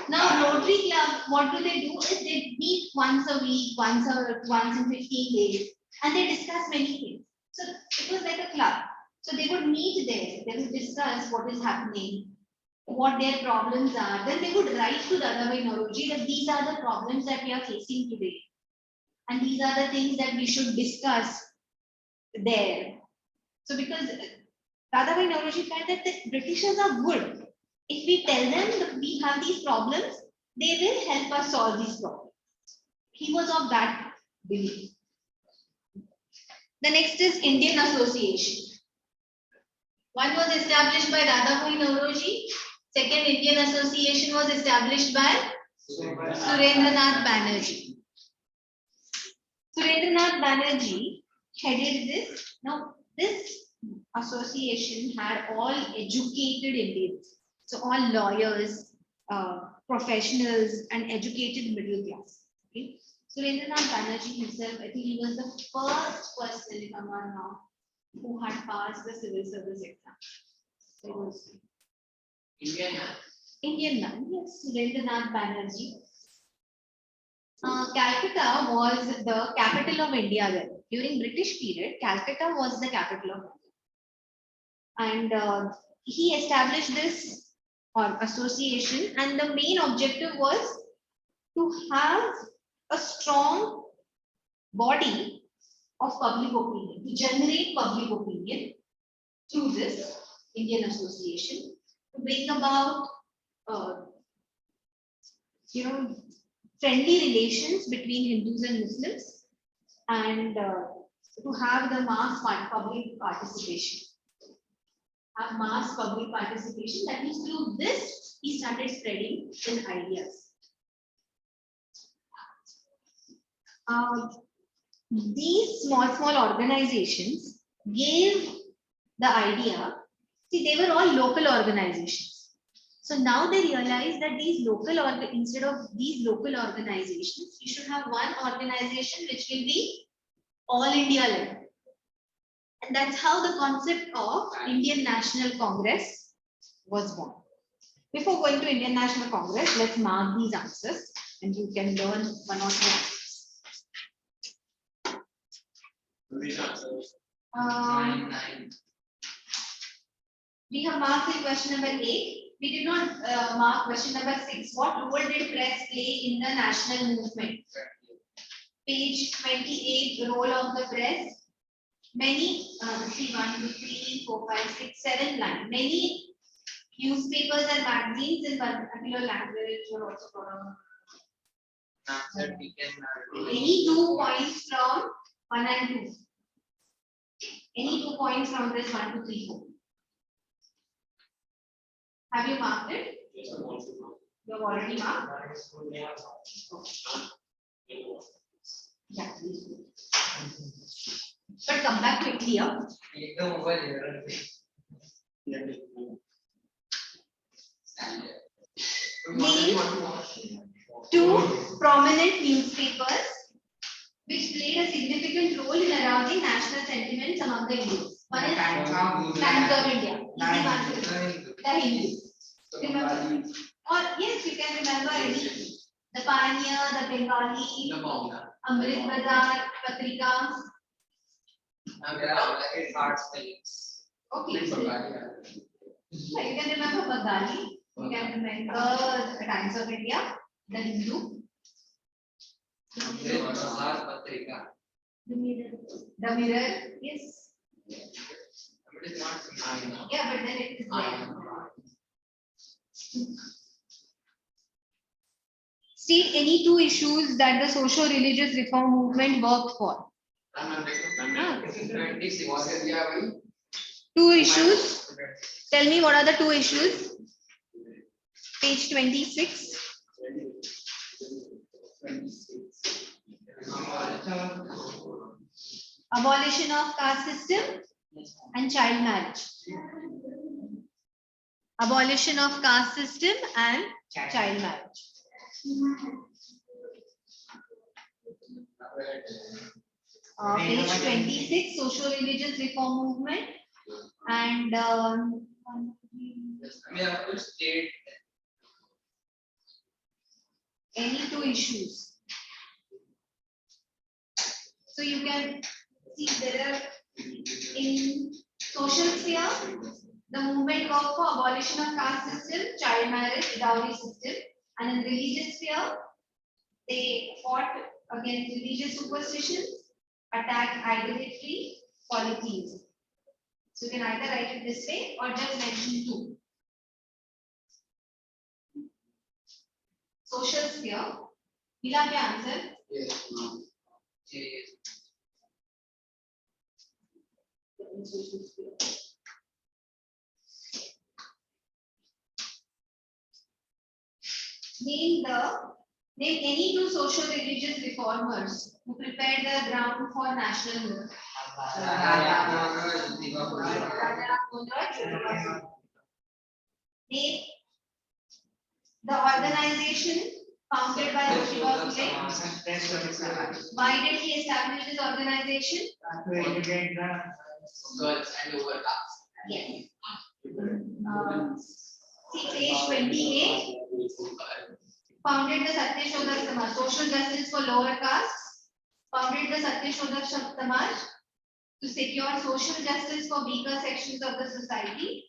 Now Rotary Club, what do? Is they meet once a week, once in 15 days, and they discuss many things. So it was like a club. So they would meet there, they would discuss what is happening, what their problems are. Then they would write to Dadabhai Naoroji that these are the problems that we are facing today, and these are the things that we should discuss there. So because Dadabhai Naoroji felt that the Britishers are good. If we tell them that we have these problems, they will help us solve these problems. He was of that belief. The next is Indian Association. One was established by Dadabhai Naoroji. Second Indian Association was established by Surendranath Banerjee. Surendranath Banerjee headed this. Now, this association had all educated Indians. So all lawyers, professionals, and educated middle class. Okay. Surendranath Banerjee himself, I think he was the first person, if I'm not wrong, who had passed the civil service exam. So it was Indian man, yes, Surendranath Banerjee. Calcutta was the capital of India then. During British period, Calcutta was the capital of India. And he established this association, and the main objective was to have a strong body of public opinion, to generate public opinion through this Indian Association, to bring about friendly relations between Hindus and Muslims, and to have the mass public participation. Have mass public participation, that means through this he started spreading his ideas. These small organizations gave the idea, see, they were all local organizations. So now they realize that instead of these local organizations, you should have one organization which will be all India level. And that's how the concept of Indian National Congress was born. Before going to Indian National Congress, let's mark these answers and you can learn one or two answers. Which answer? Um, we have marked in question number 8. We did not mark question number 6. What role did press play in the national movement? Page 28, role of the press. Many, see 1, 2, 3, 4, 5, 6, 7 line. Many newspapers and magazines in particular language were also put any 2 points from 1 and 2. Any 2 points from this 1, 2, 3, 4. Have you marked it? Yes, I'm also wrong. You have already marked? Yeah. But come back quickly here. Name 2 prominent newspapers which played a significant role in arousing national sentiments among the Hindus. One is Times of India. Easy one. The Hindu. Remember? Or yes, you can remember any. The Pioneer, the Bengali, Amrit Bazar, Patrika. Okay. So you can remember Bengali. You can remember the Times of India, the Hindu. The Mirror, yes. Yeah, but then it is there. State any 2 issues that the social religious reform movement worked for. 2 issues. Tell me what are the 2 issues. Page 26. Abolition of caste system and child marriage. Abolition of caste system and child marriage. Page 26, social religious reform movement and any 2 issues. So you can see there are in social sphere, the movement worked for abolition of caste system, child marriage, dowry system, and in religious sphere, they fought against religious superstitions, attacked idolatry, polytheism. So you can either write it this way or just mention 2. Social sphere. Neelam, your answer? Yes. Name any 2 social religious reformers who prepared the ground for national movement. Name the organization founded by Jyotirao Phule. Why did he establish this organization? To educate the girls and overcaste. Yes. See page 28. Founded the Satyashodak Samaj, social justice for lower castes. Founded the Satyashodak Samaj to secure social justice for weaker sections of the society.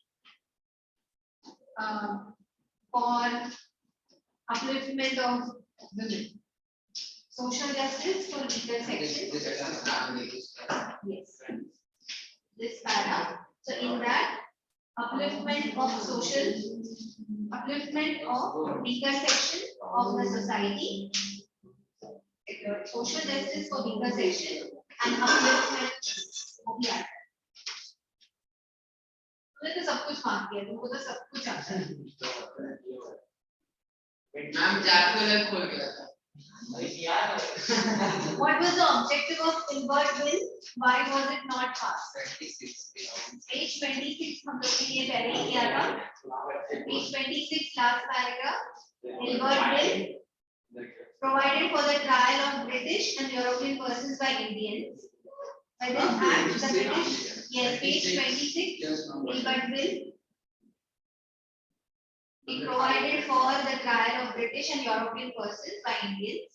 For upliftment of women. Social justice for weaker sections. Yes. This para. So in that, upliftment of weaker section of the society, social justice for weaker section, and upliftment of the other. तो सब कुछ mark किया, तुमको तो सब कुछ आता है। मैम चार्ट में लग खोल के रखा। What was the objective of Ilbert Bill? Why was it not passed? 26. Page 26 हम लोग ने ये पहले ही किया था। Page 26 last paragraph. Ilbert Bill provided for the trial of British and European persons by Indians. By this act, the British, yes, page 26, Ilbert Bill. He provided for the trial of British and European persons by Indians.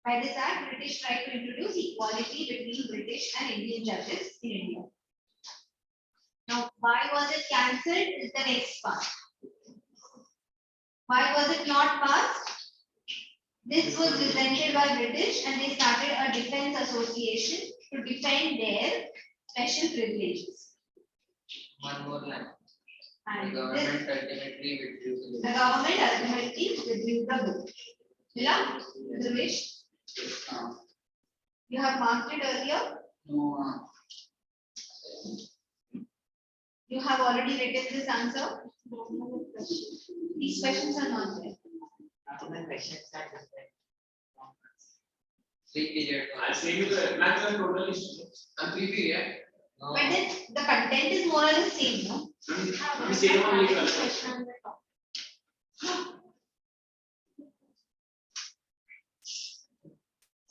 By this act, British tried to introduce equality between British and Indian judges in India. Now, why was it cancelled is the next part. Why was it not passed? This was resented by British and they started a defense association to defend their special privileges. One more line. And The this, government ultimately withdrew the government ultimately withdrew the bill. Neelam, Dhruvesh, you have marked it earlier. No. You have already written this answer. These questions are not there. Three period. I say you the maximum total is. And 3 period. No. But then the content is more or less same, no? Same only.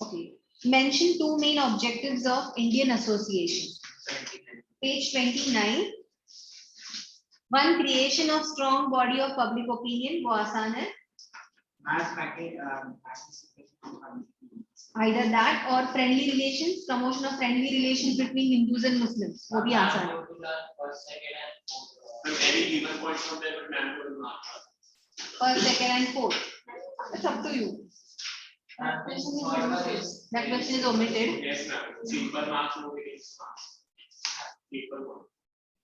Okay. Mention two main objectives of Indian association. Page 29. One, creation of strong body of public opinion. वो आसान है. Either that or friendly relations, promotion of friendly relations between Hindus and Muslims. वो भी आसान है. Any given point from there, but man will not. First, second, and fourth. It's up to you. That question is omitted. Yes, ma'am. Simple marks, no marks. Simple one.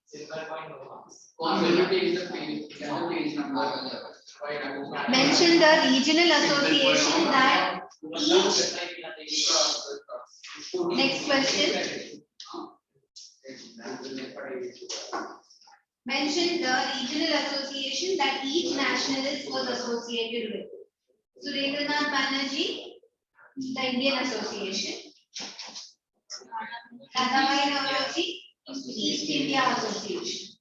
Simple point no marks. Community is the page number. Mention the regional association that each. Next question. Mention the regional association that each nationalist was associated with. Surendranath Banerjee, the Indian Association. Dadabhai Naoroji, East India Association.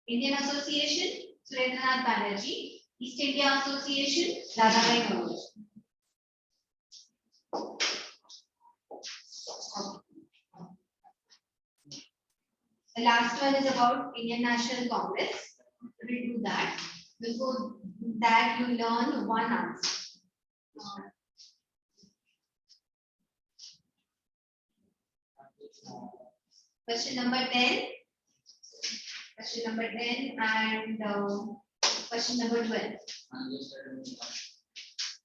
Indian Association, Surendranath Banerjee. East India Association, Dadabhai Naoroji. The last one is about Indian National Congress. We'll do that. Before that, you learn one answer. Question number 10. Question number 10 and question number 12.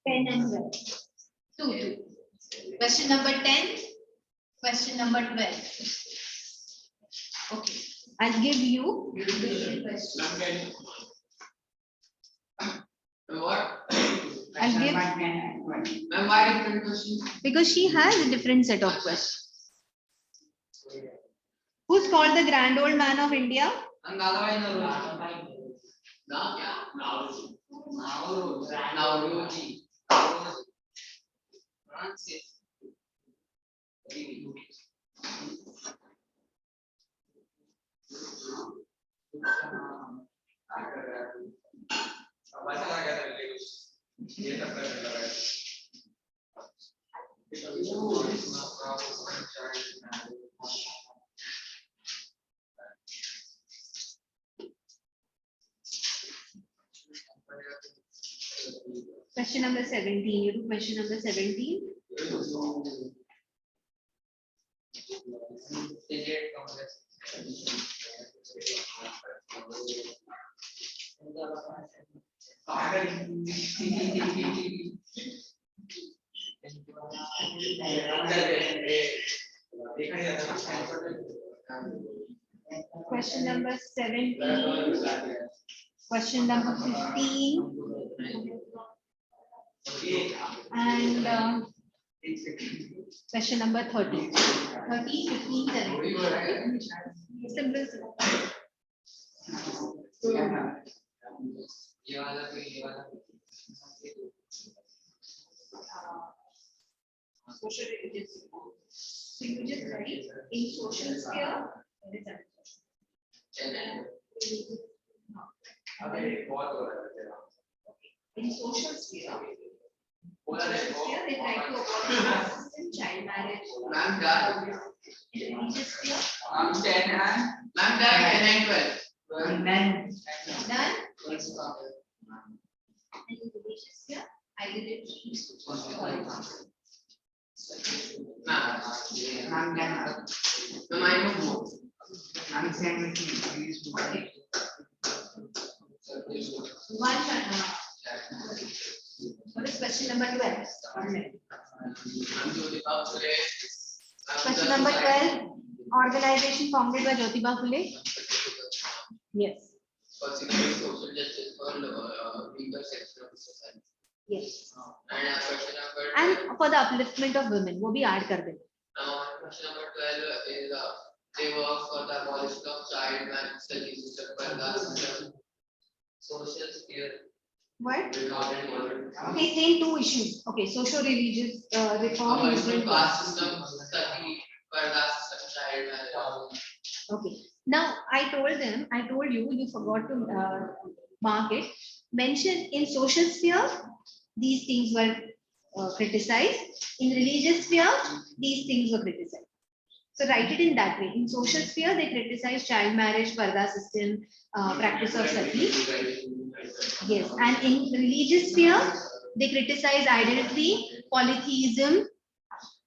10 and 12. Two. Question number 10. Question number 12. Okay. I'll give you the question. What? I'll give Ma'am, why different questions? because she has a different set of questions. Who's called the grand old man of India? And Dadabhai Naoroji. Now, yeah. Naoroji. Question number 17. You do question number 17. Question number 17. Question number 15. And question number 30. 30, 15, 17. Simple. Social religious. So you just write in social sphere. In social sphere, they try to avoid consistent child marriage. Ma'am, done. In religious sphere, Ma'am, 10 and. Ma'am, done 10 and 12. done. In religious sphere, I did it. One. What is question number 12? Question number 12. Organization founded by Jyotiba Phule. Yes. Social justice for weaker section of society. Yes. And question number And for the upliftment of women, वो भी add कर देना. question number 12 is they work for the abolition of child marriage system for the social sphere. What? Modern. Okay, same two issues. Okay, social-religious reform. Abolition of caste system, sati, parda system, child marriage. Okay. Now I told you, you forgot to mark it. Mention in social sphere, these things were criticized. In religious sphere, these things were criticized. So write it in that way. In social sphere, they criticize child marriage, parda system, practice of sati. Yes, and in religious sphere, they criticize idolatry, polytheism.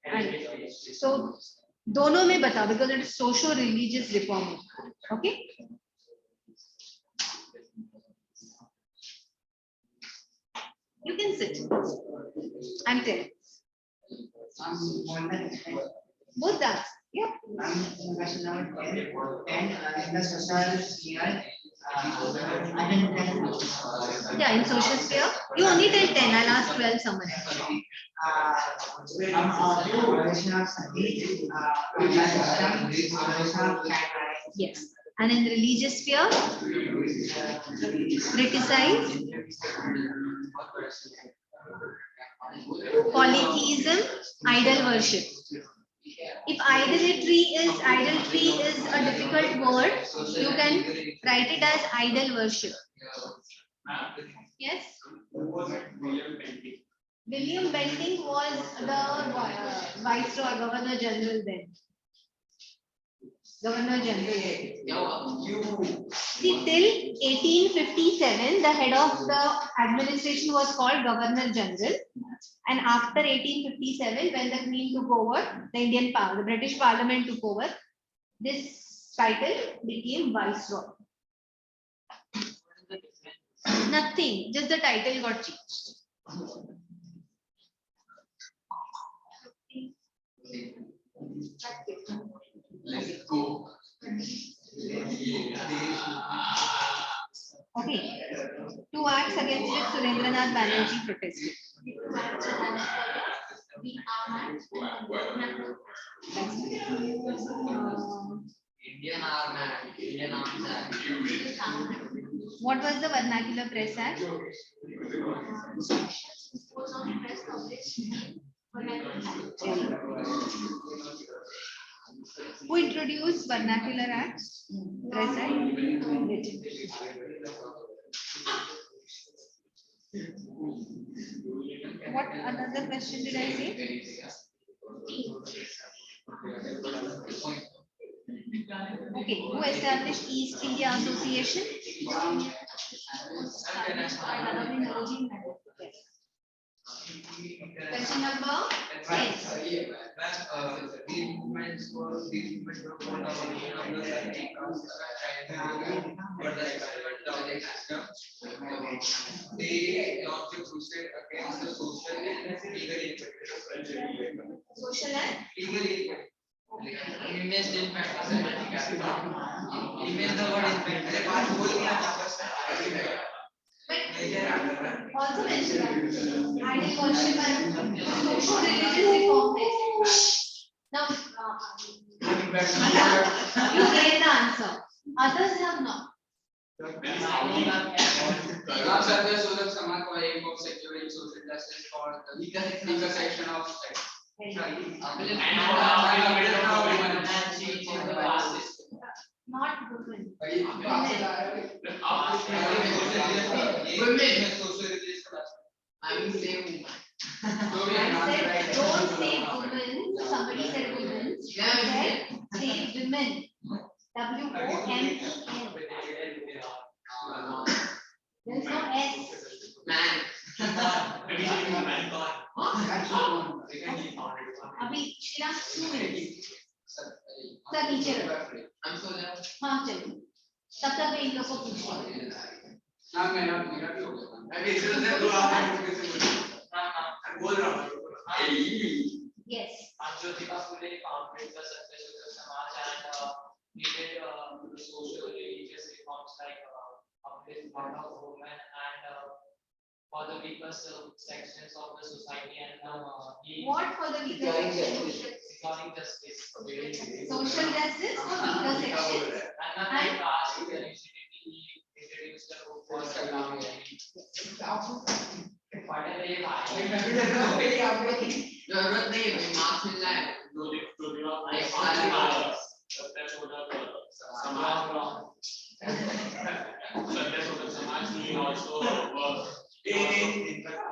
And so, दोनों में बताओ because it is socio-religious reform. Okay. You can sit. I'm telling. Both that. Yeah. Question number 10 in the social sphere. Yeah, in social sphere. You only tell 10. I'll ask 12 someone else. Abolition of sati, Yes. And in religious sphere, criticize polytheism, idol worship. If idolatry is a difficult word, you can write it as idol worship. Yes. William Bentinck was the Viceroy, Governor General then. Governor General. See, till 1857, the head of the administration was called Governor General. And after 1857, when the Queen took over, the British Parliament took over, this title became Viceroy. Nothing, just the title got changed. Let's go. Okay. 2 acts against which Surendranath Banerjee protested. Indian Arms Act. What was the Vernacular Press Act? Who introduced Vernacular Act? Press Act? What another question did I say? Okay, who established East India Association? Question number 10. These movements were for the abolition of the sati caste for the exploitation system. They launched a crusade against the social and legal inequality. Social and Legal inequality. Image didn't matter. Image the word is also mentioned idol worship and social religious reform. Now, you gave the answer. Others have not. Securing social justice for the weaker section of society. Not women. Women. I will say women. I said, don't say women. Somebody said women. I said, say women. WOMEN. There's no S. Man. अभी Shriram 2 minutes sir नीचे रखो हाँ चलो तब तक मैं इन लोगों को पूछूंगा ना मेरा भी हो गया मैं भी इसलिए दो बोल रहा हूँ yes Jyotika Phule founded the Satyasudha Samaj and needed social religious reforms like upliftment of women and for the weaker sections of the society and what for the weaker sections securing justice. social justice for weaker sections And caste initiative he introduced the book for जरूरत नहीं है marks मिल जाए Samaj we also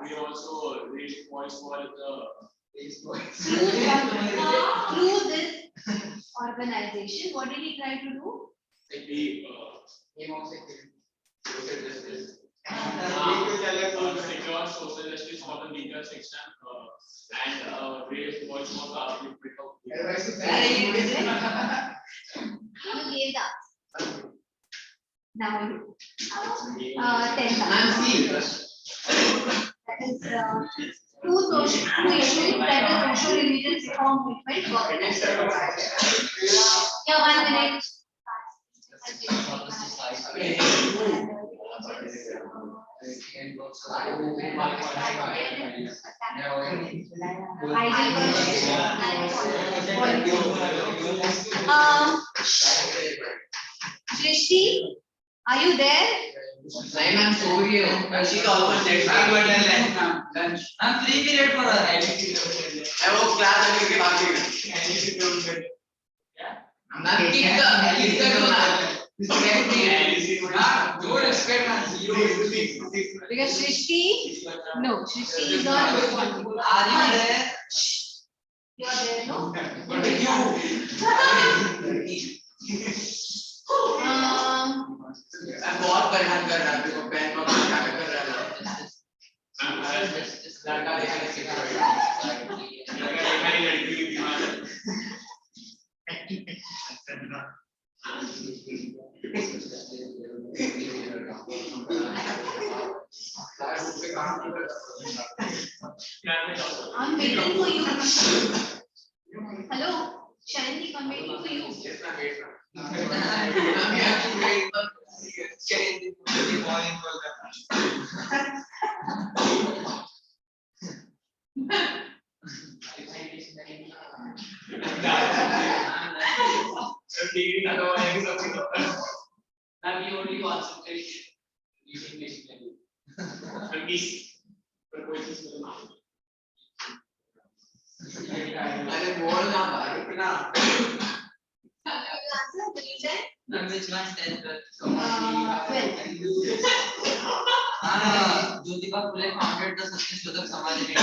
we also raised voice for the through this organization what did he try to do secure social justice for the weaker section and raise voice for the upliftment of you gave that now 10 that is two issues that the social religious reform movement worked on. Yeah, 1 minute. Shrishti, are you there? नहीं ma'am so रही है she's almost dead lunch I'm free period for her मैं वो class अभी के बाद ही ma'am keep the do respect man Because Shrishti, no, Shrishti is not responding. are you there You are there, no? मैं बहुत परेशान कर रहा हूँ देखो पेन को क्या कर रहा है लड़का देखने से लड़की बीमार I'm waiting for you. Hello, Shanti, I'm waiting for you. Now we only concentrate using basically. अरे बोल ना भाई इतना Which one said that? Jyotika Phule founded the Satyasudha Samaj in India.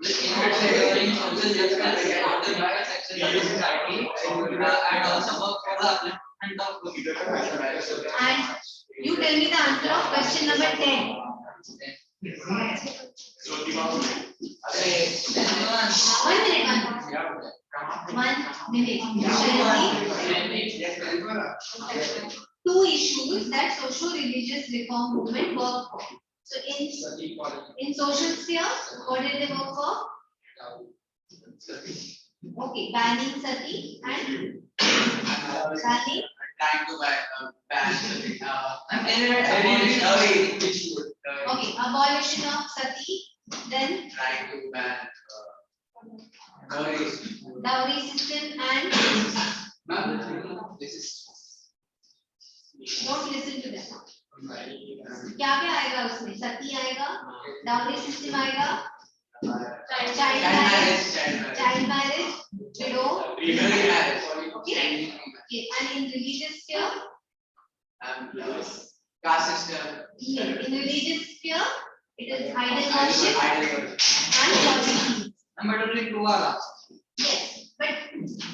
Securing social justice for the weaker sections of the society and also work for the upliftment of And you tell me the answer of question number 10. One minute. Two issues that social religious reform movement work for. So in social sphere, what did they work for? Okay, banning sati and banning. Trying to ban Okay, abolition of sati, then trying to ban dowry system and this is don't listen to them. क्या क्या आएगा उसमें सती आएगा dowry system आएगा child marriage window okay and in religious sphere caste system in religious sphere it is idol worship and poverty. Number 2 Yes, but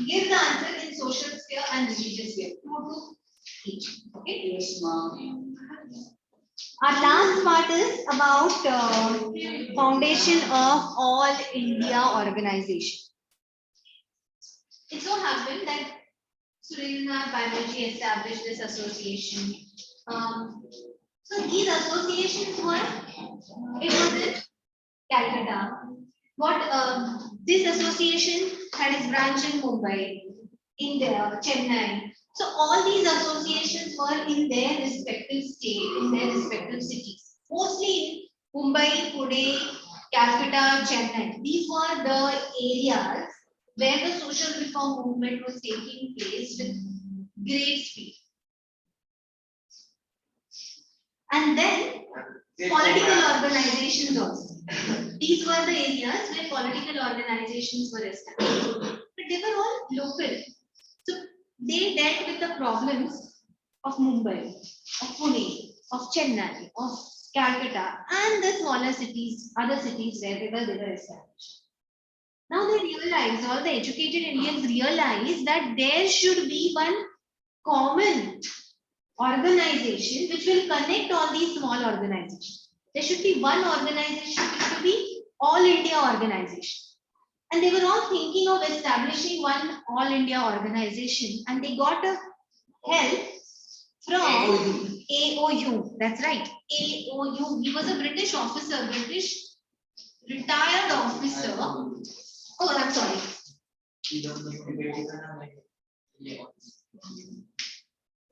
give the answer in social sphere and religious sphere. 2 to each. Okay. Yes, ma'am. Our last part is about foundation of All India Organization. It so happened that Surendra Banerjee established this association. So these associations were, it was in Calcutta. This association had its branch in Mumbai, in Chennai. So all these associations were in their respective state, in their respective cities. Mostly in Mumbai, Pune, Calcutta, Chennai. These were the areas where the social reform movement was taking place with great speed. And then political organizations also. These were the areas where political organizations were established. But they were all local. So they dealt with the problems of Mumbai, of Pune, of Chennai, of Calcutta, and the smaller cities, other cities where they were established. Now they realized, all the educated Indians realized that there should be one common organization which will connect all these small organizations. There should be one organization which should be All India organization. And they were all thinking of establishing one All India organization, and they got a help from AOU. That's right, AOU. He was a British officer, British retired officer. Oh, I'm sorry.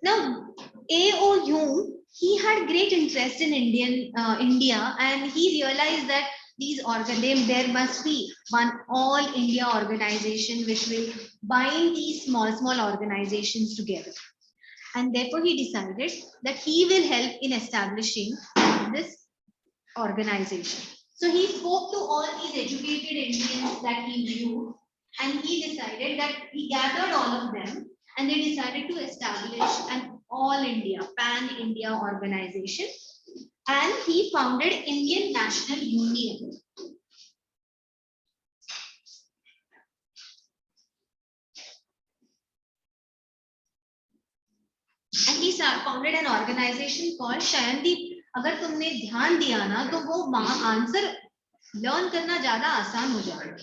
Now, AOU, he had great interest in India, and he realized that there must be one All India organization which will bind these small organizations together. And therefore, he decided that he will help in establishing this organization. So he spoke to all these educated Indians that he knew, and he decided that he gathered all of them, and they decided to establish an All India, Pan-India organization, and he founded Indian National Union. And he founded an organization called Shayandeep. अगर तुमने ध्यान दिया ना तो वो answer learn करना ज्यादा आसान हो जाएगा.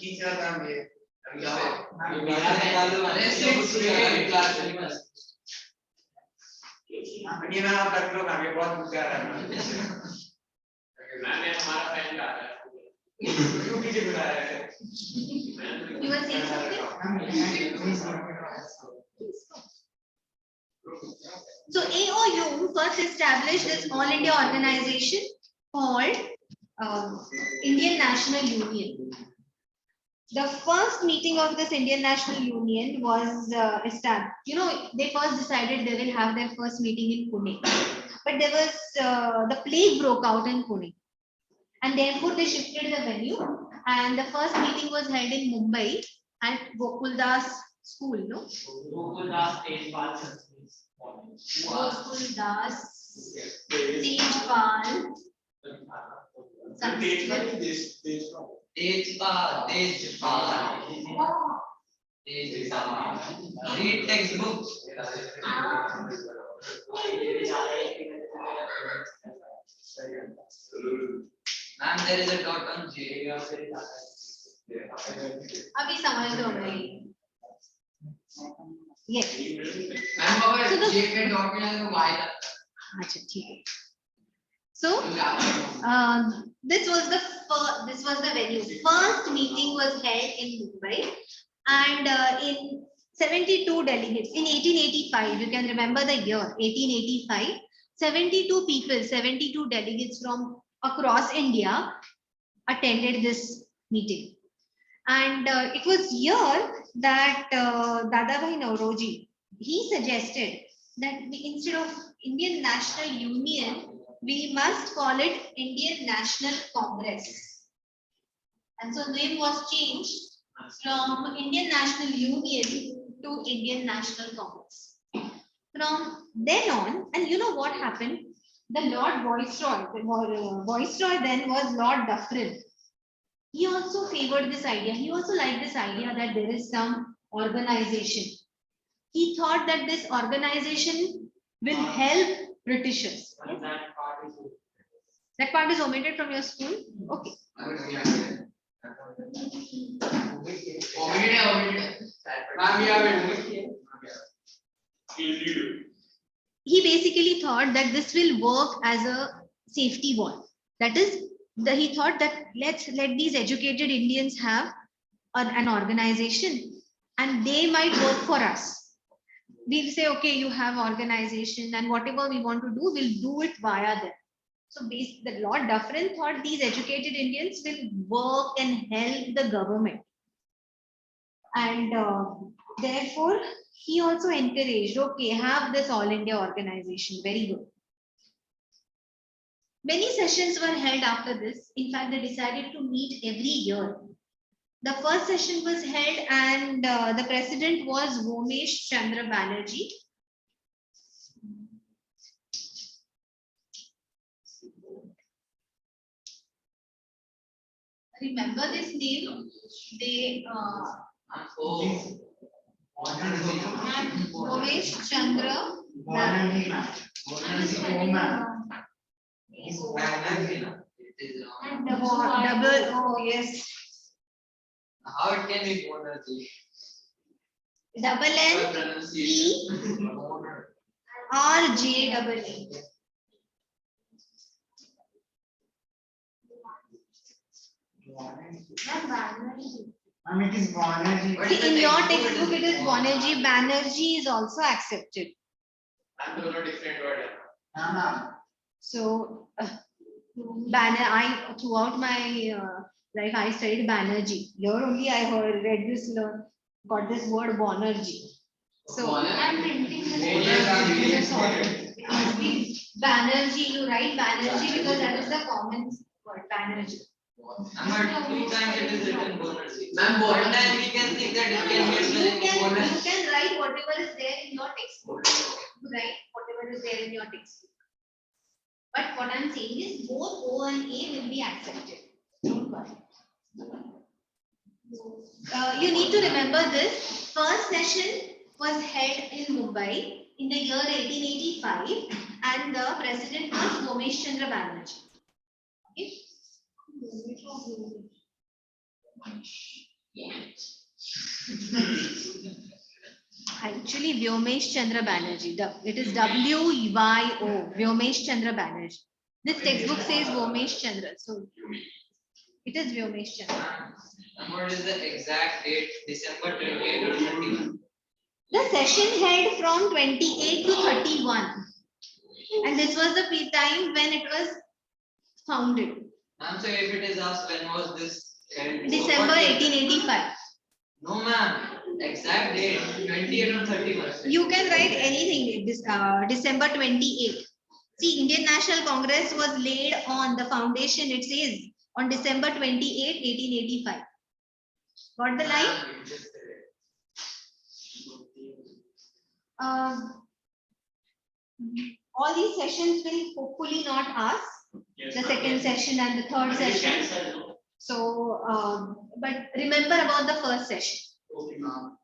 You were saying something? So AOU first established this All India organization called Indian National Union. The first meeting of this Indian National Union was established. You know, they first decided they will have their first meeting in Pune, but there was the plague broke out in Pune, and therefore they shifted the venue. And the first meeting was held in Mumbai at Gokuldas School. No. Gokuldas Tejpal. Gokuldas Tejpal. Read textbook. Ma'am, there is a dot on J. अभी समझ लो भाई. Yes. So the J पे dot मिला तो Y था. अच्छा ठीक है. So this was the venue. First meeting was held in Mumbai, and in 72 delegates in 1885. You can remember the year 1885. 72 people, 72 delegates from across India attended this meeting, and it was here that Dadabhai Nauroji, he suggested that instead of Indian National Union, we must call it Indian National Congress. And so name was changed from Indian National Union to Indian National Congress. From then on, and you know what happened? The Lord Viceroy, the Viceroy then was Lord Dufferin. He also favored this idea. He also liked this idea that there is some organization. He thought that this organization will help Britishers. That part is omitted from your school. Okay. He basically thought that this will work as a safety wall. That is, he thought that let these educated Indians have an organization and they might work for us. We'll say, okay, you have organization and whatever we want to do, we'll do it via them. So the Lord Dufferin thought these educated Indians will work and help the government. And therefore, he also encouraged, okay, have this All India organization, very good. Many sessions were held after this. In fact, they decided to meet every year. The first session was held and the president was Vomesh Chandra Banerjee. Remember this name? They Vomesh Chandra and double O, yes. How it can be Bonerjee? Double N E R J double E. It is Banerjee. See, in your textbook it is Banerjee. Banerjee is also accepted. I'm doing a different word. So, I throughout my life I studied Banerjee. Here only I read this, got this word Banerjee. So I'm printing this. Banerjee, you write Banerjee because that is the common word, Banerjee. But 2 times it is written Bonerjee. Ma'am, one time we can think that it can be spelled You can write whatever is there in your textbook. You write whatever is there in your textbook. But what I'm saying is both O and A will be accepted. Don't worry. You need to remember this. First session was held in Mumbai in the year 1885 and the president was Vomesh Chandra Banerjee. Okay? Actually, Vyomesh Chandra Banerjee. It is W-Y-O. Vyomesh Chandra Banerjee. This textbook says Vomesh Chandra. So it is Vyomesh Chandra. And what is the exact date? December 28 or 31? The session held from 28 to 31. And this was the time when it was founded. Ma'am, so if it is asked when was this held? December 1885. No ma'am, exact date 28 or 31. You can write anything. December 28. See, Indian National Congress was laid on the foundation, it says, on December 28, 1885. Got the line? All these sessions will hopefully not ask. Yes, The ma'am. second session and the third session. So, but remember about the first session. Okay, ma'am.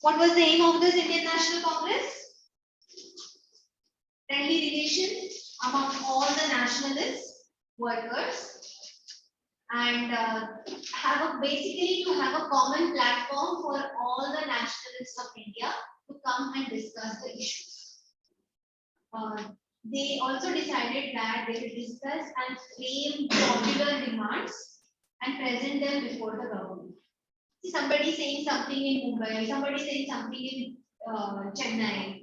What was the aim of this Indian National Congress? Friendly relations among all the nationalist workers and basically to have a common platform for all the nationalists of India to come and discuss the issues. They also decided that they will discuss and frame popular demands and present them before the government. See, somebody saying something in Mumbai, somebody saying something in Chennai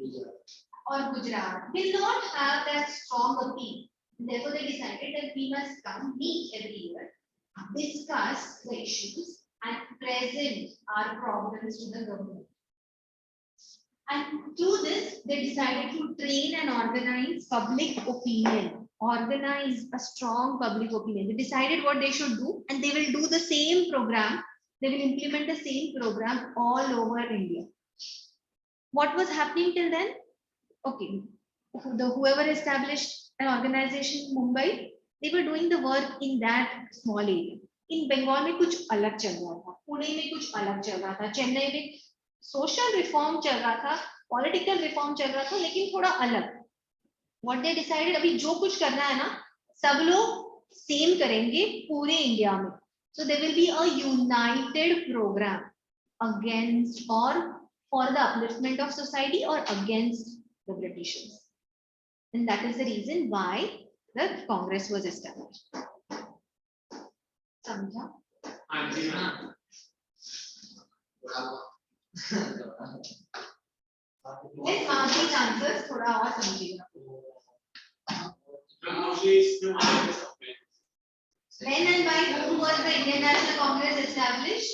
or Gujarat will not have that strong appeal. Therefore, they decided that we must come meet every year, discuss the issues, and present our problems to the government. And through this, they decided to train and organize public opinion, organize a strong public opinion. They decided what they should do, and they will do the same program. They will implement the same program all over India. What was happening till then? Okay, whoever established an organization in Mumbai, they were doing the work in that small area. In Bengal में कुछ अलग चल रहा था, पुणे में कुछ अलग चल रहा था, चेन्नई में सोशल रिफॉर्म चल रहा था, पॉलिटिकल रिफॉर्म चल रहा था, लेकिन थोड़ा अलग. What they decided, अभी जो कुछ करना है ना, सब लोग सेम करेंगे पूरे इंडिया में. So there will be a united program against or for the upliftment of society or against the Britishers. And that is the reason why the Congress was established. समझा? Let's mark these answers थोड़ा और समझिएगा. When and by whom was the Indian National Congress established?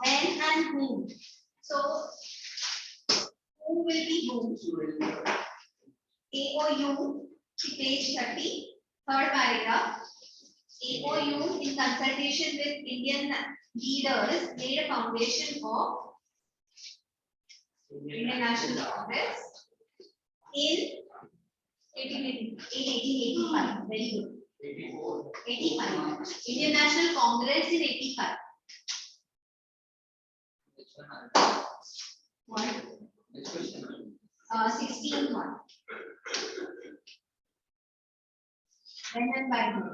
When and whom. So, who will be whom? AOU, page 30, third paragraph. AOU, in consultation with Indian leaders, laid a foundation of Indian National Congress in 1885. Very good. 85. Indian National Congress in 85. What? 16th one. When and by whom?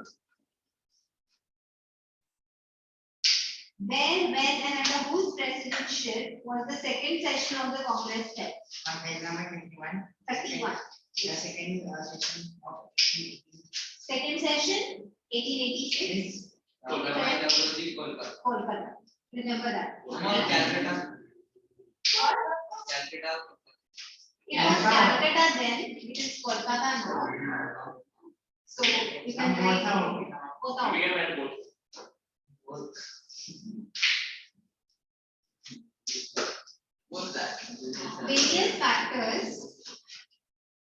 When and under whose presidency was the second session of the Congress held? Page number 21. 31. The second session of Second session, 1886. Kolkata. Remember that. Calcutta. Or Calcutta. it was Calcutta then, it is Kolkata now. So you can write both out. What's that? Various factors.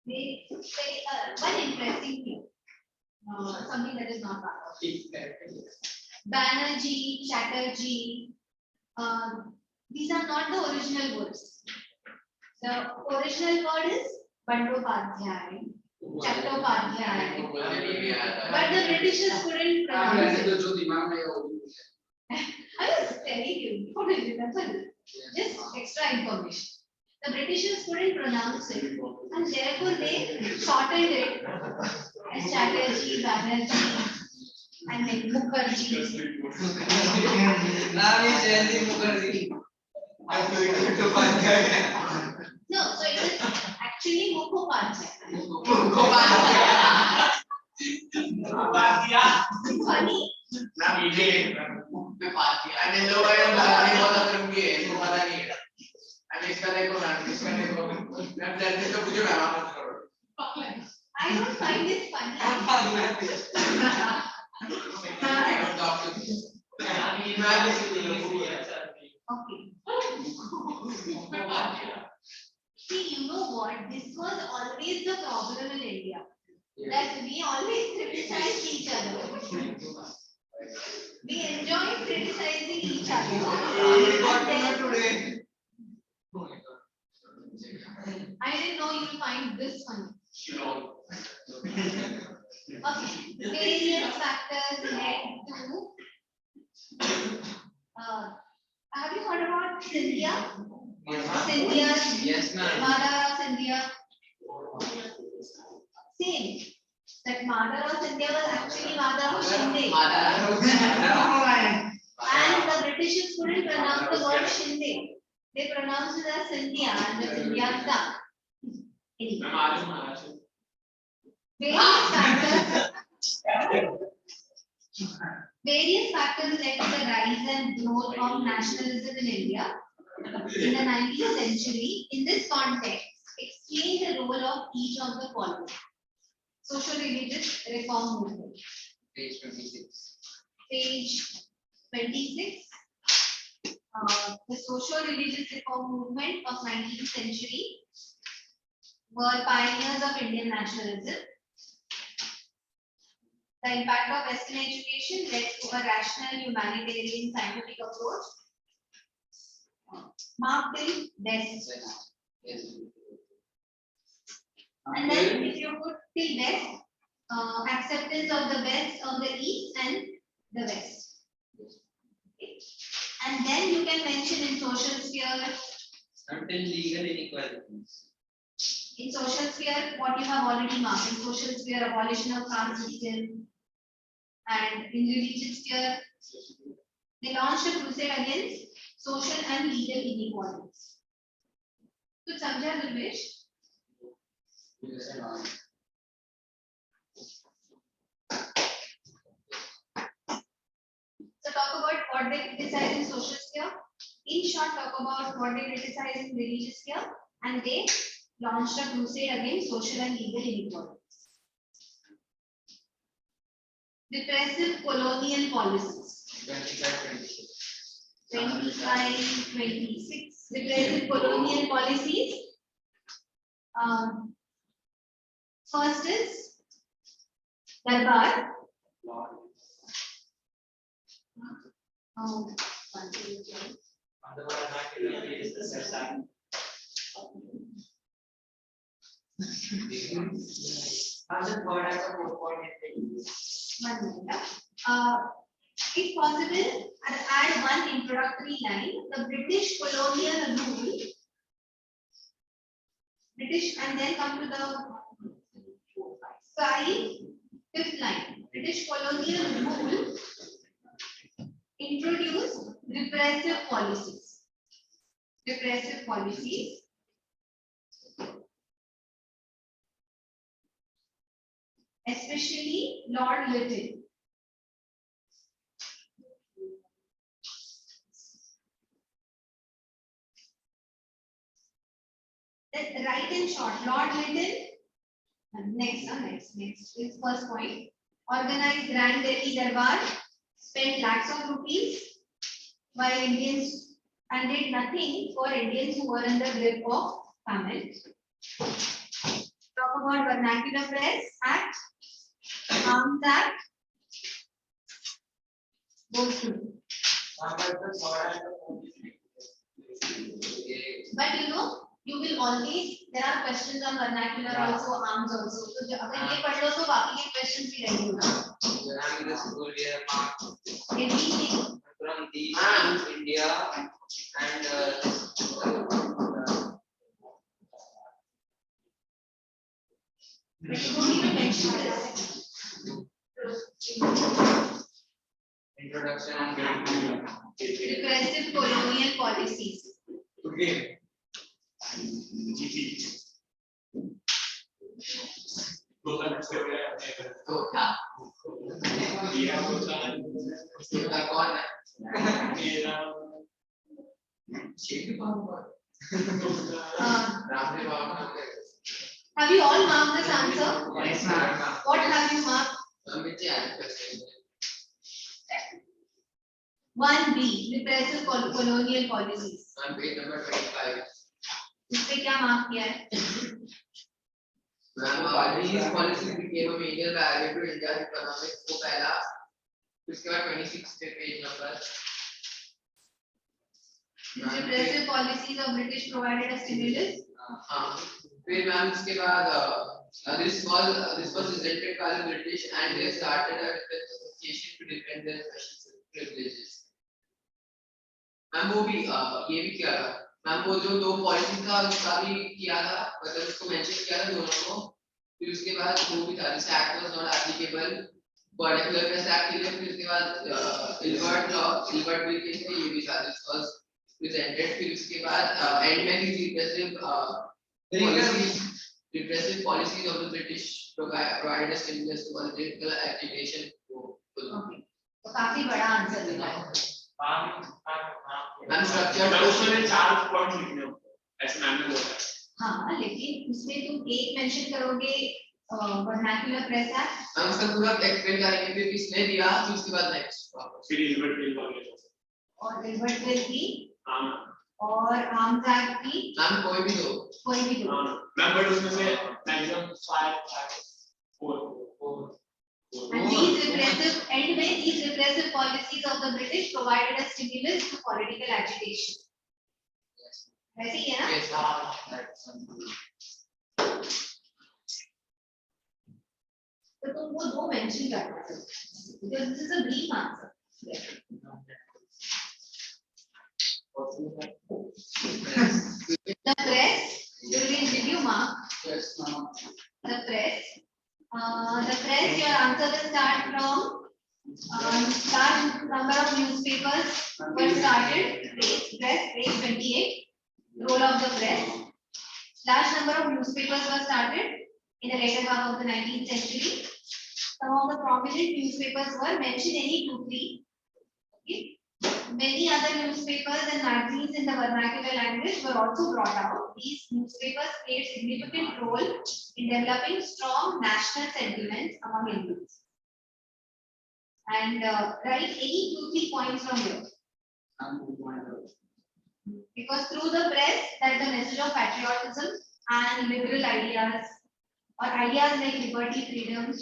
One interesting thing. Something that is not part of it. Banerjee, Chatterjee, these are not the original words. The original word is Bandyopadhyay, Chattopadhyay, but the Britishers couldn't pronounce it. I was telling you, you couldn't remember. Just extra information. The Britishers couldn't pronounce it, and therefore they shortened it as Chatterjee, Banerjee, and then Mukherjee. No, so it is actually Mukhopadhyay. Funny. I don't find this funny. Okay. See, you know what? This was always the problem in India. That we always criticize each other. We enjoy criticizing each other. I didn't know you'll find this funny. Okay. Various factors led to. Have you heard about Scindia? Scindia. Yes, ma'am. Madara Scindia. Same. That Madara Scindia was actually Madara Shinde. And the Britishers couldn't pronounce the word Shinde. They pronounced it as Scindia and the Scindia stuck. Various factors led to the rise and growth of nationalism in India in the 19th century. In this context, explain the role of each of the following. Social religious reform movement. Page 26. Page 26. The social religious reform movement of 19th century were pioneers of Indian nationalism. The impact of Western education led to a rational, humanitarian, scientific approach. Mark till West. Yes. And then if you put till West, acceptance of the West, of the East and the West. Okay. And then you can mention in social sphere. Until legal inequalities. In social sphere, what you have already marked. In social sphere, abolition of caste system. And in religious sphere, they launched a crusade against social and legal inequalities. कुछ समझा Durvesh? So talk about what they criticize in social sphere. In short, talk about what they criticize in religious sphere, and they launched a crusade against social and legal inequalities. Repressive colonial policies. 25-26. Repressive colonial policies. First is Darbar. If possible, add one introductory line. The British colonial rule. British, and then come to the fifth line. British colonial rule introduced repressive policies. Repressive policies. Especially Lord Lytton. Then right and short, Lord Lytton. Next is first point. Organized Grand Delhi Darbar, spent lakhs of rupees while Indians and did nothing for Indians who were under grip of famine. Talk about Vernacular Press Act, Arms Act. Those two. But you know, you will always, there are questions on vernacular also, arms also. So अगर ये पढ़ लो तो बाकी के questions भी ready होगा. Everything. From these India and But you don't even mention introduction and repressive colonial policies. okay. Have you all marked this answer? Yes, ma'am. What have you marked? 1B, repressive colonial policies. On page number 25. इस पे क्या mark किया है? These policies became a major barrier to India's economic वो पहला, उसके बाद 26 पे page number. Repressive policies of British provided a stimulus. हाँ, फिर मैम उसके बाद this was presented by the British and they started a defense association to defend their special privileges. Ma'am वो भी ये भी किया था मैम वो जो दो पॉलिसी था उसका भी किया था मतलब उसको मेंशन किया था दोनों को फिर उसके बाद वो भी था this act was not applicable particular press act के लिए फिर उसके बाद इल्बर्ट बिल के लिए ये भी था दिस वाज प्रेजेंटेड फिर उसके बाद एंड में भी repressive policies of the British provided a stimulus to political agitation तो काफी बड़ा आंसर दिया है. मैम स्ट्रक्चर उसमें 4 पॉइंट लिखने होते ऐसे मैम ने बोला. हाँ, लेकिन उसमें तुम एक मेंशन करोगे वर्नाक्युलर प्रेस एक्ट. हम उसका पूरा एक्सप्लेन करेंगे फिर इसने दिया फिर उसके बाद नेक्स्ट फिर इल्बर्ट बिल वाले और इल्बर्ट बिल की हां और आर्म्स एक्ट की. मैम कोई भी दो हां मैम बट उसमें से maximum 4 And these repressive policies of the British provided a stimulus to political agitation. वैसे ही है ना? Yes. तो तुम वो दो मेंशन करना है. Because this is a brief answer. The press, did you mark? Yes, ma'am. The press. The press, your answer will start from large number of newspapers were started. Press, page 28. Role of the press. Large number of newspapers were started in the later half of the 19th century. Some of the prominent newspapers were mentioned any 2-3. Okay. Many other newspapers and magazines in the vernacular language were also brought out. These newspapers played significant role in developing strong national sentiments among Indians. And write any 2-3 points from here. Because through the press, that the message of patriotism and liberal ideas or ideas like liberty, freedom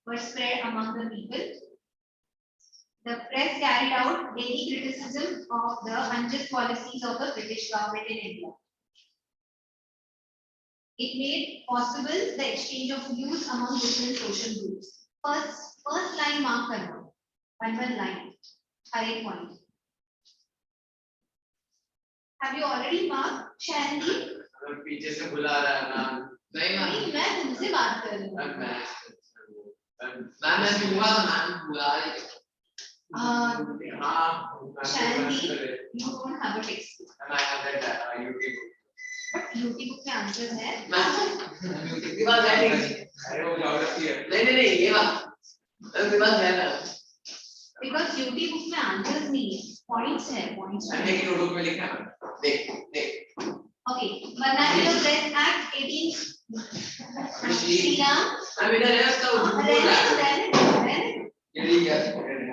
were spread among the people. The press carried out daily criticism of the unjust policies of the British government in India. It made possible the exchange of views among different social groups. First line mark karna. One line. Correct point. Have you already marked, Shandy? पीछे से बुला रहा है ma'am नहीं ma'am नहीं, मैं तुमसे बात कर रही हूँ. मैं दूंगा तो मैम बुला रही है Shandy, you don't have a textbook. I have that YouTube But YouTube में आंसर है. YouTube के बाद है अरे वो ज्योग्राफी है नहीं ये बात के बाद है ना Because YouTube में आंसर्स नहीं है, points है, points. मैंने एक नोटबुक में लिखा है देख Okay, Vernacular Press Act 18. Neelam. I'm in the rest of the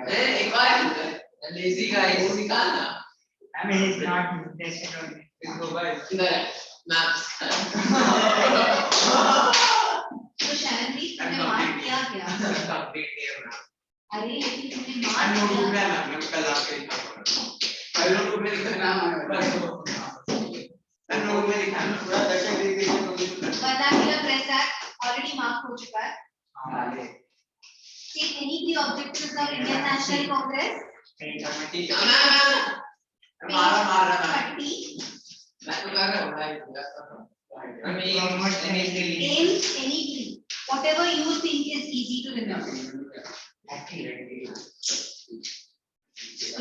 एक बार lazy guy वो निकालना I mean, it's not interested on it. इसको भाई इधर है maps तो शैनवी तुमने मार्क किया क्या? कंप्लीट नहीं है मैम अरे लेकिन तुमने I'm मार्क notebook किया. में मैम कल आपके लिखा मैं notebook में लिखा नाम मैं notebook में लिखा पूरा दर्शक देखिए Vernacular Press Act already marked हो चुका है. हां State any 3 objectives of Indian National Congress. ठीक है मार रहा 30. मैं तो कर रहा हूं भाई I mean Aims any 3. Whatever you think is easy to remember.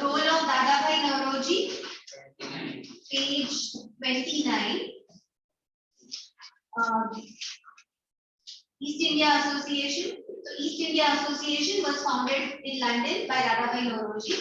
Role of Dadabhai Naoroji. Page 29. East India Association. So East India Association was founded in London by Dadabhai Naoroji.